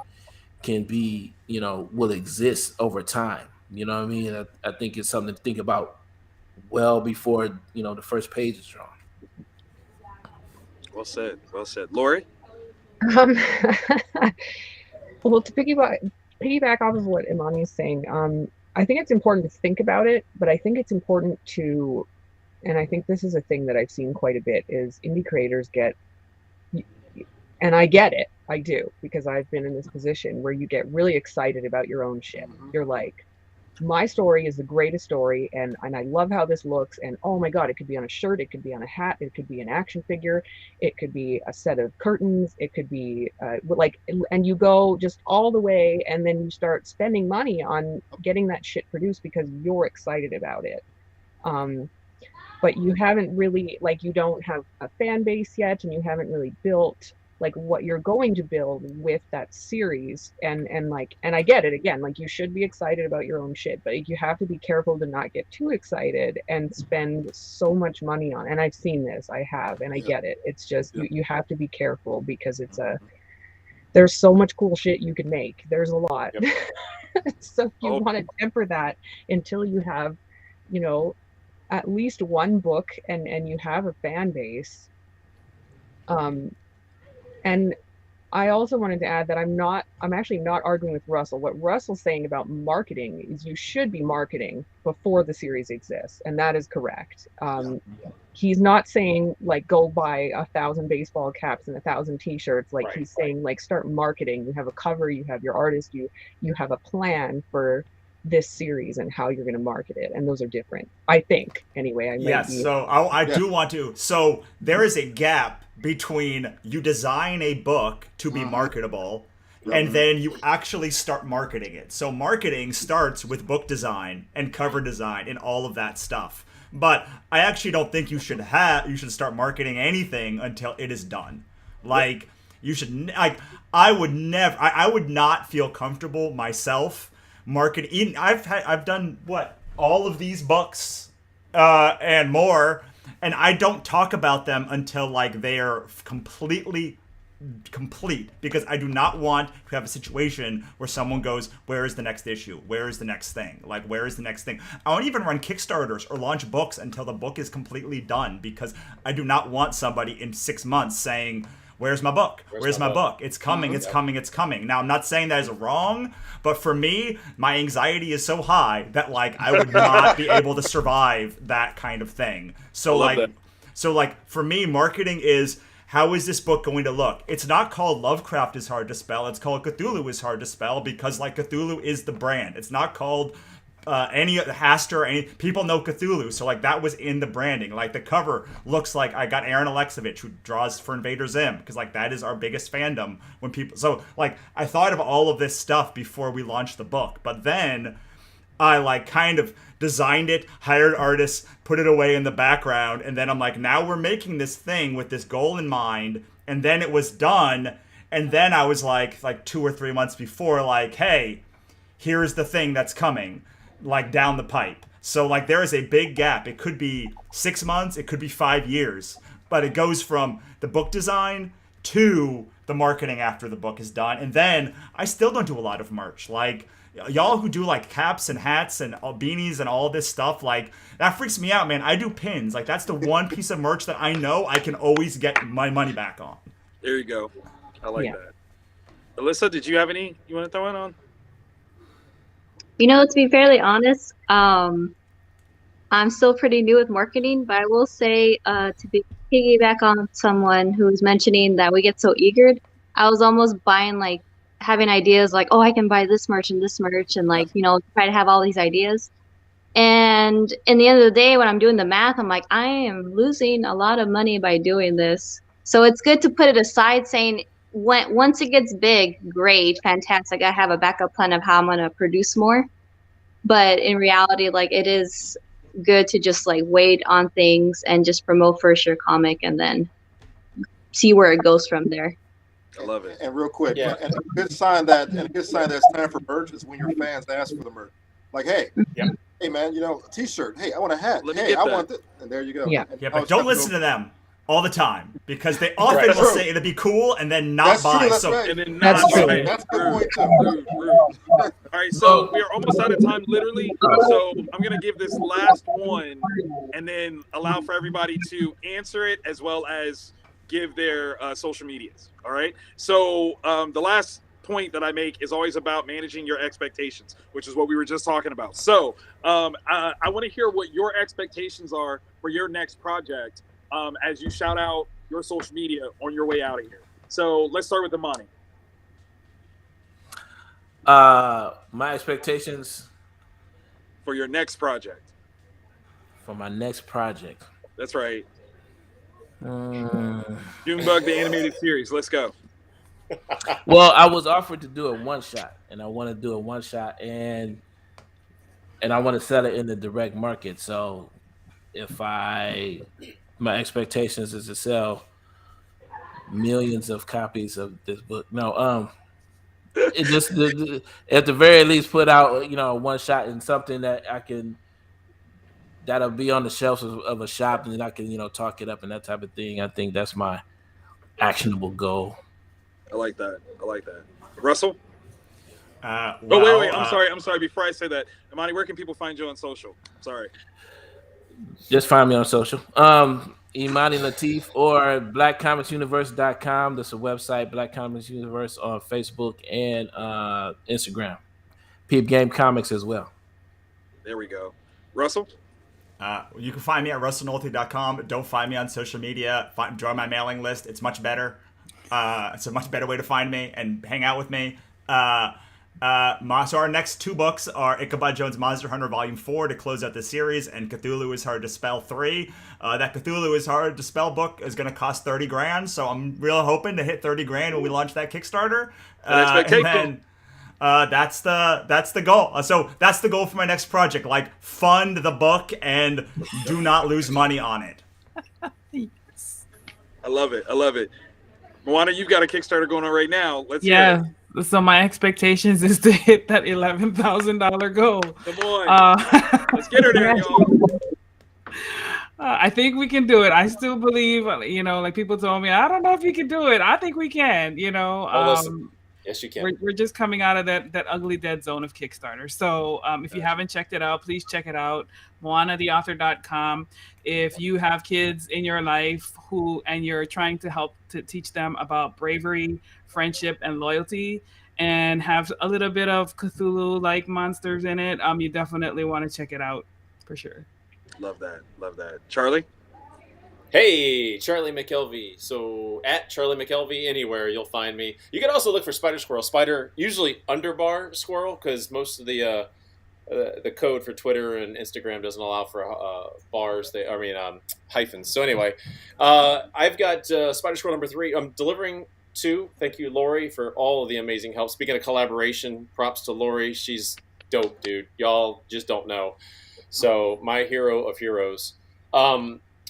Speaker 23: can be, you know, will exist over time. You know what I mean? I think it's something to think about well before, you know, the first page is drawn.
Speaker 7: Well said. Well said. Lori?
Speaker 11: Well, to piggyback off of what Imani is saying, I think it's important to think about it, but I think it's important to, and I think this is a thing that I've seen quite a bit, is indie creators get, and I get it, I do, because I've been in this position where you get really excited about your own shit. You're like, my story is the greatest story, and I love how this looks, and oh my god, it could be on a shirt, it could be on a hat, it could be an action figure, it could be a set of curtains, it could be and you go just all the way, and then you start spending money on getting that shit produced because you're excited about it. But you haven't really, like, you don't have a fan base yet, and you haven't really built like what you're going to build with that series, and I get it, again, like, you should be excited about your own shit, but you have to be careful to not get too excited and spend so much money on, and I've seen this, I have, and I get it, it's just you have to be careful, because it's there's so much cool shit you can make. There's a lot.
Speaker 5: Yep.
Speaker 11: So you
Speaker 5: Oh.
Speaker 11: want to temper that until you have, you know, at least one book and you have a fan base. And I also wanted to add that I'm actually not arguing with Russell. What Russell's saying about marketing is you should be marketing before the series exists, and that is correct. He's not saying like go buy 1,000 baseball caps and 1,000 t-shirts. Like he's saying like start marketing. You have a cover, you have your artist, you have a plan for this series and how you're going to market it, and those are different, I think. Anyway, I might
Speaker 9: Yes,
Speaker 11: be.
Speaker 9: so I do want to. So there is a gap between you design a book to be marketable and then you actually start marketing it. So marketing starts with book design and cover design and all of that stuff. But I actually don't think you should start marketing anything until it is done. Like you should like I would not feel comfortable myself marketing. I've done all of these books and more, and I don't talk about them until like they are completely complete, because I do not want to have a situation where someone goes, where is the next issue, where is the next thing, like where is the next thing. I won't even run Kickstarters or launch books until the book is completely done, because I do not want somebody in 6 months saying, where's my book? Where's my book? It's coming, it's coming, it's coming. Now, I'm not saying that is wrong, but for me, my anxiety is so high that like I would not be able to survive that kind of thing. So like for me, marketing is, how is this book going to look? It's not called Lovecraft is hard to spell. It's called Cthulhu is hard to spell, because like Cthulhu is the brand. It's not called any Haster. Any people know Cthulhu, so like that was in the branding. Like the cover looks like I got Aaron Alexovich, who draws for Invader Zim, because like that is our biggest fandom. When people, so like I thought of all of this stuff before we launched the book, but then I like kind of designed it, hired artists, put it away in the background, and then I'm like, now we're making this thing with this goal in mind, and then it was done, and then I was like 2 or 3 months before, like, hey, here's the thing that's coming, like down the pipe. So like there is a big gap. It could be 6 months, it could be 5 years, but it goes from the book design to the marketing after the book is done, and then I still don't do a lot of merch. Like, y'all who do like caps and hats and beanies and all this stuff, like that freaks me out, man. I do pins. Like that's the one piece of merch that I know I can always get my money back on.
Speaker 7: There you go. I like that. Alyssa, did you have any you want to throw in on?
Speaker 18: You know, to be fairly honest, I'm still pretty new with marketing, but I will say to piggyback on someone who was mentioning that we get so eager, I was almost buying like having ideas like, oh, I can buy this merch and like, you know, try to have all these ideas. And in the end of the day, when I'm doing the math, I'm like, I am losing a lot of money by doing this. So it's good to put it aside, saying once it gets big, great, fantastic. I have a backup plan of how I'm going to produce more. But in reality, like it is good to just like wait on things and just promote first your comic and then see where it goes from there.
Speaker 7: I love it.
Speaker 3: And real quick, and a good sign that it's time for merch is when your fans ask for the merch. Like, hey, hey man, you know, a t-shirt. Hey, I want a hat. Hey, I want this. And there you go.
Speaker 9: Yeah,
Speaker 3: and
Speaker 9: but don't listen to them all the time, because they often will say it'll be cool and then not buy.
Speaker 3: That's
Speaker 9: so
Speaker 3: right.
Speaker 7: And then not buy.
Speaker 3: That's the point too.
Speaker 7: All right, so we are almost out of time, literally. So I'm gonna give this last one, and then allow for everybody to answer it as well as give their social medias. All right. So the last point that I make is always about managing your expectations, which is what we were just talking about. So I want to hear what your expectations are for your next project as you shout out your social media on your way out of here. So let's start with Imani.
Speaker 23: My expectations
Speaker 7: for your next project.
Speaker 23: For my next project.
Speaker 7: That's right. Junebug, the animated series. Let's go.
Speaker 23: Well, I was offered to do a one shot, and I want to do a one shot, and I want to sell it in the direct market. So, my expectations is to sell millions of copies of this book. No, it just at the very least put out, you know, one shot and something that that'll be on the shelves of a shop, and then I can, you know, talk it up and that type of thing. I think that's my actionable goal.
Speaker 7: I like that. I like that. Russell?
Speaker 9: Well,
Speaker 7: wait. I'm sorry. Before I say that, Imani, where can people find you on social? Sorry.
Speaker 23: Just find me on social. Imani Latif or blackcomicsuniverse.com. That's a website, Black Comics Universe on Facebook and Instagram. Peep Game Comics as well.
Speaker 7: There we go. Russell?
Speaker 9: You can find me at russellnolte.com. Don't find me on social media. Join my mailing list. It's much better. It's a much better way to find me and hang out with me. So our next two books are Ichabod Jones Monster Hunter Volume 4 to close out the series, and Cthulhu is Hard to Spell 3. That Cthulhu is Hard to Spell book is going to cost $30,000, so I'm real hoping to hit $30,000 when we launch that Kickstarter. And then that's the goal. So that's the goal for my next project. Like, fund the book and do not lose money on it.
Speaker 7: Yes. I love it. Moana, you've got a Kickstarter going on right now. Let's
Speaker 22: hear it. So my expectations is to hit that $11,000 goal.
Speaker 7: Come on. Let's get her there, y'all.
Speaker 22: I think we can do it. I still believe, like people told me, I don't know if you can do it. I think we can,
Speaker 20: listen. Yes, you can.
Speaker 22: We're just coming out of that ugly dead zone of Kickstarter. So if you haven't checked it out, please check it out. MoanaTheAuthor.com. If you have kids in your life and you're trying to help to teach them about bravery, friendship, and loyalty, and have a little bit of Cthulhu-like monsters in it, you definitely want to check it out for sure.
Speaker 7: Love that. Charlie?
Speaker 20: Hey, Charlie McKelvey. So at Charlie McKelvey, anywhere you'll find me. You can also look for Spider Squirrel. Spider, usually underbar Squirrel, because most of the code for Twitter and Instagram doesn't allow for hyphens. So anyway, I've got Spider Squirrel number 3. I'm delivering 2. Thank you, Lori, for all of the amazing help. Speaking of collaboration, props to Lori. She's dope, dude. Y'all just don't know. So my hero of heroes.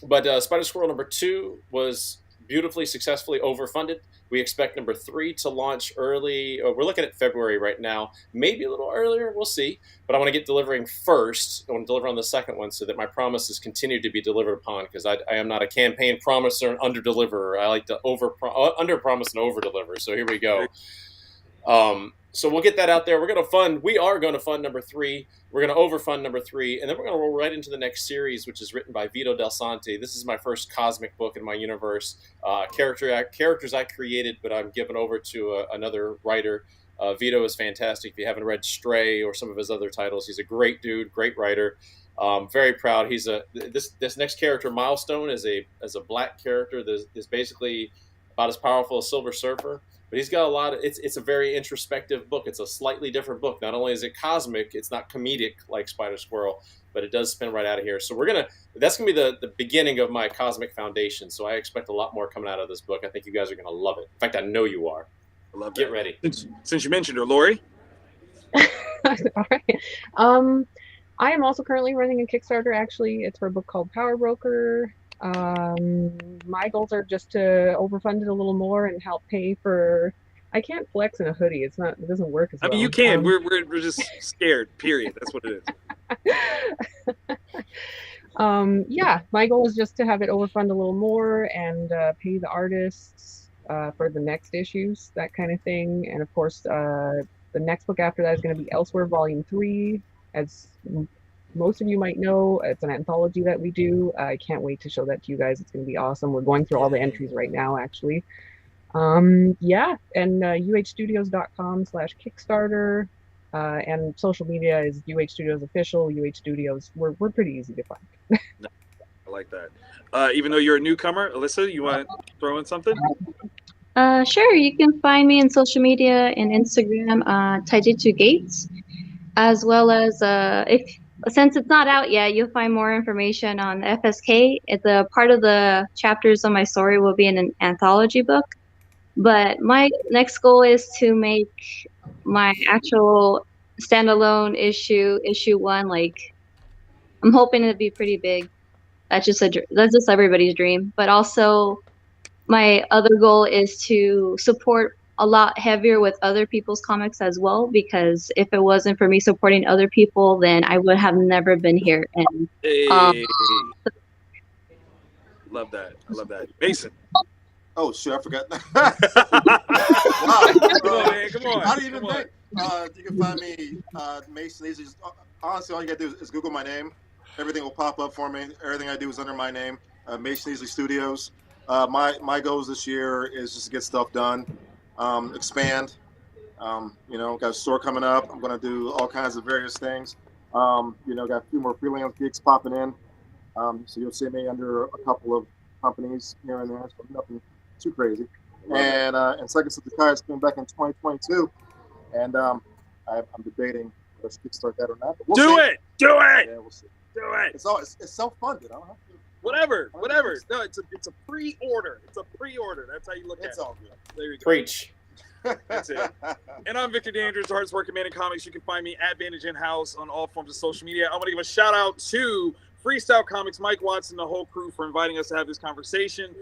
Speaker 20: But Spider Squirrel number 2 was beautifully, successfully overfunded. We expect number 3 to launch early. We're looking at February right now, maybe a little earlier. We'll see. But I want to get delivering first. I want to deliver on the second one so that my promises continue to be delivered upon, because I am not a campaign promiser and under-deliverer. I like to under-promise and over-deliver. So here we go. So we'll get that out there. We are going to fund number 3. We're going to overfund number 3. And then we're going to roll right into the next series, which is written by Vito Del Sante. This is my first cosmic book in my universe. Characters I created, but I'm given over to another writer. Vito is fantastic. If you haven't read Stray or some of his other titles, he's a great dude, great writer. Very proud. He's this next character, Milestone, is a black character that is basically about as powerful as Silver Surfer. But he's got a lot of, it's a very introspective book. It's a slightly different book. Not only is it cosmic, it's not comedic like Spider Squirrel, but it does spin right out of here. So that's going to be the beginning of my cosmic foundation. So I expect a lot more coming out of this book. I think you guys are going to love it. In fact, I know you are.
Speaker 7: I love
Speaker 20: Get
Speaker 7: that.
Speaker 20: ready.
Speaker 7: Since you mentioned her, Lori?
Speaker 11: All right. I am also currently running a Kickstarter, actually. It's for a book called Power Broker. My goals are just to overfund it a little more and help pay for. I can't flex in a hoodie. It doesn't work as well.
Speaker 7: I mean, you can. We're just scared. Period. That's what it is.
Speaker 11: Yeah, my goal is just to have it overfund a little more and pay the artists for the next issues, that kind of thing. And of course, the next book after that is going to be Elsewhere Volume 3, as most of you might know. It's an anthology that we do. I can't wait to show that to you guys. It's going to be awesome. We're going through all the entries right now, actually. Yeah, and uhstudios.com/Kickstarter, and social media is UH Studios Official, UH Studios. We're pretty easy to find.
Speaker 7: I like that. Even though you're a newcomer, Alyssa, you want to throw in something?
Speaker 18: Sure. You can find me on social media and Instagram, Taijitsu Gates, as well as since it's not out yet, you'll find more information on FSK. It's a part of the chapters of my story will be in an anthology book. But my next goal is to make my actual standalone issue 1. Like, I'm hoping it'd be pretty big. That's just everybody's dream. But also, my other goal is to support a lot heavier with other people's comics as well, because if it wasn't for me supporting other people, then I would have never been here. And
Speaker 7: Love that. I love that. Mason.
Speaker 3: Oh shit, I forgot.
Speaker 7: Come on, man. Come on.
Speaker 3: How do you even
Speaker 7: Come on.
Speaker 3: think? You can find me Mason Easy. Honestly, all you gotta do is Google my name. Everything will pop up for me. Everything I do is under my name. Mason Easy Studios. My goals this year is just to get stuff done, expand. You know, got a store coming up. I'm gonna do all kinds of various things. You know, got a few more freelance gigs popping in. So you'll see me under a couple of companies here and there. So nothing too crazy. And Second Fskday is coming back in 2022, and I'm debating whether to kickstart that or not. But we'll
Speaker 7: Do
Speaker 3: see.
Speaker 7: it. Do it.
Speaker 3: Yeah, we'll see.
Speaker 7: Do it.
Speaker 3: It's self-funded. I don't have to.
Speaker 7: Whatever. No, it's a pre-order. It's a pre-order. That's how you look at it.
Speaker 3: It's all good.
Speaker 7: There you go.
Speaker 20: Preach.
Speaker 7: That's it. And I'm Victor Dandridge, the hardest working man in comics. You can find me at Bandage In House on all forms of social media. I want to give a shout out to Freestyle Comics, Mike Watson, the whole crew for inviting us to have this conversation.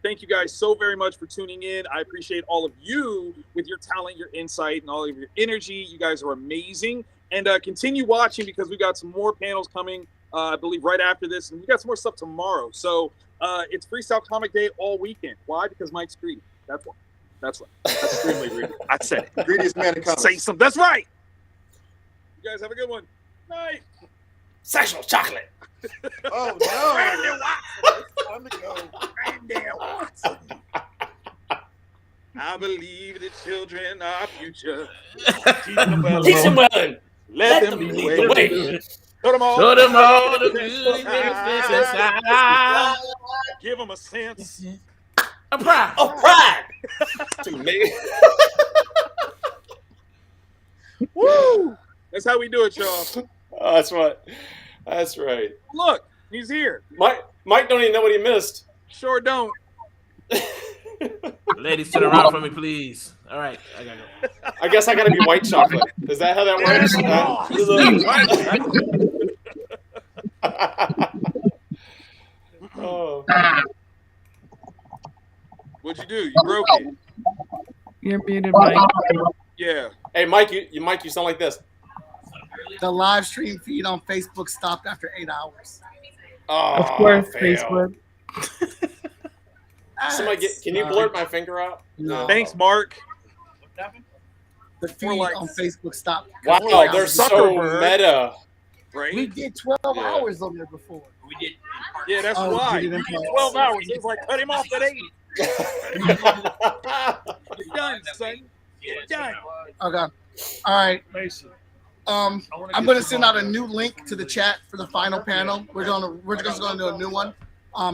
Speaker 7: Thank you guys so very much for tuning in. I appreciate all of you with your talent, your insight, and all of your energy. You guys are amazing. And continue watching because we got some more panels coming, I believe, right after this. And we got some more stuff tomorrow. So it's Freestyle Comic Day all weekend. Why? Because Mike's greedy. That's why. That's right. That's extremely greedy. I said it.
Speaker 3: Greediest man in comics.
Speaker 7: Say something. That's right. You guys have a good one. Night.
Speaker 20: Sexual chocolate.
Speaker 3: Oh no!
Speaker 7: Brandon Watson.
Speaker 3: It's time to go.
Speaker 7: Brandon Watson. I believe the children are future. Teach them well.
Speaker 20: Teach them well.
Speaker 7: Let them lead the way. Show them all.
Speaker 20: Show them all the good inside.
Speaker 7: Give them a sense.
Speaker 20: A pride. A pride. To me.
Speaker 7: Woo! That's how we do it, y'all.
Speaker 20: Oh, that's right. That's right.
Speaker 7: Look, he's here.
Speaker 20: Mike don't even know what he missed.
Speaker 7: Sure don't.
Speaker 23: Ladies, turn around for me, please. All right, I gotta go.
Speaker 20: I guess I gotta be white chocolate. Is that how that works? Oh.
Speaker 7: What'd you do? You broke it.
Speaker 11: You're muted, Mike.
Speaker 7: Yeah.
Speaker 20: Hey, Mike, you sound like this.
Speaker 1: The live stream feed on Facebook stopped after 8 hours.
Speaker 20: Oh,
Speaker 11: Of course,
Speaker 20: fail.
Speaker 11: Facebook.
Speaker 20: Somebody can you blurt my finger out?
Speaker 1: No.
Speaker 7: Thanks, Mark.
Speaker 1: The feed on Facebook stopped.
Speaker 20: Wow, they're so meta.
Speaker 7: Right?
Speaker 1: We did 12 hours on there before.
Speaker 7: We did. Yeah, that's
Speaker 1: Oh,
Speaker 7: why.
Speaker 1: we did
Speaker 7: 12 hours. It was like, cut him off at 8. Get done, son. Get done.
Speaker 1: Okay. All right. I'm gonna send out a new link to the chat for the final panel. We're just gonna do a new one,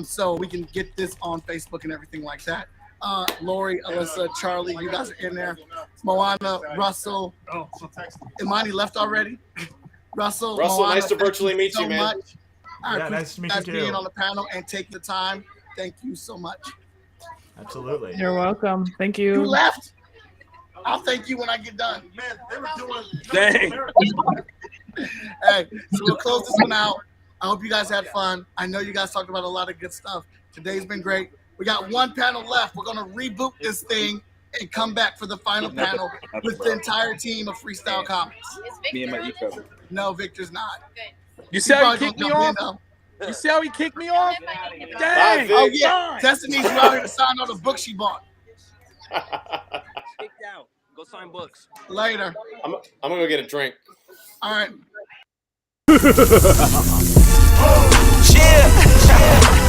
Speaker 1: so we can get this on Facebook and everything like that. Lori, Alyssa, Charlie, you guys are in there. Moana, Russell.
Speaker 5: Oh, so text me.
Speaker 1: Imani left already. Russell,
Speaker 20: Moana, nice to
Speaker 1: thank
Speaker 20: virtually
Speaker 1: you
Speaker 20: meet
Speaker 1: so
Speaker 20: you, man.
Speaker 1: much. I
Speaker 9: Yeah,
Speaker 1: appreciate
Speaker 9: nice to meet you
Speaker 1: guys being
Speaker 9: too.
Speaker 1: on the panel and taking the time. Thank you so much.
Speaker 9: Absolutely.
Speaker 11: You're welcome. Thank
Speaker 1: You
Speaker 11: you.
Speaker 1: left. I'll thank you when I get done.
Speaker 5: Man, they were doing.
Speaker 7: Dang.
Speaker 1: Hey, so we'll close this one out. I hope you guys had fun. I know you guys talked about a lot of good stuff. Today's been great. We got one panel left. We're going to reboot this thing and come back for the final panel with the entire team of Freestyle Comics.
Speaker 2: Me and my eco.
Speaker 1: No, Victor's not.
Speaker 7: You see how he
Speaker 1: probably
Speaker 7: kicked me
Speaker 1: gonna
Speaker 7: off?
Speaker 1: jump in, though.
Speaker 7: You see how he kicked me off?
Speaker 20: Bye,
Speaker 7: Dang.
Speaker 20: Vic.
Speaker 1: Oh, yeah. Destiny's out here to sign all the books she bought.
Speaker 15: Kicked out. Go sign books.
Speaker 1: Later.
Speaker 20: I'm gonna go get a drink.
Speaker 1: All right.
Speaker 6: Yeah.